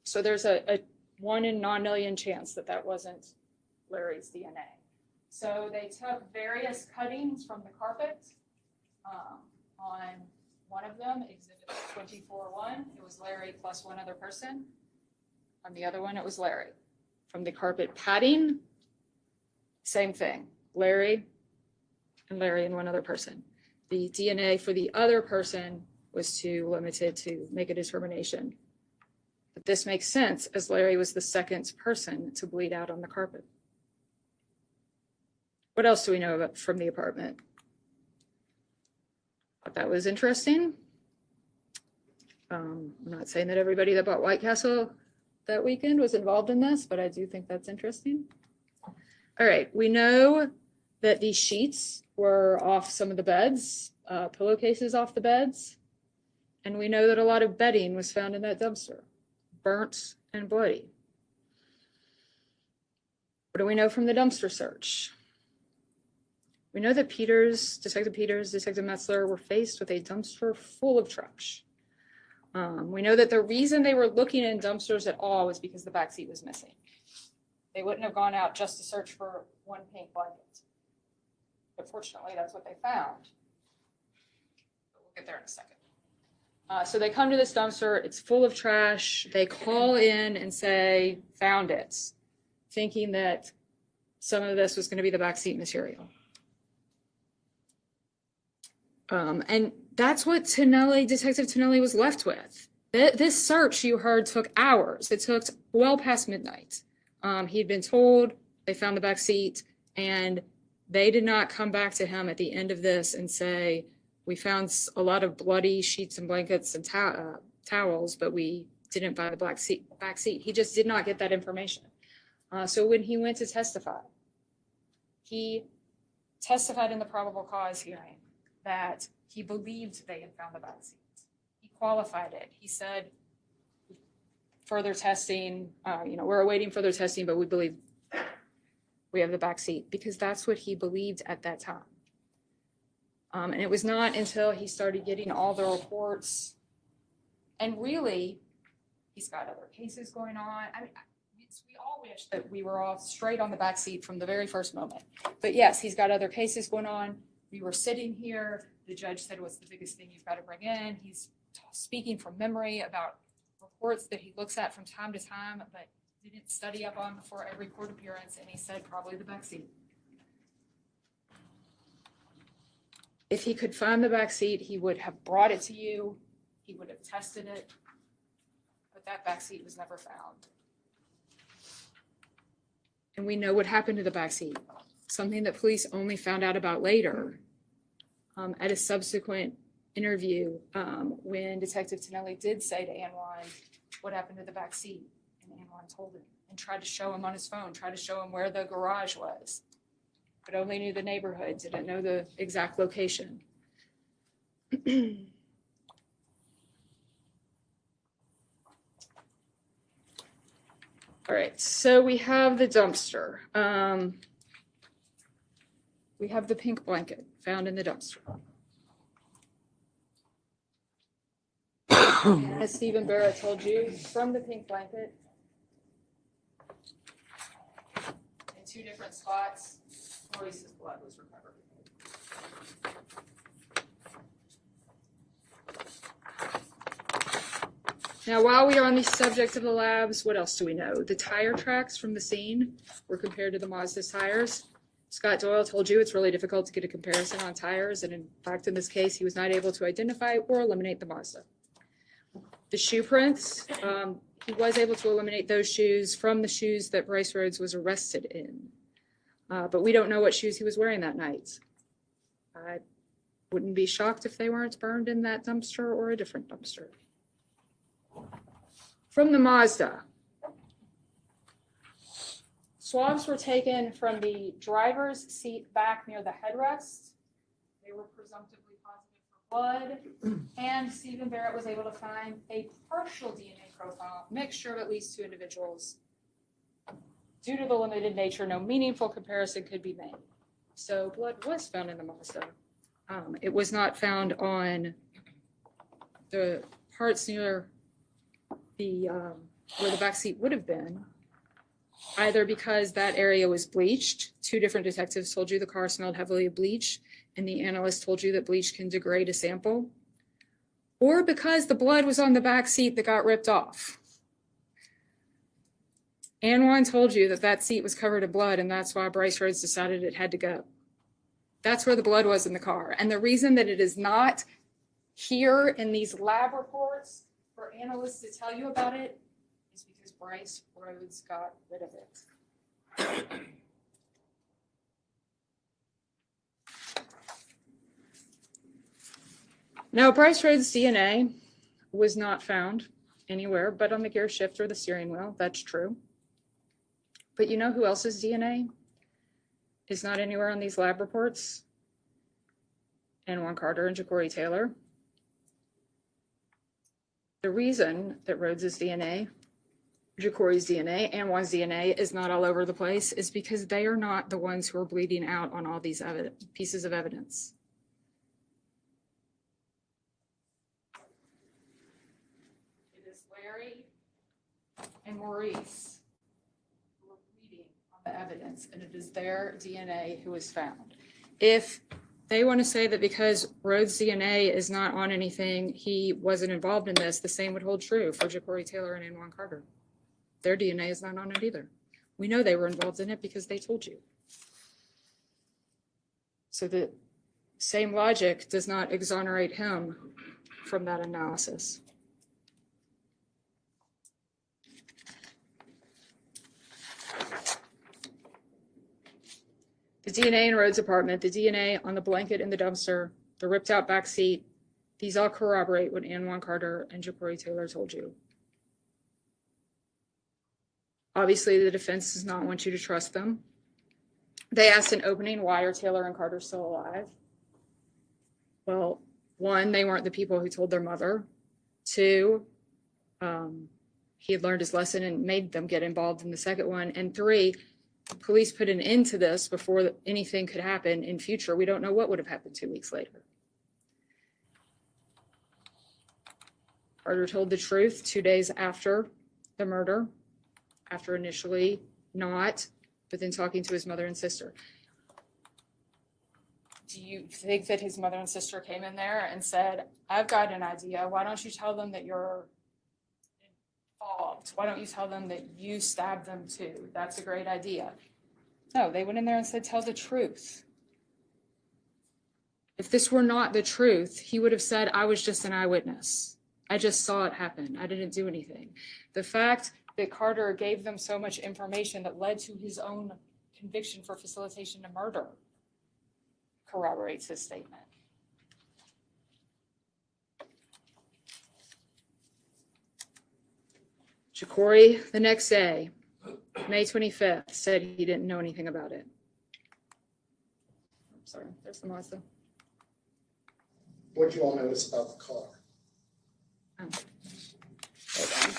So there's a 1 in nonillion chance that that wasn't Larry's DNA. So they took various cuttings from the carpet. On one of them, exhibit 24-1, it was Larry plus one other person. On the other one, it was Larry. From the carpet padding, same thing, Larry and one other person. The DNA for the other person was too limited to make a determination. But this makes sense, as Larry was the second person to bleed out on the carpet. What else do we know about from the apartment? Thought that was interesting. I'm not saying that everybody that bought White Castle that weekend was involved in this, but I do think that's interesting. All right, we know that these sheets were off some of the beds, pillowcases off the beds, and we know that a lot of bedding was found in that dumpster, burnt and bloody. What do we know from the dumpster search? We know that Detective Metzler were faced with a dumpster full of trash. We know that the reason they were looking in dumpsters at all was because the backseat was missing. They wouldn't have gone out just to search for one pink blanket. But fortunately, that's what they found. there in a second. So they come to this dumpster, it's full of trash. They call in and say, found it, thinking that some of this was going to be the backseat material. And that's what Detective Tonelli was left with. This search you heard took hours. It took well past midnight. He'd been told they found the back seat, and they did not come back to him at the end of this and say, we found a lot of bloody sheets and blankets and towels, but we didn't find the back seat. He just did not get that information. So when he went to testify, he testified in the probable cause hearing that he believed they had found the back seat. He qualified it. He said, further testing, we're awaiting further testing, but we believe we have the back seat, because that's what he believed at that time. And it was not until he started getting all the reports, and really, he's got other cases going on. I mean, we all wish that we were all straight on the back seat from the very first moment. But yes, he's got other cases going on. We were sitting here. The judge said, what's the biggest thing you've got to bring in? He's speaking from memory about reports that he looks at from time to time, but didn't study up on before every court appearance, and he said probably the back seat. If he could find the back seat, he would have brought it to you. He would have tested it, but that back seat was never found. And we know what happened to the back seat, something that police only found out about later at a subsequent interview when Detective Tonelli did say to Anwan, what happened to the back seat? And Anwan told him and tried to show him on his phone, tried to show him where the garage was, but only knew the neighborhood, didn't know the exact location. All right, so we have the dumpster. We have the pink blanket found in the dumpster. And as Stephen Barrett told you, from the pink blanket, in two different spots, Maurice's blood was recovered. Now, while we are on the subject of the labs, what else do we know? The tire tracks from the scene were compared to the Mazda's tires. Scott Doyle told you it's really difficult to get a comparison on tires, and in fact, in this case, he was not able to identify or eliminate the Mazda. The shoe prints, he was able to eliminate those shoes from the shoes that Brice Rhodes was arrested in. But we don't know what shoes he was wearing that night. I wouldn't be shocked if they weren't burned in that dumpster or a different dumpster. From the Mazda, swabs were taken from the driver's seat back near the headrest. They were presumptively positive for blood, and Stephen Barrett was able to find a partial DNA profile, mixture of at least two individuals. Due to the limited nature, no meaningful comparison could be made. So blood was found in the Mazda. It was not found on the parts near the where the back seat would have been, either because that area was bleached. Two different detectives told you the car smelled heavily of bleach, and the analyst told you that bleach can degrade a sample, or because the blood was on the back seat that got ripped off. Anwan told you that that seat was covered in blood, and that's why Brice Rhodes decided it had to go. That's where the blood was in the car. And the reason that it is not here in these lab reports for analysts to tell you about it is because Brice Rhodes got rid of it. Now, Brice Rhodes' DNA was not found anywhere but on the gear shift or the steering wheel. That's true. But you know who else's DNA is not anywhere on these lab reports? Anwan Carter and Ja'Cory Taylor. The reason that Rhodes' DNA, Ja'Cory's DNA, Anwan's DNA is not all over the place is because they are not the ones who are bleeding out on all these pieces of evidence. It is Larry and Maurice who are bleeding on the evidence, and it is their DNA who is found. If They want to say that because Rhodes' DNA is not on anything, he wasn't involved in this. The same would hold true for Ja'Cory Taylor and Anwan Carter. Their DNA is not on it either. We know they were involved in it because they told you. So the same logic does not exonerate him from that analysis. The DNA in Rhodes' apartment, the DNA on the blanket in the dumpster, the ripped out back seat, these all corroborate what Anwan Carter and Ja'Cory Taylor told you. Obviously, the defense does not want you to trust them. They asked in opening, why are Taylor and Carter still alive? Well, one, they weren't the people who told their mother. Two, he had learned his lesson and made them get involved in the second one. And three, police put an end to this before anything could happen in future. We don't know what would have happened 2 weeks later. Carter told the truth 2 days after the murder, after initially not, but then talking to his mother and sister. Do you think that his mother and sister came in there and said, I've got an idea. Why don't you tell them that you're involved? Why don't you tell them that you stabbed them too? That's a great idea. No, they went in there and said, tell the truth. If this were not the truth, he would have said, I was just an eyewitness. I just saw it happen. I didn't do anything. The fact that Carter gave them so much information that led to his own conviction for facilitation to murder corroborates his statement. Ja'Cory, the next day, May 25th, said he didn't know anything about it. I'm sorry, there's the Mazda.
What'd you all notice about the car?
Hold on.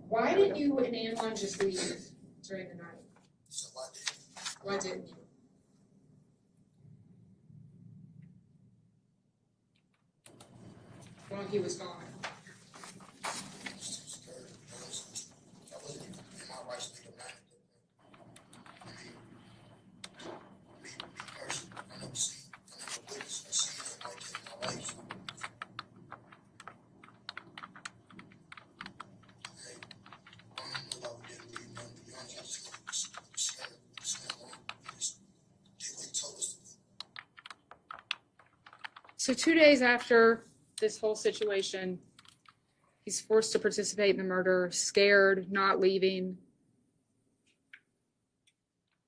Why didn't you and Anwan just leave during the night?
So
Why didn't you? While he was gone. So 2 days after this whole situation, he's forced to participate in the murder, scared, not leaving.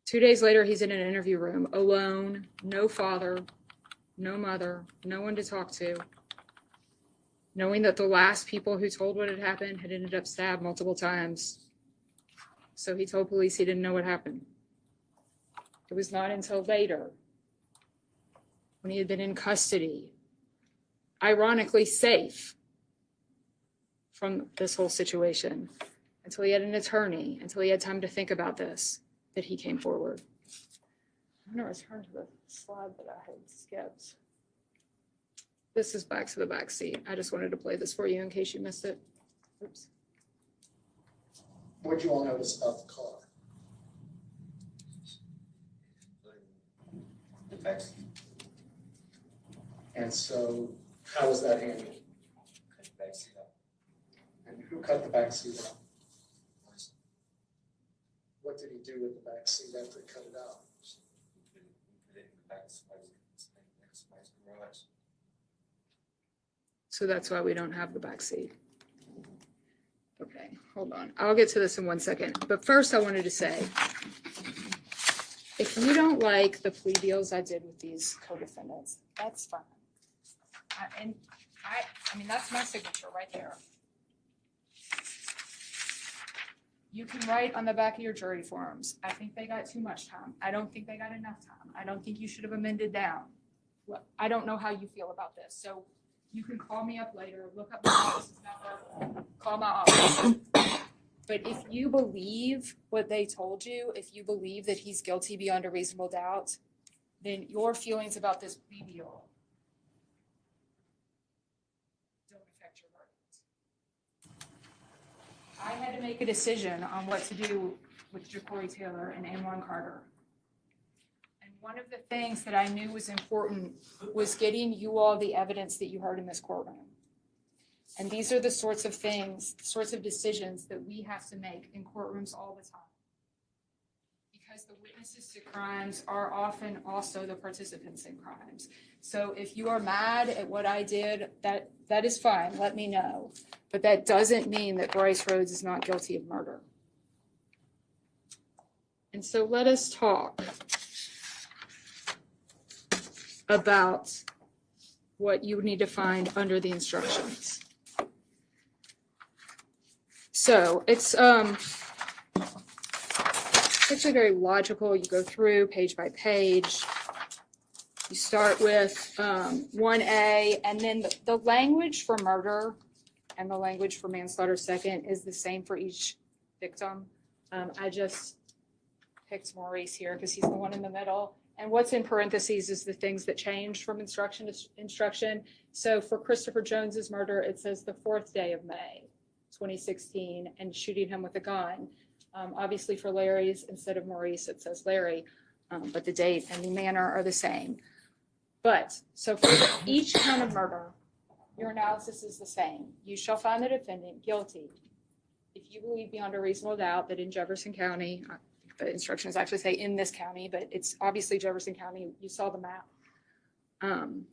2 days later, he's in an interview room, alone, no father, no mother, no one to talk to, knowing that the last people who told what had happened had ended up stabbed multiple times. So he told police he didn't know what happened. It was not until later, when he had been in custody, ironically safe from this whole situation, until he had an attorney, until he had time to think about this, that he came forward. I'm going to return to the slide that I had skipped. This is back to the back seat. I just wanted to play this for you in case you missed it. Oops.
What'd you all notice about the car?
The backseat.
And so, how was that handled?
Cut the backseat up.
And who cut the back seat out? What did he do with the back seat after he cut it out?
We put it in the back of somebody's garage.
So that's why we don't have the back seat. Okay, hold on. I'll get to this in 1 second. But first I wanted to say, if you don't like the plea deals I did with these co-defendants, that's fine. I mean, that's my signature right there. You can write on the back of your jury forms, I think they got too much time. I don't think they got enough time. I don't think you should have amended down. Well, I don't know how you feel about this. So you can call me up later, look up my office's number, call my office. But if you believe what they told you, if you believe that he's guilty beyond a reasonable doubt, then your feelings about this plea deal don't affect your verdict. I had to make a decision on what to do with Ja'Cory Taylor and Anwan Carter. And one of the things that I knew was important was getting you all the evidence that you heard in this courtroom. And these are the sorts of things, sorts of decisions that we have to make in courtrooms all the time. Because the witnesses to crimes are often also the participants in crimes. So if you are mad at what I did, that is fine, let me know. But that doesn't mean that Brice Rhodes is not guilty of murder. And so let us talk about what you would need to find under the instructions. So it's actually very logical. You go through page by page. You start with 1A, and then the language for murder and the language for manslaughter second is the same for each victim. I just picked Maurice here because he's the one in the middle. And what's in parentheses is the things that changed from instruction to instruction. So for Christopher Jones's murder, it says the 4th day of May, 2016, and shooting him with a gun. Obviously for Larry's, instead of Maurice, it says Larry, but the date and the manner are the same. But, so for each count of murder, your analysis is the same. You shall find the defendant guilty if you believe beyond a reasonable doubt that in Jefferson County, the instructions actually say in this county, but it's obviously Jefferson County, you saw the map. On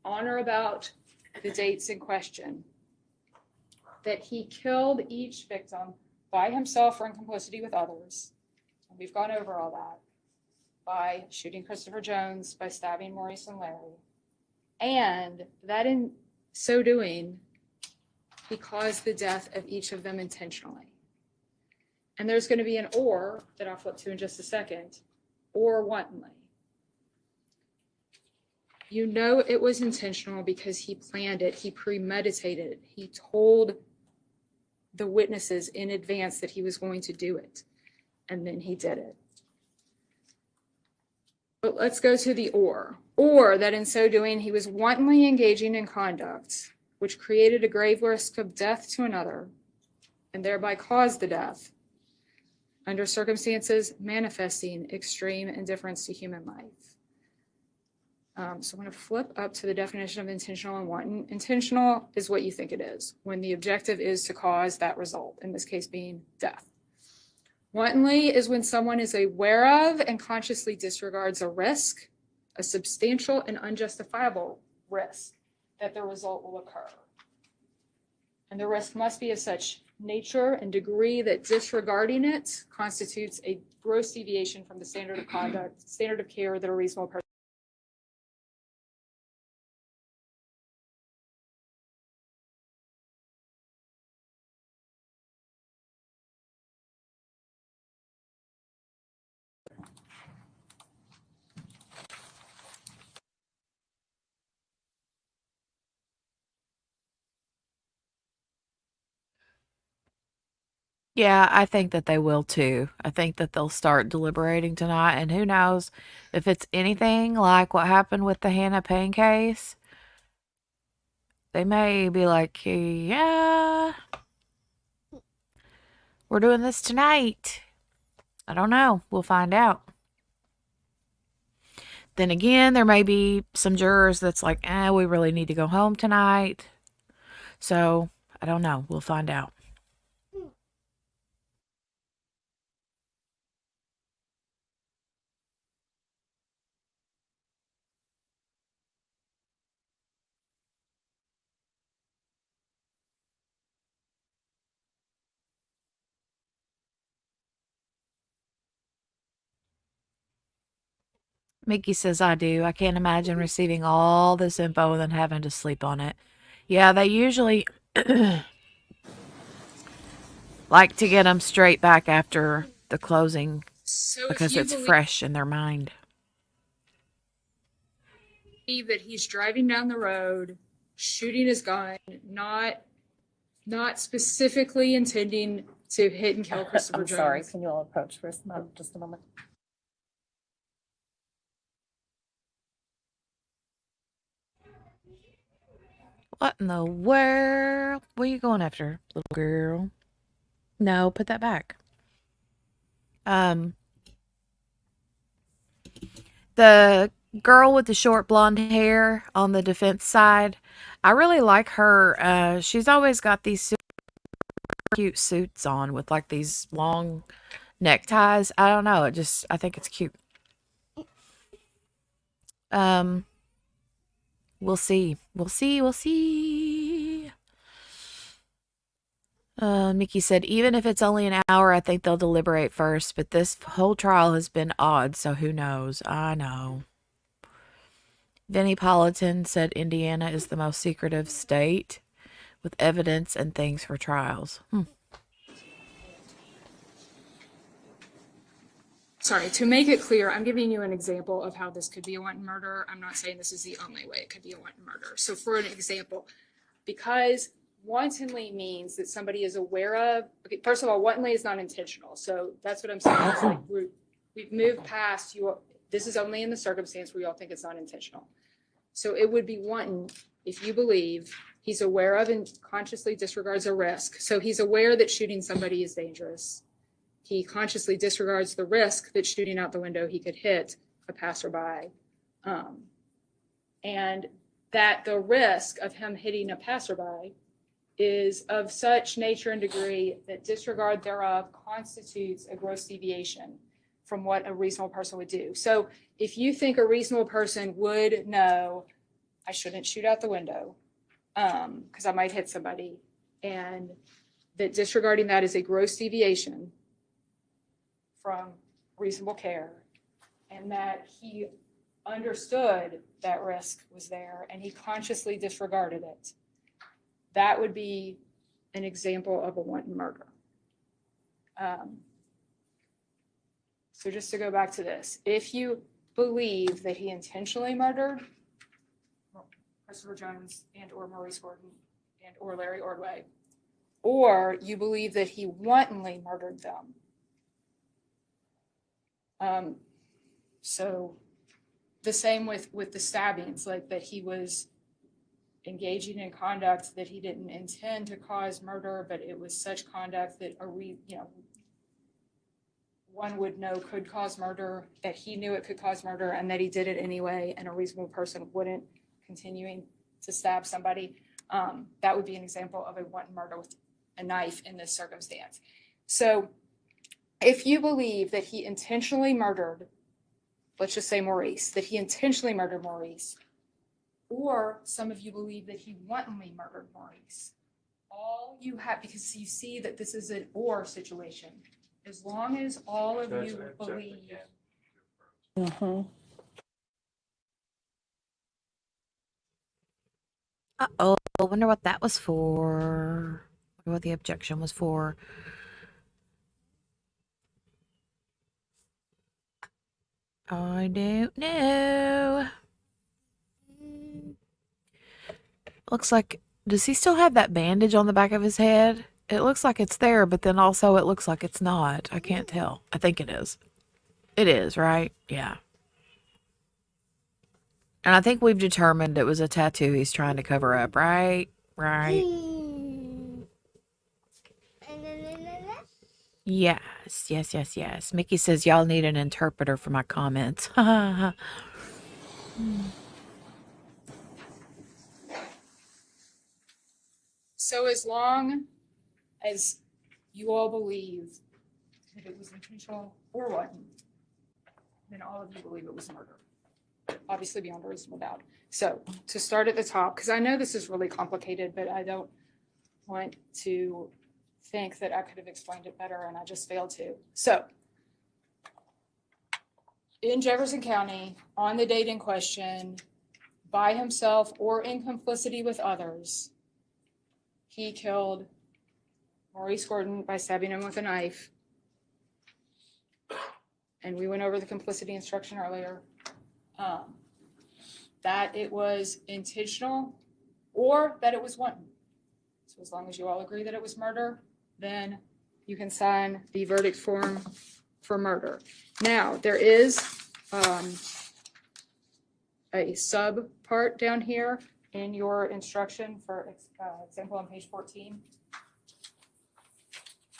or about the dates in question, that he killed each victim by himself or in complicity with others. And we've gone over all that. By shooting Christopher Jones, by stabbing Maurice and Larry. And that in so doing, he caused the death of each of them intentionally. And there's going to be an or that I'll flip to in just a second, or wantonly. You know it was intentional because he planned it, he premeditated it, he told the witnesses in advance that he was going to do it, and then he did it. But let's go to the or that in so doing, he was wantonly engaging in conduct which created a grave risk of death to another and thereby caused the death under circumstances manifesting extreme indifference to human life. So I'm going to flip up to the definition of intentional and wanton. Intentional is what you think it is, when the objective is to cause that result, in this case being death. Wantonly is when someone is aware of and consciously disregards a risk, a substantial and unjustifiable risk that the result will occur. And the risk must be of such nature and degree that disregarding it constitutes a gross deviation from the standard of conduct, standard of care that a reasonable person.
Yeah, I think that they will too. I think that they'll start deliberating tonight, and who knows if it's anything like what happened with the Hannah Payne case. They may be like, yeah, we're doing this tonight. I don't know. We'll find out. Then again, there may be some jurors that's like, we really need to go home tonight. So, I don't know. We'll find out. Mickey says, I do. I can't imagine receiving all this info and then having to sleep on it. Yeah, they usually like to get them straight back after the closing because it's fresh in their mind.
That he's driving down the road, shooting his gun, not specifically intending to hit and kill Christopher
I'm
Jones.
sorry, can you all approach for just a moment?
What in the world? What are you going after, little girl? No, put that back. The girl with the short blonde hair on the defense side, I really like her. She's always got these super cute suits on with like these long neckties. I don't know. I think it's cute. Um, we'll see. We'll see. We'll see. Mickey said, even if it's only an hour, I think they'll deliberate first, but this whole trial has been odd, so who knows? I know. Vinnie Politan said Indiana is the most secretive state with evidence and things for trials.
Sorry, to make it clear, I'm giving you an example of how this could be a wanton murder. I'm not saying this is the only way it could be a wanton murder. So for an example, because wantonly means that somebody is aware of, okay, first of all, wantonly is not intentional. So that's what I'm saying. It's like we've moved past you. This is only in the circumstance where you all think it's not intentional. So it would be wanton if you believe he's aware of and consciously disregards a risk. So he's aware that shooting somebody is dangerous. He consciously disregards the risk that shooting out the window he could hit a passerby. And that the risk of him hitting a passerby is of such nature and degree that disregard thereof constitutes a gross deviation from what a reasonable person would do. So if you think a reasonable person would know, I shouldn't shoot out the window because I might hit somebody, and that disregarding that is a gross deviation from reasonable care, and that he understood that risk was there and he consciously disregarded it, that would be an example of a wanton murder. So just to go back to this, if you believe that he intentionally murdered Christopher Jones and or Maurice Gordon and or Larry Ordway, or you believe that he wantonly murdered them, so the same with the stabbings, like that he was engaging in conduct that he didn't intend to cause murder, but it was such conduct that one would know could cause murder, that he knew it could cause murder, and that he did it anyway, and a reasonable person wouldn't continuing to stab somebody. That would be an example of a wanton murder with a knife in this circumstance. So if you believe that he intentionally murdered, let's just say Maurice, that he intentionally murdered Maurice, or some of you believe that he wantonly murdered Maurice, all you have, because you see that this is an or situation, as long as all of you believe.
Uh-oh, I wonder what that was for. I wonder what the objection was for. I don't know. Looks like, does he still have that bandage on the back of his head? It looks like it's there, but then also it looks like it's not. I can't tell. I think it is. It is, right? Yeah. And I think we've determined it was a tattoo he's trying to cover up, right? Right. Yes, yes, yes, yes. Mickey says y'all need an interpreter for my comments.
So as long as you all believe that it was intentional or wanton, then all of you believe it was murder, obviously beyond a reasonable doubt. So to start at the top, because I know this is really complicated, but I don't want to think that I could have explained it better and I just failed to. So in Jefferson County, on the date in question, by himself or in complicity with others, he killed Maurice Gordon by stabbing him with a knife. And we went over the complicity instruction earlier. That it was intentional or that it was wanton. So as long as you all agree that it was murder, then you can sign the verdict form for murder. Now, there is a sub part down here in your instruction for example on page 14.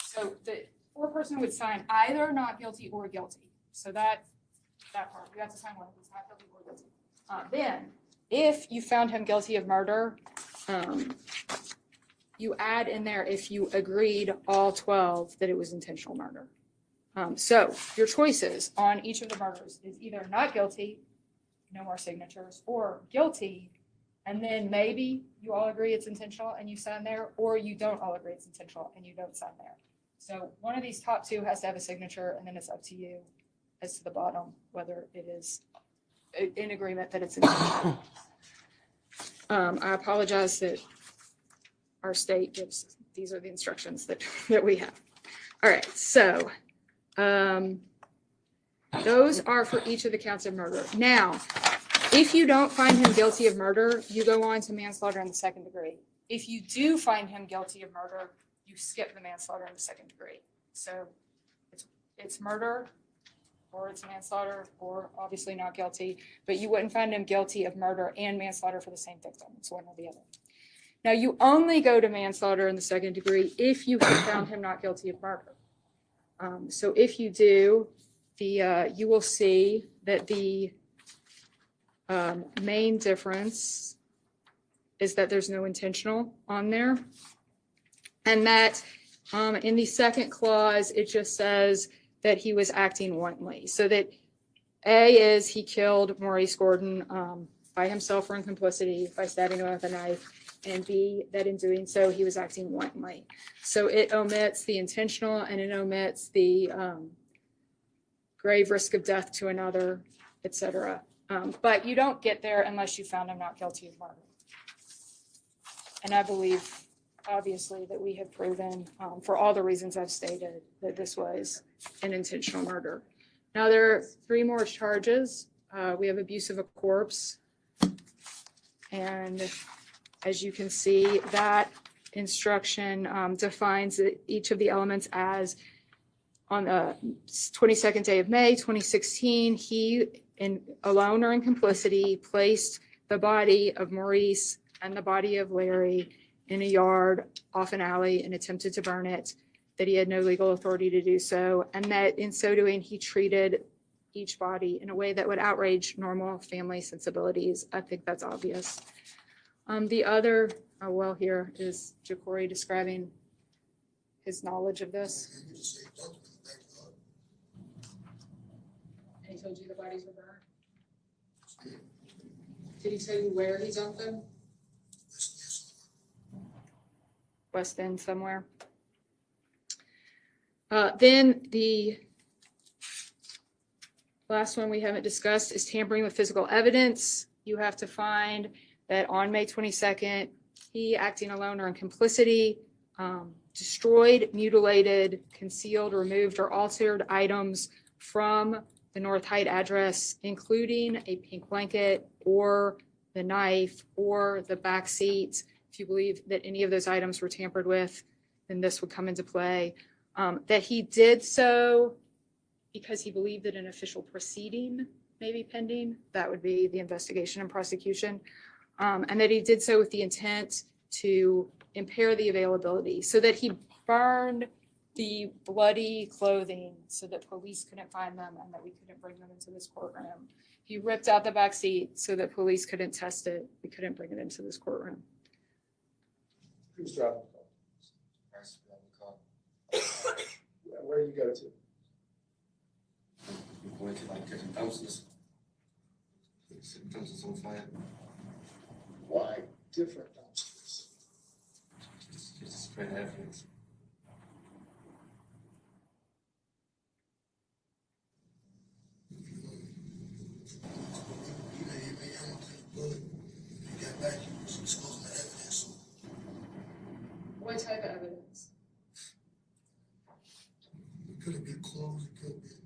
So the foreperson would sign either not guilty or guilty. So that that part. You have to sign one of these, not guilty or guilty. Then, if you found him guilty of murder, you add in there if you agreed all 12 that it was intentional murder. So your choices on each of the murders is either not guilty, no more signatures, or guilty, and then maybe you all agree it's intentional and you sign there, or you don't all agree it's intentional and you don't sign there. So one of these top two has to have a signature, and then it's up to you as to the bottom whether it is in agreement that it's intentional. I apologize that our state gives, these are the instructions that we have. All right, so those are for each of the counts of murder. Now, if you don't find him guilty of murder, you go on to manslaughter in the second degree. If you do find him guilty of murder, you skip the manslaughter in the second degree. So it's murder, or it's manslaughter, or obviously not guilty, but you wouldn't find him guilty of murder and manslaughter for the same victim. It's one or the other. Now, you only go to manslaughter in the second degree if you have found him not guilty of murder. So if you do, you will see that the main difference is that there's no intentional on there. And that in the second clause, it just says that he was acting wantonly. So that A is he killed Maurice Gordon by himself or in complicity by stabbing him with a knife. And B, that in doing so, he was acting wantonly. So it omits the intentional and it omits the grave risk of death to another, etc. But you don't get there unless you found him not guilty of murder. And I believe, obviously, that we have proven, for all the reasons I've stated, that this was an intentional murder. Now, there are 3 more charges. We have abuse of a corpse. And as you can see, that instruction defines each of the elements as on the 22nd day of May, 2016, he, alone or in complicity, placed the body of Maurice and the body of Larry in a yard off an alley and attempted to burn it, that he had no legal authority to do so, and that in so doing, he treated each body in a way that would outrage normal family sensibilities. I think that's obvious. The other, well, here is Ja'Cory describing his knowledge of this. And he told you the bodies were burned? Did he tell you where he dumped them? West End somewhere. Then the last one we haven't discussed is tampering with physical evidence. You have to find that on May 22nd, he, acting alone or in complicity, destroyed, mutilated, concealed, removed, or altered items from the North Height address, including a pink blanket or the knife or the back seat. If you believe that any of those items were tampered with, then this would come into play. That he did so because he believed that an official proceeding may be pending. That would be the investigation and prosecution. And that he did so with the intent to impair the availability, so that he burned the bloody clothing so that police couldn't find them and that we couldn't bring them into this courtroom. He ripped out the back seat so that police couldn't test it. We couldn't bring it into this courtroom.
Who's driving the car?
Brice driving
Yeah, where do you go to?
the car. We went to like different dumpsters. Different dumpsters on fire.
Why different dumpsters?
Just to spread evidence.
What type of evidence?
It could have been clothes, it could have been,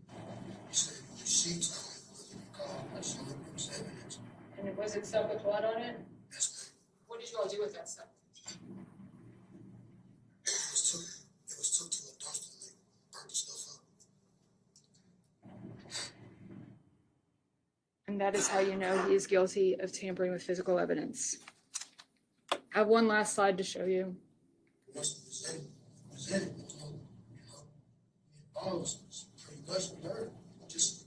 you said receipts on it, that's some of it evidence.
And was it stuff with blood on it?
Yes,
What did you all do with that stuff?
it was took to a dumpster and they burnt the stuff up.
And that is how you know he is guilty of tampering with physical evidence. I have one last slide to show you.
It wasn't presented, you know, all of us was pretty much blurred, just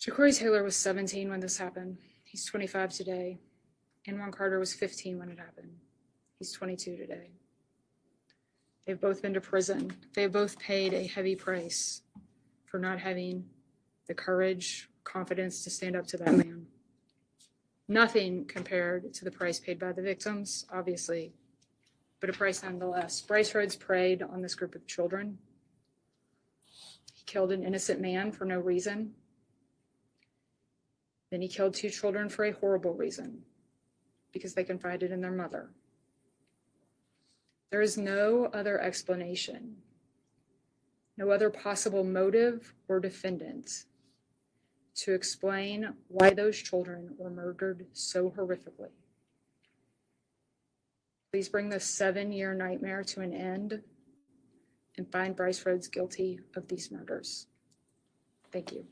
Ja'Cory Taylor was 17 when this happened. He's 25 today. Anwan Carter was 15 when it happened. He's 22 today. They've both been to prison. They've both paid a heavy price for not having the courage, confidence to stand up to that man. Nothing compared to the price paid by the victims, obviously, but a price nonetheless. Brice Rhodes preyed on this group of children. He killed an innocent man for no reason. Then he killed 2 children for a horrible reason, because they confided in their mother. There is no other explanation, no other possible motive or defendant to explain why those children were murdered so horrifically. Please bring this 7-year nightmare to an end and find Brice Rhodes guilty of these murders. Thank you.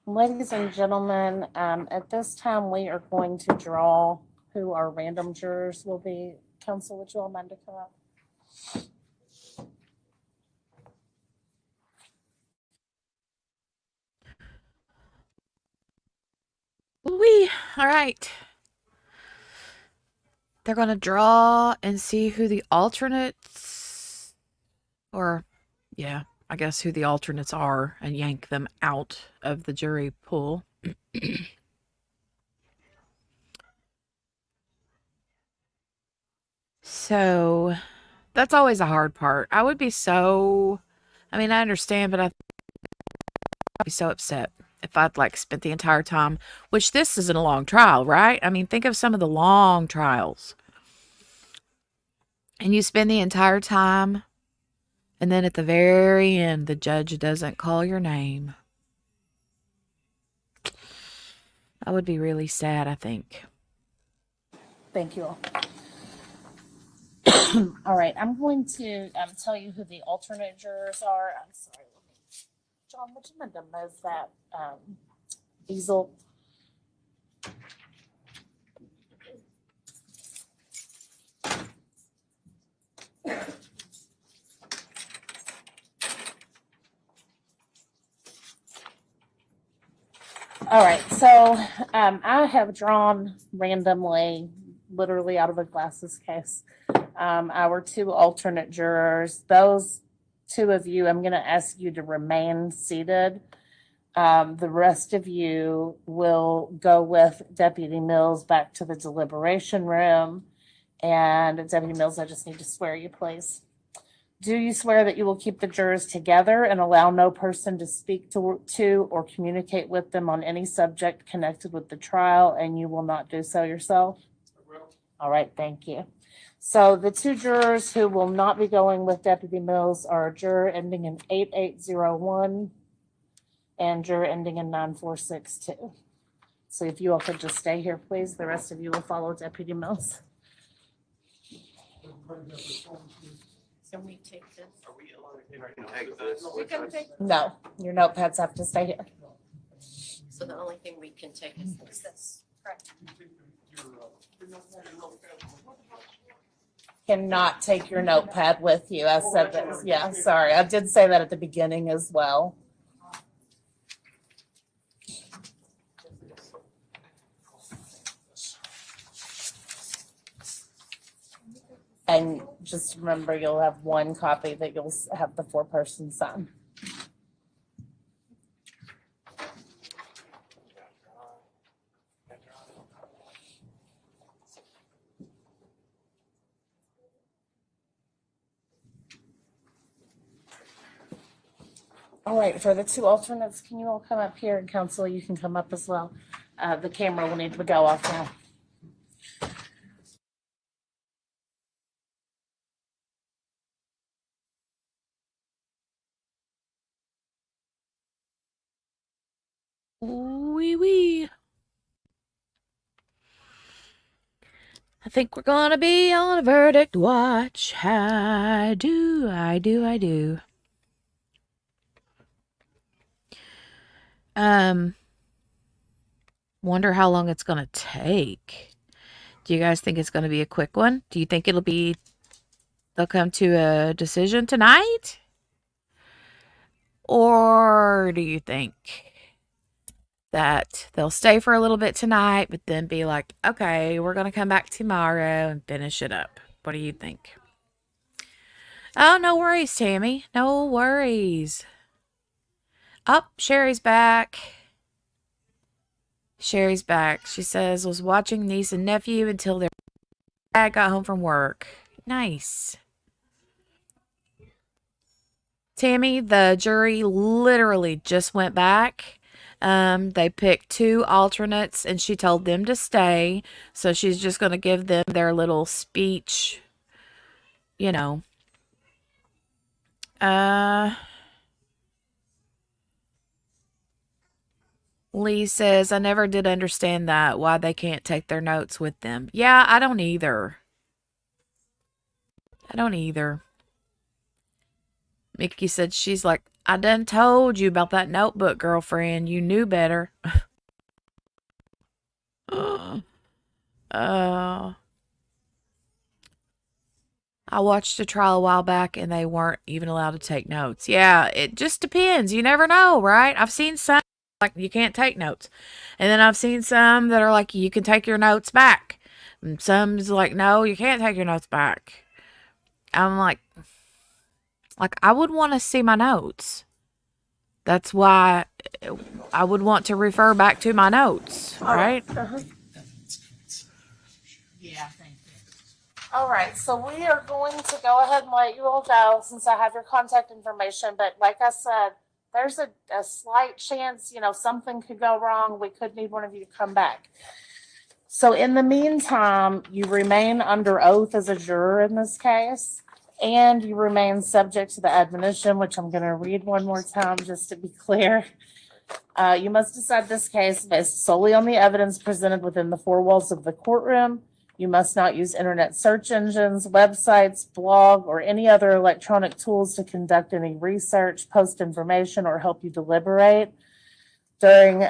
Ladies and gentlemen, at this time, we are going to draw who our random jurors will be. Counsel, would you all mind to come up?
Wee. All right. They're going to draw and see who the alternates, or, yeah, I guess who the alternates are, and yank them out of the jury pool. So that's always a hard part. I would be so, I mean, I understand, but I'd be so upset if I'd like spent the entire time, which this isn't a long trial, right? I mean, think of some of the long trials. And you spend the entire time, and then at the very end, the judge doesn't call your name. I would be really sad, I think.
Thank you all. All right, I'm going to tell you who the alternate jurors are. I'm sorry. John, would you mind to move that easel? All right, so I have drawn randomly, literally out of a glasses case, our 2 alternate jurors. Those 2 of you, I'm going to ask you to remain seated. The rest of you will go with Deputy Mills back to the deliberation room. And Deputy Mills, I just need to swear you, please. Do you swear that you will keep the jurors together and allow no person to speak to or communicate with them on any subject connected with the trial, and you will not do so yourself? I will. All right, thank you. So the 2 jurors who will not be going with Deputy Mills are a juror ending in 8801 and juror ending in 9462. So if you all could just stay here, please. The rest of you will follow Deputy Mills.
Can we take this?
Are we allowed to take this?
We can take,
No, your notepads have to stay here.
so the only thing we can take is this, correct?
Cannot take your notepad with you. I said this. Yeah, sorry. I did say that at the beginning as well. And just remember, you'll have 1 copy that you'll have the 4-person sign. All right, for the 2 alternates, can you all come up here, and counsel, you can come up as well. The camera will need to go off now.
Wee wee. I think we're gonna be on a verdict watch. I do. Wonder how long it's gonna take. Do you guys think it's gonna be a quick one? Do you think they'll come to a decision tonight? Or do you think that they'll stay for a little bit tonight, but then be like, okay, we're going to come back tomorrow and finish it up? What do you think? Oh, no worries, Tammy. No worries. Oh, Sherry's back. Sherry's back. She says, was watching niece and nephew until their dad got home from work. Nice. Tammy, the jury literally just went back. They picked 2 alternates and she told them to stay. So she's just going to give them their little speech, you know. Lee says, I never did understand that, why they can't take their notes with them. Yeah, I don't either. Mickey said she's like, I done told you about that notebook, girlfriend. You knew better. I watched a trial a while back and they weren't even allowed to take notes. Yeah, it just depends. You never know, right? I've seen some like you can't take notes. And then I've seen some that are like you can take your notes back. And some's like, no, you can't take your notes back. I'm like I would want to see my notes. That's why I would want to refer back to my notes, right?
Yeah, thank you. All right, so we are going to go ahead and let you all go since I have your contact information. But like I said, there's a slight chance, something could go wrong. We could need one of you to come back. So in the meantime, you remain under oath as a juror in this case. And you remain subject to the admonition, which I'm going to read one more time just to be clear. You must decide this case based solely on the evidence presented within the 4 walls of the courtroom. You must not use internet search engines, websites, blog, or any other electronic tools to conduct any research, post information, or help you deliberate. During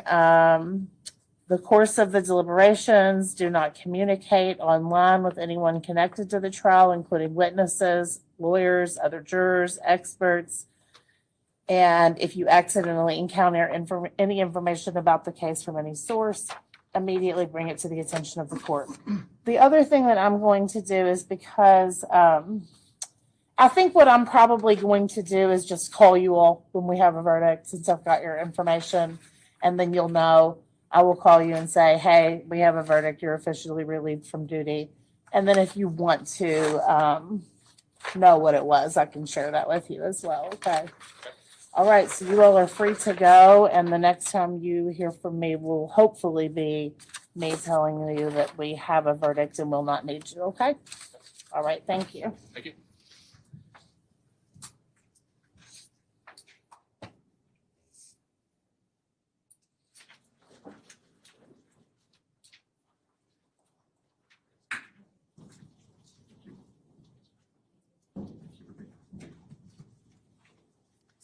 the course of the deliberations, do not communicate online with anyone connected to the trial, including witnesses, lawyers, other jurors, experts. And if you accidentally encounter any information about the case from any source, immediately bring it to the attention of the court. The other thing that I'm going to do is because I think what I'm probably going to do is just call you all when we have a verdict, since I've got your information, and then you'll know. I will call you and say, hey, we have a verdict. You're officially relieved from duty. And then if you want to know what it was, I can share that with you as well. Okay. All right. So you all are free to go. And the next time you hear from me will hopefully be me telling you that we have a verdict and will not need you. Okay. All right. Thank you.
Thank you.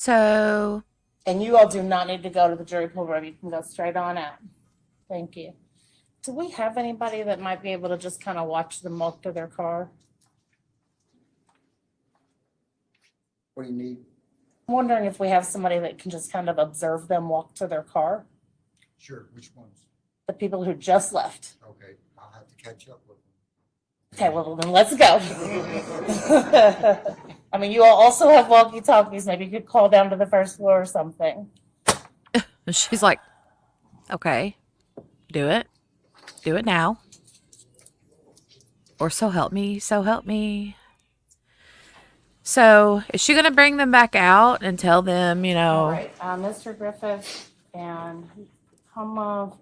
So,
and you all do not need to go to the jury pool room. You can go straight on out. Thank you. Do we have anybody that might be able to just kind of watch them walk to their car?
What do you need?
I'm wondering if we have somebody that can just kind of observe them walk to their car.
Sure, which ones?
The people who just left.
Okay, I'll have to catch up with them.
Okay, well then let's go. I mean, you all also have walkie-talkies. Maybe you could call down to the first floor or something.
she's like, okay, do it. Do it now. Or so help me, so help me. So is she going to bring them back out and tell them,
All right, Mr. Griffith and come up.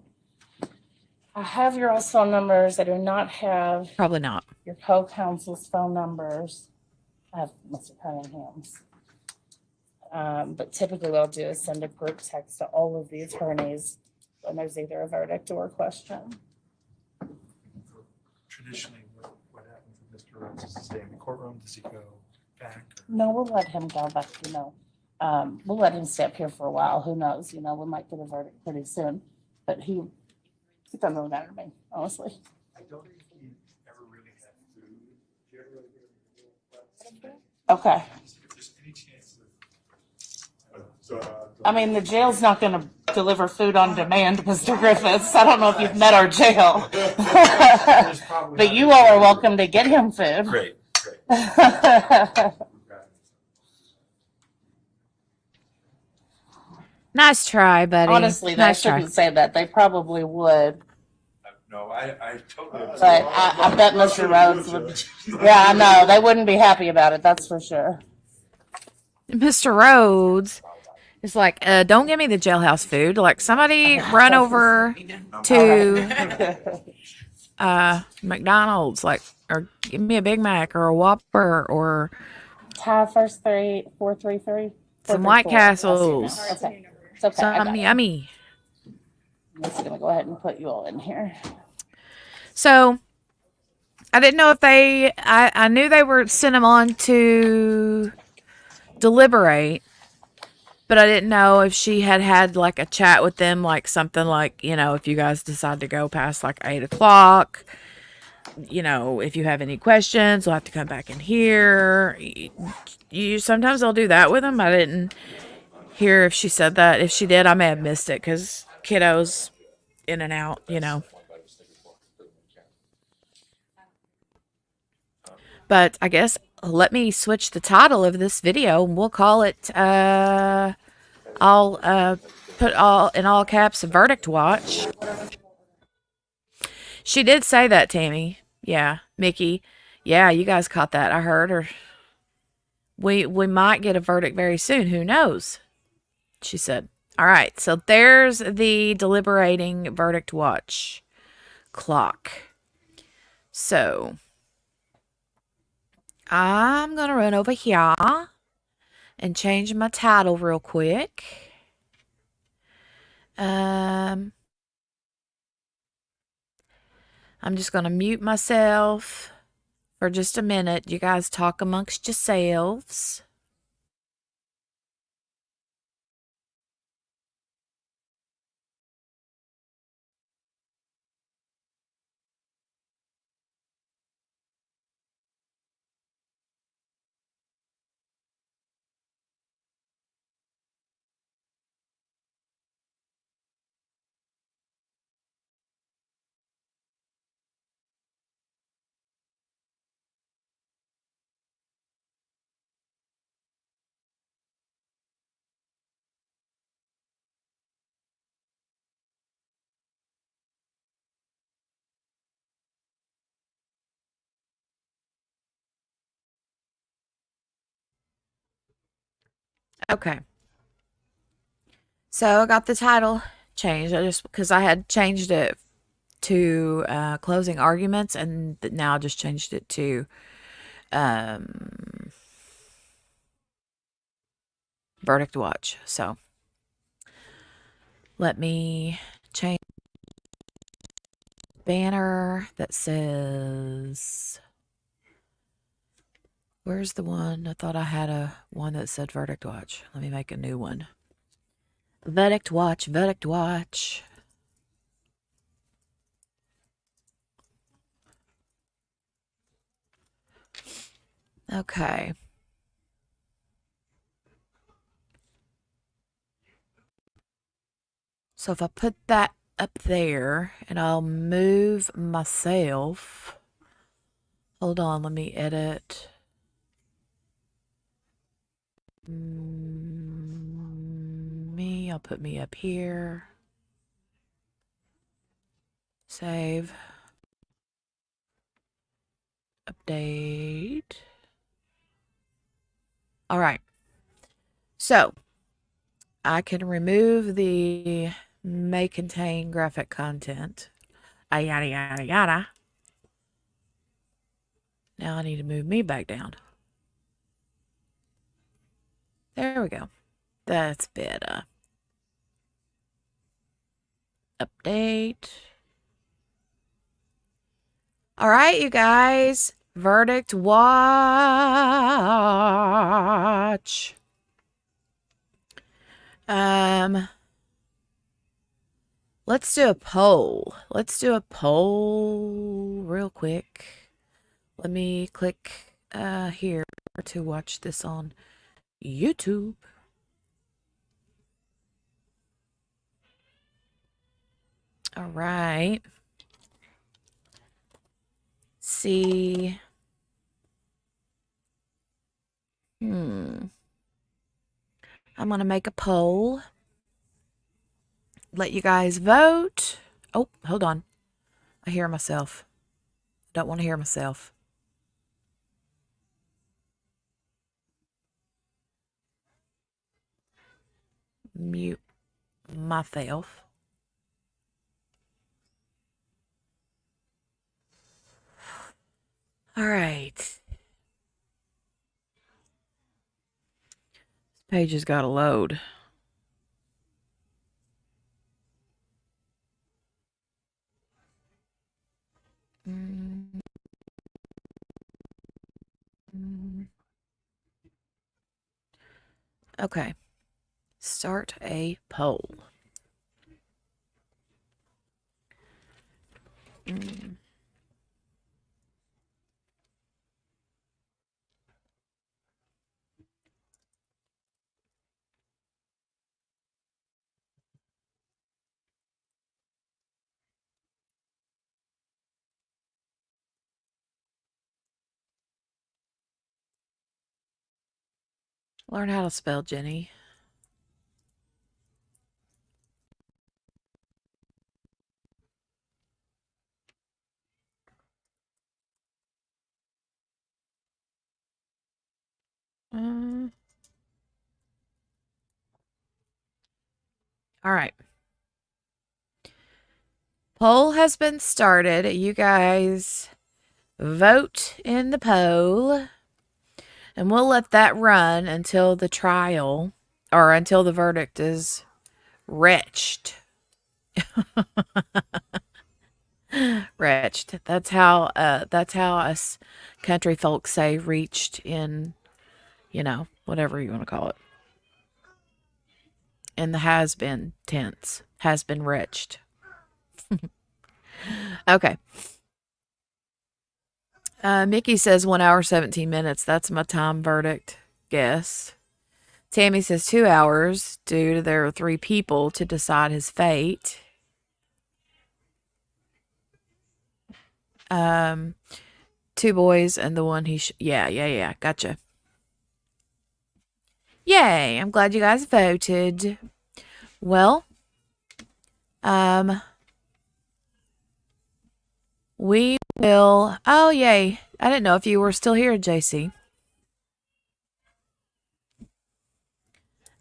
I have your all's phone numbers. I do not have
Probably not.
your co-counsel's phone numbers. I have Mr. Cunningham's. But typically what I'll do is send a group text to all of the attorneys when there's either a verdict or a question.
Traditionally, what
Rhodes, does he stay in the courtroom? Does he go back?
No, we'll let him go back, we'll let him stay up here for a while. Who knows? We might get a verdict pretty soon. But it doesn't really matter to me, honestly.
I don't think he ever really had food. Do you ever really get
Okay.
if there's any chance
I mean, the jail's not going to deliver food on demand, Mr. Griffiths. I don't know if you've met our jail. But you all are welcome to get him food.
Great.
Nice try, buddy.
Honestly, I
nice
shouldn't say that. They probably would.
No, I totally.
But I bet Mr. Rhodes would. Yeah, I know. They wouldn't be happy about it. That's for sure.
Mr. Rhodes is like, don't give me the jailhouse food. Like, somebody run over to McDonald's, like, or give me a Big Mac or a Whopper or
Ty, first 433.
some White Castles.
Okay. It's okay. I got
Some
it.
yummy.
I'm just going to go ahead and put you all in here.
So, I didn't know if I knew they were sent them on to deliberate, but I didn't know if she had like a chat with them, like something like, if you guys decide to go past like 8 o'clock, if you have any questions, you'll have to come back in here. Sometimes they'll do that with them. I didn't hear if she said that. If she did, I may have missed it because kiddos in and out, But I guess let me switch the title of this video and we'll call it, I'll put in all caps, Verdict Watch. She did say that, Tammy. Yeah, Mickey. Yeah, you guys caught that. I heard her. We might get a verdict very soon. Who knows? She said. All right, so there's the deliberating Verdict Watch clock. So I'm going to run over here and change my title real quick. I'm just going to mute myself for just a minute. You guys talk amongst yourselves. Okay. So I got the title changed. Because I had changed it to closing arguments, and now I just changed it to Verdict Watch. So let me change the banner that says, where's the one? I thought I had one that said Verdict Watch. Let me make a new one. Verdict Watch, Verdict Watch. Okay. So if I put that up there and I'll move myself. Hold on, let me edit. I'll put me up here. Save. Update. All right. So I can remove the may contain graphic content. Yada, yada, yada. Now I need to move me back down. There we go. That's better. Update. All right, you guys. Verdict watch. Let's do a poll. Let's do a poll real quick. Let me click here to watch this on YouTube. All right. See. I'm going to make a poll. Let you guys vote. Oh, hold on. I hear myself. Don't want to hear myself. Mute myself. All right. This page has got to load. Okay. Start a poll. Learn how to spell, Jenny. All right. Poll has been started. You guys vote in the poll. And we'll let that run until the trial or until the verdict is reached. Reached. That's how us country folks say reached in, whatever you want to call it. In the has been tense. Has been reached. Okay. Mickey says 1 hour, 17 minutes. That's my time verdict guess. Tammy says 2 hours due to there are 3 people to decide his fate. 2 boys and the one he yeah. Gotcha. Yay. I'm glad you guys voted. Well, we will. Oh, yay. I didn't know if you were still here, JC.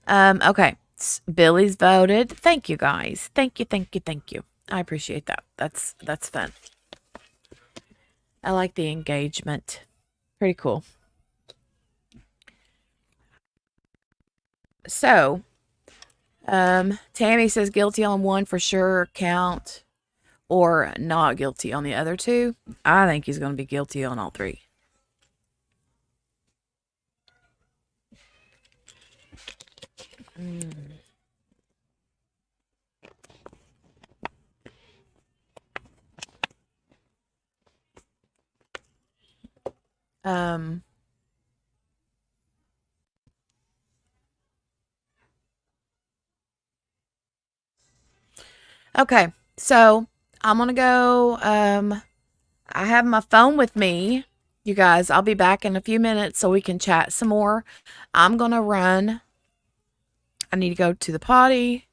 Okay. Billy's voted. Thank you, guys. Thank you. I appreciate that. That's fun. I like the engagement. Pretty cool. So, Tammy says guilty on 1 for sure count or not guilty on the other 2. I think he's going to be guilty on all 3. Okay, so I'm gonna go. I have my phone with me, you guys. I'll be back in a few minutes so we can chat some more. I'm gonna run. I need to go to the potty.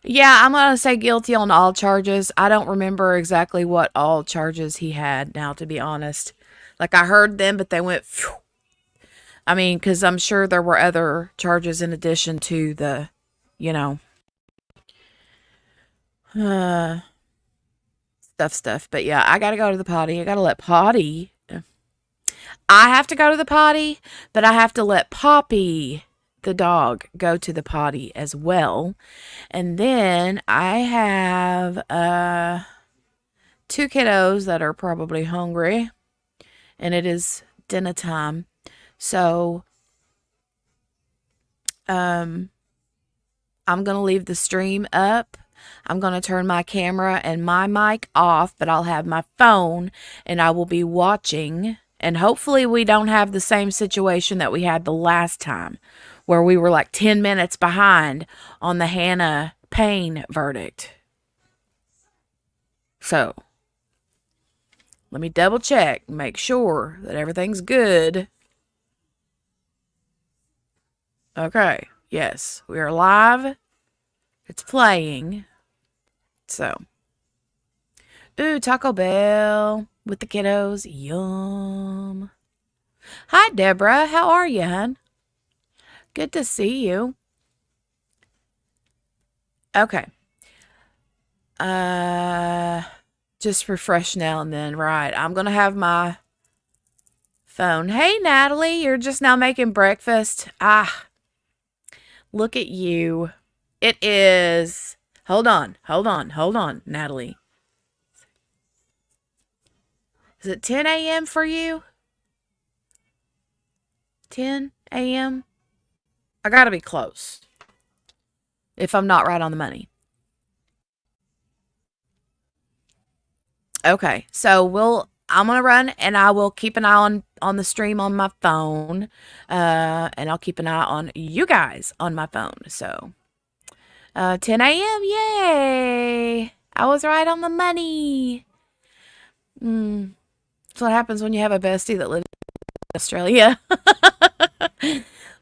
Yeah, I'm gonna say guilty on all charges. I don't remember exactly what all charges he had now, to be honest. Like, I heard them, but they went, phew. I mean, because I'm sure there were other charges in addition to the, stuff. But yeah, I gotta go to the potty. I gotta let Potty. I have to go to the potty, but I have to let Poppy, the dog, go to the potty as well. And then I have 2 kiddos that are probably hungry. and it is dinner time. So, I'm going to leave the stream up. I'm going to turn my camera and my mic off, but I'll have my phone and I will be watching. And hopefully we don't have the same situation that we had the last time where we were like 10 minutes behind on the Hannah Payne verdict. So, let me double check, make sure that everything's good. Okay, yes, we are live. It's playing. So, ooh, Taco Bell with the kiddos. Yum. Hi, Deborah. How are you, hun? Good to see you. Okay. Just refresh now and then. Right. I'm going to have my phone. Hey, Natalie, you're just now making breakfast. Ah, look at you. It is. Hold on, Natalie. Is it 10 a.m. for you? 10 a.m.? I gotta be close. If I'm not right on the money. Okay, so I'm gonna run and I will keep an eye on the stream on my phone. And I'll keep an eye on you guys on my phone. So 10 a.m. Yay! I was right on the money. That's what happens when you have a bestie that lives in Australia.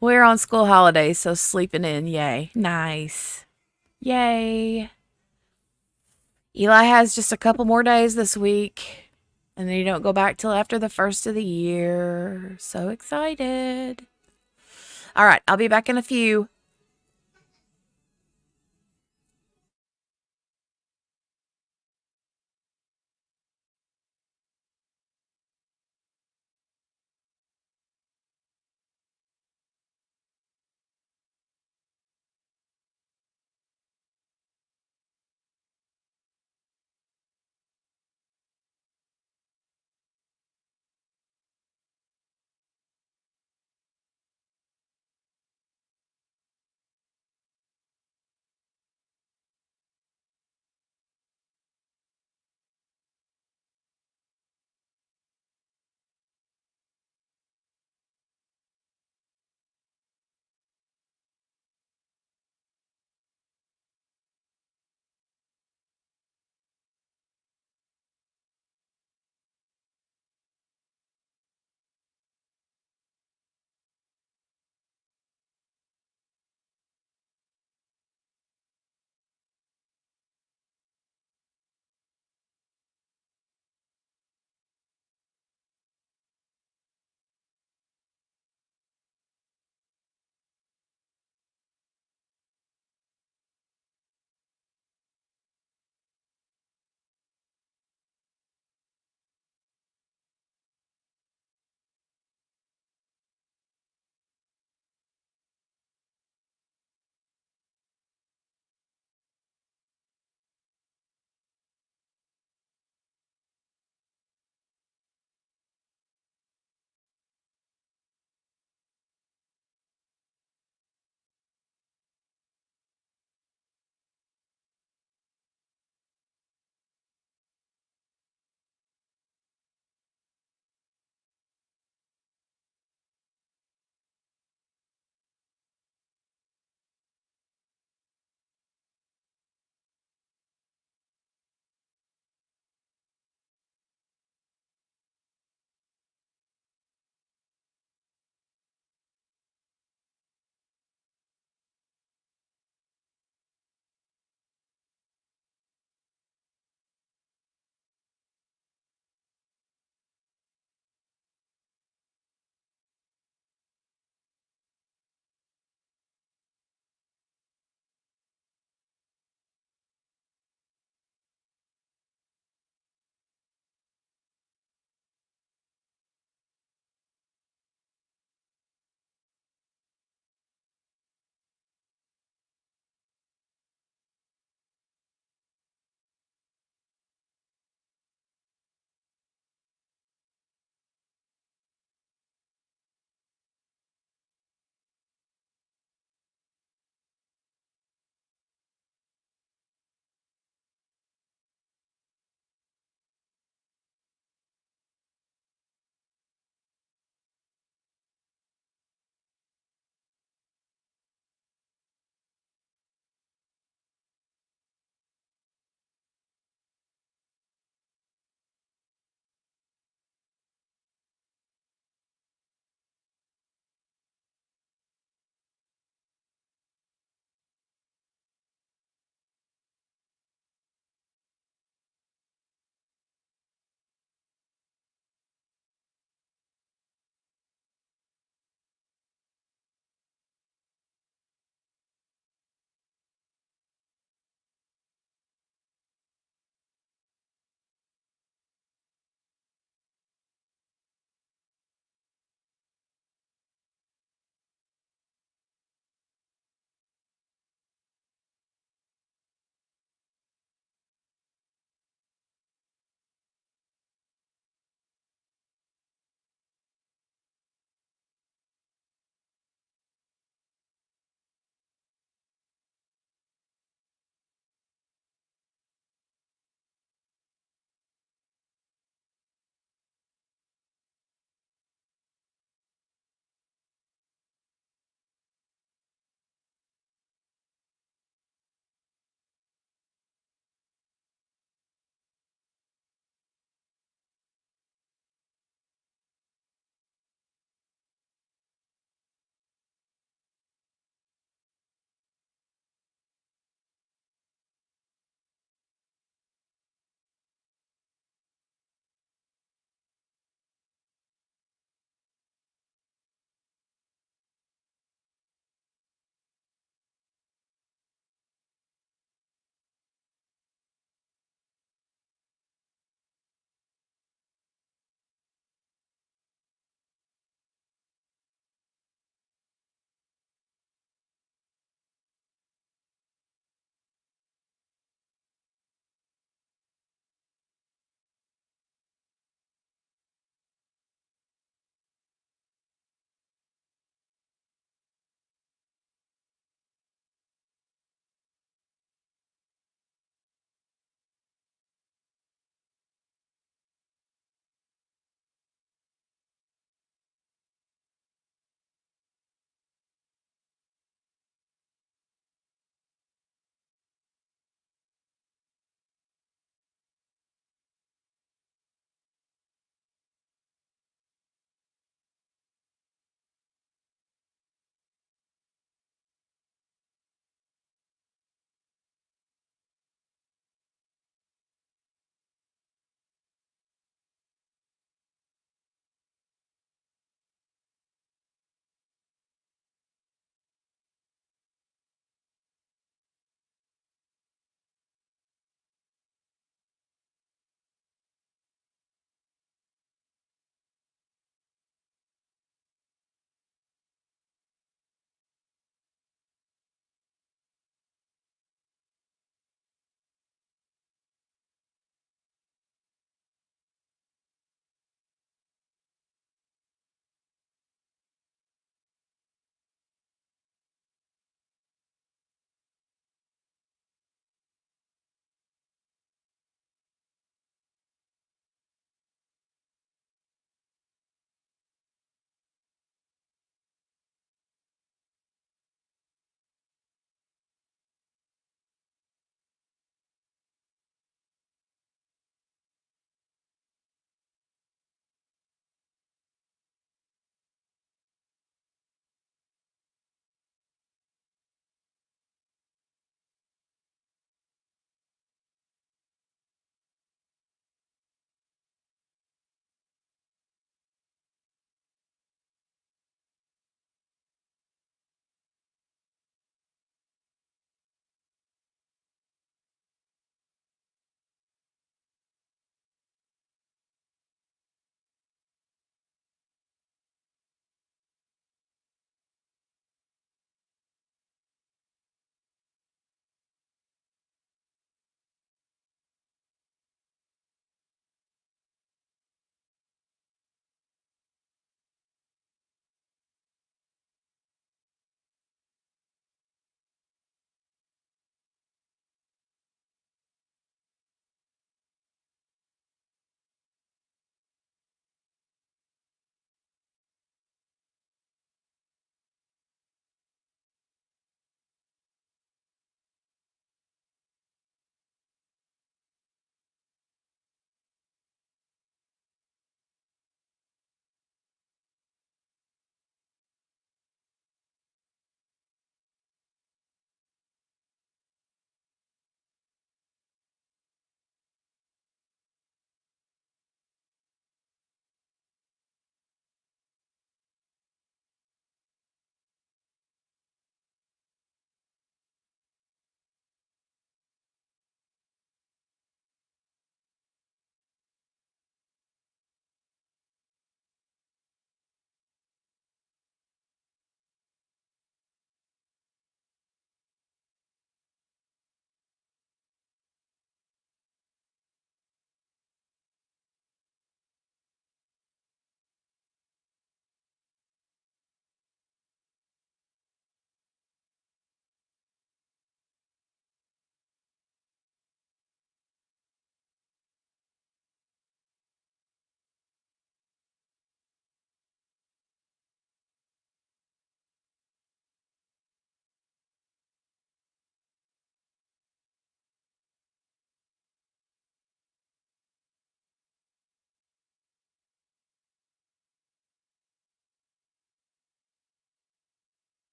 We're on school holidays, so sleeping in. Yay. Nice. Yay. Eli has just a couple more days this week. And then you don't go back till after the first of the year. So excited. All right, I'll be back in a few.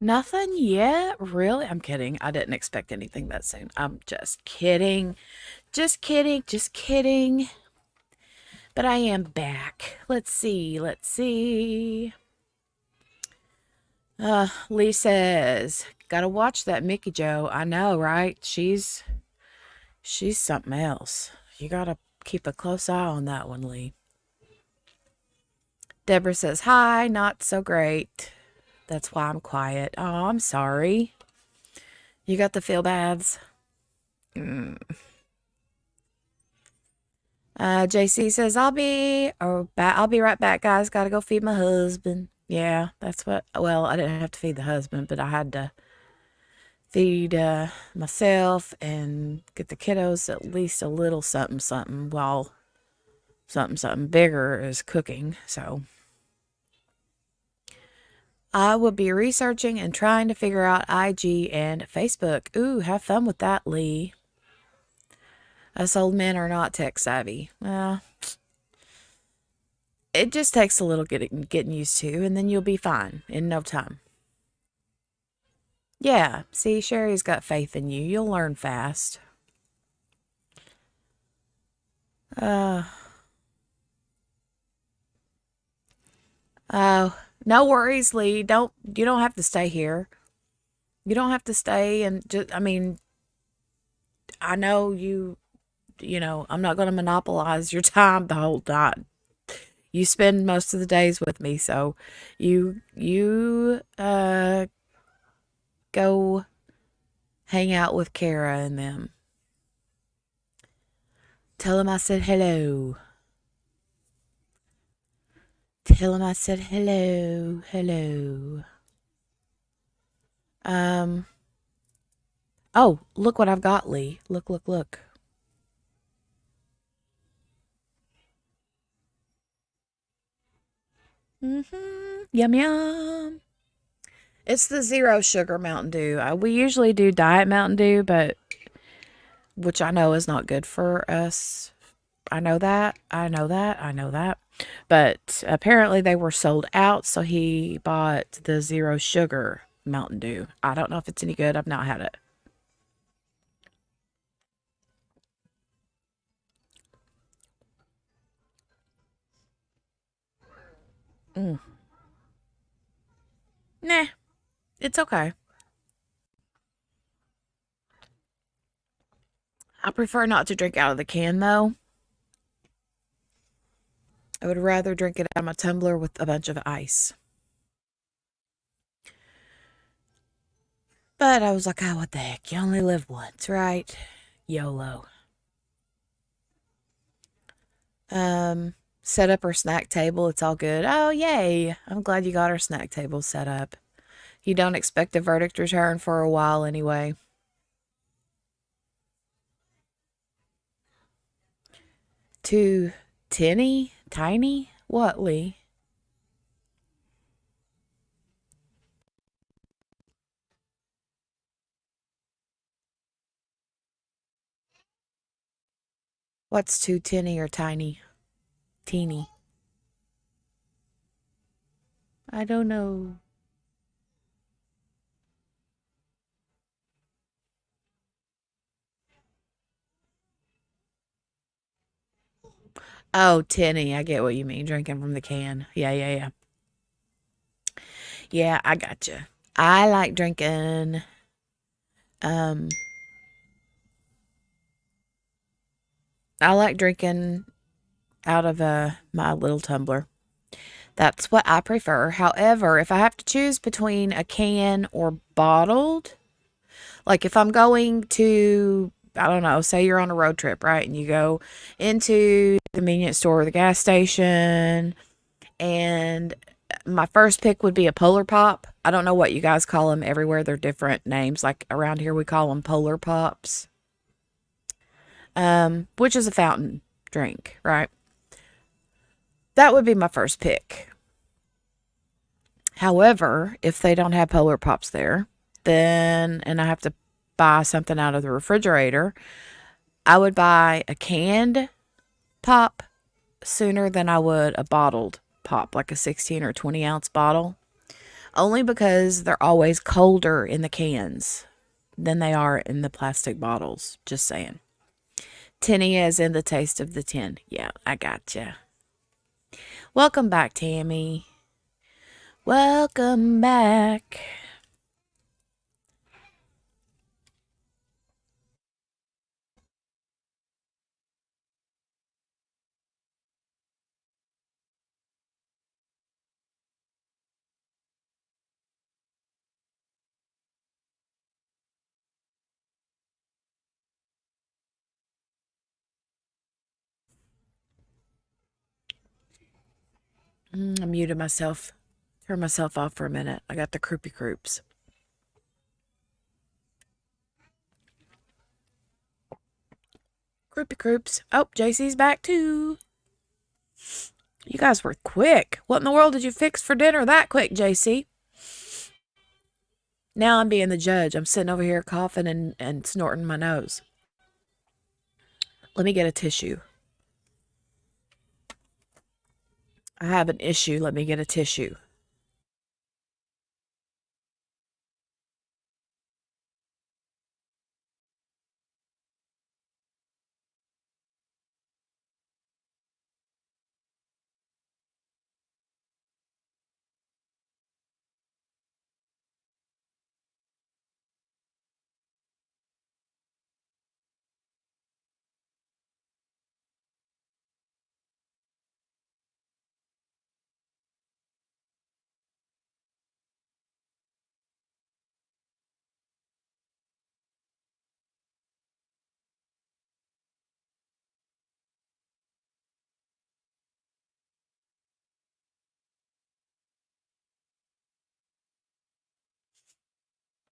Nothing yet? Really? I'm kidding. I didn't expect anything that soon. I'm just kidding. Just kidding. Just kidding. But I am back. Let's see. Let's see. Lee says, gotta watch that Mickey Joe. I know, right? She's something else. You gotta keep a close eye on that one, Lee. Deborah says, hi, not so great. That's why I'm quiet. Oh, I'm sorry. You got the feel bads. JC says, I'll be right back, guys. Gotta go feed my husband. Yeah, that's what, well, I didn't have to feed the husband, but I had to feed myself and get the kiddos at least a little something something while something bigger is cooking. So I will be researching and trying to figure out IG and Facebook. Ooh, have fun with that, Lee. Us old men are not tech savvy. Well, it just takes a little getting used to, and then you'll be fine in no time. Yeah, see, Sherry's got faith in you. You'll learn fast. Oh, no worries, Lee. You don't have to stay here. You don't have to stay and just, I mean, I know I'm not going to monopolize your time the whole time. You spend most of the days with me, so you go hang out with Kara and them. Tell them I said hello. Tell them I said hello, hello. Oh, look what I've got, Lee. Look, look, look. Yum, yum. It's the 0 sugar Mountain Dew. We usually do diet Mountain Dew, but which I know is not good for us. I know that. But apparently they were sold out, so he bought the 0 sugar Mountain Dew. I don't know if it's any good. I've not had it. Nah, it's okay. I prefer not to drink out of the can, though. I would rather drink it out of my tumbler with a bunch of ice. But I was like, oh, what the heck? You only live once, right? YOLO. Set up her snack table. It's all good. Oh, yay. I'm glad you got her snack table set up. You don't expect a verdict return for a while anyway. Too tiny? What, Lee? What's too tinny or tiny? Teeny. I don't know. Oh, tinny. I get what you mean. Drinking from the can. Yeah. Yeah, I gotcha. I like drinking, I like drinking out of my little tumbler. That's what I prefer. However, if I have to choose between a can or bottled, like if I'm going to, I don't know, say you're on a road trip, right? And you go into the convenience store or the gas station, and my first pick would be a Polar Pop. I don't know what you guys call them everywhere. They're different names. Like around here, we call them Polar Pops, which is a fountain drink, right? That would be my first pick. However, if they don't have Polar Pops there, and I have to buy something out of the refrigerator, I would buy a canned pop sooner than I would a bottled pop, like a 16 or 20 ounce bottle. Only because they're always colder in the cans than they are in the plastic bottles. Just saying. Tinny as in the taste of the tin. Yeah, I gotcha. Welcome back, Tammy. Welcome back. I muted myself. Turned myself off for a minute. I got the croupy croups. Croupy croups. Oh, JC's back too. You guys were quick. What in the world did you fix for dinner that quick, JC? Now I'm being the judge. I'm sitting over here coughing and snorting my nose. Let me get a tissue. I have an issue. Let me get a tissue.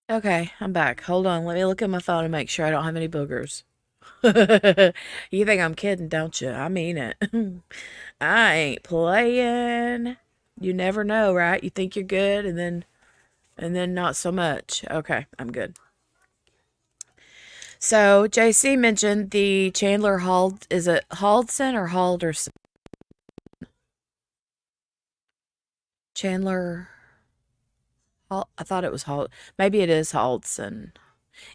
Okay, I'm back. Hold on. Let me look at my phone and make sure I don't have any boogers. You think I'm kidding, don't you? I mean it. I ain't playing. You never know, right? You think you're good and then not so much. Okay, I'm good. So, JC mentioned the Chandler is it Halldson or Halderson? Chandler I thought it was maybe it is Halldson.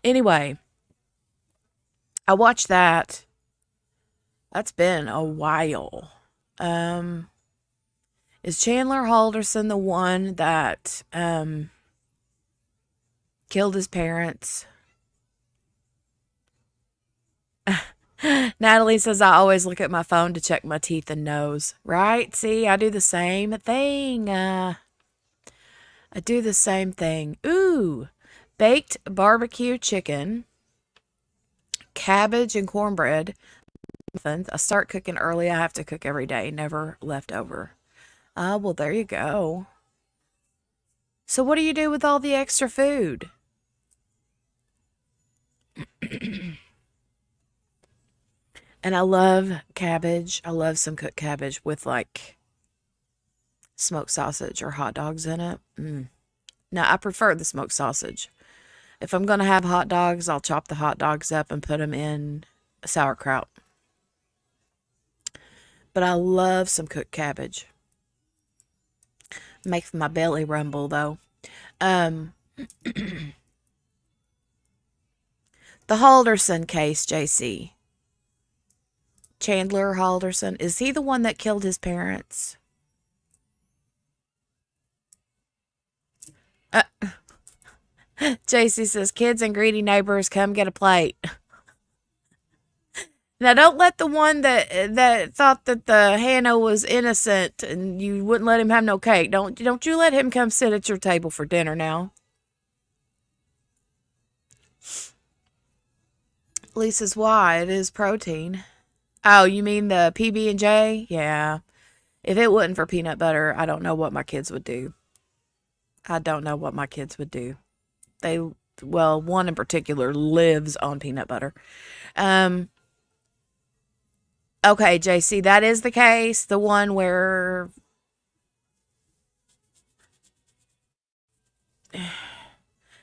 Anyway, I watched that. That's been a while. Is Chandler Halderson the one that killed his parents? Natalie says I always look at my phone to check my teeth and nose. Right? See, I do the same thing. I do the same thing. Ooh, baked barbecue chicken, cabbage and cornbread. I start cooking early. I have to cook every day, never leftover. Well, there you go. So what do you do with all the extra food? And I love cabbage. I love some cooked cabbage with like smoked sausage or hot dogs in it. Now, I prefer the smoked sausage. If I'm going to have hot dogs, I'll chop the hot dogs up and put them in sauerkraut. But I love some cooked cabbage. Makes my belly rumble, though. The Halderson case, JC. Chandler Halderson. Is he the one that killed his parents? JC says, kids and greedy neighbors, come get a plate. Now, don't let the one that thought that the Hannah was innocent and you wouldn't let him have no cake. Don't you let him come sit at your table for dinner now. Lisa's why? It is protein. Oh, you mean the PB&J? Yeah. If it wasn't for peanut butter, I don't know what my kids would do. I don't know what my kids would do. Well, one in particular lives on peanut butter. Okay, JC, that is the case. The one where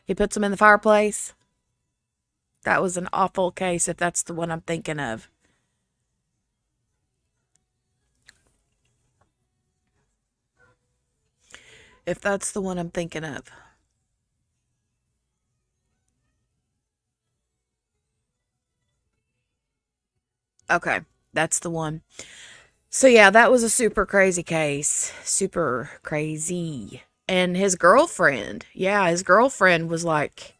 he puts them in the fireplace. That was an awful case if that's the one I'm thinking of. If that's the one I'm thinking of. Okay, that's the one. So yeah, that was a super crazy case. Super crazy. And his girlfriend, yeah, his girlfriend was like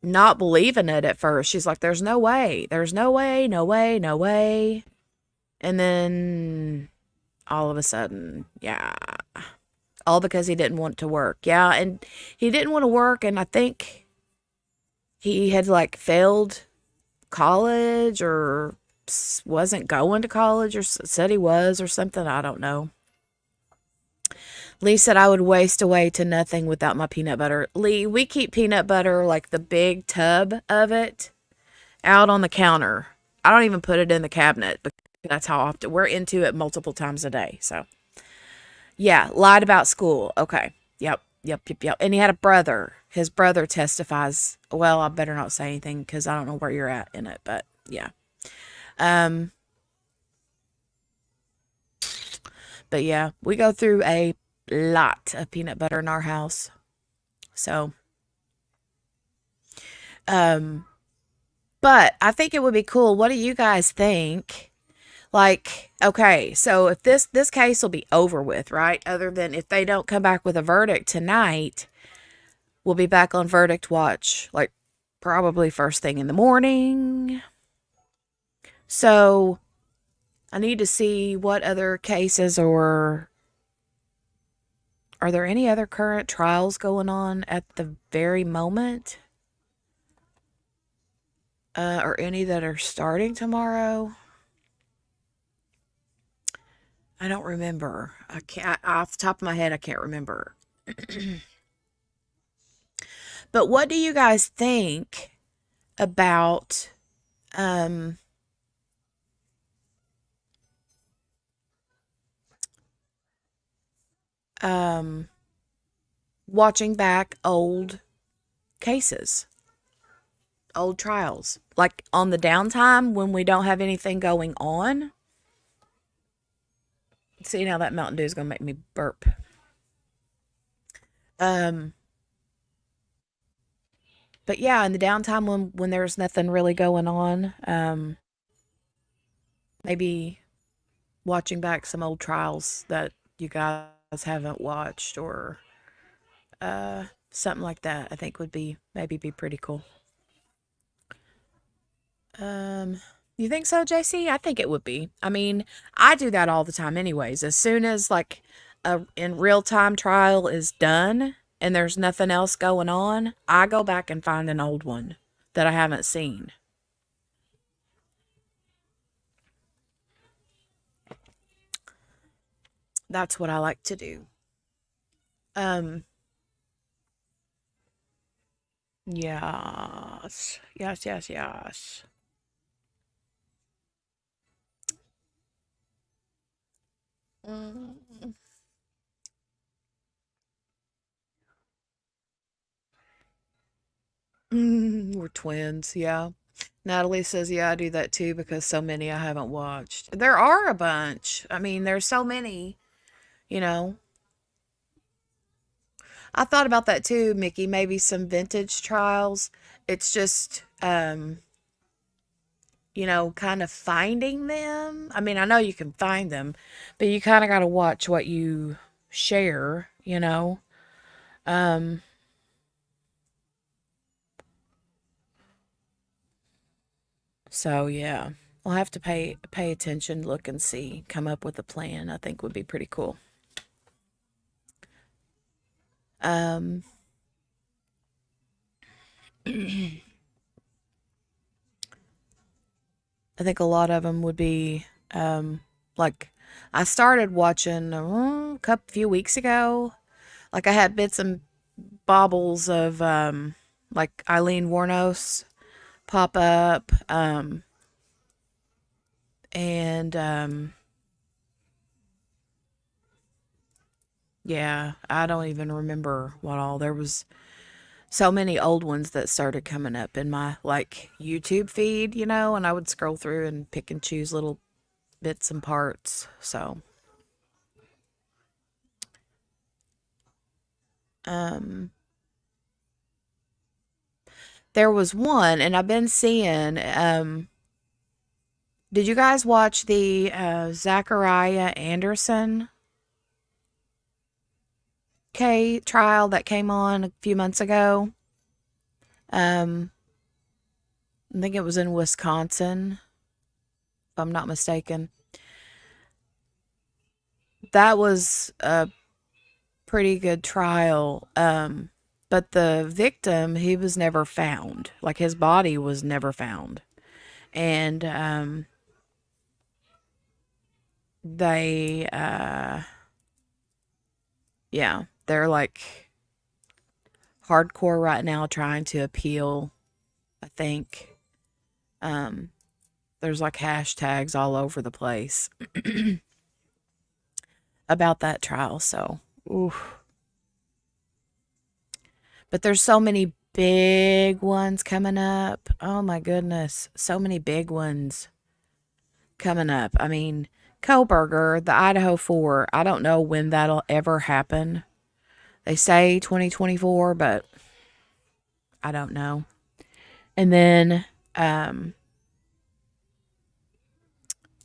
not believing it at first. She's like, there's no way. There's no way, no way, no way. And then all of a sudden, yeah. All because he didn't want to work. Yeah, and he didn't want to work, and I think he had like failed college or wasn't going to college or said he was or something. I don't know. Lee said I would waste away to nothing without my peanut butter. Lee, we keep peanut butter, like the big tub of it, out on the counter. I don't even put it in the cabinet because that's how often we're into it multiple times a day. So, yeah, lied about school. Okay. Yep. And he had a brother. His brother testifies. Well, I better not say anything because I don't know where you're at in it, but yeah. But yeah, we go through a lot of peanut butter in our house. So, but I think it would be cool. What do you guys think? Like, okay, so if this case will be over with, right? Other than if they don't come back with a verdict tonight, we'll be back on verdict watch, like probably first thing in the morning. So I need to see what other cases or are there any other current trials going on at the very moment? Or any that are starting tomorrow? I don't remember. I can't, off the top of my head, I can't remember. But what do you guys think about watching back old cases, old trials, like on the downtime when we don't have anything going on? See, now that Mountain Dew is gonna make me burp. But yeah, in the downtime when there's nothing really going on, maybe watching back some old trials that you guys haven't watched or something like that, I think would be maybe be pretty cool. You think so, JC? I think it would be. I mean, I do that all the time anyways. As soon as like a in real time trial is done and there's nothing else going on, I go back and find an old one that I haven't seen. That's what I like to do. Um, yes. Yes. Mm. We're twins, yeah. Natalie says, yeah, I do that too because so many I haven't watched. There are a bunch. I mean, there's so many, you know. I thought about that too, Mickey. Maybe some vintage trials. It's just, kind of finding them. I mean, I know you can find them, but you kind of got to watch what you share, you know. Um, so yeah, we'll have to pay attention, look and see, come up with a plan. I think would be pretty cool. Um, I think a lot of them would be like I started watching a few weeks ago. Like I had bits and baubles of like Eileen Warnos pop up and yeah, I don't even remember what all. There was so many old ones that started coming up in my like YouTube feed, and I would scroll through and pick and choose little bits and parts. So Um, there was one, and I've been seeing. Did you guys watch the Zachariah Anderson trial that came on a few months ago? I think it was in Wisconsin, if I'm not mistaken. That was a pretty good trial. But the victim, he was never found. Like his body was never found. And they yeah, they're like hardcore right now trying to appeal, I think. There's like hashtags all over the place about that trial, so oof. But there's so many big ones coming up. Oh my goodness, so many big ones coming up. I mean, Koberger, the Idaho 4, I don't know when that'll ever happen. They say 2024, but I don't know. And then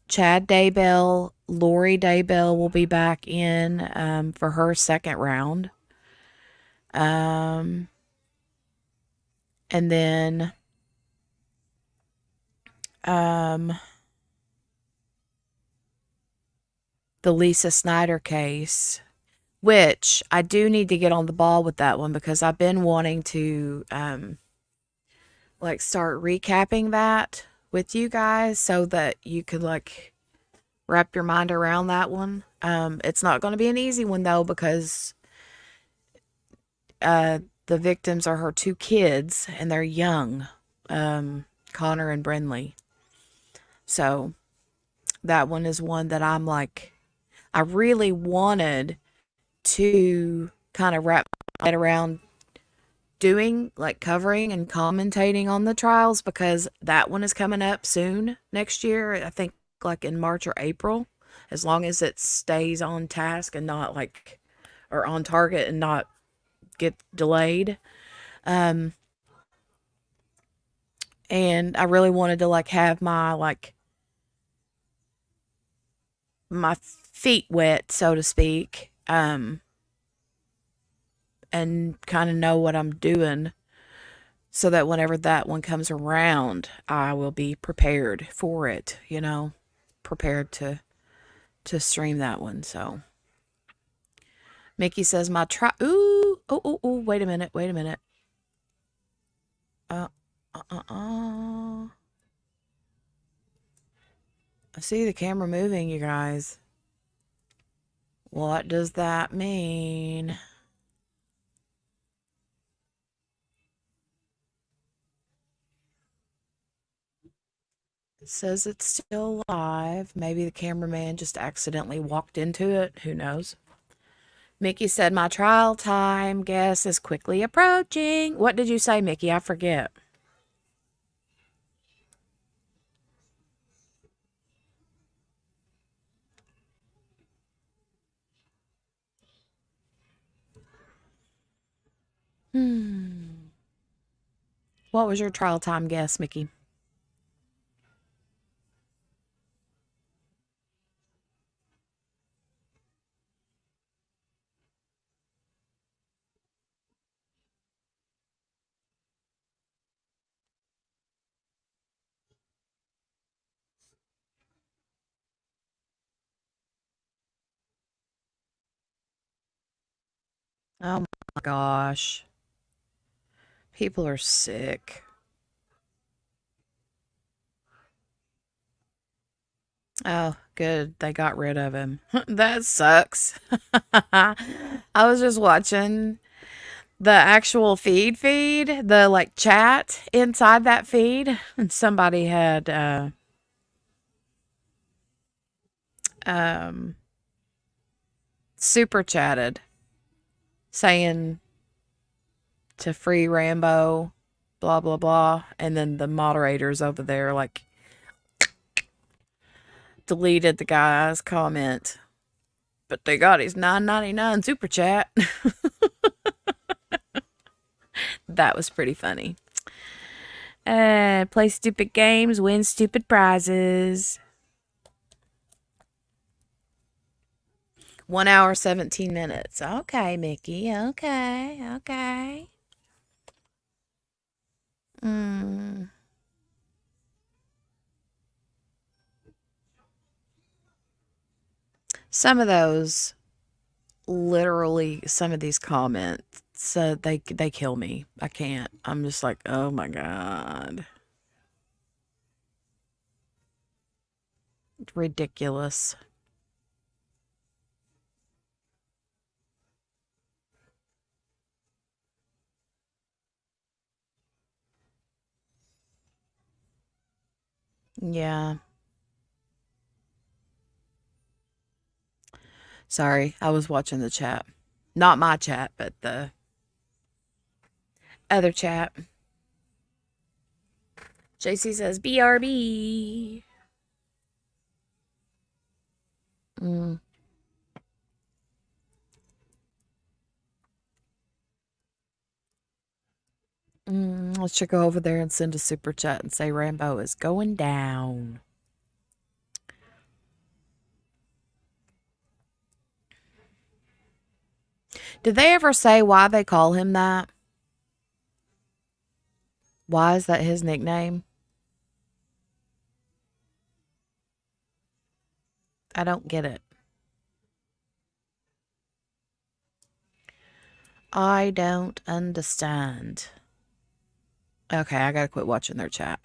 Chad Daybell, Lori Daybell will be back in for her second round. And then the Lisa Snyder case, which I do need to get on the ball with that one because I've been wanting to like start recapping that with you guys so that you could like wrap your mind around that one. It's not going to be an easy one though because the victims are her two kids and they're young, Connor and Brinley. So that one is one that I'm like, I really wanted to kind of wrap my head around doing, like covering and commentating on the trials because that one is coming up soon next year. I think like in March or April, as long as it stays on task and not like, or on target and not get delayed. And I really wanted to like have my feet wet, so to speak, and kind of know what I'm doing so that whenever that one comes around, I will be prepared for it, prepared to stream that one. So Mickey says ooh, oh, wait a minute. I see the camera moving, you guys. What does that mean? It says it's still live. Maybe the cameraman just accidentally walked into it. Who knows? Mickey said, my trial time guess is quickly approaching. What did you say, Mickey? I forget. What was your trial time guess, Mickey? Oh my gosh. People are sick. Oh, good. They got rid of him. That sucks. I was just watching the actual feed, the like chat inside that feed, and somebody had super chatted saying to free Rambo, blah blah blah, and then the moderators over there like deleted the guy's comment, but they got his $9.99 super chat. That was pretty funny. Play stupid games, win stupid prizes. 1 hour, 17 minutes. Okay, Mickey. Okay. Some of those, literally, some of these comments, so they kill me. I can't. I'm just like, oh my God. Ridiculous. Yeah. Sorry, I was watching the chat. Not my chat, but the other chat. JC says BRB. Let's check over there and send a super chat and say Rambo is going down. Did they ever say why they call him that? Why is that his nickname? I don't get it. I don't understand. Okay, I gotta quit watching their chat.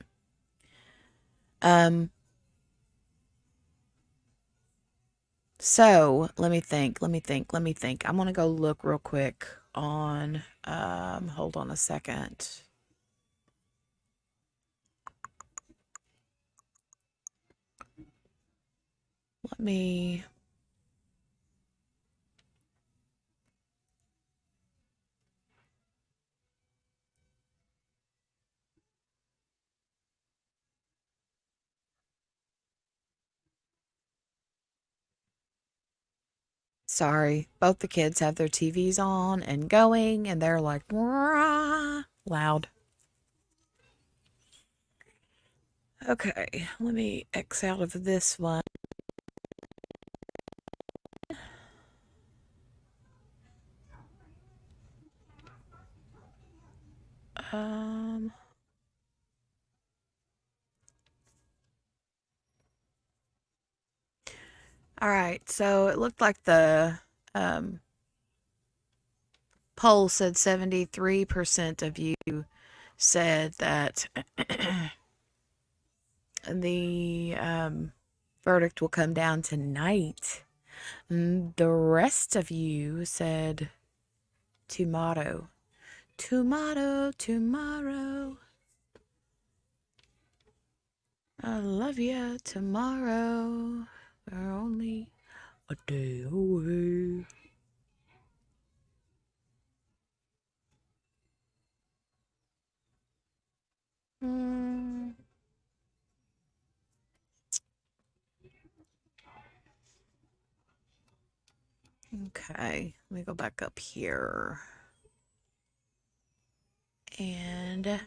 So let me think. I'm gonna go look real quick on hold on a second. Let me Sorry, both the kids have their TVs on and going, and they're like, "Wah," loud. Okay, let me X out of this one. All right, so it looked like the poll said 73% of you said that the verdict will come down tonight. The rest of you said tomorrow. Tomorrow. I love ya tomorrow. We're only a day away. Okay, let me go back up here. And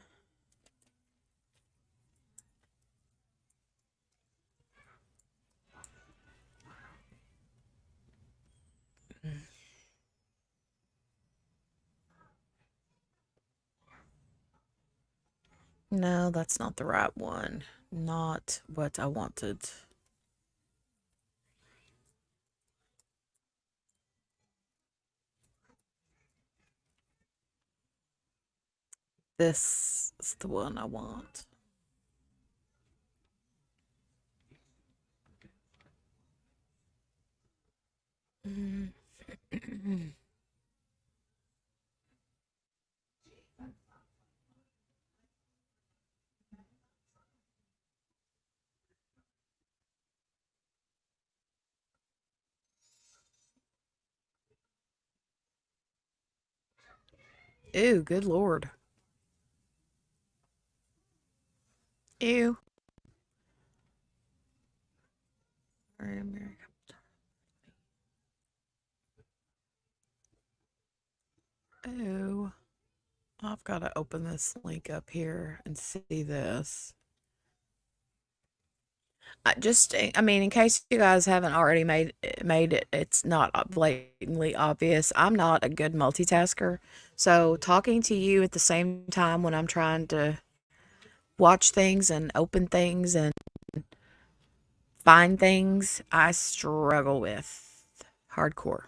no, that's not the right one. Not what I wanted. This is the one I want. Ew, good Lord. Ew. Oh. I've got to open this link up here and see this. I mean, in case you guys haven't already made it, it's not blatantly obvious. I'm not a good multitasker, so talking to you at the same time when I'm trying to watch things and open things and find things, I struggle with hardcore.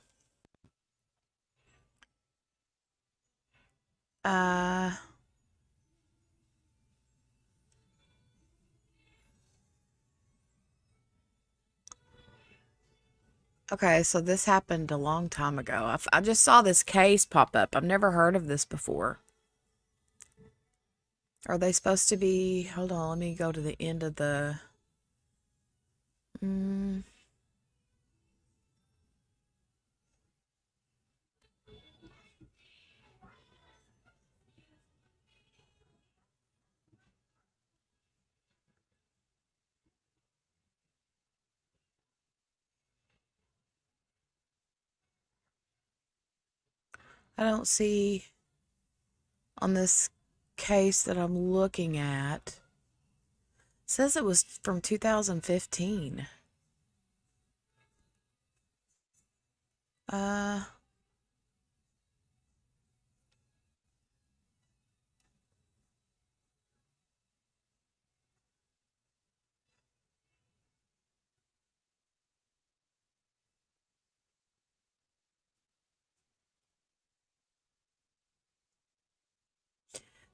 Uh, okay, so this happened a long time ago. I just saw this case pop up. I've never heard of this before. Are they supposed to be? Hold on, let me go to the end of the. Mm, I don't see on this case that I'm looking at. It says it was from 2015. Uh,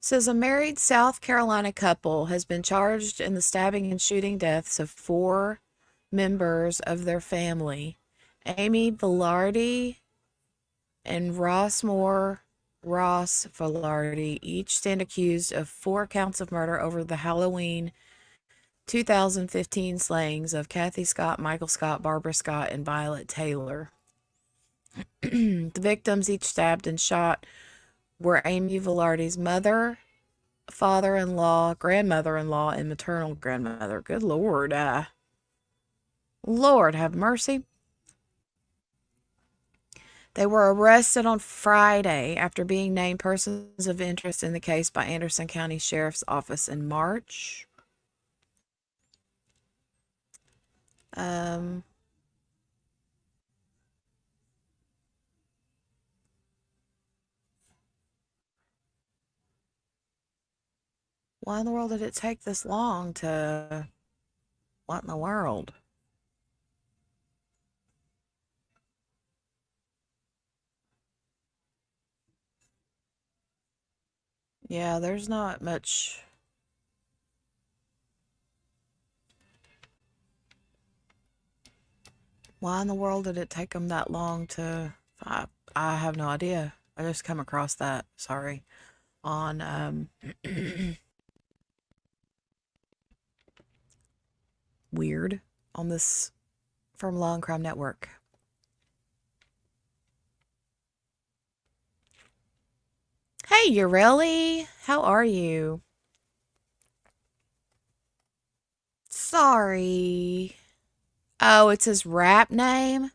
says a married South Carolina couple has been charged in the stabbing and shooting deaths of 4 members of their family. Amy Velarde and Ross Velarde each stand accused of 4 counts of murder over the Halloween 2015 slayings of Kathy Scott, Michael Scott, Barbara Scott, and Violet Taylor. The victims, each stabbed and shot, were Amy Velarde's mother, father-in-law, grandmother-in-law, and maternal grandmother. Good Lord. Lord have mercy. They were arrested on Friday after being named persons of interest in the case by Anderson County Sheriff's Office in March. Why in the world did it take this long to... What in the world? Yeah, there's not much... Why in the world did it take them that long to... I have no idea. I just come across that, sorry, on Weird on this from Law and Crime Network. Hey, Ureli, how are you? Sorry. Oh, it's his rap name?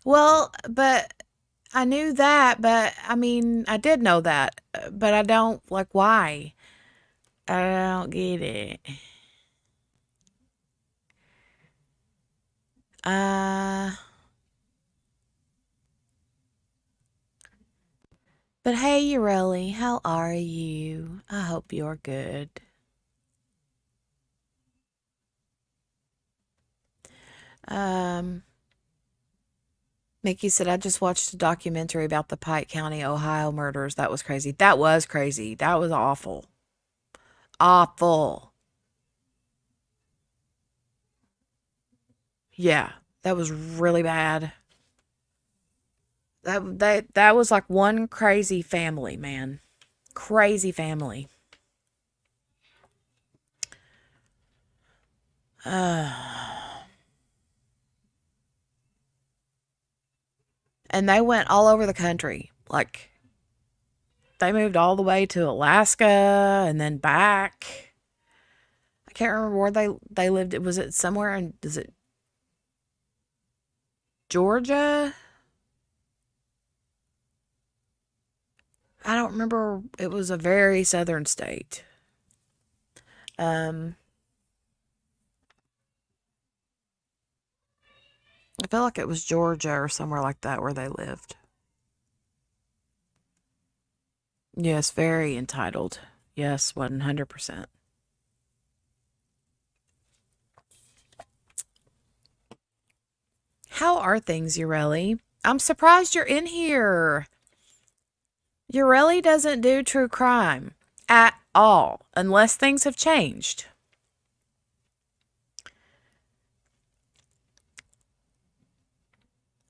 Well, but I knew that, but I mean, I did know that, but I don't, like, why? I don't get it. But hey, Ureli, how are you? I hope you're good. Mickey said, I just watched a documentary about the Pike County, Ohio murders. That was crazy. That was crazy. That was awful. Awful. Yeah, that was really bad. That was like one crazy family, man. Crazy family. And they went all over the country. Like, they moved all the way to Alaska and then back. I can't remember where they lived. Was it somewhere in, is it Georgia? I don't remember. It was a very southern state. I feel like it was Georgia or somewhere like that where they lived. Yes, very entitled. Yes, 100%. How are things, Urelli? I'm surprised you're in here. Urelli doesn't do true crime at all, unless things have changed.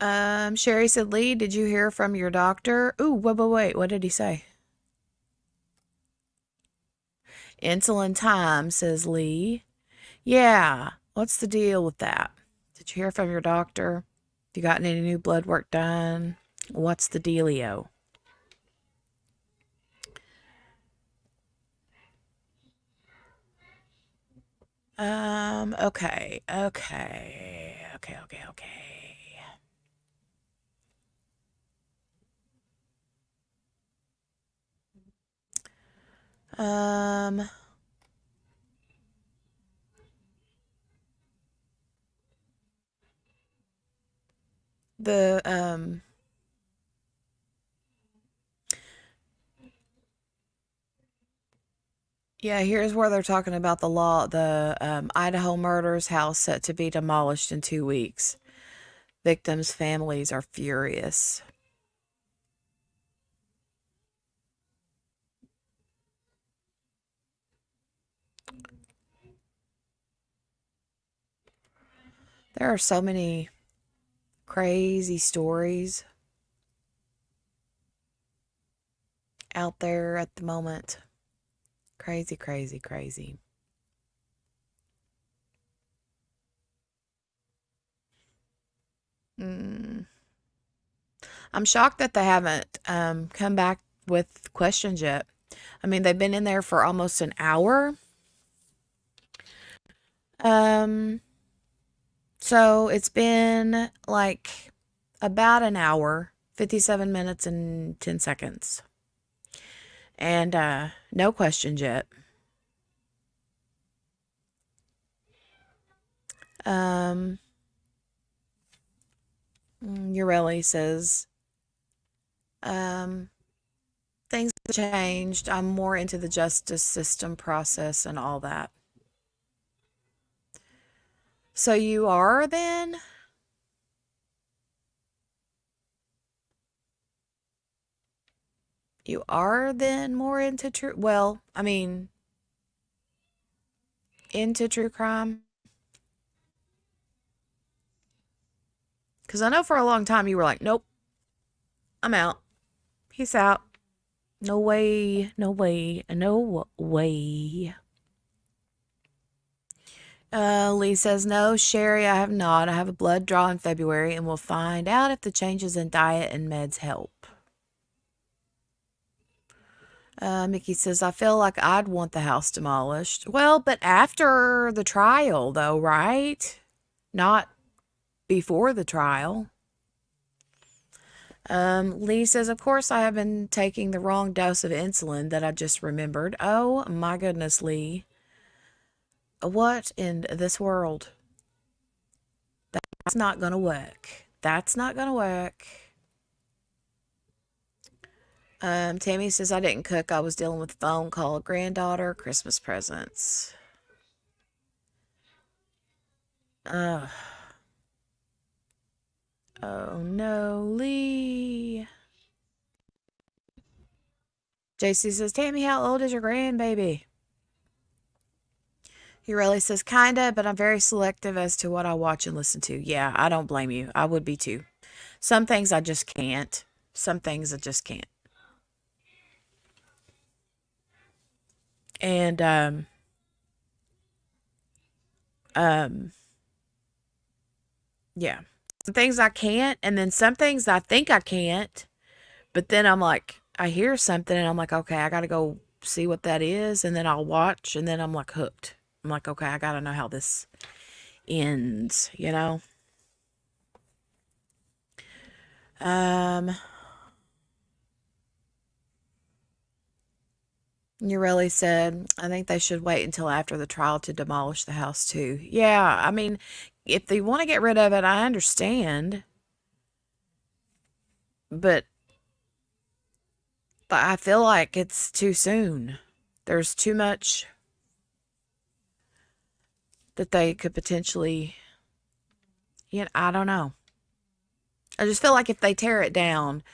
Sherry said, Lee, did you hear from your doctor? Ooh, wait. What did he say? Insulin time, says Lee. Yeah, what's the deal with that? Did you hear from your doctor? Have you gotten any new blood work done? What's the dealio? Okay. Um, the, yeah, here's where they're talking about the law, the Idaho murders, house set to be demolished in 2 weeks. Victims' families are furious. There are so many crazy stories out there at the moment. Crazy. I'm shocked that they haven't come back with questions yet. I mean, they've been in there for almost an hour. So it's been like about an hour, 57 minutes and 10 seconds. And no questions yet. Urelli says, things have changed. I'm more into the justice system process and all that. So you are then? You are then more into true, well, I mean, into true crime? Because I know for a long time you were like, nope, I'm out. Peace out. No way. Lee says, no, Sherry, I have not. I have a blood draw in February and we'll find out if the changes in diet and meds help. Mickey says, I feel like I'd want the house demolished. Well, but after the trial, though, right? Not before the trial. Lee says, of course, I have been taking the wrong dose of insulin that I just remembered. Oh, my goodness, Lee. What in this world? That's not going to work. Tammy says, I didn't cook. I was dealing with a phone call, granddaughter, Christmas presents. Oh no, Lee. JC says, Tammy, how old is your grandbaby? He really says, kinda, but I'm very selective as to what I watch and listen to. Yeah, I don't blame you. I would be too. Some things I just can't. And yeah. Some things I can't, and then some things I think I can't, but then I'm like, I hear something and I'm like, okay, I gotta go see what that is, and then I'll watch, and then I'm like hooked. I'm like, okay, I gotta know how this ends, you know? Urelli said, I think they should wait until after the trial to demolish the house too. Yeah, I mean, if they want to get rid of it, I understand. But I feel like it's too soon. There's too much that they could potentially, I don't know. I just feel like if they tear it down,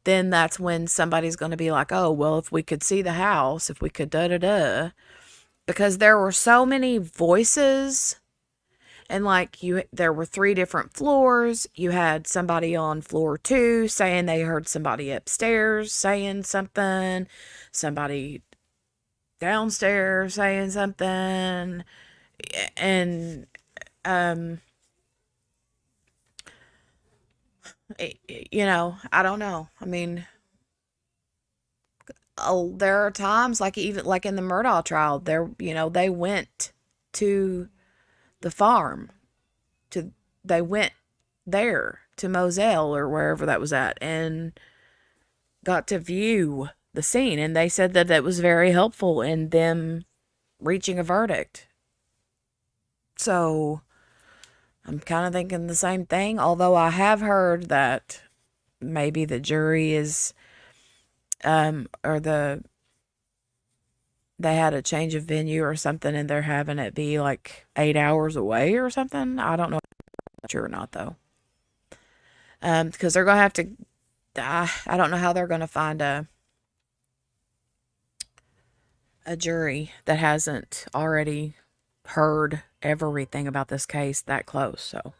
then that's when somebody's going to be like, oh, well, if we could see the house, if we could da-da-da. Because there were so many voices, and like there were 3 different floors. You had somebody on floor 2 saying they heard somebody upstairs saying something, somebody downstairs saying something, and I don't know. I mean, there are times like even like in the Murdaugh trial, they went to the farm, to they went there to Moselle or wherever that was at, and got to view the scene, and they said that it was very helpful in them reaching a verdict. So I'm kind of thinking the same thing, although I have heard that maybe the jury is or they had a change of venue or something, and they're having it be like 8 hours away or something. I don't know if that's true or not, though. Because they're gonna have to. I don't know how they're gonna find a jury that hasn't already heard everything about this case that close. So,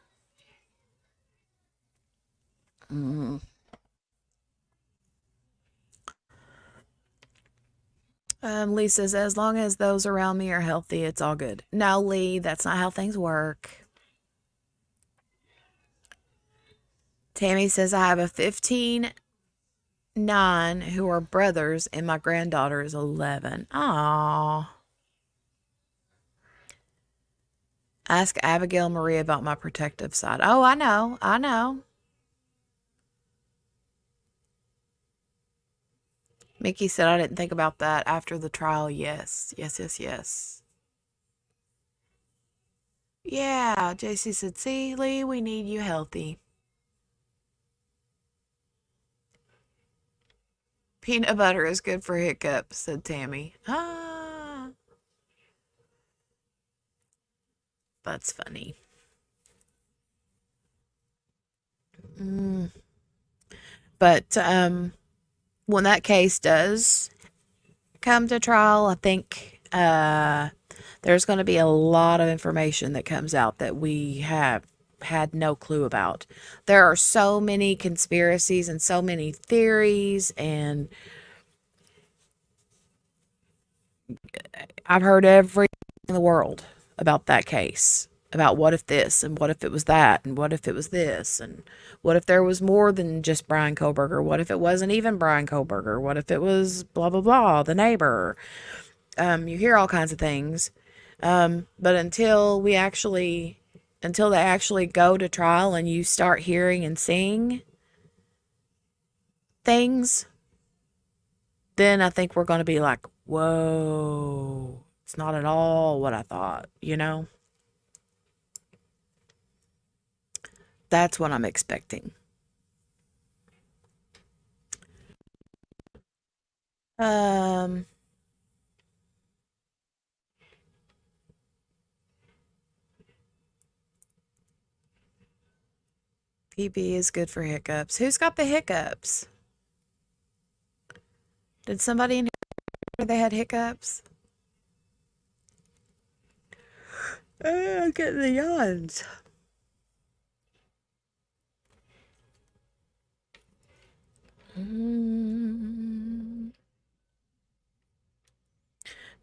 Lee says, as long as those around me are healthy, it's all good. No, Lee, that's not how things work. Tammy says, I have a 15, 9 who are brothers, and my granddaughter is 11. Aww. Ask Abigail Marie about my protective side. Oh, I know. I know. Mickey said, I didn't think about that after the trial. Yes. Yes, yes, yes. Yeah, JC said, see, Lee, we need you healthy. Peanut butter is good for hiccups, said Tammy. Ah, that's funny. But when that case does come to trial, I think there's going to be a lot of information that comes out that we have had no clue about. There are so many conspiracies and so many theories, and I've heard everything in the world about that case. About what if this, and what if it was that, and what if it was this, and what if there was more than just Brian Koberger? What if it wasn't even Brian Koberger? What if it was blah, blah, blah, the neighbor? You hear all kinds of things. But until they actually go to trial and you start hearing and seeing things, then I think we're going to be like, whoa, it's not at all what I thought, That's what I'm expecting. PB is good for hiccups. Who's got the hiccups? Did somebody in here they had hiccups? I'm getting the yawns.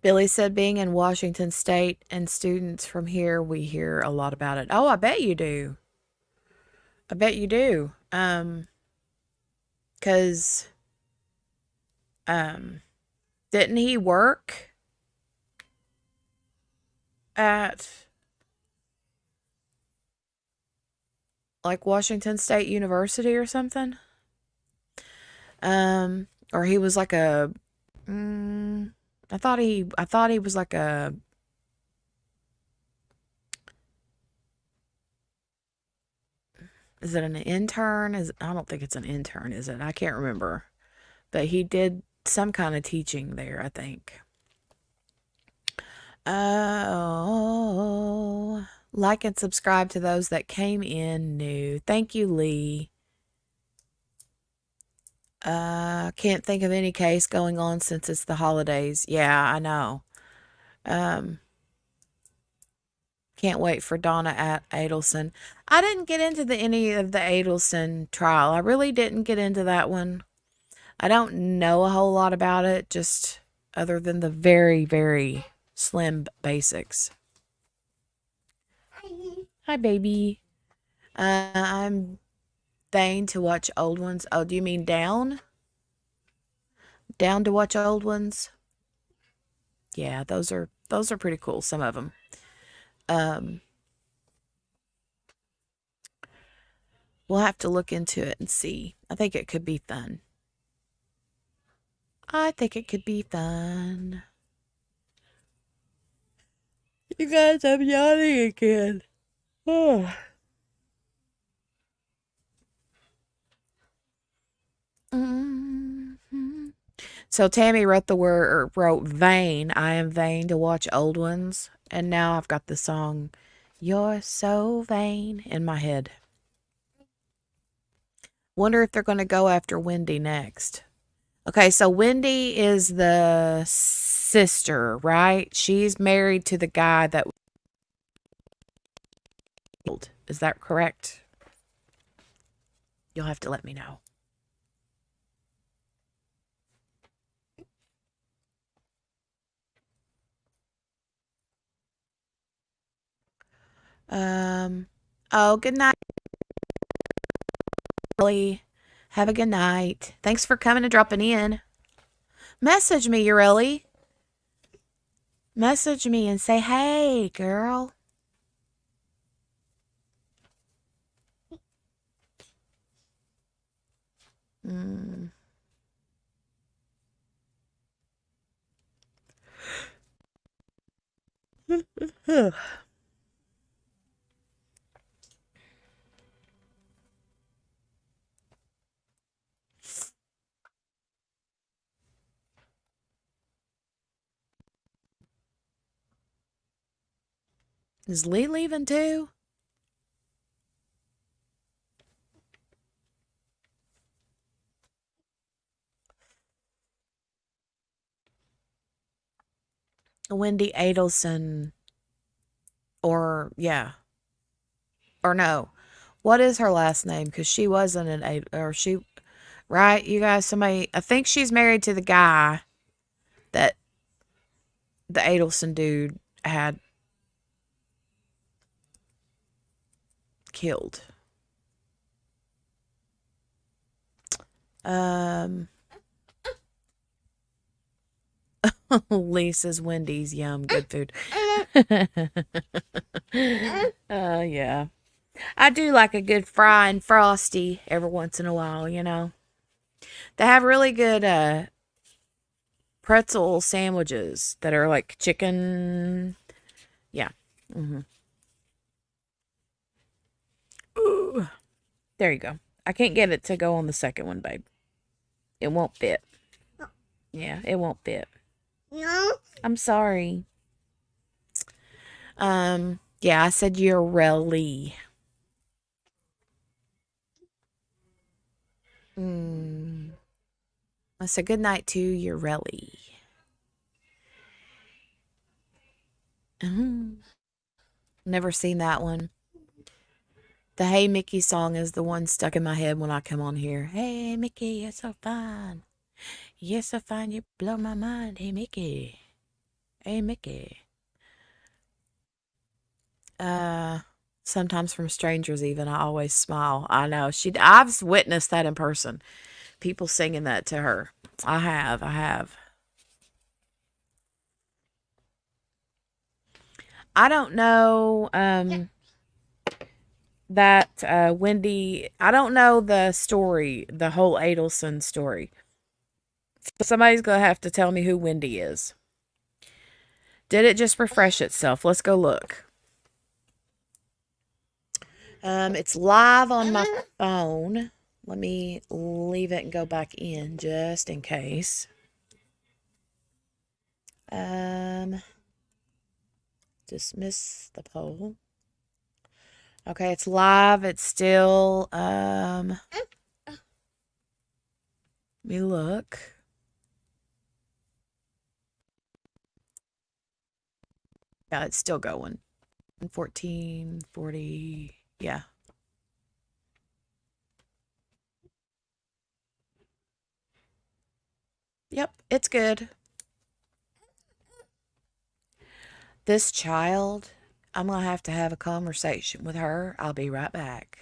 Billy said, being in Washington State and students from here, we hear a lot about it. Oh, I bet you do. I bet you do. 'Cause didn't he work at like Washington State University or something? Or he was like a I thought he was like a. Is it an intern? I don't think it's an intern, is it? I can't remember. But he did some kind of teaching there, I think. Oh, like and subscribe to those that came in new. Thank you, Lee. Can't think of any case going on since it's the holidays. Yeah, I know. Um, can't wait for Donna at Adelson. I didn't get into any of the Adelson trial. I really didn't get into that one. I don't know a whole lot about it, just other than the very, very slim basics. Hi, baby. I'm vain to watch old ones. Oh, do you mean down? Down to watch old ones? Yeah, those are pretty cool, some of them. We'll have to look into it and see. I think it could be fun. I think it could be fun. You guys, I'm yawning again. Oh. So Tammy wrote wrote vain. I am vain to watch old ones. And now I've got the song You're So Vain in my head. Wonder if they're going to go after Wendy next. Okay, so Wendy is the sister, right? She's married to the guy that... Is that correct? You'll have to let me know. Oh, good night. Have a good night. Thanks for coming and dropping in. Message me, Ureli. Message me and say, hey, girl. Is Lee leaving too? Wendy Adelson. Or, yeah. Or no. What is her last name? Because she wasn't right? You guys, I think she's married to the guy that the Adelson dude had killed. Lisa's Wendy's, yum, good food. Yeah. I do like a good fry and frosty every once in a while, you know. They have really good pretzel sandwiches that are like chicken. Yeah. Ooh. There you go. I can't get it to go on the second one, babe. It won't fit. Yeah, it won't fit. No. I'm sorry. Yeah, I said you're really. I said good night to your Relly. Never seen that one. The Hey Mickey song is the one stuck in my head when I come on here. Hey Mickey, you're so fine. You're so fine, you blow my mind. Hey Mickey. Hey Mickey. Sometimes from strangers even, I always smile. I know. I've witnessed that in person. People singing that to her. I have. I don't know that Wendy, I don't know the story, the whole Adelson story. So somebody's going to have to tell me who Wendy is. Did it just refresh itself? Let's go look. It's live on my phone. Let me leave it and go back in just in case. Dismiss the poll. Okay, it's live. It's still, let me look. Yeah, it's still going. 14, 40, yeah. Yep, it's good. This child, I'm going to have a conversation with her. I'll be right back.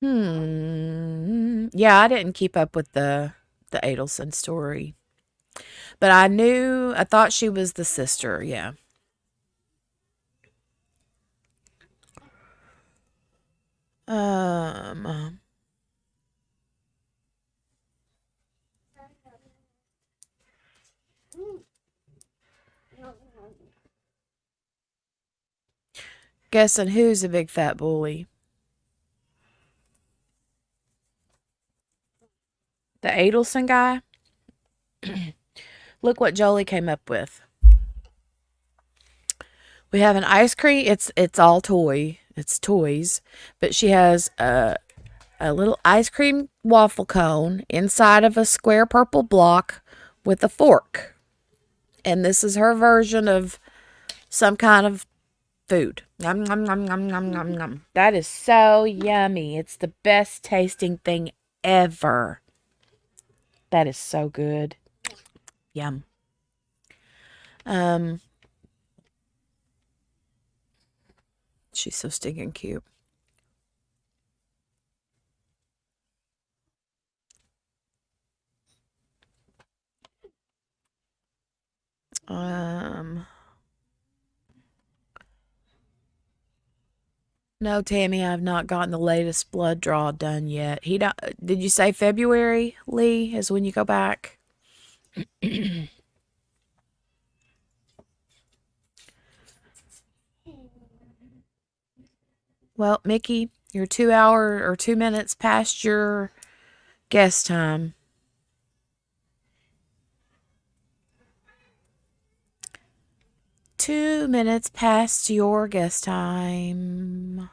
Yeah, I didn't keep up with the Adelson story. But I thought she was the sister, yeah. Um Guessing who's a big fat bully? The Adelson guy? Look what Jolie came up with. We have an ice cream. It's all toy. It's toys, but she has a little ice cream waffle cone inside of a square purple block with a fork. And this is her version of some kind of food. Nom, nom, nom, nom, nom, nom, nom. That is so yummy. It's the best tasting thing ever. That is so good. Yum. She's so stinking cute. No, Tammy, I've not gotten the latest blood draw done yet. Did you say February, Lee, is when you go back? Well, Mickey, you're 2 hour or 2 minutes past your guest time. 2 minutes past your guest time.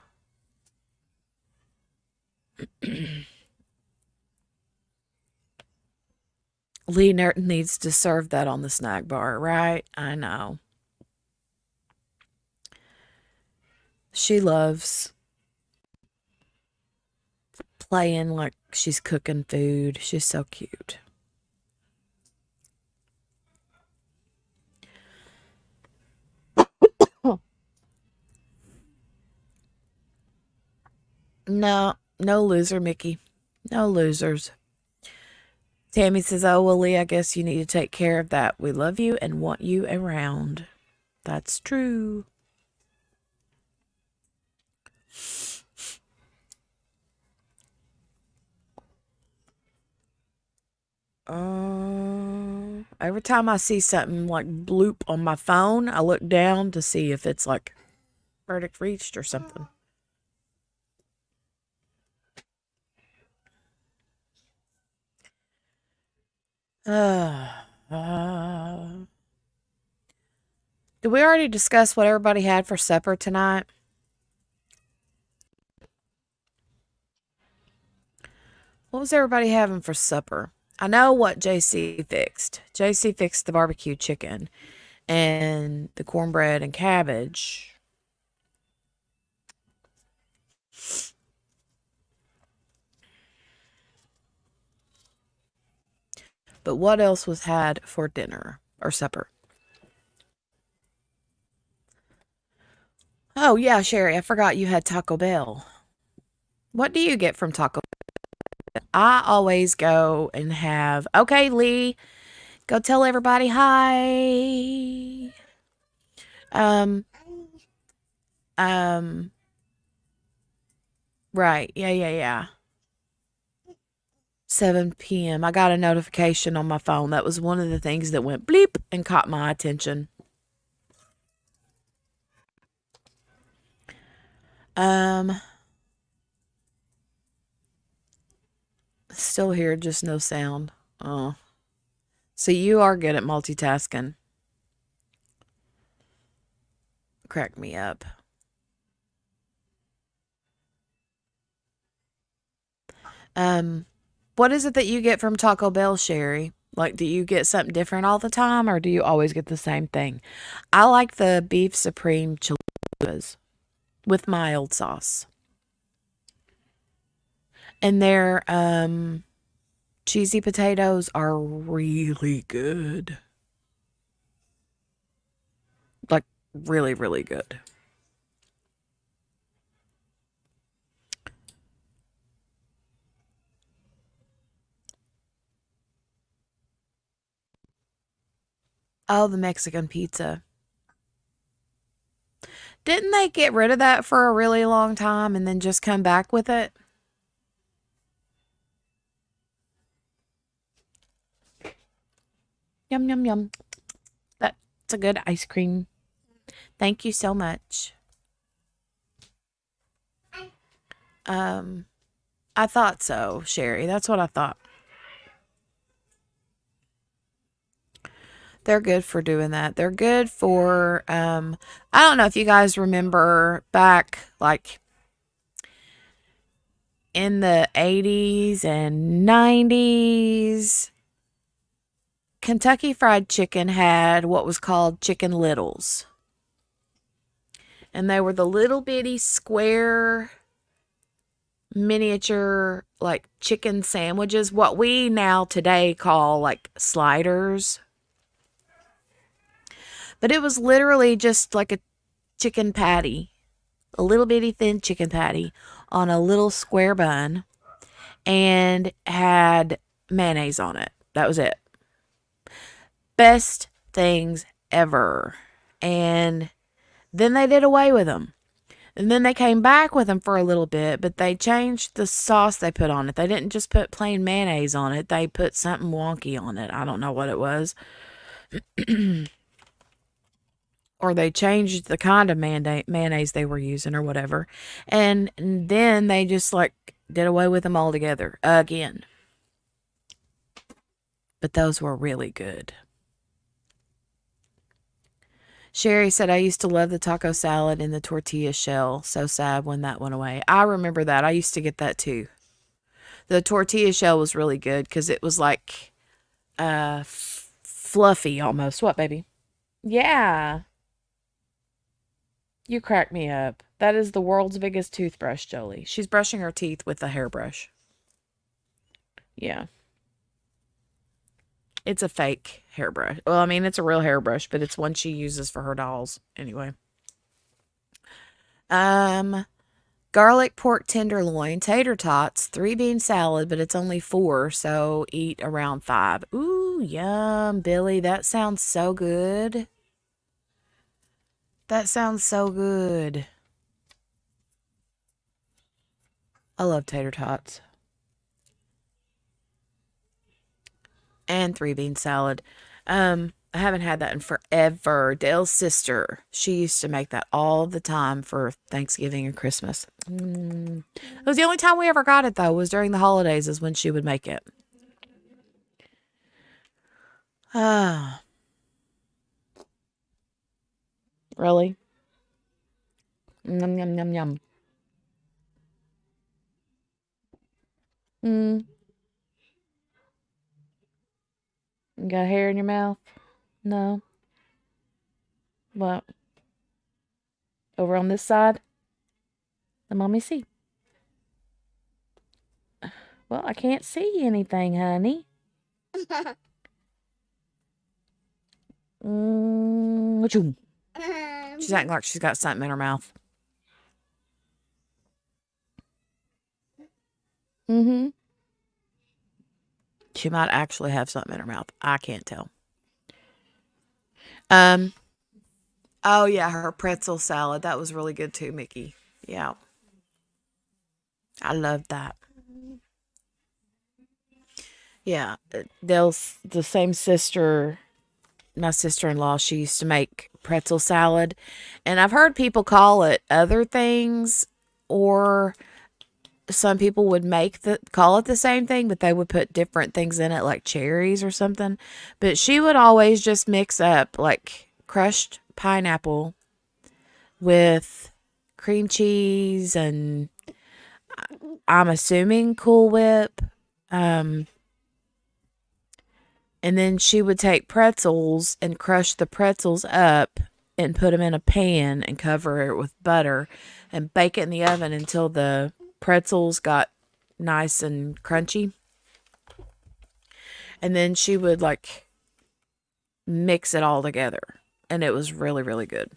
Lee needs to serve that on the snack bar, right? I know. She loves playing like she's cooking food. She's so cute. No loser, Mickey. No losers. Tammy says, oh, well, Lee, I guess you need to take care of that. We love you and want you around. That's true. Every time I see something like bloop on my phone, I look down to see if it's like verdict reached or something. Did we already discuss what everybody had for supper tonight? What was everybody having for supper? I know what JC fixed. JC fixed the barbecue chicken and the cornbread and cabbage. But what else was had for dinner or supper? Oh, yeah, Sherry, I forgot you had Taco Bell. What do you get from Taco Bell? I always go and have, okay, Lee, go tell everybody hi. Right, yeah. 7 p.m. I got a notification on my phone. That was one of the things that went bleep and caught my attention. Still here, just no sound. Oh. So you are good at multitasking. Crack me up. What is it that you get from Taco Bell, Sherry? Like, do you get something different all the time, or do you always get the same thing? I like the beef supreme chalupas with mild sauce. And their cheesy potatoes are really good. Like, really, really good. Oh, the Mexican pizza. Didn't they get rid of that for a really long time and then just come back with it? Yum, yum, yum. That's a good ice cream. Thank you so much. I thought so, Sherry. That's what I thought. They're good for doing that. They're good for, I don't know if you guys remember back, like, in the 80s and 90s, Kentucky Fried Chicken had what was called Chicken Littles. And they were the little bitty square miniature like chicken sandwiches, what we now today call like sliders. But it was literally just like a chicken patty, a little bitty thin chicken patty on a little square bun and had mayonnaise on it. That was it. Best things ever. And then they did away with them. And then they came back with them for a little bit, but they changed the sauce they put on it. They didn't just put plain mayonnaise on it. They put something wonky on it. I don't know what it was. Or they changed the kind of mayonnaise they were using or whatever. And then they just like did away with them altogether again. But those were really good. Sherry said, I used to love the taco salad in the tortilla shell. So sad when that went away. I remember that. I used to get that too. The tortilla shell was really good because it was like fluffy almost. What, baby? Yeah. You crack me up. That is the world's biggest toothbrush, Jolie. She's brushing her teeth with a hairbrush. Yeah. It's a fake hairbrush. Well, I mean, it's a real hairbrush, but it's one she uses for her dolls. Anyway. Garlic pork tenderloin, tater tots, 3-bean salad, but it's only 4, so eat around 5. Ooh, yum, Billy. That sounds so good. That sounds so good. I love tater tots. And 3-bean salad. I haven't had that in forever. Dale's sister, she used to make that all the time for Thanksgiving and Christmas. It was the only time we ever got it, though, was during the holidays is when she would make it. Ah. Really? Yum, yum, yum, yum. You got hair in your mouth? No. What? Over on this side? Let mommy see. Well, I can't see anything, honey. She's acting like she's got something in her mouth. She might actually have something in her mouth. I can't tell. Oh yeah, her pretzel salad. That was really good too, Mickey. Yeah. I love that. Yeah. Dale's the same sister, my sister-in-law, she used to make pretzel salad. And I've heard people call it other things, or some people would call it the same thing, but they would put different things in it, like cherries or something. But she would always just mix up like crushed pineapple with cream cheese and I'm assuming Cool Whip. And then she would take pretzels and crush the pretzels up and put them in a pan and cover it with butter and bake it in the oven until the pretzels got nice and crunchy. And then she would like mix it all together. And it was really, really good.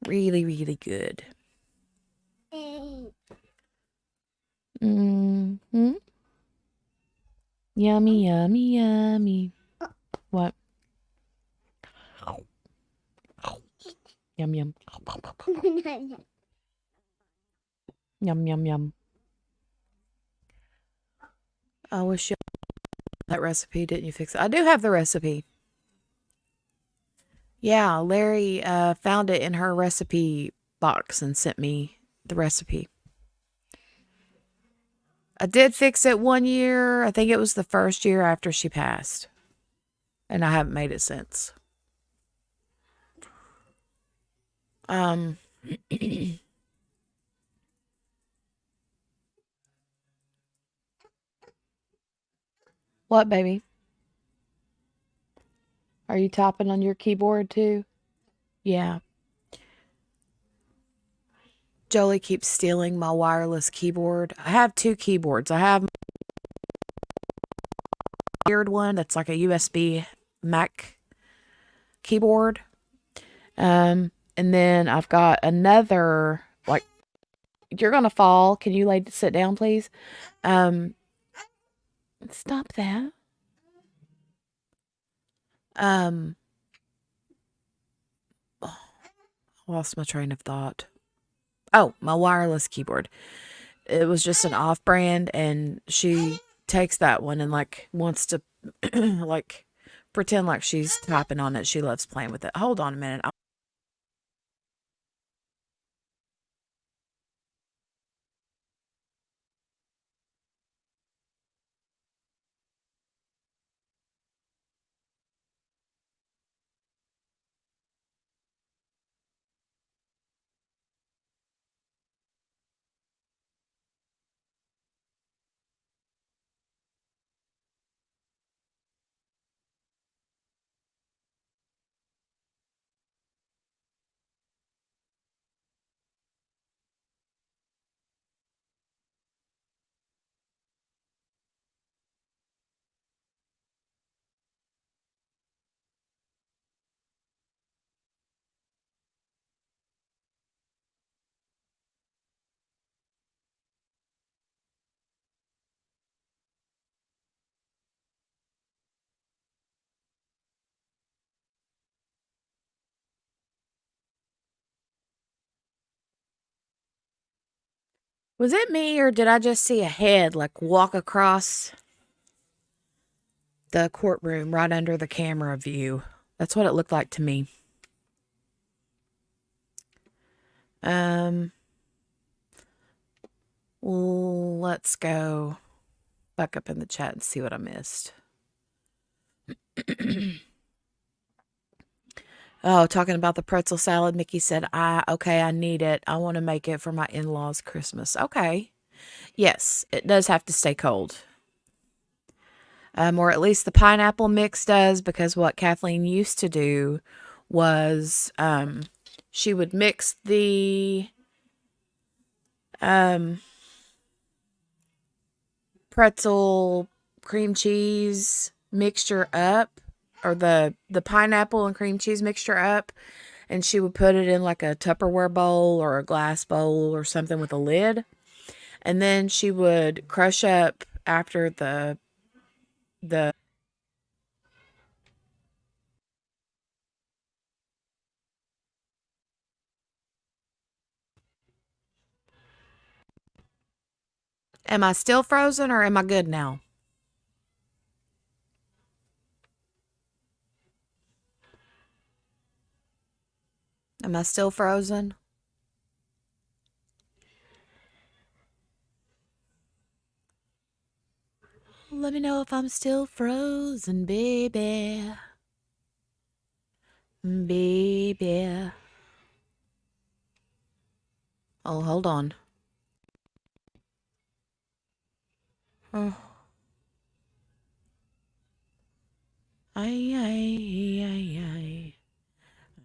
Really, really good. Yummy, yummy, yummy. What? Yum, yum. Yum, yum, yum. I wish you that recipe. Didn't you fix it? I do have the recipe. Yeah, Larry found it in her recipe box and sent me the recipe. I did fix it one year. I think it was the first year after she passed. And I haven't made it since. What, baby? Are you typing on your keyboard too? Yeah. Jolie keeps stealing my wireless keyboard. I have 2 keyboards. I have a weird one that's like a USB Mac keyboard. And then I've got another, like, you're gonna fall. Can you sit down, please? Stop that. Lost my train of thought. Oh, my wireless keyboard. It was just an off-brand, and she takes that one and like wants to like pretend like she's typing on it. She loves playing with it. Hold on a minute. Was it me or did I just see a head like walk across the courtroom right under the camera view? That's what it looked like to me. Let's go back up in the chat and see what I missed. Oh, talking about the pretzel salad, Mickey said, okay, I need it. I want to make it for my in-laws' Christmas. Okay. Yes, it does have to stay cold. Or at least the pineapple mix does, because what Kathleen used to do was she would mix the pretzel cream cheese mixture up, or the pineapple and cream cheese mixture up, and she would put it in like a Tupperware bowl or a glass bowl or something with a lid, and then she would crush up after the Am I still frozen or am I good now? Am I still frozen? Let me know if I'm still frozen, baby. Baby. Oh, hold on. Oh. Ay, ay, ay, ay.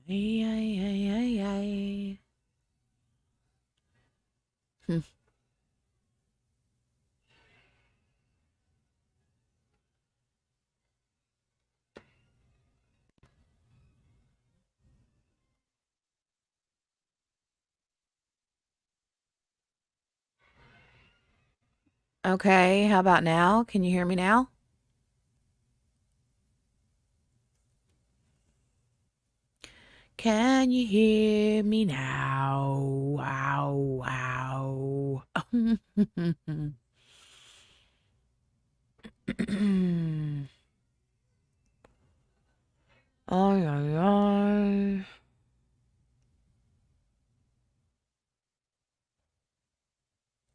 Ay, ay, ay, ay, ay. Okay, how about now? Can you hear me now? Can you hear me now? Wow, wow. Ay, ay, ay.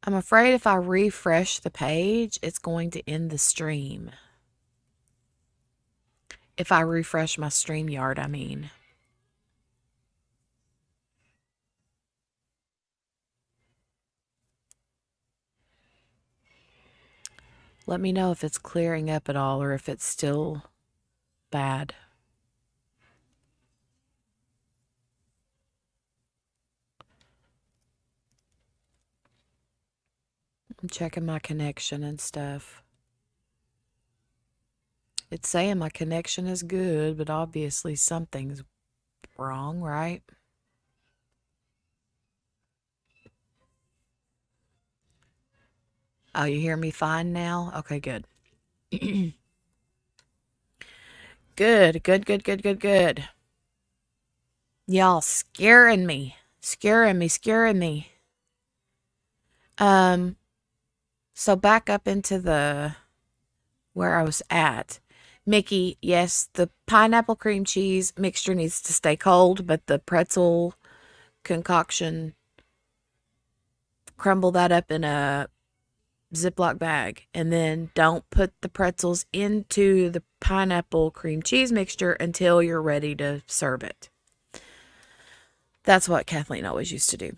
I'm afraid if I refresh the page, it's going to end the stream. If I refresh my StreamYard, I mean. Let me know if it's clearing up at all or if it's still bad. I'm checking my connection and stuff. It's saying my connection is good, but obviously something's wrong, right? Oh, you hear me fine now? Okay, good. Good, good, good, good, good, good. Y'all scaring me. Scaring me, scaring me. So back up into where I was at. Mickey, yes, the pineapple cream cheese mixture needs to stay cold, but the pretzel concoction, crumble that up in a Ziploc bag, and then don't put the pretzels into the pineapple cream cheese mixture until you're ready to serve it. That's what Kathleen always used to do.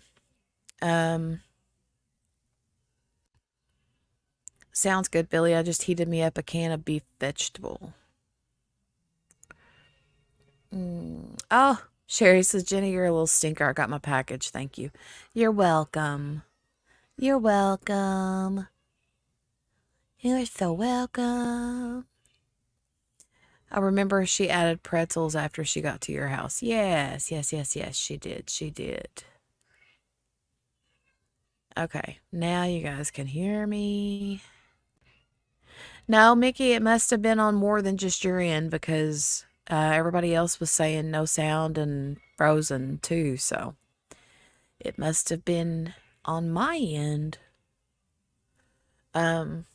Sounds good, Billy. I just heated me up a can of beef vegetable. Oh, Sherry says, Jenny, you're a little stinker. I got my package. Thank you. You're welcome. You're welcome. You're so welcome. I remember she added pretzels after she got to your house. Yes, yes, yes, yes, she did. She did. Okay, now you guys can hear me. No, Mickey, it must have been on more than just your end, because everybody else was saying no sound and frozen too, so it must have been on my end. Um,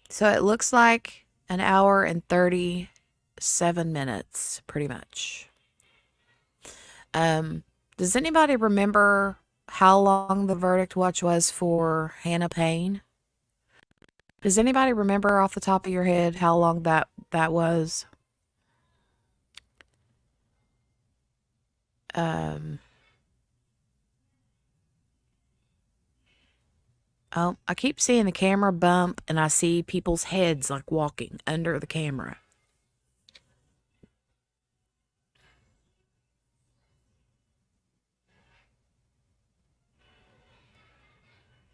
so it looks like an hour and 37 minutes, pretty much. Does anybody remember how long the verdict watch was for Hannah Payne? Does anybody remember off the top of your head how long that was? Um, oh, I keep seeing the camera bump and I see people's heads like walking under the camera.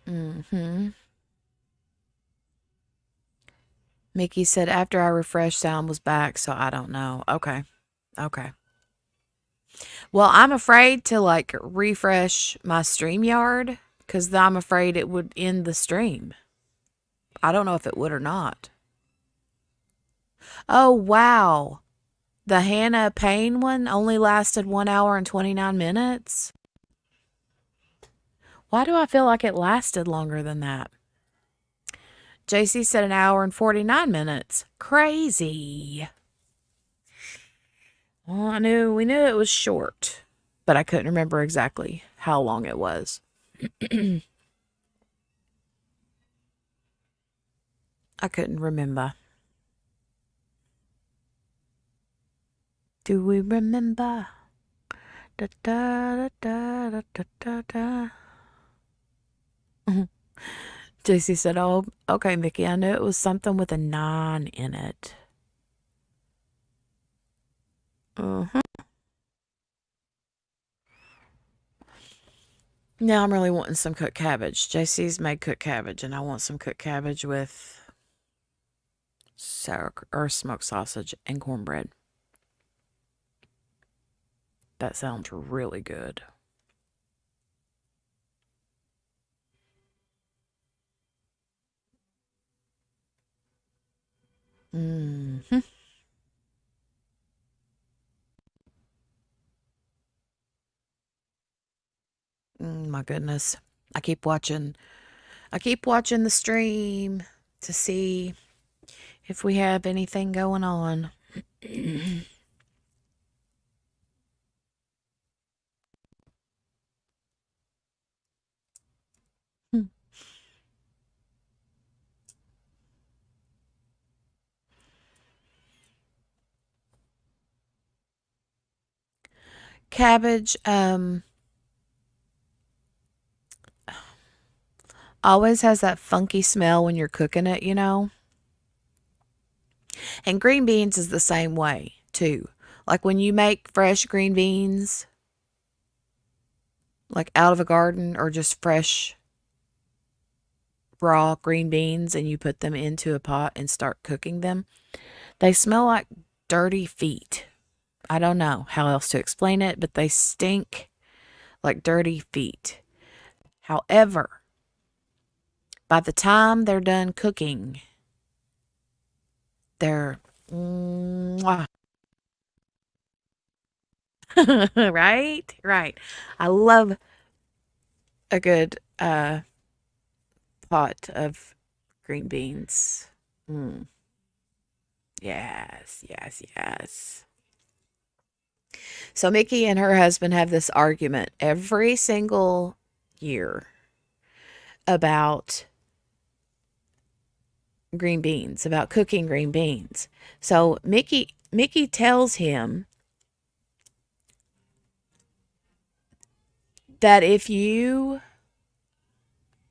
Mm-hmm. Mickey said after I refreshed, sound was back, so I don't know. Okay. Okay. Well, I'm afraid to like refresh my StreamYard because I'm afraid it would end the stream. I don't know if it would or not. Oh, wow. The Hannah Payne one only lasted 1 hour and 29 minutes. Why do I feel like it lasted longer than that? JC said an hour and 49 minutes. Crazy. Well, we knew it was short, but I couldn't remember exactly how long it was. I couldn't remember. Do we remember? Da da da da da da da. JC said, "Oh, okay, Mickey. I knew it was something with a 9 in it." Now I'm really wanting some cooked cabbage. JC's made cooked cabbage, and I want some cooked cabbage with sour or smoked sausage and cornbread. That sounds really good. Mm-hmm. My goodness. I keep watching the stream to see if we have anything going on. Cabbage, always has that funky smell when you're cooking it, you know? And green beans is the same way, too. Like when you make fresh green beans, like out of a garden or just fresh raw green beans, and you put them into a pot and start cooking them, they smell like dirty feet. I don't know how else to explain it, but they stink like dirty feet. However, by the time they're done cooking, they're mwah. Right. I love a good pot of green beans. Yes. So Mickey and her husband have this argument every single year about green beans, about cooking green beans. So Mickey tells him that if you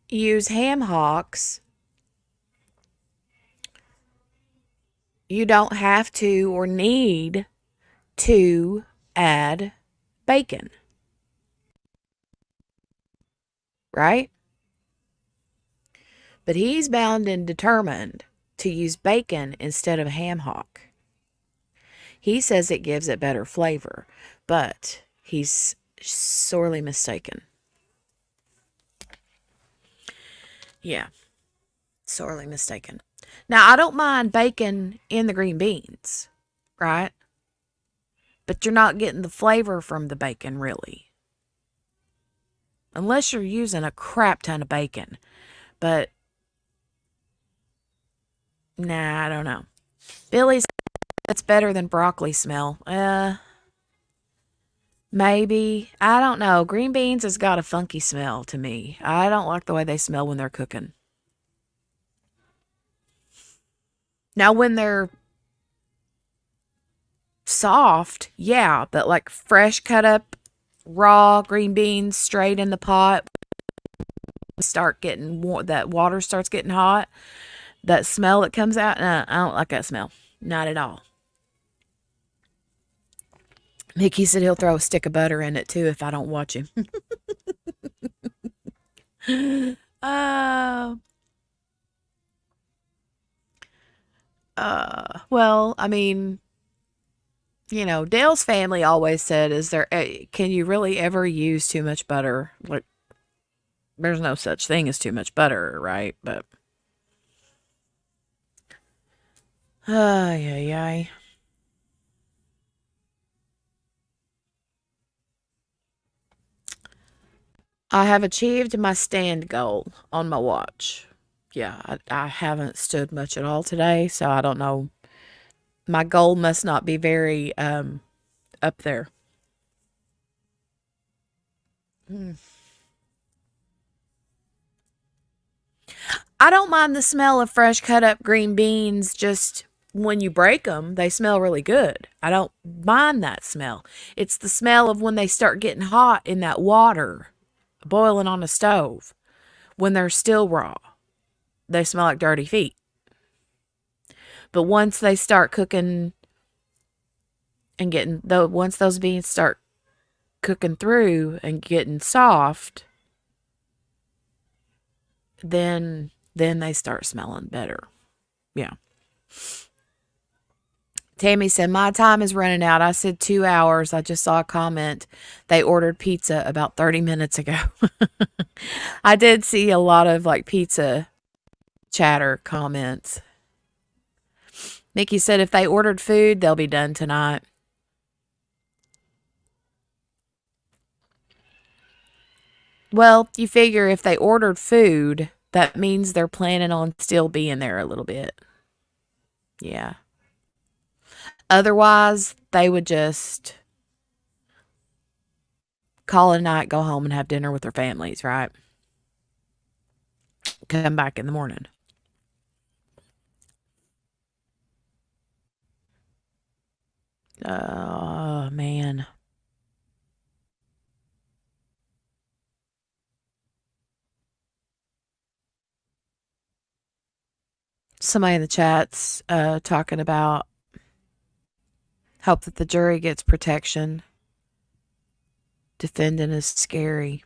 use ham hocks, you don't have to or need to add bacon. Right? But he's bound and determined to use bacon instead of ham hock. He says it gives it better flavor, but he's sorely mistaken. Yeah, sorely mistaken. Now, I don't mind bacon in the green beans, right? But you're not getting the flavor from the bacon, really. unless you're using a crap ton of bacon. But nah, I don't know. Billy's that's better than broccoli smell. Maybe. I don't know. Green beans has got a funky smell to me. I don't like the way they smell when they're cooking. Now, when they're soft, yeah, but like fresh cut up raw green beans straight in the pot, start getting that water starts getting hot, that smell that comes out, I don't like that smell. Not at all. Mickey said he'll throw a stick of butter in it too if I don't watch him. uh, well, I mean, you know, Dale's family always said, can you really ever use too much butter? Like, there's no such thing as too much butter, right? But, ay, ay, ay. I have achieved my stand goal on my watch. Yeah, I haven't stood much at all today, so I don't know. My goal must not be very up there. I don't mind the smell of fresh cut up green beans just when you break them. They smell really good. I don't mind that smell. It's the smell of when they start getting hot in that water, boiling on the stove, when they're still raw. They smell like dirty feet. But once they start cooking and once those beans start cooking through and getting soft, then they start smelling better. Yeah. Tammy said, my time is running out. I said 2 hours. I just saw a comment. They ordered pizza about 30 minutes ago. I did see a lot of like pizza chatter comments. Mickey said if they ordered food, they'll be done tonight. Well, you figure if they ordered food, that means they're planning on still being there a little bit. Yeah. Otherwise, they would just call it a night, go home, and have dinner with their families, right? Come back in the morning. Oh, man. Somebody in the chat's talking about hope that the jury gets protection. Defendant is scary.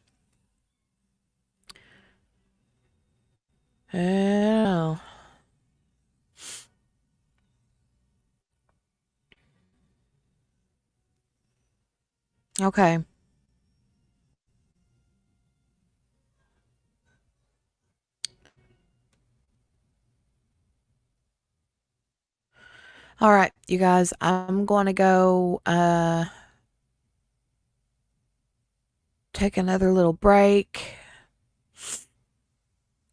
Oh. Okay. All right, you guys, I'm going to go take another little break.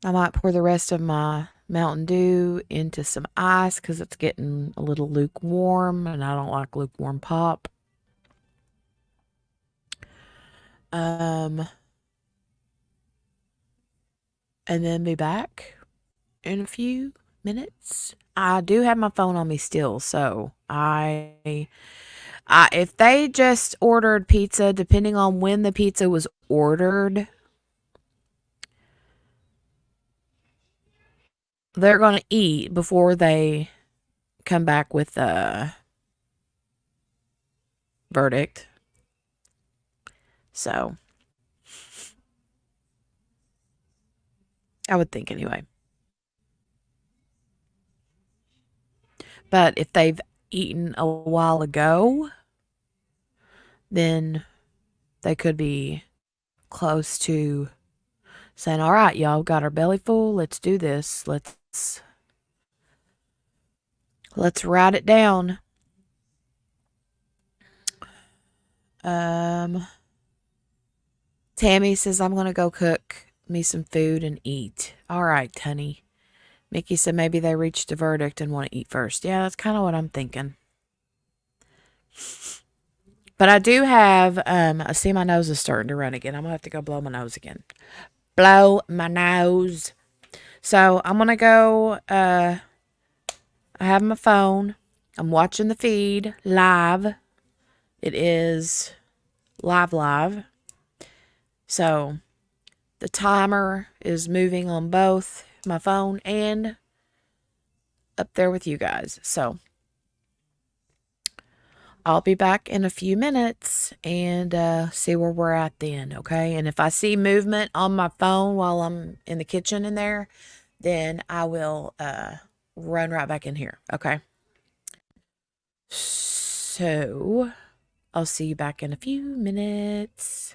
I might pour the rest of my Mountain Dew into some ice because it's getting a little lukewarm, and I don't like lukewarm pop. And then be back in a few minutes. I do have my phone on me still, so if they just ordered pizza, depending on when the pizza was ordered, they're going to eat before they come back with a verdict. So, I would think anyway. But if they've eaten a while ago, then they could be close to saying, all right, y'all got our belly full. Let's do this. Let's write it down. Tammy says, I'm going to go cook me some food and eat. All right, honey. Mickey said maybe they reached a verdict and want to eat first. Yeah, that's kind of what I'm thinking. But I do have, I see my nose is starting to run again. I'm going to have to go blow my nose again. Blow my nose. So I'm going to go, I have my phone. I'm watching the feed live. It is live. So the timer is moving on both my phone and up there with you guys. So I'll be back in a few minutes and see where we're at then, okay? And if I see movement on my phone while I'm in the kitchen in there, then I will run right back in here, okay? So I'll see you back in a few minutes.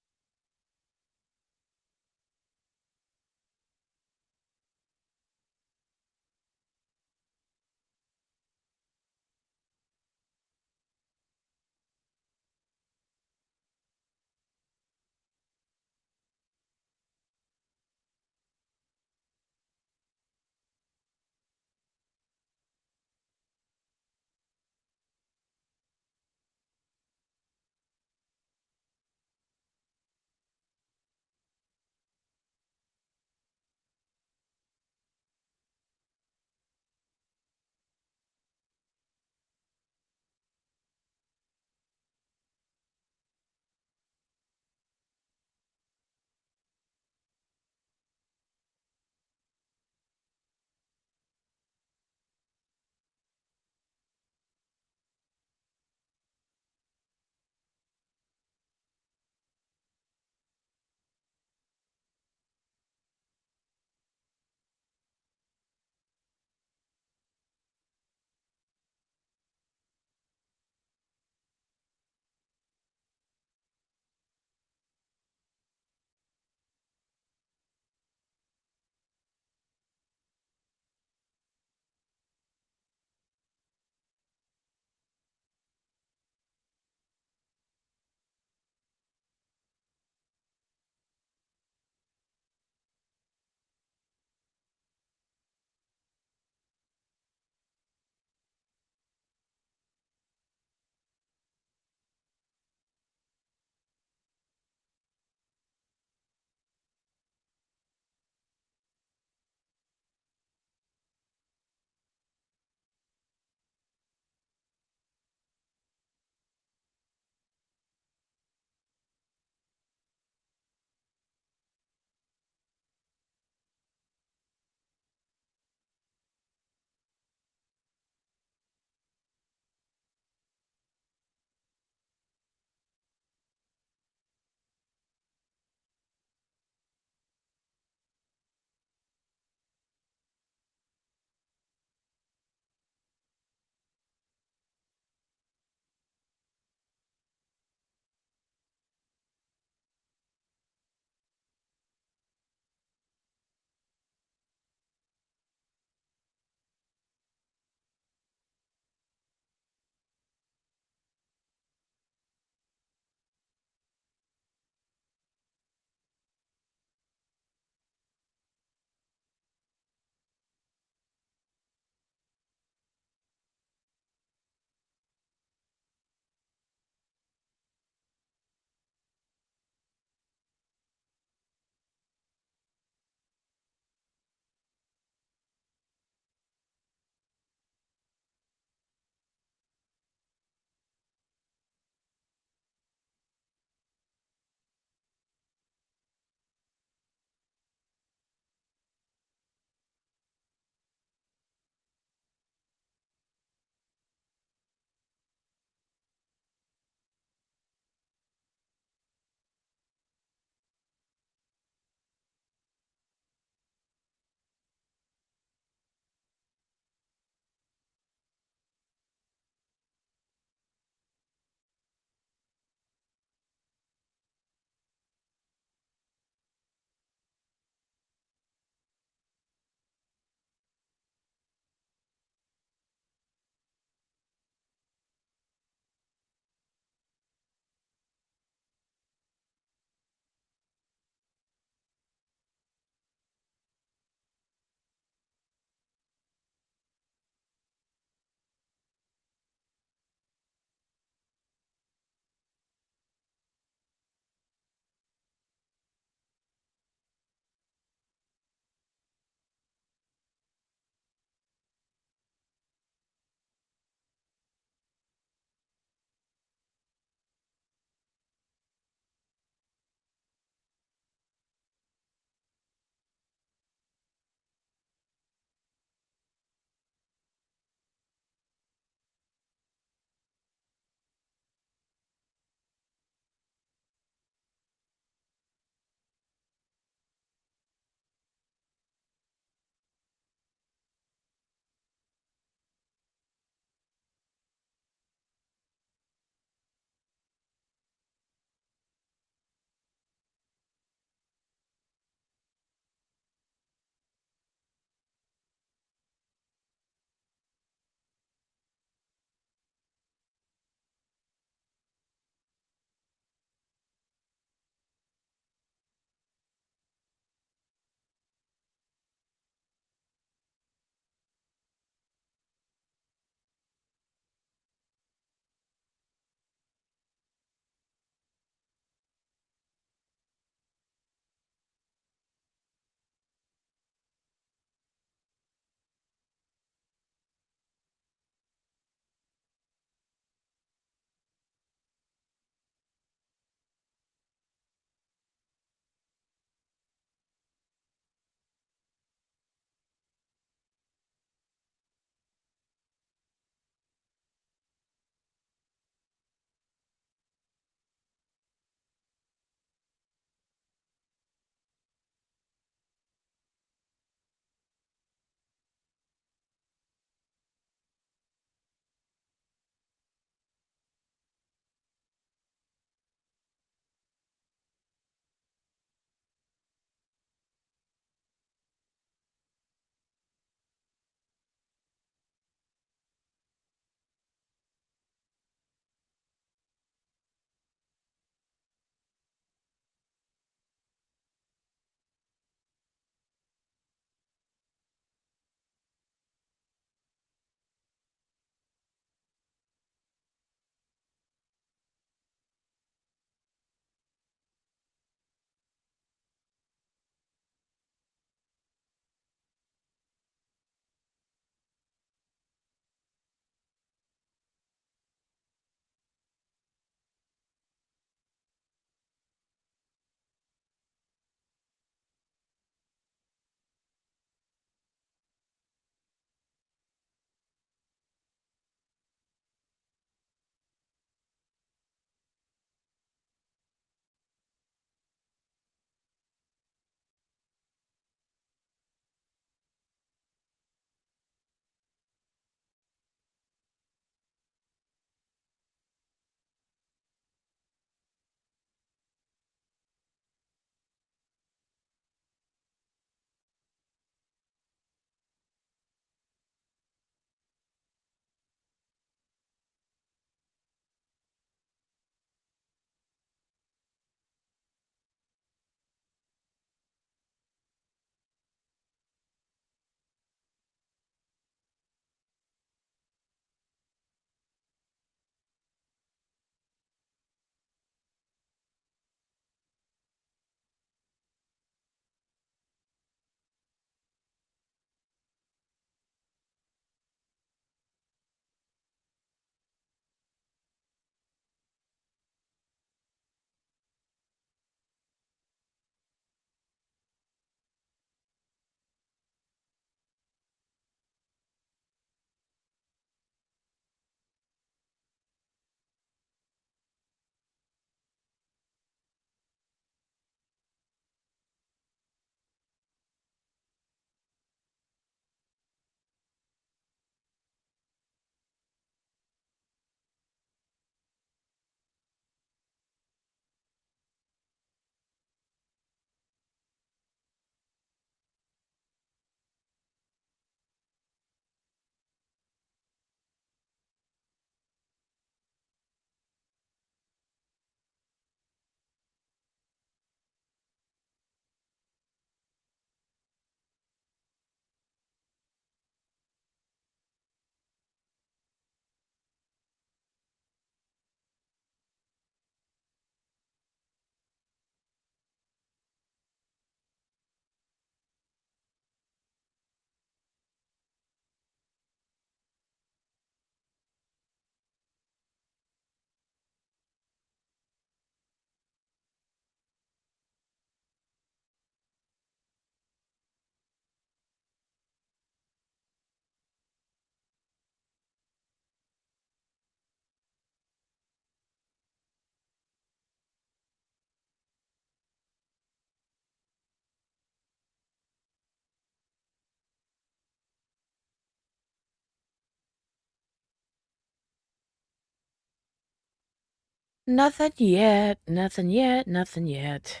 Nothing yet. Nothing yet. Nothing yet.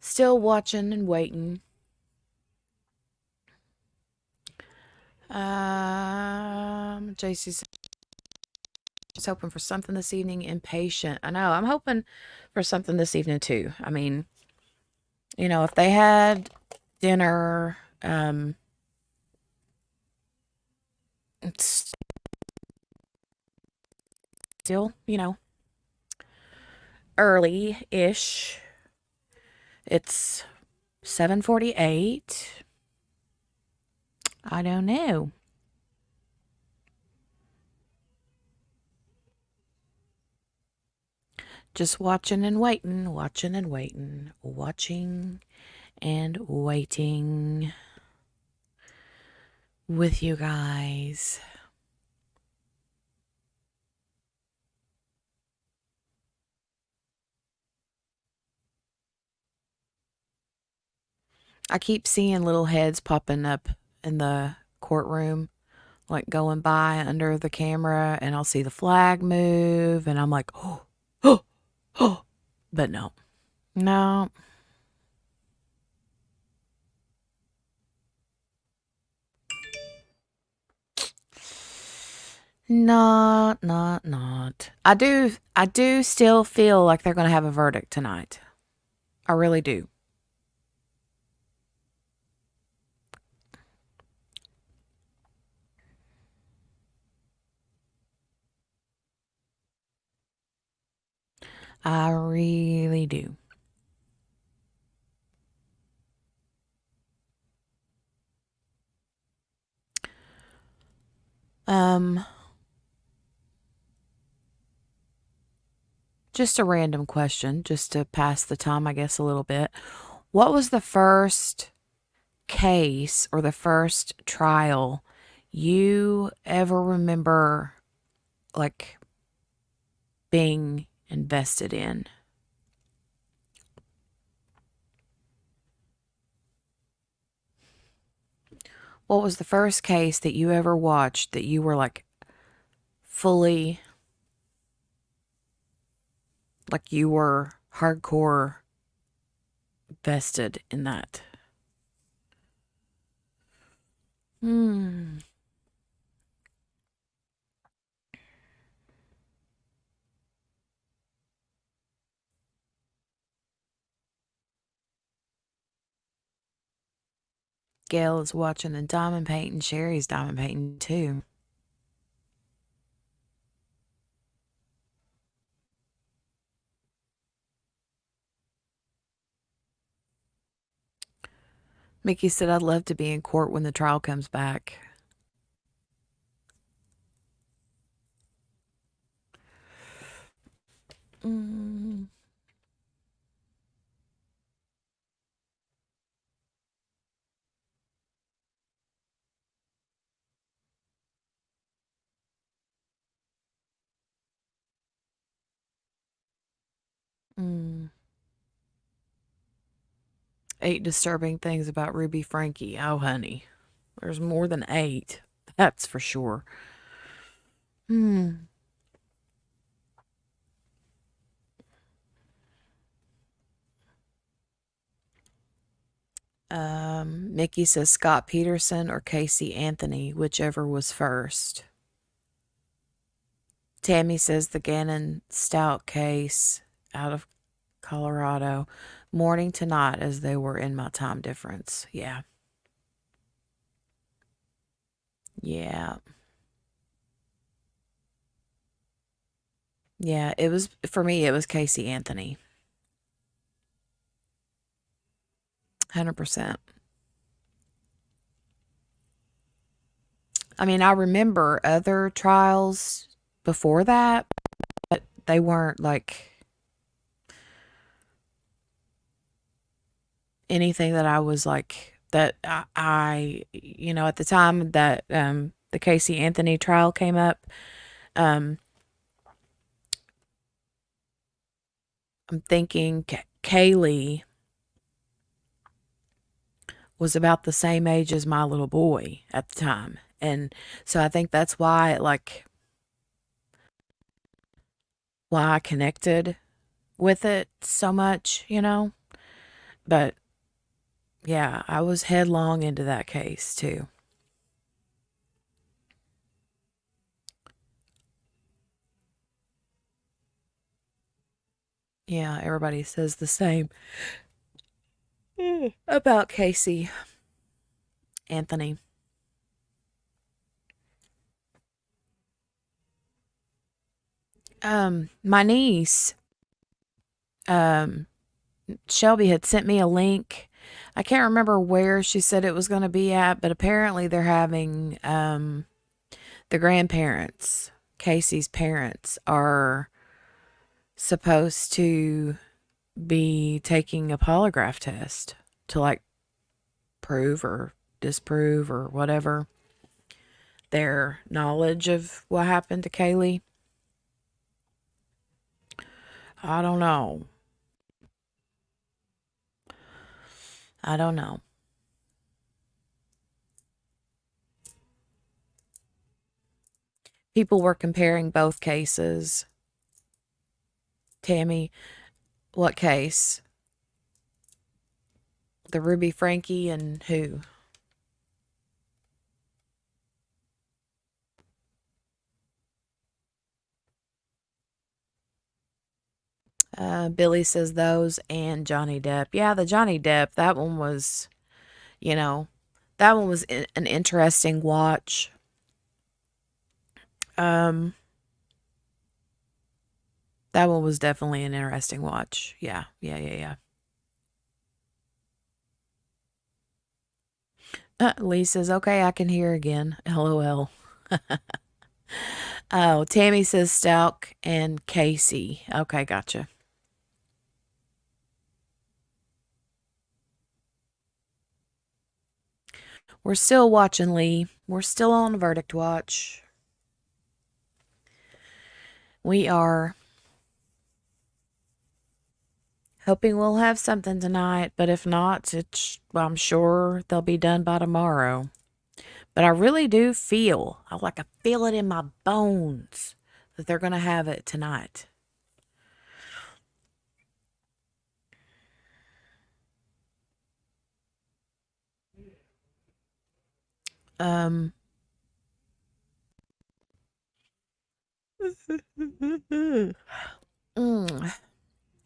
Still watching and waiting. JC's hoping for something this evening. Impatient. I know. I'm hoping for something this evening too. I mean, you know, if they had dinner, it's still, you know, early-ish. It's 7:48. I don't know. Just watching and waiting, watching and waiting, watching and waiting with you guys. I keep seeing little heads popping up in the courtroom, like going by under the camera, and I'll see the flag move, and I'm like, oh, oh, oh. But no. No. Not. I do still feel like they're going to have a verdict tonight. I really do. I really do. Just a random question, just to pass the time, I guess, a little bit. What was the first case or the first trial you ever remember, like, being invested in? What was the first case that you ever watched that you were, like, fully, like, you were hardcore vested in that? Gail is watching the diamond painting. Sherry's diamond painting too. Mickey said, I'd love to be in court when the trial comes back. Mm. 8 disturbing things about Ruby Franke. Oh, honey. There's more than 8. That's for sure. Mickey says Scott Peterson or Casey Anthony, whichever was first. Tammy says the Gannon Stout case out of Colorado. Morning to night as they were in my time difference. Yeah. Yeah. Yeah, it was, for me, it was Casey Anthony. 100%. I mean, I remember other trials before that, but they weren't like anything that I was like, that I you know, at the time that the Casey Anthony trial came up, I'm thinking Kaylee was about the same age as my little boy at the time. And so I think that's why, like, why I connected with it so much, you know? But yeah, I was headlong into that case too. Yeah, everybody says the same about Casey Anthony. My niece, um, Shelby had sent me a link. I can't remember where she said it was going to be at, but apparently they're having the grandparents, Casey's parents, are supposed to be taking a polygraph test to like prove or disprove or whatever their knowledge of what happened to Kaylee. I don't know. I don't know. People were comparing both cases. Tammy, what case? The Ruby Franke and who? Billy says those and Johnny Depp. Yeah, the Johnny Depp, that one was, you know, that one was an interesting watch. Um, that one was definitely an interesting watch. Yeah, yeah, yeah, yeah. Lee says, okay, I can hear again. LOL. Oh, Tammy says Stalk and Casey. Okay, gotcha. We're still watching, Lee. We're still on verdict watch. We are hoping we'll have something tonight, but if not, well, I'm sure they'll be done by tomorrow. But I really do feel, I feel it in my bones that they're going to have it tonight. Um,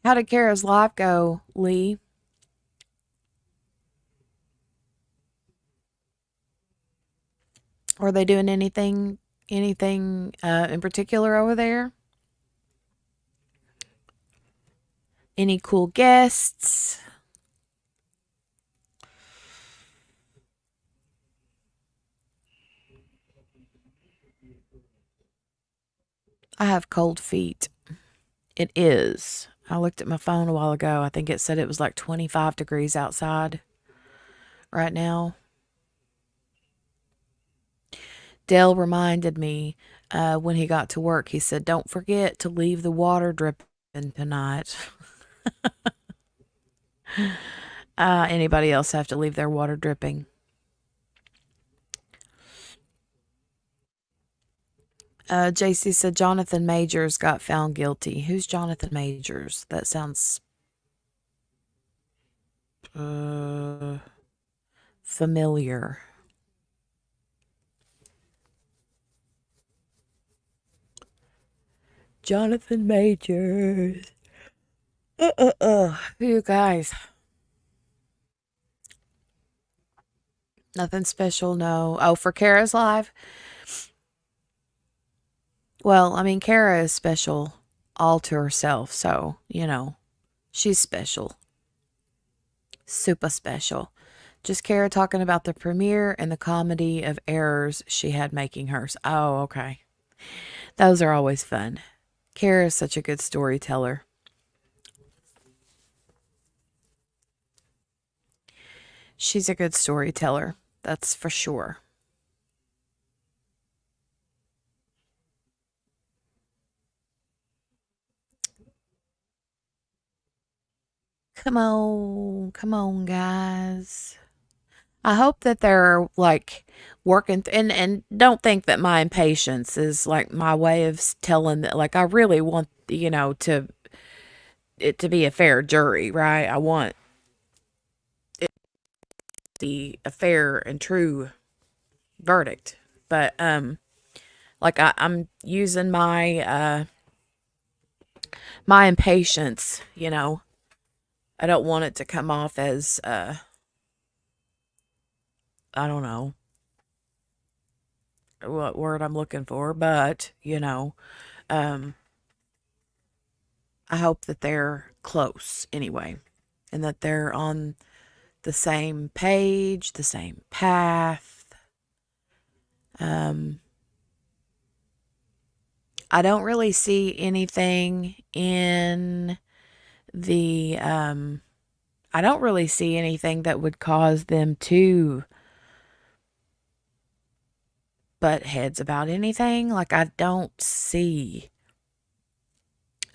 How did Kara's life go, Lee? Are they doing anything in particular over there? Any cool guests? I have cold feet. It is. I looked at my phone a while ago. I think it said it was like 25 degrees outside right now. Dale reminded me when he got to work, he said, don't forget to leave the water dripping tonight. Anybody else have to leave their water dripping? JC said Jonathan Majors got found guilty. Who's Jonathan Majors? That sounds familiar. Jonathan Majors. You guys. Nothing special, no. Oh, for Kara's live? Well, I mean, Kara is special all to herself, so, she's special. Super special. Just Kara talking about the premiere and the comedy of errors she had making hers. Oh, okay. Those are always fun. Kara is such a good storyteller. She's a good storyteller, that's for sure. Come on, guys. I hope that they're like working and don't think that my impatience is like my way of telling that like I really want to it to be a fair jury, right? I want it to be a fair and true verdict. But like I'm using my impatience, I don't want it to come off as I don't know what word I'm looking for, but um I hope that they're close anyway and that they're on the same page, the same path. Um I don't really see anything in the I don't really see anything that would cause them to butt heads about anything. Like I don't see.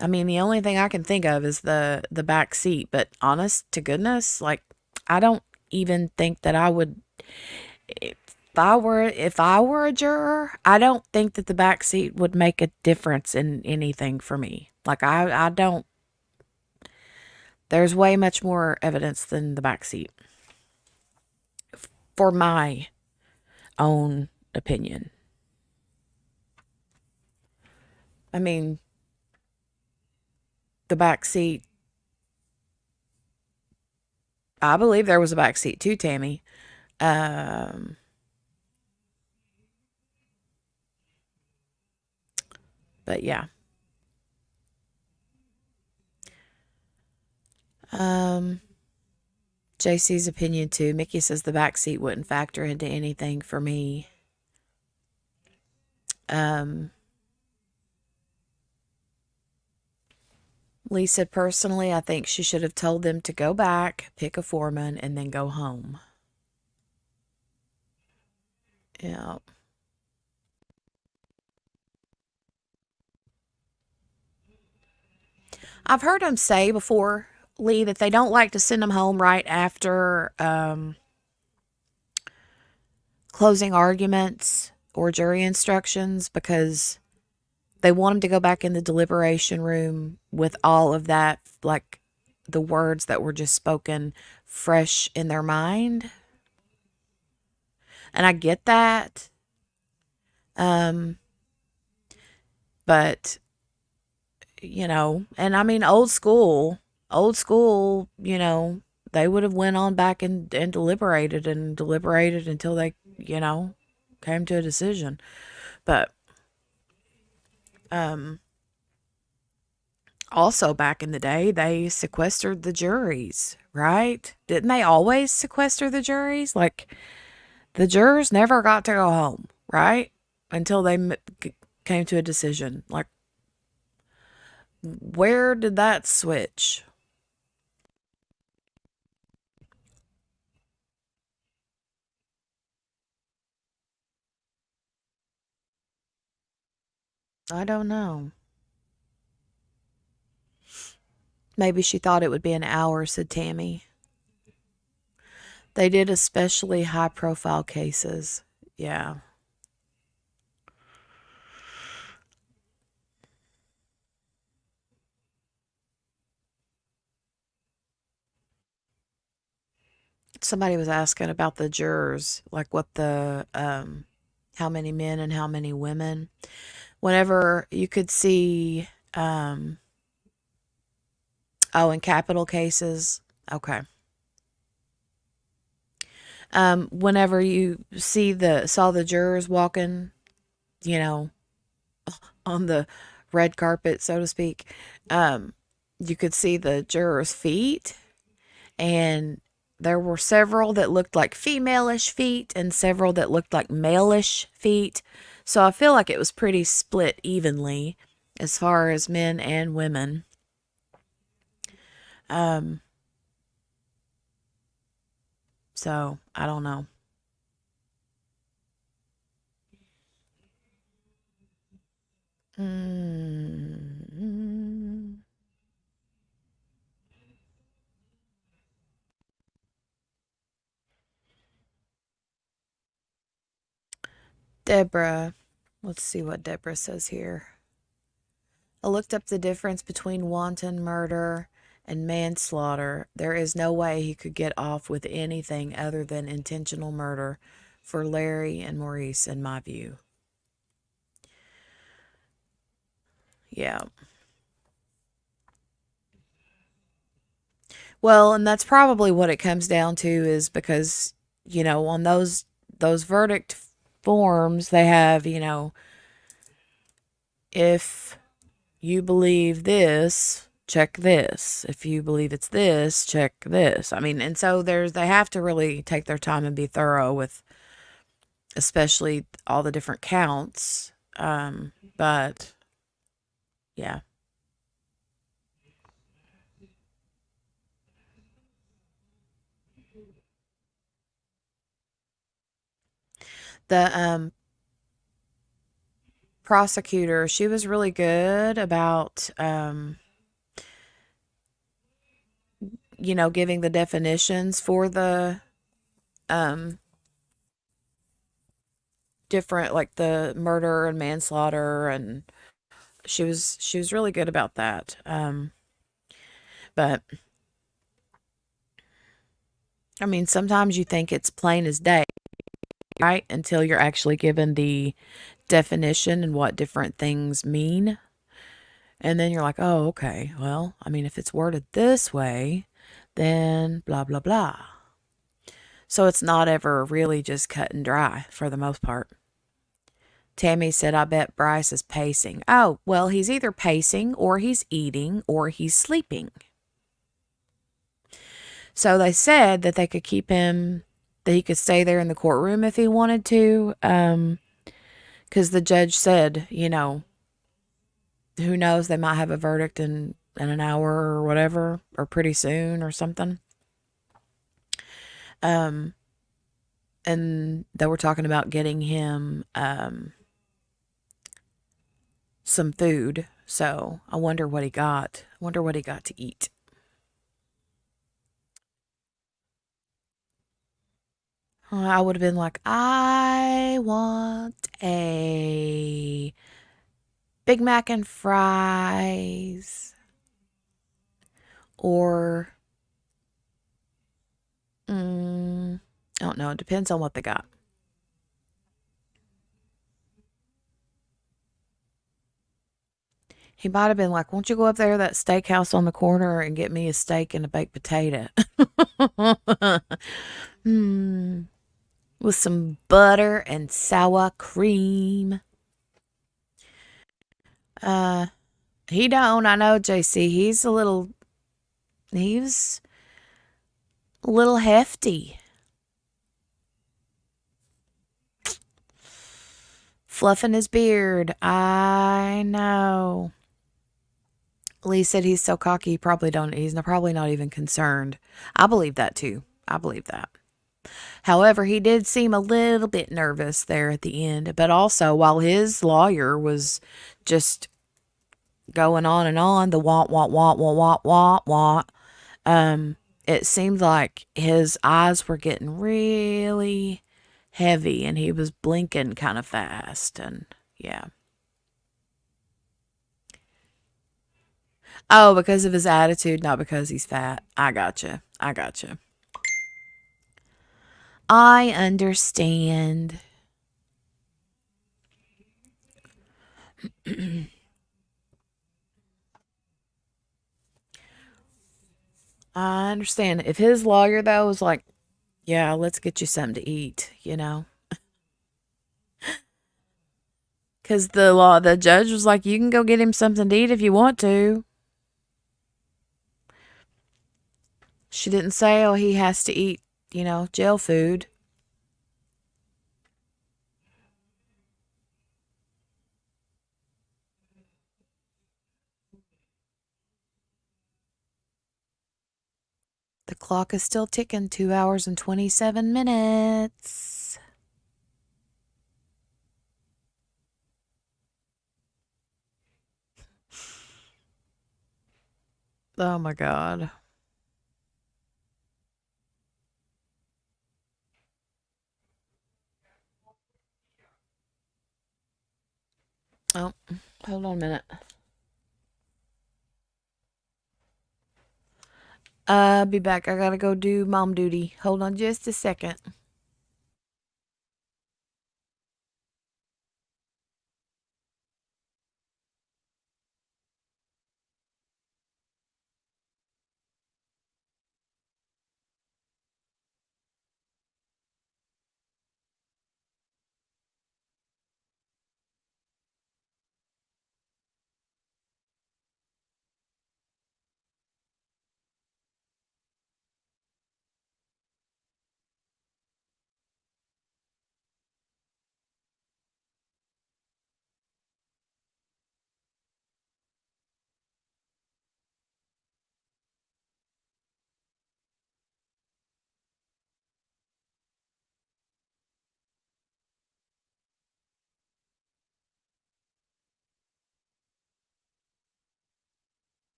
I mean, the only thing I can think of is the back seat, but honest to goodness, like I don't even think that I would if I were a juror, I don't think that the back seat would make a difference in anything for me. Like I don't there's way much more evidence than the back seat for my own opinion. I mean, the back seat, I believe there was a back seat too, Tammy. Um, but yeah. Um, JC's opinion too. Mickey says the back seat wouldn't factor into anything for me. Um, Lisa, personally, I think she should have told them to go back, pick a foreman, and then go home. Yeah. I've heard them say before, Lee, that they don't like to send them home right after closing arguments or jury instructions because they want them to go back in the deliberation room with all of that, like the words that were just spoken fresh in their mind. And I get that. But, and I mean, old school, they would have went on back and deliberated until they, came to a decision. But, also back in the day, they sequestered the juries, right? Didn't they always sequester the juries? Like, the jurors never got to go home, right? Until they came to a decision. Like, where did that switch? I don't know. Maybe she thought it would be an hour, said Tammy. They did especially high profile cases. Yeah. Somebody was asking about the jurors, like what how many men and how many women. Whenever you could see, in capital cases, okay. Whenever you saw the jurors walking, you know, on the red carpet, so to speak, you could see the jurors' feet, and there were several that looked like female-ish feet and several that looked like male-ish feet. So I feel like it was pretty split evenly as far as men and women. So I don't know. Mm. Deborah. Let's see what Deborah says here. I looked up the difference between wanton murder and manslaughter. There is no way he could get off with anything other than intentional murder for Larry and Maurice, in my view. Yeah. Well, and that's probably what it comes down to, is because, on those verdict forms, they have, if you believe this, check this. If you believe it's this, check this. I mean, and so they have to really take their time and be thorough with, especially all the different counts. But yeah. The prosecutor, she was really good about giving the definitions for the different, like the murder and manslaughter, and she was really good about that. But I mean, sometimes you think it's plain as day, right? Until you're actually given the definition and what different things mean. And then you're like, oh, okay. Well, I mean, if it's worded this way, then blah, blah, blah. So it's not ever really just cut and dry for the most part. Tammy said, I bet Brice is pacing. Oh, well, he's either pacing or he's eating or he's sleeping. So they said that they could keep him, that he could stay there in the courtroom if he wanted to. Because the judge said, who knows, they might have a verdict in an hour or whatever, or pretty soon or something. And they were talking about getting him some food. So I wonder what he got. I wonder what he got to eat. I would have been like, I want a Big Mac and fries. Or, I don't know. It depends on what they got. He might have been like, won't you go up there to that steakhouse on the corner and get me a steak and a baked potato? With some butter and sour cream. He don't. I know, JC. He's a little hefty. Fluffing his beard. I know. Lee said he's so cocky, he's probably not even concerned. I believe that too. I believe that. However, he did seem a little bit nervous there at the end, but also while his lawyer was just going on and on, the want, it seemed like his eyes were getting really heavy and he was blinking kind of fast, and yeah. Oh, because of his attitude, not because he's fat. I gotcha. I understand. I understand. If his lawyer, though, was like, yeah, let's get you something to eat, Because the judge was like, you can go get him something to eat if you want to. She didn't say, oh, he has to eat, jail food. The clock is still ticking, 2 hours and 27 minutes. Oh my God. Oh, hold on a minute. Be back. I gotta go do mom duty. Hold on just a second.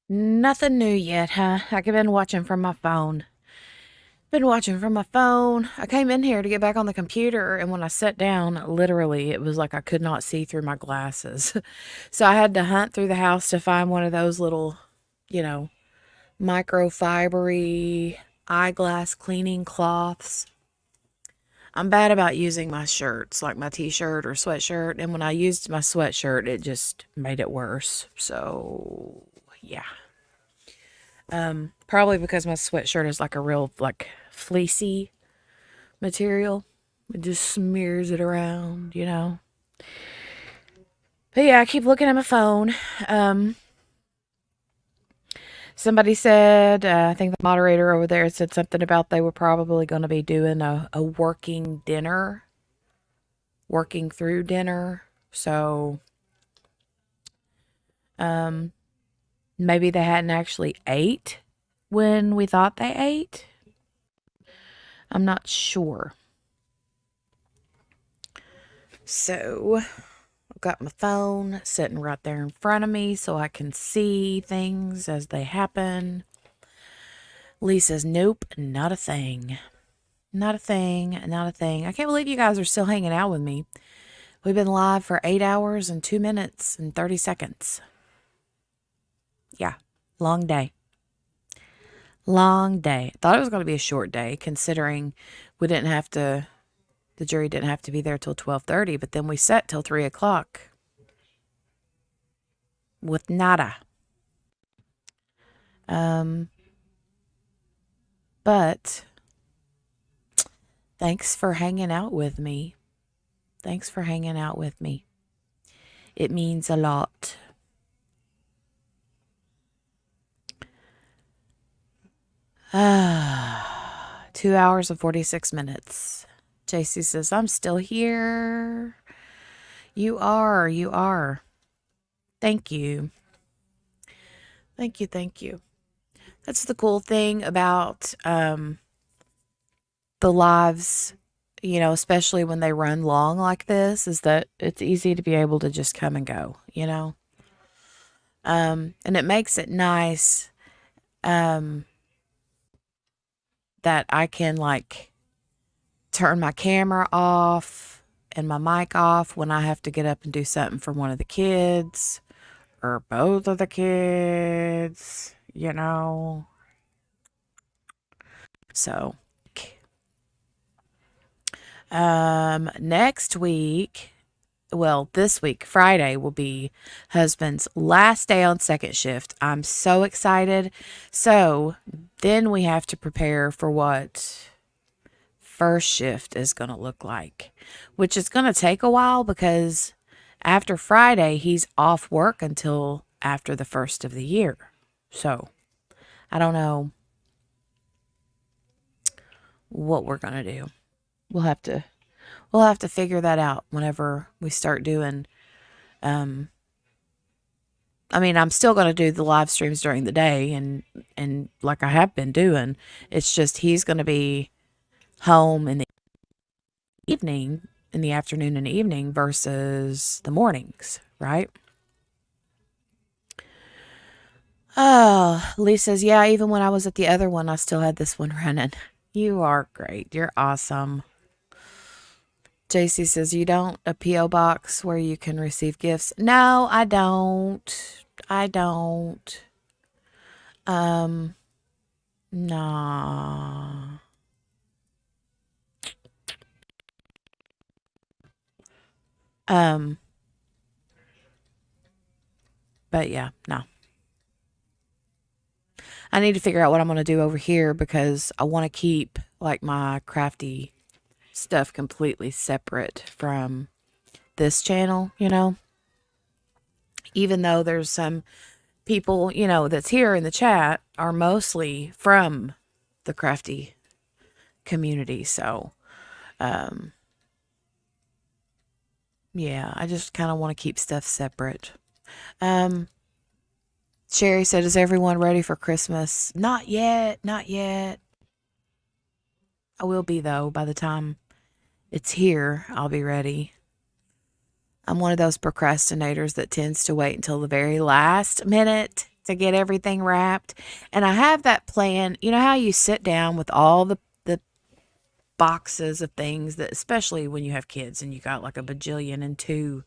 Nothing new yet, huh? I've been watching from my phone. I came in here to get back on the computer, and when I sat down, literally, it was like I could not see through my glasses. So I had to hunt through the house to find one of those little, you know, microfibery eyeglass cleaning cloths. I'm bad about using my shirts, like my t-shirt or sweatshirt, and when I used my sweatshirt, it just made it worse. So, yeah. Probably because my sweatshirt is like a real, like, fleecy material. It just smears it around, you know. But yeah, I keep looking at my phone. Somebody said, I think the moderator over there said something about they were probably going to be doing a working through dinner. So, maybe they hadn't actually ate when we thought they ate. I'm not sure. So, I've got my phone sitting right there in front of me so I can see things as they happen. Lee says, nope, not a thing. Not a thing. I can't believe you guys are still hanging out with me. We've been live for 8 hours and 2 minutes and 30 seconds. Yeah, long day. Long day. Thought it was going to be a short day, considering the jury didn't have to be there till 12:30, but then we sat till 3 o'clock with nada. But thanks for hanging out with me. It means a lot. Ah, 2 hours and 46 minutes. JC says, I'm still here. You are. Thank you. Thank you. That's the cool thing about the lives, you know, especially when they run long like this, is that it's easy to be able to just come and go, you know. And it makes it nice that I can, like, turn my camera off and my mic off when I have to get up and do something for one of the kids or both of the kids, you know. So, next week, well, this week, Friday, will be husband's last day on second shift. I'm so excited. So, then we have to prepare for what first shift is going to look like, which is going to take a while because after Friday, he's off work until after the first of the year. So, I don't know what we're going to do. We'll have to figure that out whenever we start doing, I mean, I'm still going to do the live streams during the day and like I have been doing. It's just he's going to be home in the evening, in the afternoon and evening versus the mornings, right? Oh, Lee says, yeah, even when I was at the other one, I still had this one running. You are great. You're awesome. JC says, you don't a P.O. box where you can receive gifts? No, I don't. Nah. But yeah, no. I need to figure out what I'm going to do over here because I want to keep, like, my crafty stuff completely separate from this channel, you know. Even though there's some people, you know, that's here in the chat are mostly from the crafty community. So, yeah, I just kind of want to keep stuff separate. Sherry said, is everyone ready for Christmas? Not yet. I will be, though. By the time it's here, I'll be ready. I'm one of those procrastinators that tends to wait until the very last minute to get everything wrapped. And I have that plan. You know how you sit down with all the boxes of things that, especially when you have kids and you got like a bajillion and two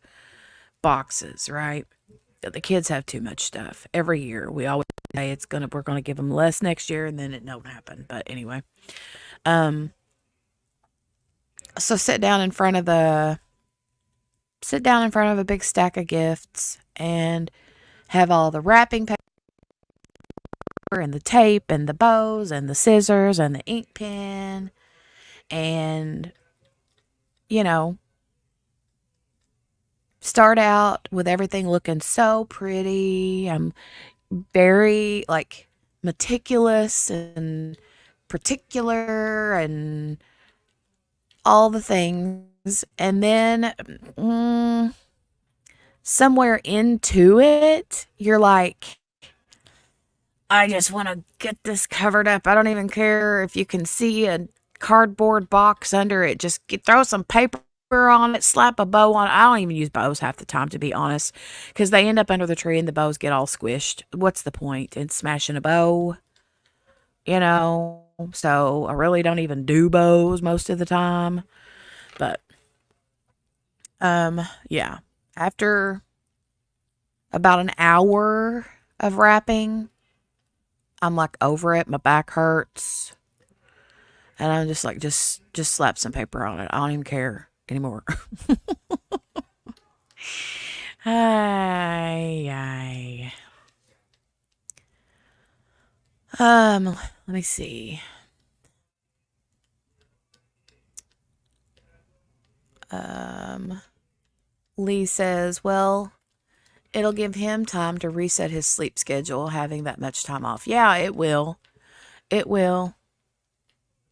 boxes, right? The kids have too much stuff. Every year we always say we're gonna give them less next year, and then it don't happen. But anyway, so sit down in front of a big stack of gifts and have all the wrapping paper and the tape and the bows and the scissors and the ink pen and, you know, start out with everything looking so pretty. I'm very like meticulous and particular and all the things. And then somewhere into it, you're like, I just want to get this covered up. I don't even care if you can see a cardboard box under it. Just throw some paper on it, slap a bow on it. I don't even use bows half the time, to be honest, because they end up under the tree and the bows get all squished. What's the point in smashing a bow? You know, so I really don't even do bows most of the time. But, yeah, after about an hour of wrapping, I'm like over it. My back hurts. And I'm just like, just slap some paper on it. I don't even care anymore. Ay. Let me see. Lee says, well, it'll give him time to reset his sleep schedule, having that much time off. Yeah, it will. It will.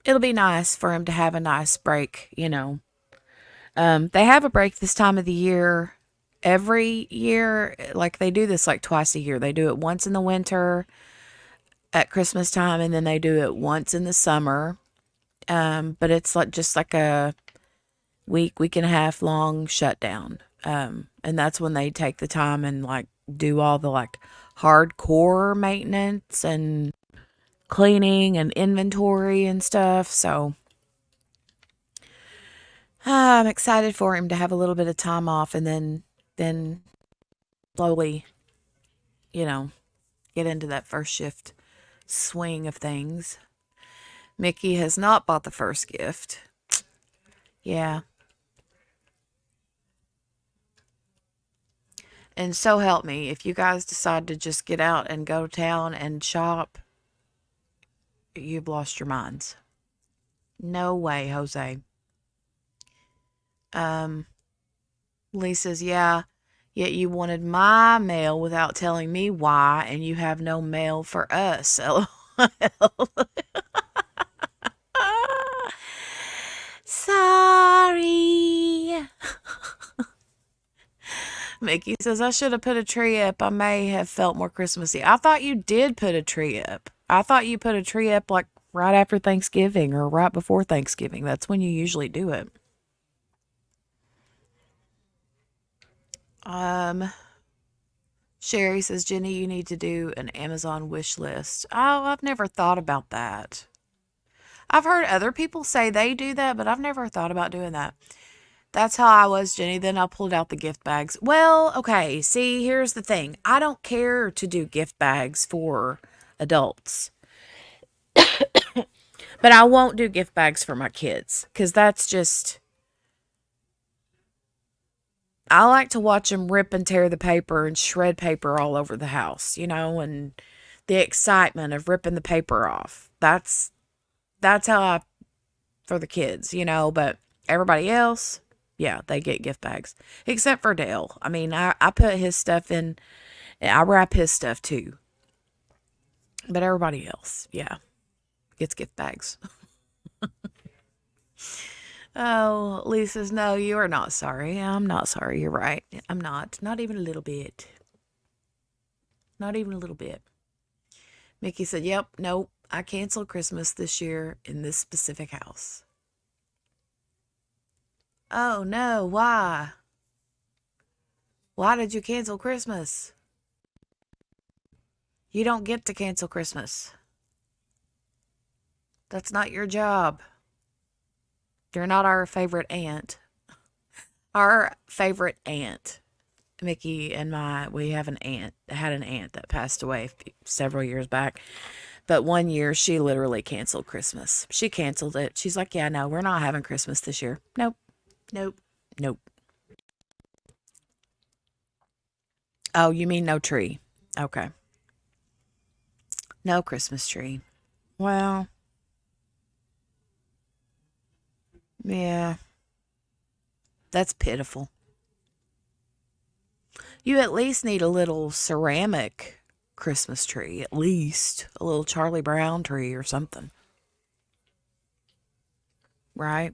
It'll be nice for him to have a nice break, you know. They have a break this time of the year every year. Like they do this like twice a year. They do it once in the winter at Christmas time, and then they do it once in the summer. But it's like just like a week and a half long shutdown. And that's when they take the time and like do all the like hardcore maintenance and cleaning and inventory and stuff. So I'm excited for him to have a little bit of time off and then slowly, you know, get into that first shift swing of things. Mickey has not bought the first gift. Yeah. And so help me, if you guys decide to just get out and go to town and shop, you've lost your minds. No way, Jose. Lee says, yeah, yet you wanted my mail without telling me why, and you have no mail for us. LOL. Sorry. Mickey says, I should have put a tree up. I may have felt more Christmassy. I thought you did put a tree up. I thought you put a tree up like right after Thanksgiving or right before Thanksgiving. That's when you usually do it. Sherry says, Jenny, you need to do an Amazon wish list. Oh, I've never thought about that. I've heard other people say they do that, but I've never thought about doing that. That's how I was, Jenny. Then I pulled out the gift bags. Well, okay, see, here's the thing. I don't care to do gift bags for adults. But I won't do gift bags for my kids, because that's just... I like to watch them rip and tear the paper and shred paper all over the house, you know, and the excitement of ripping the paper off. That's how I, for the kids, you know, but everybody else, yeah, they get gift bags. Except for Dale. I mean, I put his stuff in, I wrap his stuff too. But everybody else, yeah, gets gift bags. Oh, Lee says, no, you are not sorry. I'm not sorry. You're right. I'm not. Not even a little bit. Not even a little bit. Mickey said, yep, nope. I canceled Christmas this year in this specific house. Oh, no. Why? Why did you cancel Christmas? You don't get to cancel Christmas. That's not your job. You're not our favorite aunt. Our favorite aunt, Mickey and we have had an aunt that passed away several years back. But one year she literally canceled Christmas. She canceled it. She's like, yeah, no, we're not having Christmas this year. Nope, nope, nope. Oh, you mean no tree? Okay. No Christmas tree. Well, yeah, that's pitiful. You at least need a little ceramic Christmas tree, at least a little Charlie Brown tree or something, right?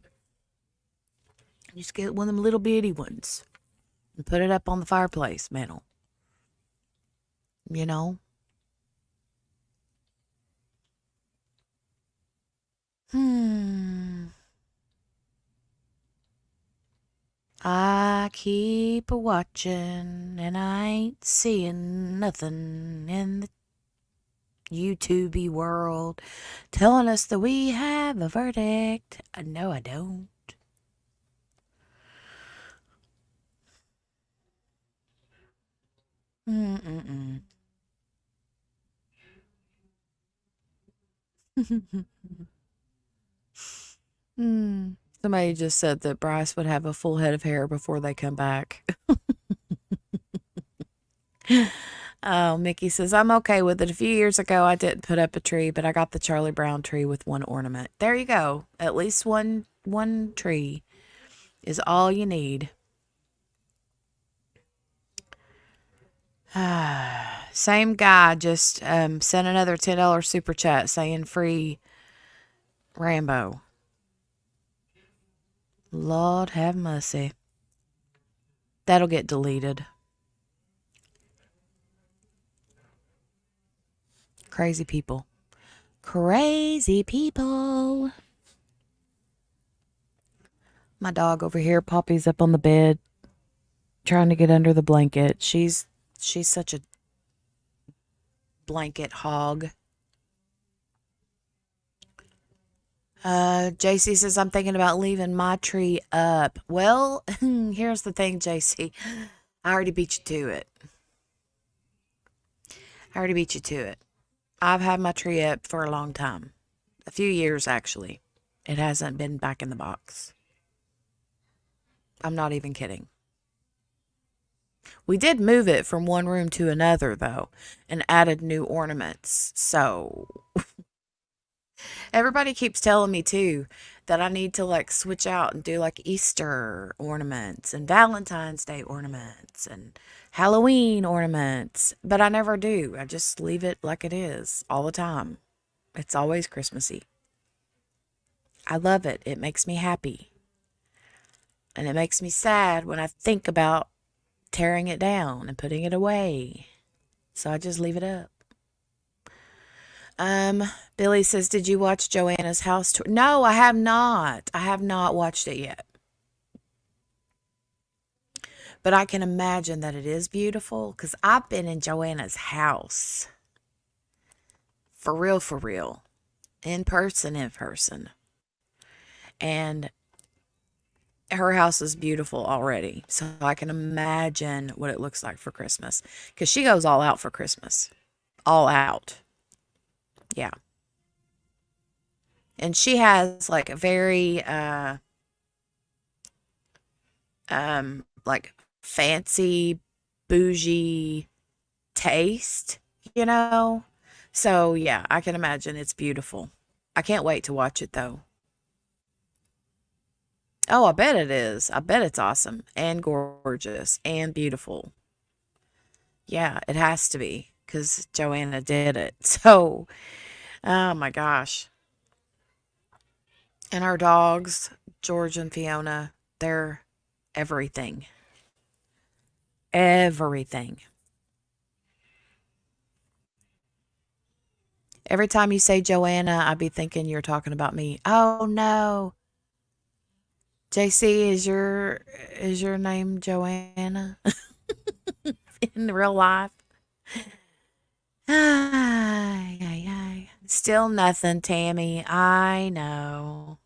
Just get one of them little bitty ones and put it up on the fireplace mantle. You know? I keep a watching and I ain't seeing nothing in the YouTubey world telling us that we have a verdict. No, I don't. Mm-mm-mm. Somebody just said that Brice would have a full head of hair before they come back. Oh, Mickey says, I'm okay with it. A few years ago, I didn't put up a tree, but I got the Charlie Brown tree with one ornament. There you go. At least one tree is all you need. Same guy just sent another $10 super chat saying free Rambo. Lord have mercy. That'll get deleted. Crazy people. Crazy people. My dog over here, Poppy's up on the bed trying to get under the blanket. She's such a blanket hog. JC says, I'm thinking about leaving my tree up. Well, here's the thing, JC. I already beat you to it. I've had my tree up for a long time. A few years, actually. It hasn't been back in the box. I'm not even kidding. We did move it from one room to another, though, and added new ornaments. So everybody keeps telling me, too, that I need to, like, switch out and do, like, Easter ornaments and Valentine's Day ornaments and Halloween ornaments. But I never do. I just leave it like it is all the time. It's always Christmassy. I love it. It makes me happy. And it makes me sad when I think about tearing it down and putting it away. So I just leave it up. Billy says, did you watch Joanna's house tour? No, I have not. I have not watched it yet. But I can imagine that it is beautiful because I've been in Joanna's house. For real. In person. And her house is beautiful already. So I can imagine what it looks like for Christmas. Because she goes all out for Christmas. All out. Yeah. And she has like a very like fancy bougie taste, you know? So yeah, I can imagine it's beautiful. I can't wait to watch it though. Oh, I bet it is. I bet it's awesome and gorgeous and beautiful. Yeah, it has to be because Joanna did it. So, oh my gosh. And our dogs, George and Fiona, they're everything. Everything. Every time you say Joanna, I'd be thinking you're talking about me. Oh no. JC, is your name Joanna? In real life? Ay, ay, ay. Still nothing, Tammy. I know.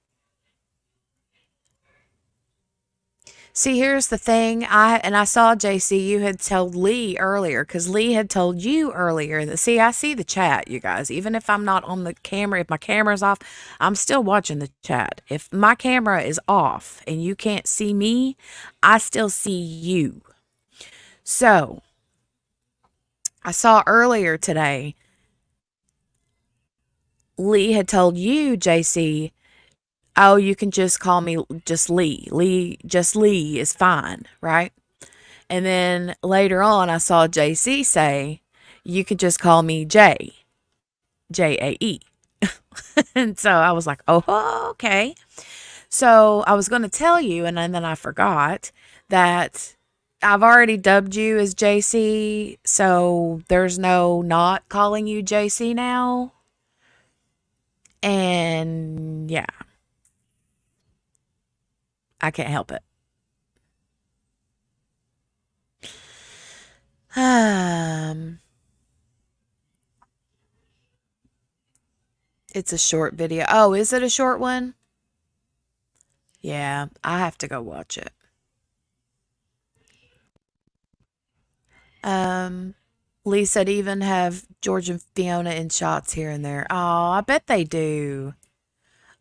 See, here's the thing. I saw JC, you had told Lee earlier, because Lee had told you earlier that, see, I see the chat, you guys. Even if I'm not on the camera, if my camera's off, I'm still watching the chat. If my camera is off and you can't see me, I still see you. So, I saw earlier today, Lee had told you, JC, oh, you can just call me just Lee. Just Lee is fine, right? And then later on, I saw JC say, you can just call me J, Jae. And so I was like, oh, okay. So I was going to tell you, and then I forgot that I've already dubbed you as JC. So there's no not calling you JC now. And yeah, I can't help it. It's a short video. Oh, is it a short one? Yeah, I have to go watch it. Lisa even have George and Fiona in shots here and there. Oh, I bet they do.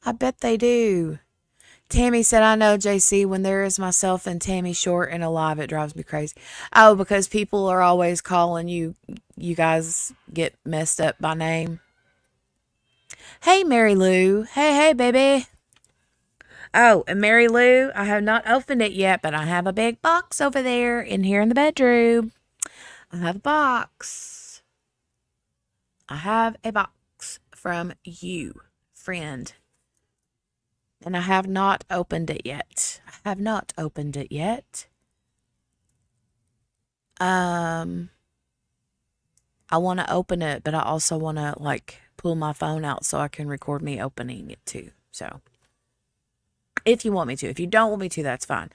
I bet they do. Tammy said, I know, JC, when there is myself and Tammy short and alive, it drives me crazy. Oh, because people are always calling you. You guys get messed up by name. Hey, Mary Lou. Hey, baby. Oh, and Mary Lou, I have not opened it yet, but I have a big box over there in here in the bedroom. I have a box. I have a box from you, friend. And I have not opened it yet. I have not opened it yet. I want to open it, but I also want to like pull my phone out so I can record me opening it too. So if you want me to, if you don't want me to, that's fine.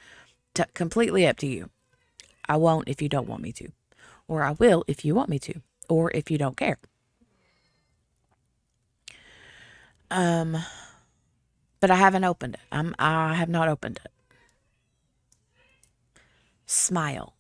Completely up to you. I won't if you don't want me to, or I will if you want me to, or if you don't care. But I haven't opened it. I have not opened it. Smile.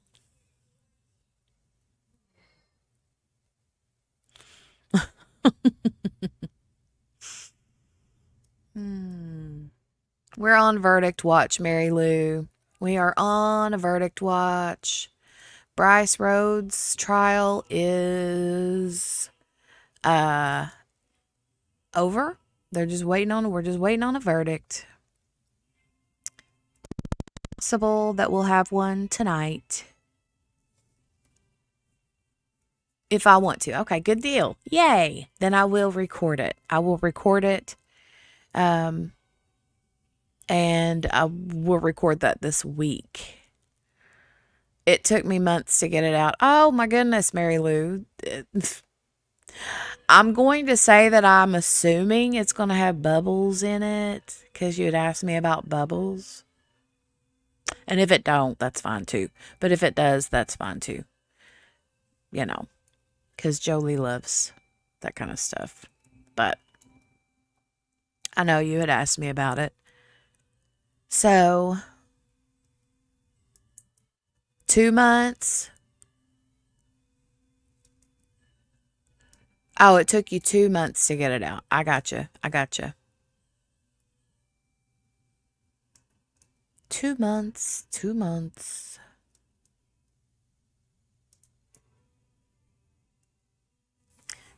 We're on verdict watch, Mary Lou. We are on a verdict watch. Brice Rhodes' trial is over. We're just waiting on a verdict. Possible that we'll have one tonight. If I want to. Okay, good deal. Yay. Then I will record it. And I will record that this week. It took me months to get it out. Oh my goodness, Mary Lou. I'm going to say that I'm assuming it's going to have bubbles in it because you had asked me about bubbles. And if it don't, that's fine too. But if it does, that's fine too. You know, because Jolie loves that kind of stuff. But I know you had asked me about it. So 2 months. Oh, it took you 2 months to get it out. I gotcha. 2 months.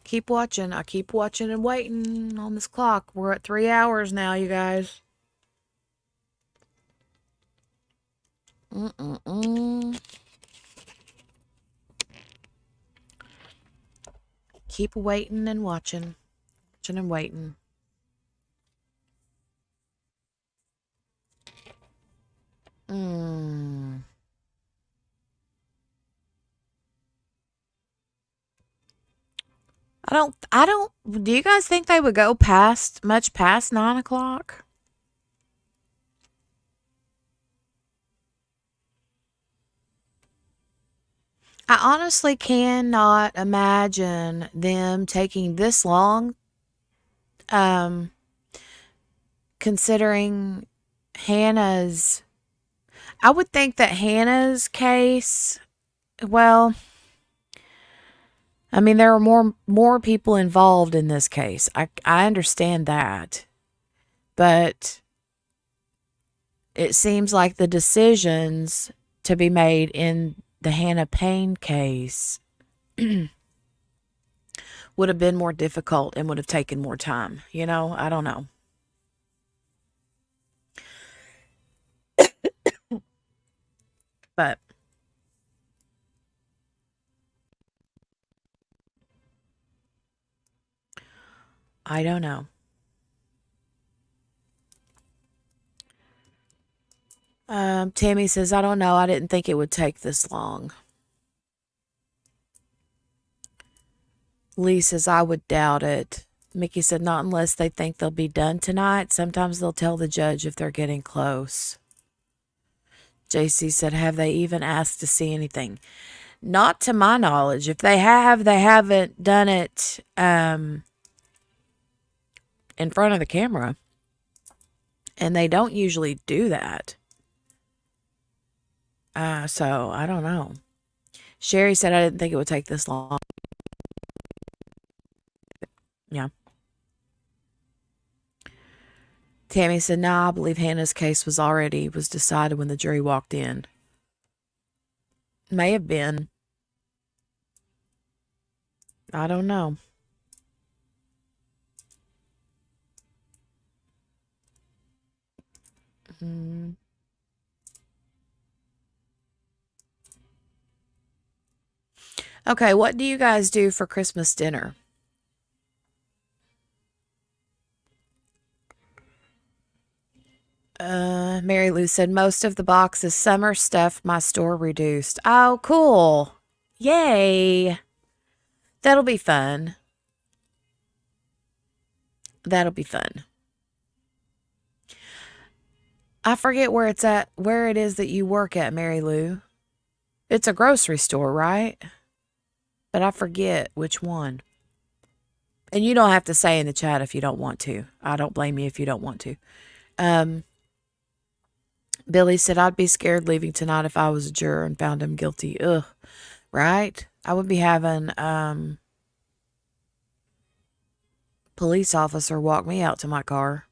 Keep watching. I keep watching and waiting on this clock. We're at 3 hours now, you guys. Keep waiting and watching. Watching and waiting. I don't, do you guys think they would go much past 9 o'clock? I honestly cannot imagine them taking this long, um, considering Hannah's. I would think that Hannah's case, well, I mean, there are more people involved in this case. I understand that, but it seems like the decisions to be made in the Hannah Payne case would have been more difficult and would have taken more time. You know, I don't know. But I don't know. Tammy says, I don't know. I didn't think it would take this long. Lee says, I would doubt it. Mickey said, not unless they think they'll be done tonight. Sometimes they'll tell the judge if they're getting close. JC said, have they even asked to see anything? Not to my knowledge. If they have, they haven't done it in front of the camera. And they don't usually do that. So, I don't know. Sherry said, I didn't think it would take this long. Yeah. Tammy said, nah, I believe Hannah's case was decided when the jury walked in. May have been. I don't know. Okay, what do you guys do for Christmas dinner? Mary Lou said, most of the boxes, summer stuff my store reduced. Oh, cool. Yay. That'll be fun. That'll be fun. I forget where it is that you work at, Mary Lou. It's a grocery store, right? But I forget which one. And you don't have to say in the chat if you don't want to. I don't blame you if you don't want to. Billy said, I'd be scared leaving tonight if I was a juror and found him guilty. Ugh. Right? I would be having police officer walk me out to my car.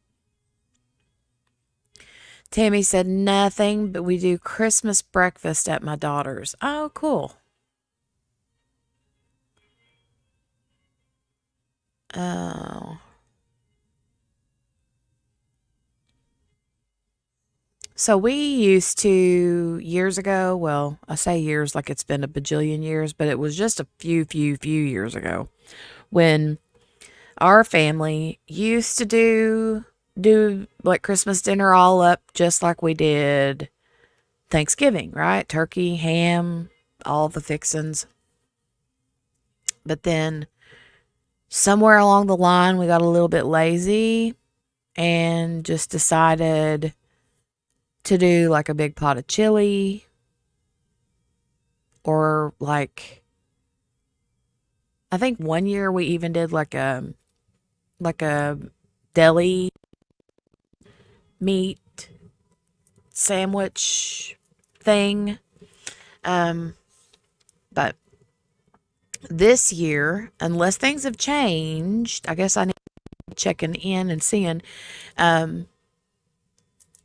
Tammy said, nothing, but we do Christmas breakfast at my daughter's. Oh, cool. Oh. So we used to, years ago, well, I say years like it's been a bajillion years, but it was just a few years ago when our family used to do like Christmas dinner all up just like we did Thanksgiving, right? Turkey, ham, all the fixins. But then somewhere along the line, we got a little bit lazy and just decided to do like a big pot of chili or like, I think one year we even did like a deli meat sandwich thing. But this year, unless things have changed, I guess I need to checking in and seeing,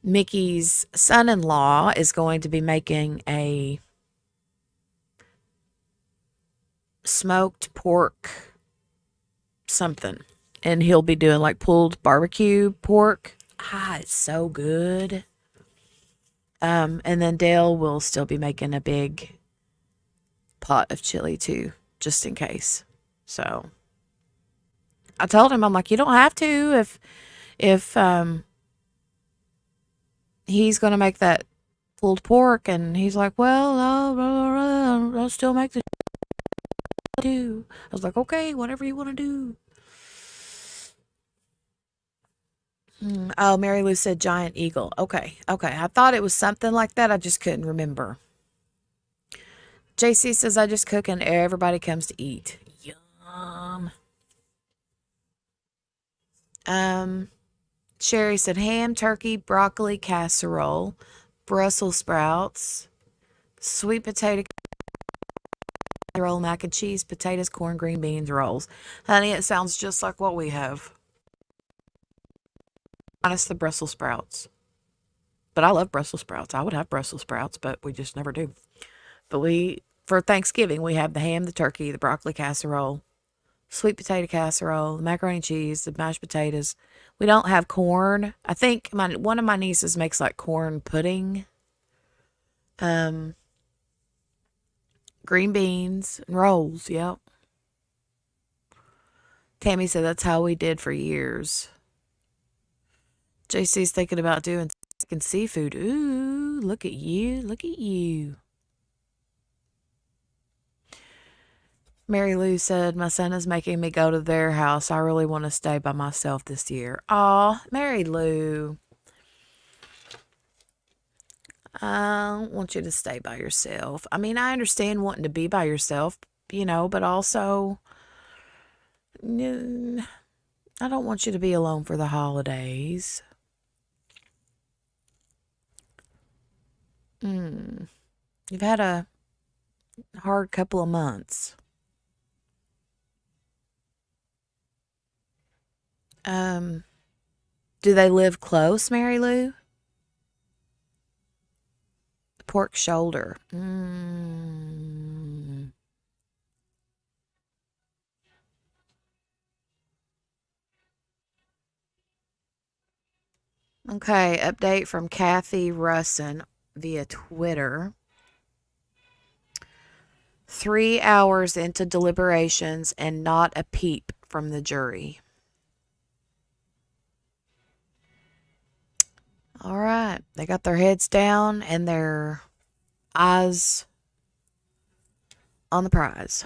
Mickey's son-in-law is going to be making a smoked pork something. And he'll be doing like pulled barbecue pork. It's so good. And then Dale will still be making a big pot of chili too, just in case. So I told him, I'm like, you don't have to if he's going to make that pulled pork. And he's like, well, no, I'll still make the too. I was like, okay, whatever you want to do. Oh, Mary Lou said giant eagle. Okay. I thought it was something like that. I just couldn't remember. JC says, I just cook and everybody comes to eat. Yum. Sherry said, ham, turkey, broccoli, casserole, Brussels sprouts, sweet potato roll, mac and cheese, potatoes, corn, green beans, rolls. Honey, it sounds just like what we have. Minus the Brussels sprouts. But I love Brussels sprouts. I would have Brussels sprouts, but we just never do. But for Thanksgiving, we have the ham, the turkey, the broccoli casserole, sweet potato casserole, the macaroni and cheese, the mashed potatoes. We don't have corn. I think one of my nieces makes like corn pudding. Green beans and rolls. Yep. Tammy said that's how we did for years. JC's thinking about doing seafood. Ooh, look at you. Look at you. Mary Lou said, my son is making me go to their house. I really want to stay by myself this year. Aw, Mary Lou. I don't want you to stay by yourself. I mean, I understand wanting to be by yourself, but also, I don't want you to be alone for the holidays. You've had a hard couple of months. Do they live close, Mary Lou? Pork shoulder. Okay, update from Kathy Russin via Twitter. 3 hours into deliberations and not a peep from the jury. All right. They got their heads down and their eyes on the prize.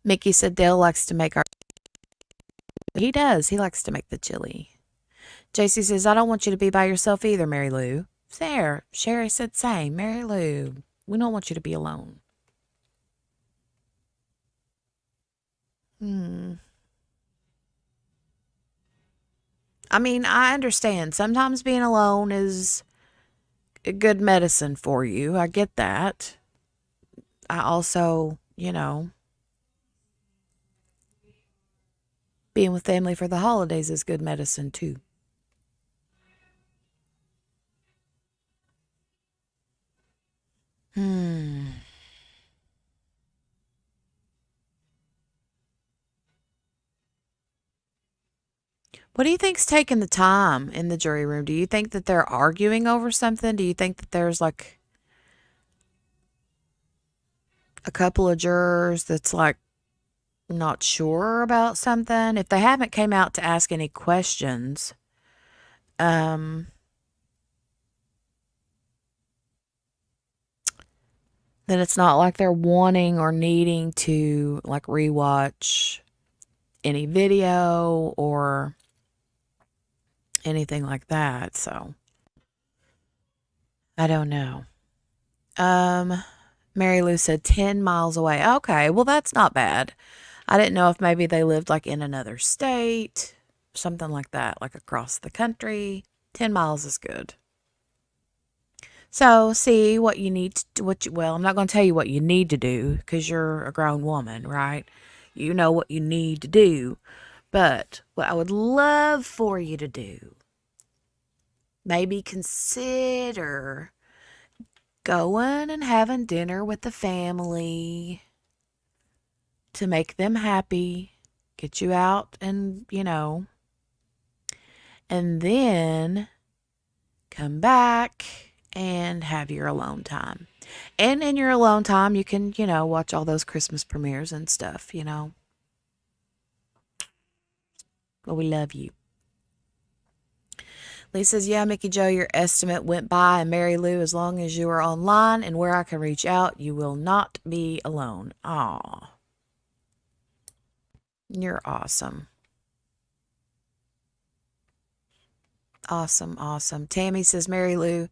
Mickey said Dale likes to make our... He does. He likes to make the chili. JC says, I don't want you to be by yourself either, Mary Lou. There. Sherry said same. Mary Lou, we don't want you to be alone. I mean, I understand. Sometimes being alone is a good medicine for you. I get that. I also, being with family for the holidays is good medicine too. What do you think's taking the time in the jury room? Do you think that they're arguing over something? Do you think that there's like a couple of jurors that's like not sure about something? If they haven't came out to ask any questions, then it's not like they're wanting or needing to like rewatch any video or anything like that. So I don't know. Mary Lou said 10 miles away. Okay, well that's not bad. I didn't know if maybe they lived like in another state, something like that, like across the country. 10 miles is good. So see what you need to well, I'm not going to tell you what you need to do because you're a grown woman, right? You know what you need to do. But what I would love for you to do, maybe consider going and having dinner with the family to make them happy, get you out and, and then come back and have your alone time. And in your alone time, you can, watch all those Christmas premieres and stuff, Well, we love you. Lee says, yeah, Mickey Joe, your estimate went by. And Mary Lou, as long as you are online and where I can reach out, you will not be alone. Aw. You're awesome. Awesome, awesome. Tammy says, Mary Lou,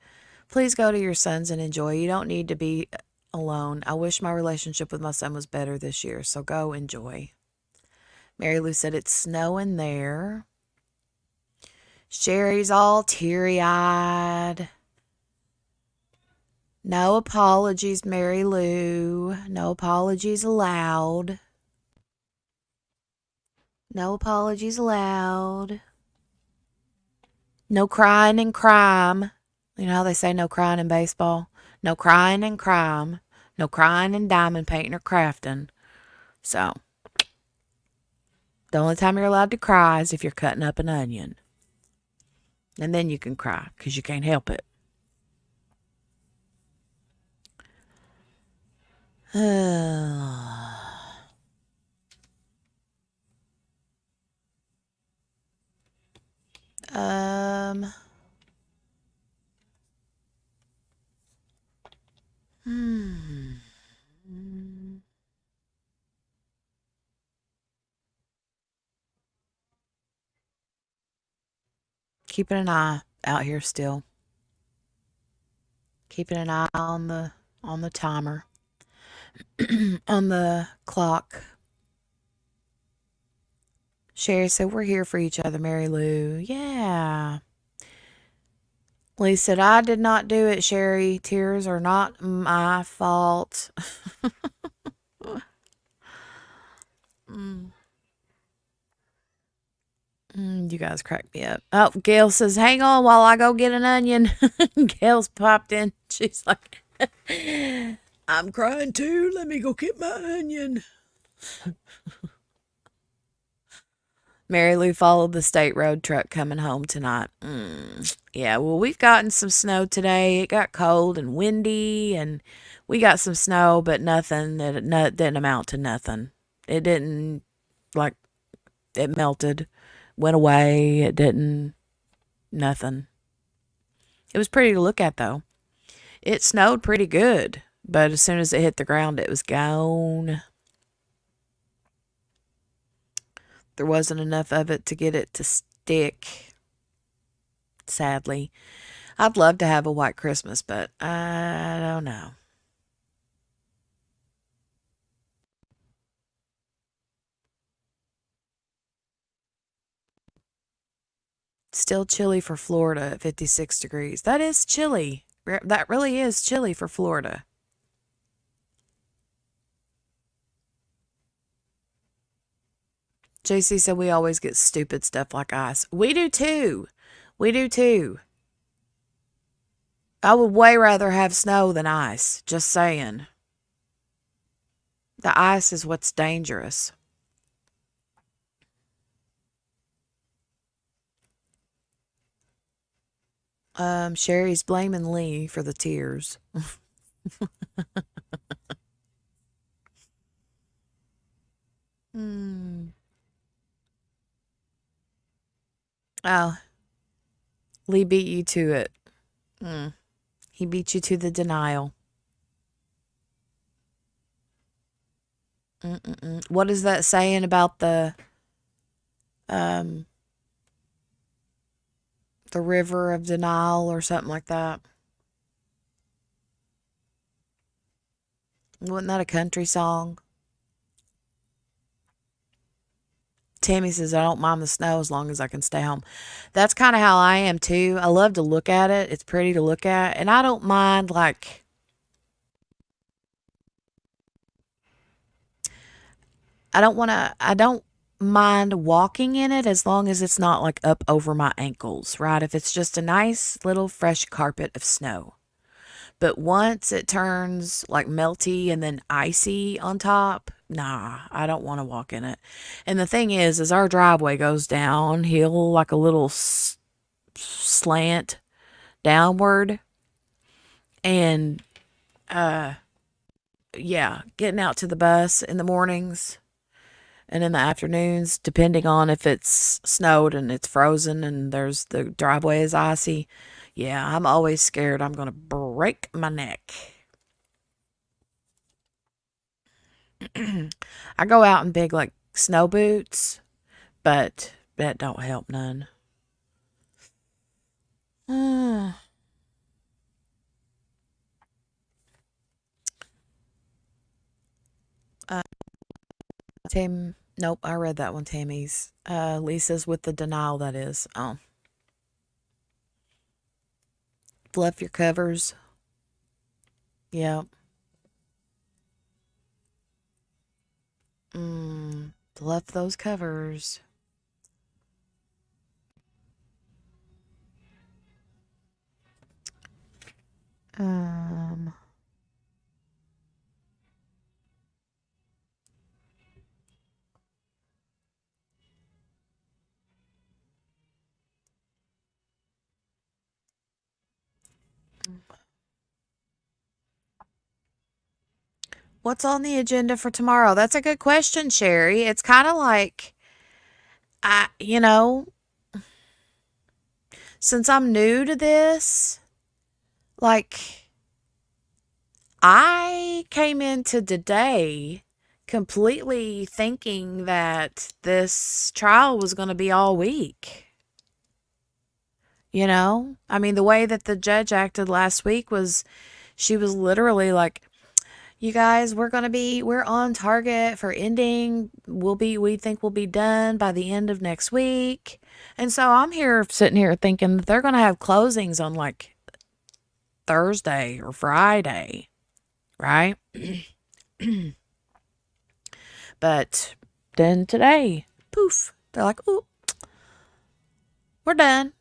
please go to your sons and enjoy. You don't need to be alone. I wish my relationship with my son was better this year, so go enjoy. Mary Lou said, it's snowing there. Sherry's all teary-eyed. No apologies, Mary Lou. No apologies allowed. No apologies allowed. No crying in crime. You know how they say no crying in baseball? No crying in crime. No crying in diamond painting or crafting. So, the only time you're allowed to cry is if you're cutting up an onion. And then you can cry because you can't help it. Um. Hmm. Keeping an eye out here still. Keeping an eye on the timer. On the clock. Sherry said, we're here for each other, Mary Lou. Yeah. Lee said, I did not do it, Sherry. Tears are not my fault. You guys crack me up. Oh, Gail says, hang on while I go get an onion. Gail's popped in. She's like, I'm crying too. Let me go get my onion. Mary Lou followed the state road truck coming home tonight. Yeah, well, we've gotten some snow today. It got cold and windy, and we got some snow, but nothing that didn't amount to nothing. It didn't, like, it melted, went away. It didn't, nothing. It was pretty to look at, though. It snowed pretty good, but as soon as it hit the ground, it was gone. There wasn't enough of it to get it to stick, sadly. I'd love to have a white Christmas, but I don't know. Still chilly for Florida at 56 degrees. That is chilly. That really is chilly for Florida. JC said we always get stupid stuff like ice. We do too. We do too. I would way rather have snow than ice. Just saying. The ice is what's dangerous. Sherry's blaming Lee for the tears. Oh, Lee beat you to it. He beat you to the denial. What is that saying about the river of denial or something like that? Wasn't that a country song? Tammy says, I don't mind the snow as long as I can stay home. That's kind of how I am too. I love to look at it. It's pretty to look at. And I don't mind, like, I don't mind walking in it as long as it's not like up over my ankles, right? If it's just a nice little fresh carpet of snow. But once it turns like melty and then icy on top, nah, I don't want to walk in it. And the thing is our driveway goes downhill like a little slant downward. And, yeah, getting out to the bus in the mornings and in the afternoons, depending on if it's snowed and it's frozen and the driveway is icy. Yeah, I'm always scared I'm going to break my neck. I go out in big, like, snow boots, but that don't help none. Nope, I read that one, Tammy's. Lisa's with the denial, that is. Oh. Fluff your covers. Yep. Fluff those covers. Um. What's on the agenda for tomorrow? That's a good question, Sherry. It's kind of like, you know, since I'm new to this, like, I came into today completely thinking that this trial was going to be all week. I mean, the way that the judge acted last week was, she was literally like, you guys, we're on target for ending. We think we'll be done by the end of next week. And so I'm sitting here thinking that they're going to have closings on like Thursday or Friday, right? But then today, poof, they're like, ooh, we're done.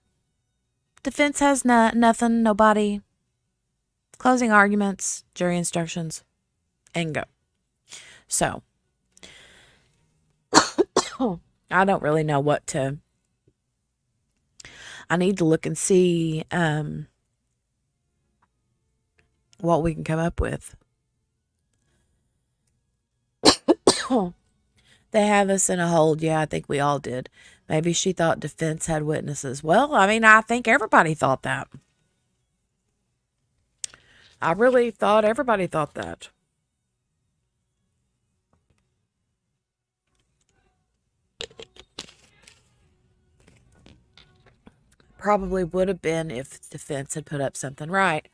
Defense has nothing, nobody. Closing arguments, jury instructions, and go. So, I don't really know what to. I need to look and see what we can come up with. They have us in a hold. Yeah, I think we all did. Maybe she thought defense had witnesses. Well, I mean, I think everybody thought that. I really thought everybody thought that. Probably would have been if defense had put up something right.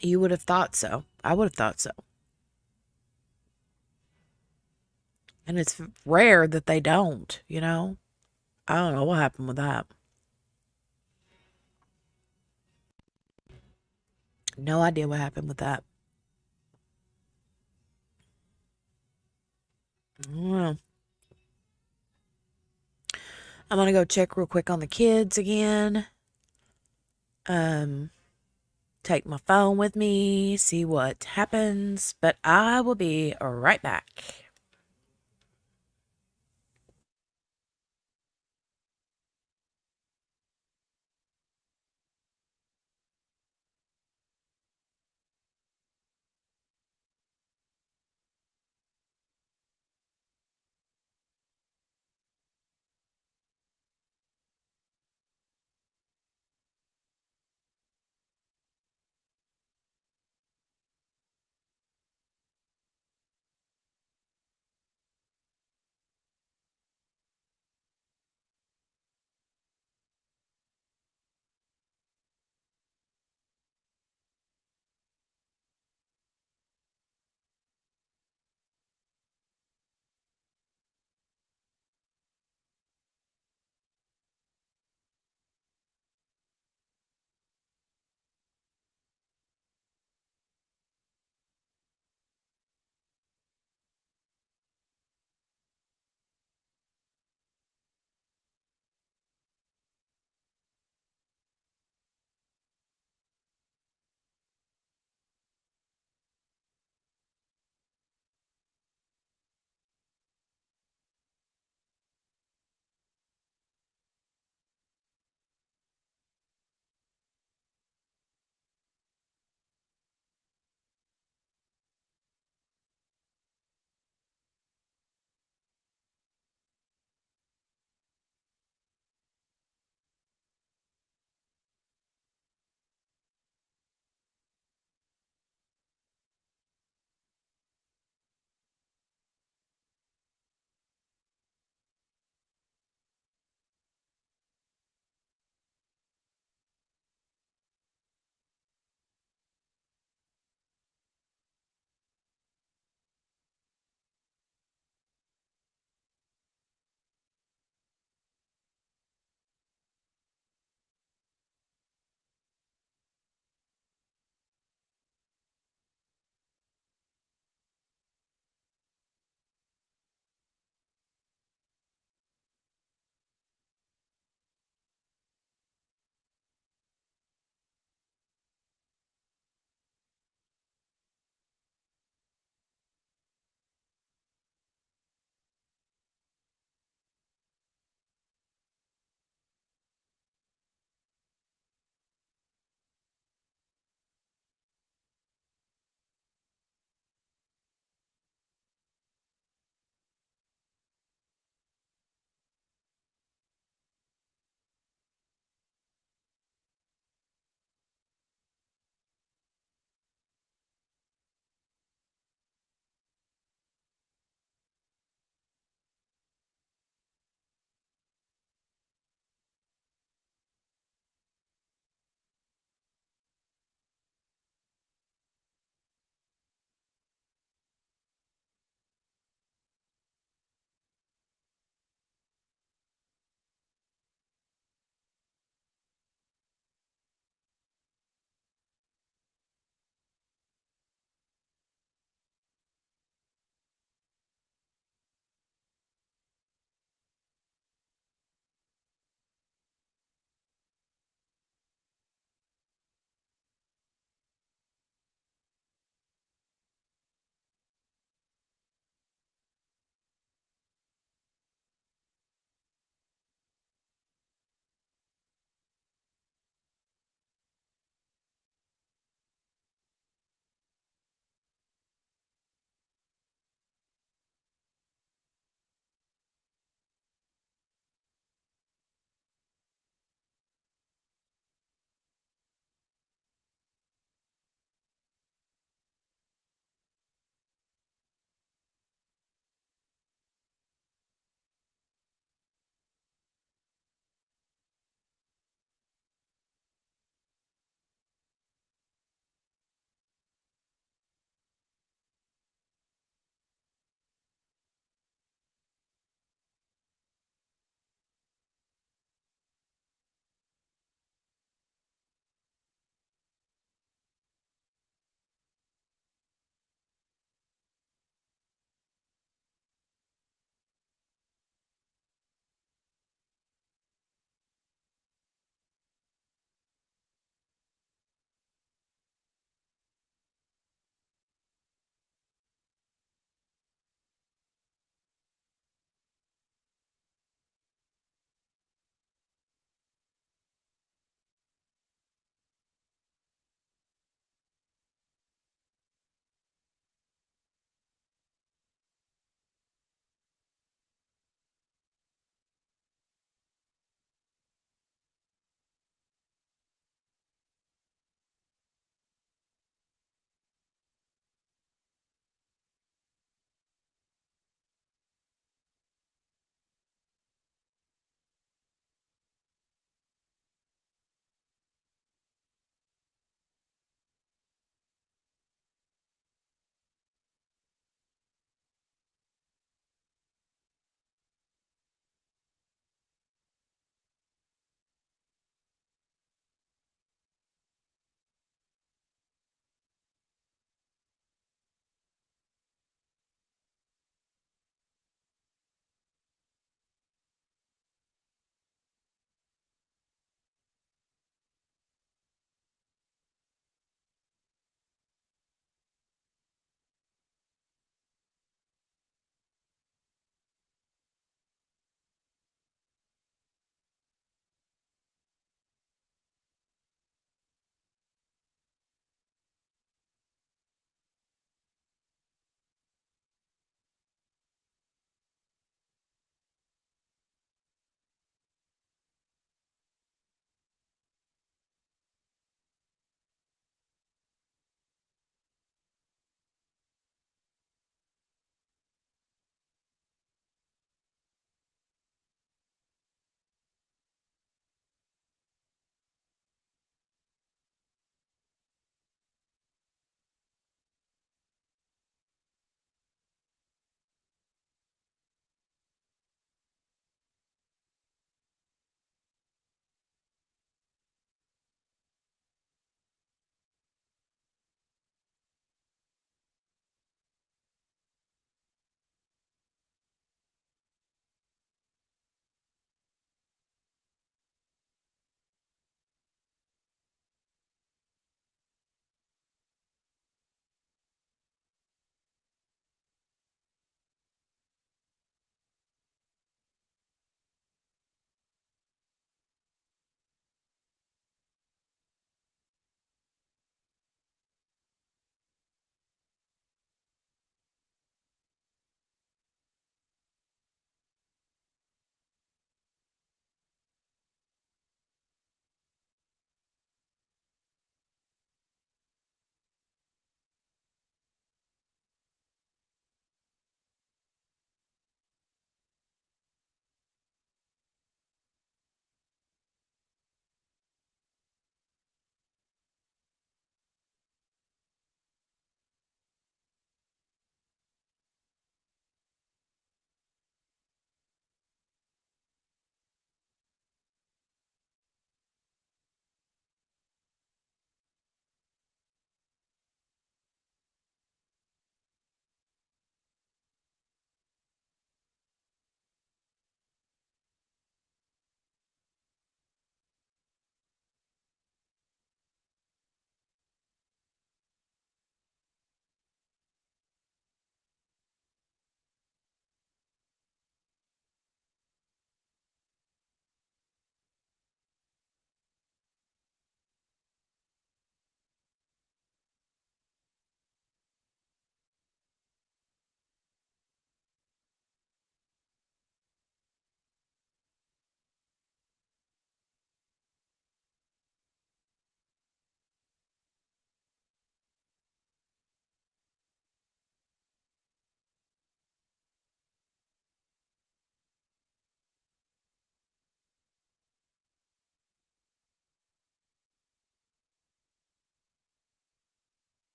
You would have thought so. I would have thought so. And it's rare that they don't, I don't know what happened with that. No idea what happened with that. I don't know. I'm going to go check real quick on the kids again. Take my phone with me, see what happens, but I will be right back.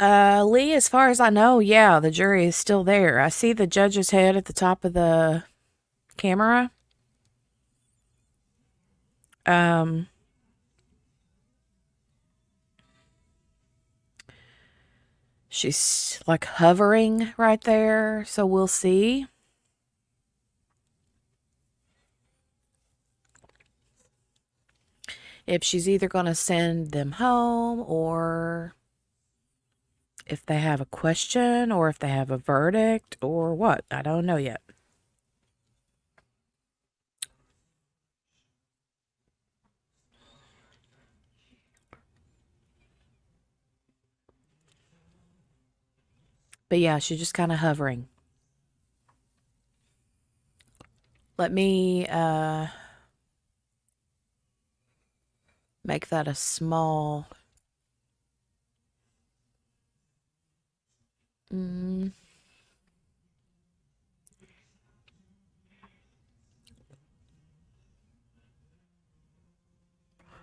Lee, as far as I know, yeah, the jury is still there. I see the judge's head at the top of the camera. She's like hovering right there, so we'll see. If she's either going to send them home or if they have a question or if they have a verdict or what. I don't know yet. But yeah, she's just kind of hovering. Let me make that a small...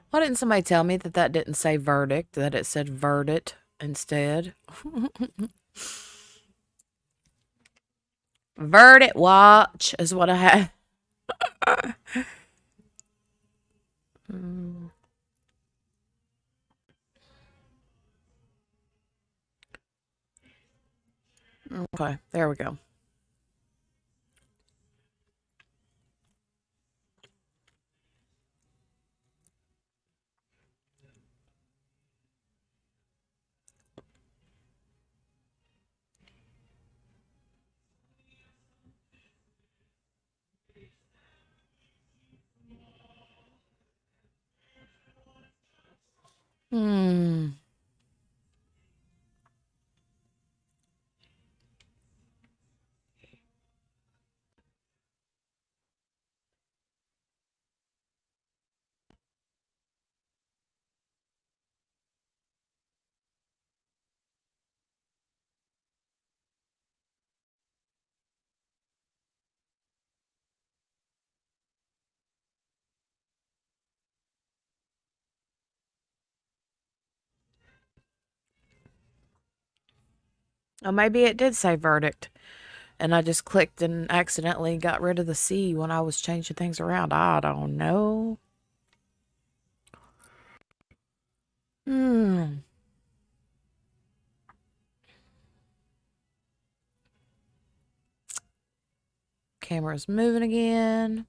Why didn't somebody tell me that that didn't say verdict, that it said verdict instead? Verdict watch is what I have. Okay, there we go. Oh, maybe it did say verdict. And I just clicked and accidentally got rid of the C when I was changing things around. I don't know. Camera's moving again.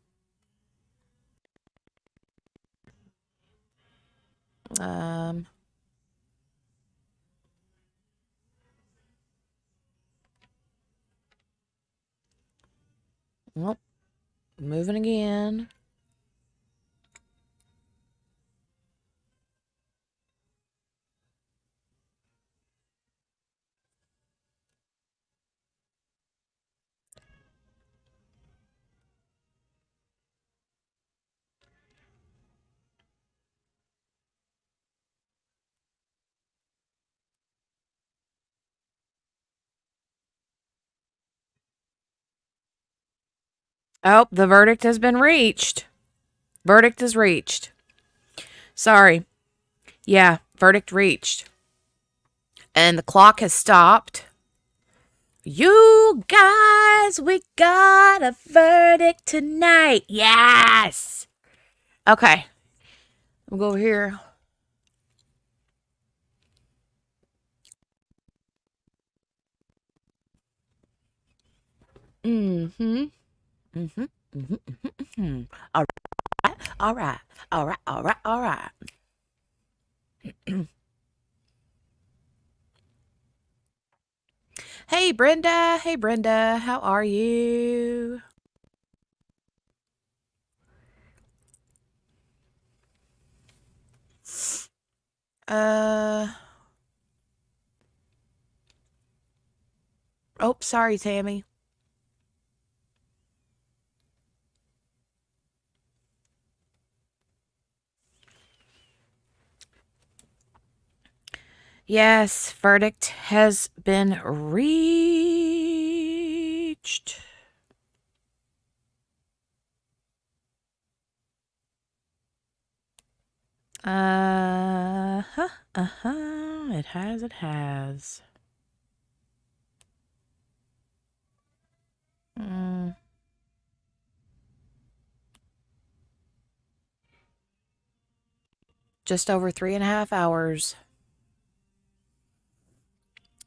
Well, moving again. Oh, the verdict has been reached. Verdict is reached. Sorry. Yeah, verdict reached. And the clock has stopped. You guys, we got a verdict tonight. Yes. Okay. We'll go over here. All right. All right. All right. All right. All right. Hey, Brenda. Hey, Brenda. How are you? Oh, sorry, Tammy. Yes, verdict has been reached. Uh-huh. It has. It has. Just over 3.5 hours.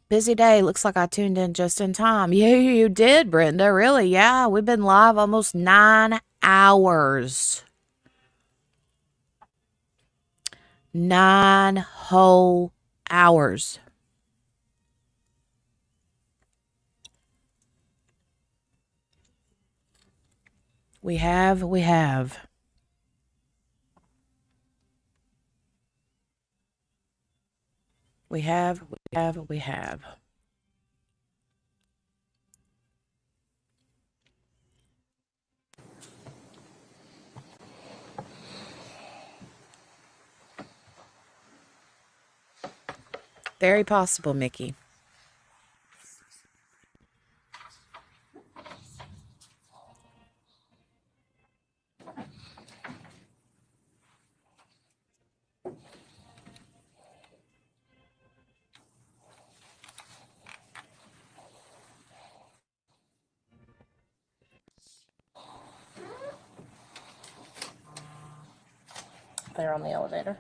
Busy day. Looks like I tuned in just in time. You did, Brenda. Really? Yeah, we've been live almost 9 hours. 9 whole hours. We have. We have. We have. We have. We have. Very possible, Mickey.
They're on the elevator.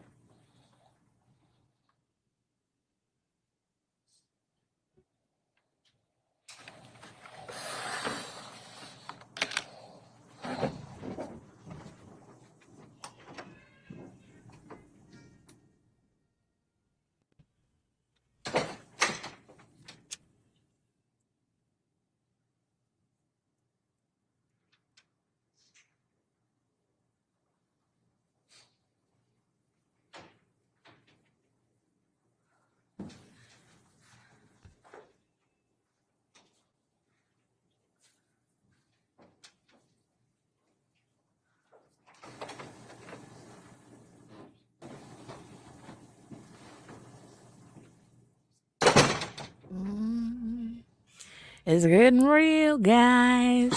It's getting real, guys.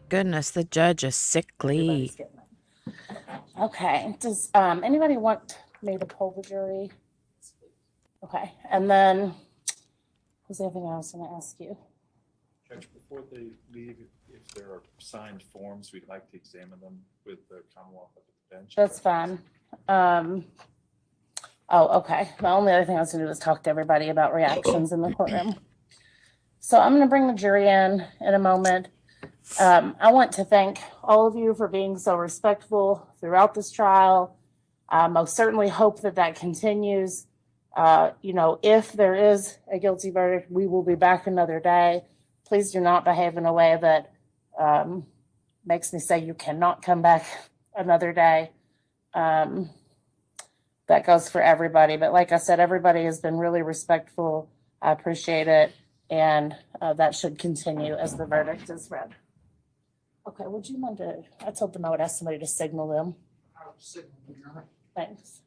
Goodness, the judge is sickly.
Okay. Does anybody want me to poll the jury? Okay. And then, what's the other thing I was going to ask you?
Judge, before they leave, if there are signed forms, we'd like to examine them with the Commonwealth at the bench.
That's fine. Oh, okay. The only other thing I was going to do was talk to everybody about reactions in the courtroom. So I'm going to bring the jury in a moment. I want to thank all of you for being so respectful throughout this trial. I most certainly hope that that continues. If there is a guilty verdict, we will be back another day. Please do not behave in a way that makes me say you cannot come back another day. That goes for everybody. But like I said, everybody has been really respectful. I appreciate it. And that should continue as the verdict is read. Okay, would you mind to, I told them I would ask somebody to signal them.
I'll signal you, Your Honor.
Thanks.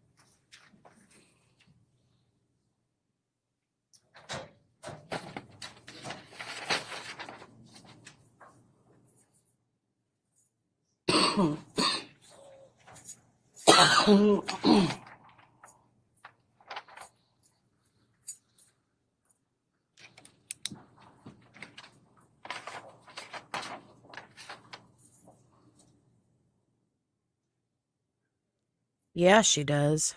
Yeah, she does.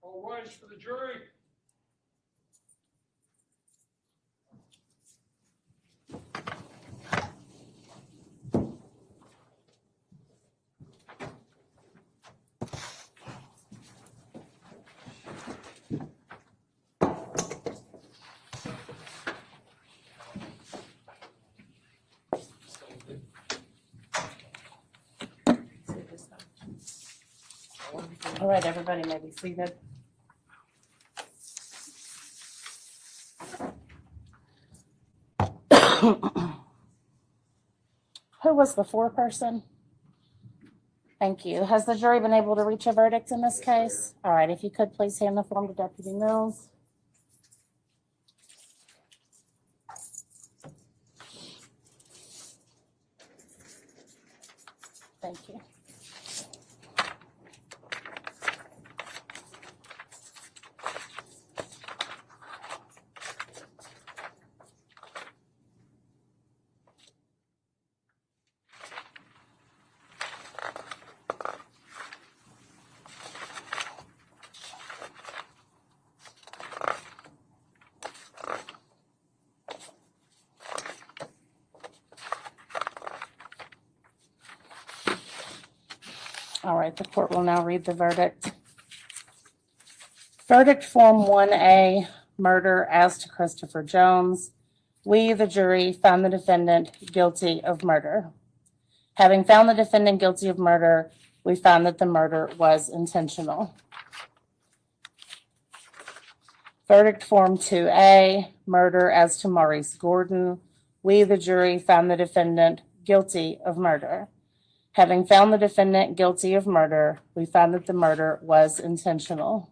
All rise for the jury.
All right, everybody may be seated. Who was the foreperson? Thank you. Has the jury been able to reach a verdict in this case? All right, if you could please hand the form to Deputy Mills. Thank you. All right, the court will now read the verdict. Verdict Form 1A, murder as to Christopher Jones. We, the jury, found the defendant guilty of murder. Having found the defendant guilty of murder, we found that the murder was intentional. Verdict Form 2A, murder as to Maurice Gordon. We, the jury, found the defendant guilty of murder. Having found the defendant guilty of murder, we found that the murder was intentional.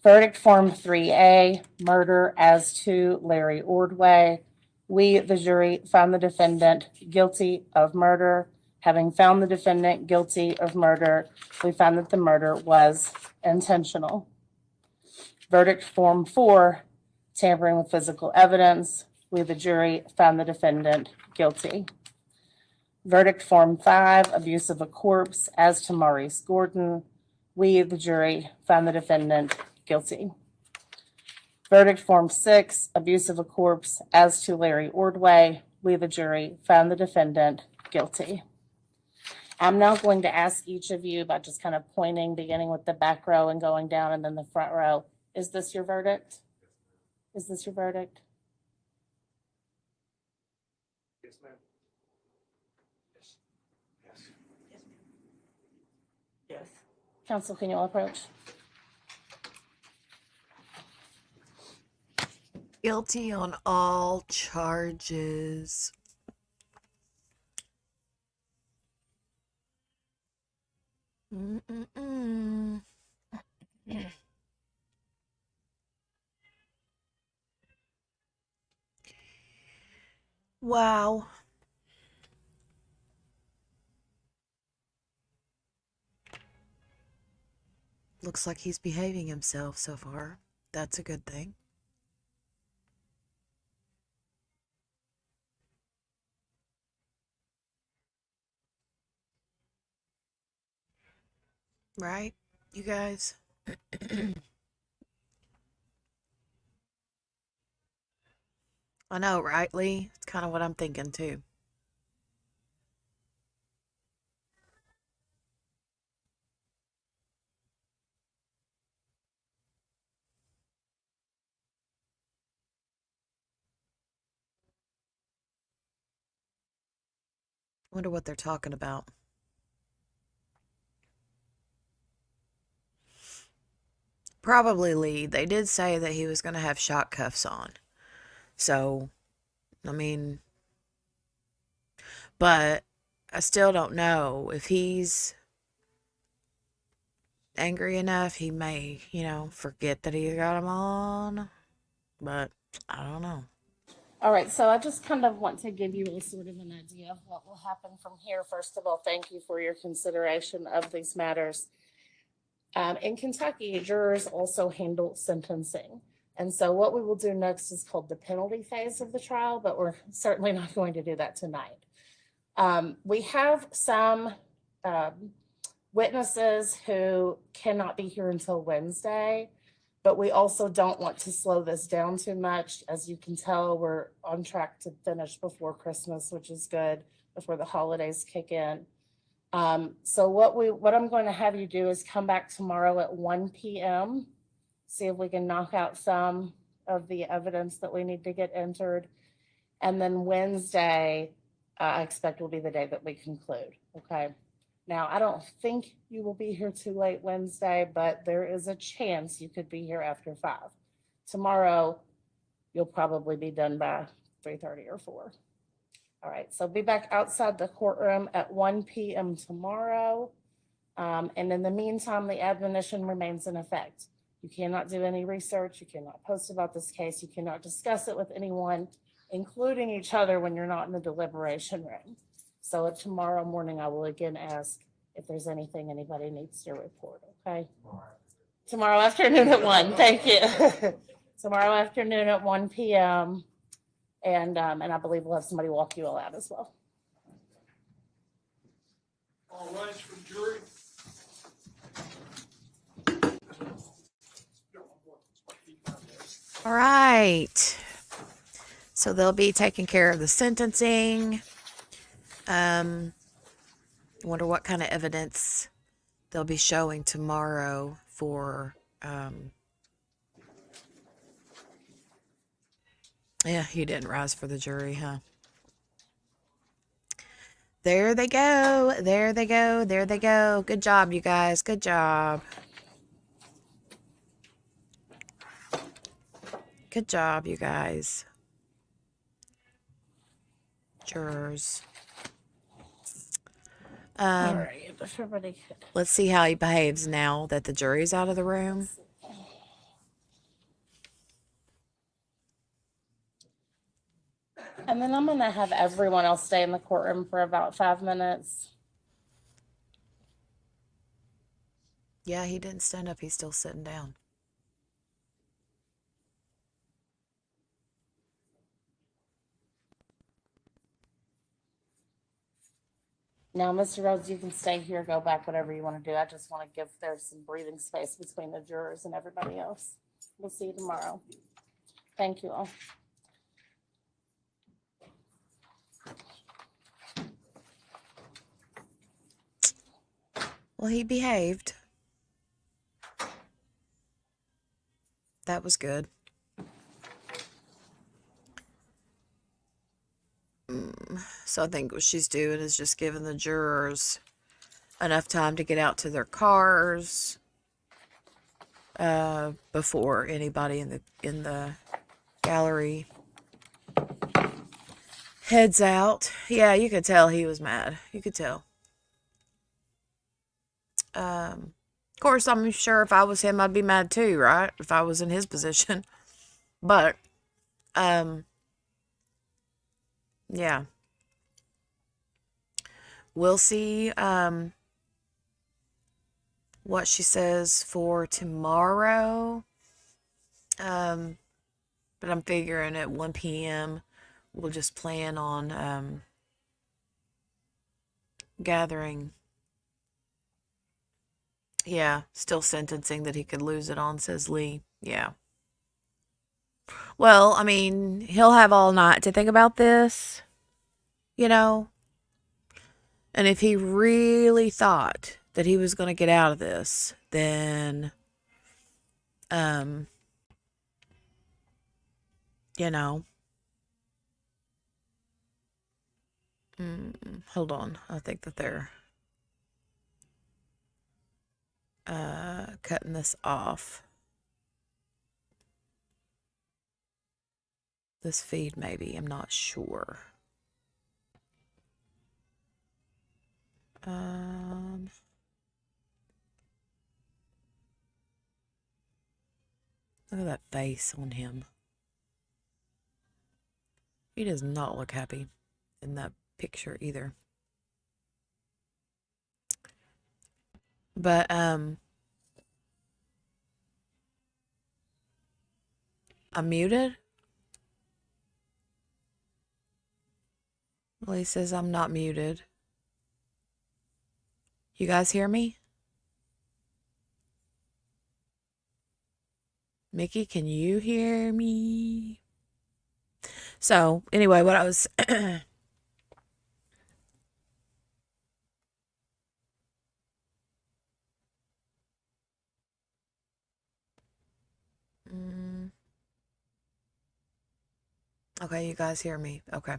Verdict Form 3A, murder as to Larry Ordway. We, the jury, found the defendant guilty of murder. Having found the defendant guilty of murder, we found that the murder was intentional. Verdict Form 4, tampering with physical evidence. We, the jury, found the defendant guilty. Verdict Form 5, abuse of a corpse as to Maurice Gordon. We, the jury, found the defendant guilty. Verdict Form 6, abuse of a corpse as to Larry Ordway. We, the jury, found the defendant guilty. I'm now going to ask each of you by just kind of pointing, beginning with the back row and going down and then the front row. Is this your verdict? Is this your verdict?
Yes, ma'am.
Yes. Counsel, can you all approach?
Guilty on all charges. Mm-mm-mm. Wow. Looks like he's behaving himself so far. That's a good thing. Right, you guys? I know, right, Lee? It's kind of what I'm thinking too. Wonder what they're talking about. Probably Lee. They did say that he was going to have shock cuffs on. So, I mean, but I still don't know if he's angry enough. He may, forget that he got him on. But I don't know.
All right, so I just kind of want to give you a sort of an idea of what will happen from here. First of all, thank you for your consideration of these matters. In Kentucky, jurors also handle sentencing. And so what we will do next is called the penalty phase of the trial, but we're certainly not going to do that tonight. We have some witnesses who cannot be here until Wednesday, but we also don't want to slow this down too much. As you can tell, we're on track to finish before Christmas, which is good, before the holidays kick in. So what I'm going to have you do is come back tomorrow at 1 p.m., see if we can knock out some of the evidence that we need to get entered. And then Wednesday, I expect will be the day that we conclude, okay? Now, I don't think you will be here too late Wednesday, but there is a chance you could be here after 5. Tomorrow, you'll probably be done by 3:30 or 4. All right, so be back outside the courtroom at 1 p.m. tomorrow. And in the meantime, the admonition remains in effect. You cannot do any research. You cannot post about this case. You cannot discuss it with anyone, including each other, when you're not in the deliberation room. So tomorrow morning, I will again ask if there's anything anybody needs to report, okay? Tomorrow afternoon at 1, thank you. Tomorrow afternoon at 1 p.m. And I believe we'll have somebody walk you all out as well.
All rise for the jury.
All right. So they'll be taking care of the sentencing. Wonder what kind of evidence they'll be showing tomorrow for, yeah, he didn't rise for the jury, huh? There they go. There they go. There they go. Good job, you guys. Good job. Good job, you guys. Jurors.
All right, everybody.
Let's see how he behaves now that the jury's out of the room.
And then I'm going to have everyone else stay in the courtroom for about 5 minutes.
Yeah, he didn't stand up. He's still sitting down.
Now, Mr. Rhodes, you can stay here, go back, whatever you want to do. I just want to give there some breathing space between the jurors and everybody else. We'll see you tomorrow. Thank you all.
Well, he behaved. That was good. So I think what she's doing is just giving the jurors enough time to get out to their cars before anybody in the gallery heads out. Yeah, you could tell he was mad. You could tell. Of course, I'm sure if I was him, I'd be mad too, right? If I was in his position. But, yeah. We'll see what she says for tomorrow. But I'm figuring at 1 p.m. we'll just plan on gathering. Yeah, still sentencing that he could lose it on, says Lee. Yeah. Well, I mean, he'll have all night to think about this, you know. And if he really thought that he was going to get out of this, then, you know, hold on. I think that they're cutting this off. This feed, maybe. I'm not sure. Look at that face on him. He does not look happy in that picture either. But, I'm muted. Well, he says I'm not muted. You guys hear me? Mickey, can you hear me? So, anyway, what I was... Okay, you guys hear me. Okay.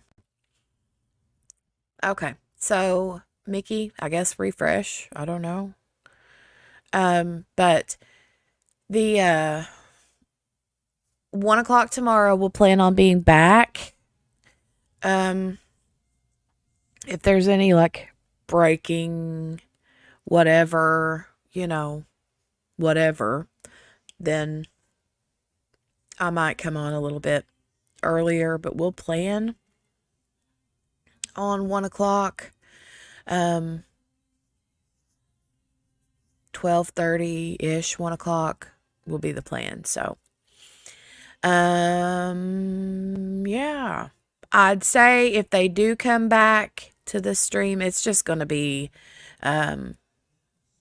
Okay, so, Mickey, I guess refresh. I don't know. But the, 1 o'clock tomorrow, we'll plan on being back. If there's any like breaking, whatever, whatever, then I might come on a little bit earlier, but we'll plan on 1 o'clock. 12:30-ish, 1 o'clock will be the plan. So, yeah. I'd say if they do come back to the stream, it's just going to be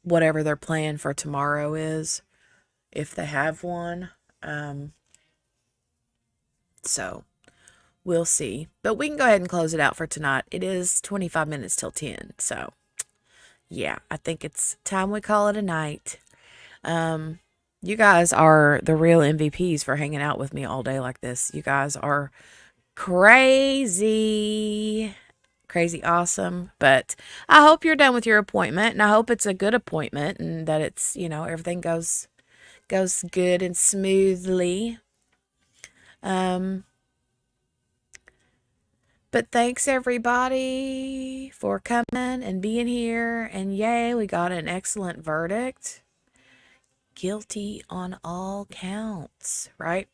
whatever their plan for tomorrow is, if they have one. So, we'll see. But we can go ahead and close it out for tonight. It is 25 minutes till 10. So, yeah, I think it's time we call it a night. You guys are the real MVPs for hanging out with me all day like this. You guys are crazy awesome. But I hope you're done with your appointment, and I hope it's a good appointment and that it's, everything goes good and smoothly. But thanks everybody for coming and being here, and yay, we got an excellent verdict. Guilty on all counts, right?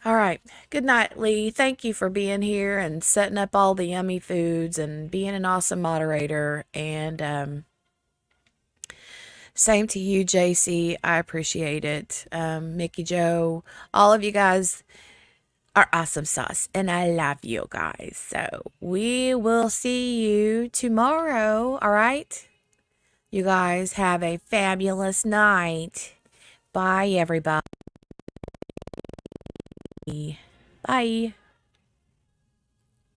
All right. Good night, Lee. Thank you for being here and setting up all the yummy foods and being an awesome moderator. And same to you, JC. I appreciate it. Mickey Joe, all of you guys are awesome sauce, and I love you guys. So we will see you tomorrow. All right. You guys have a fabulous night. Bye, everybody. Bye.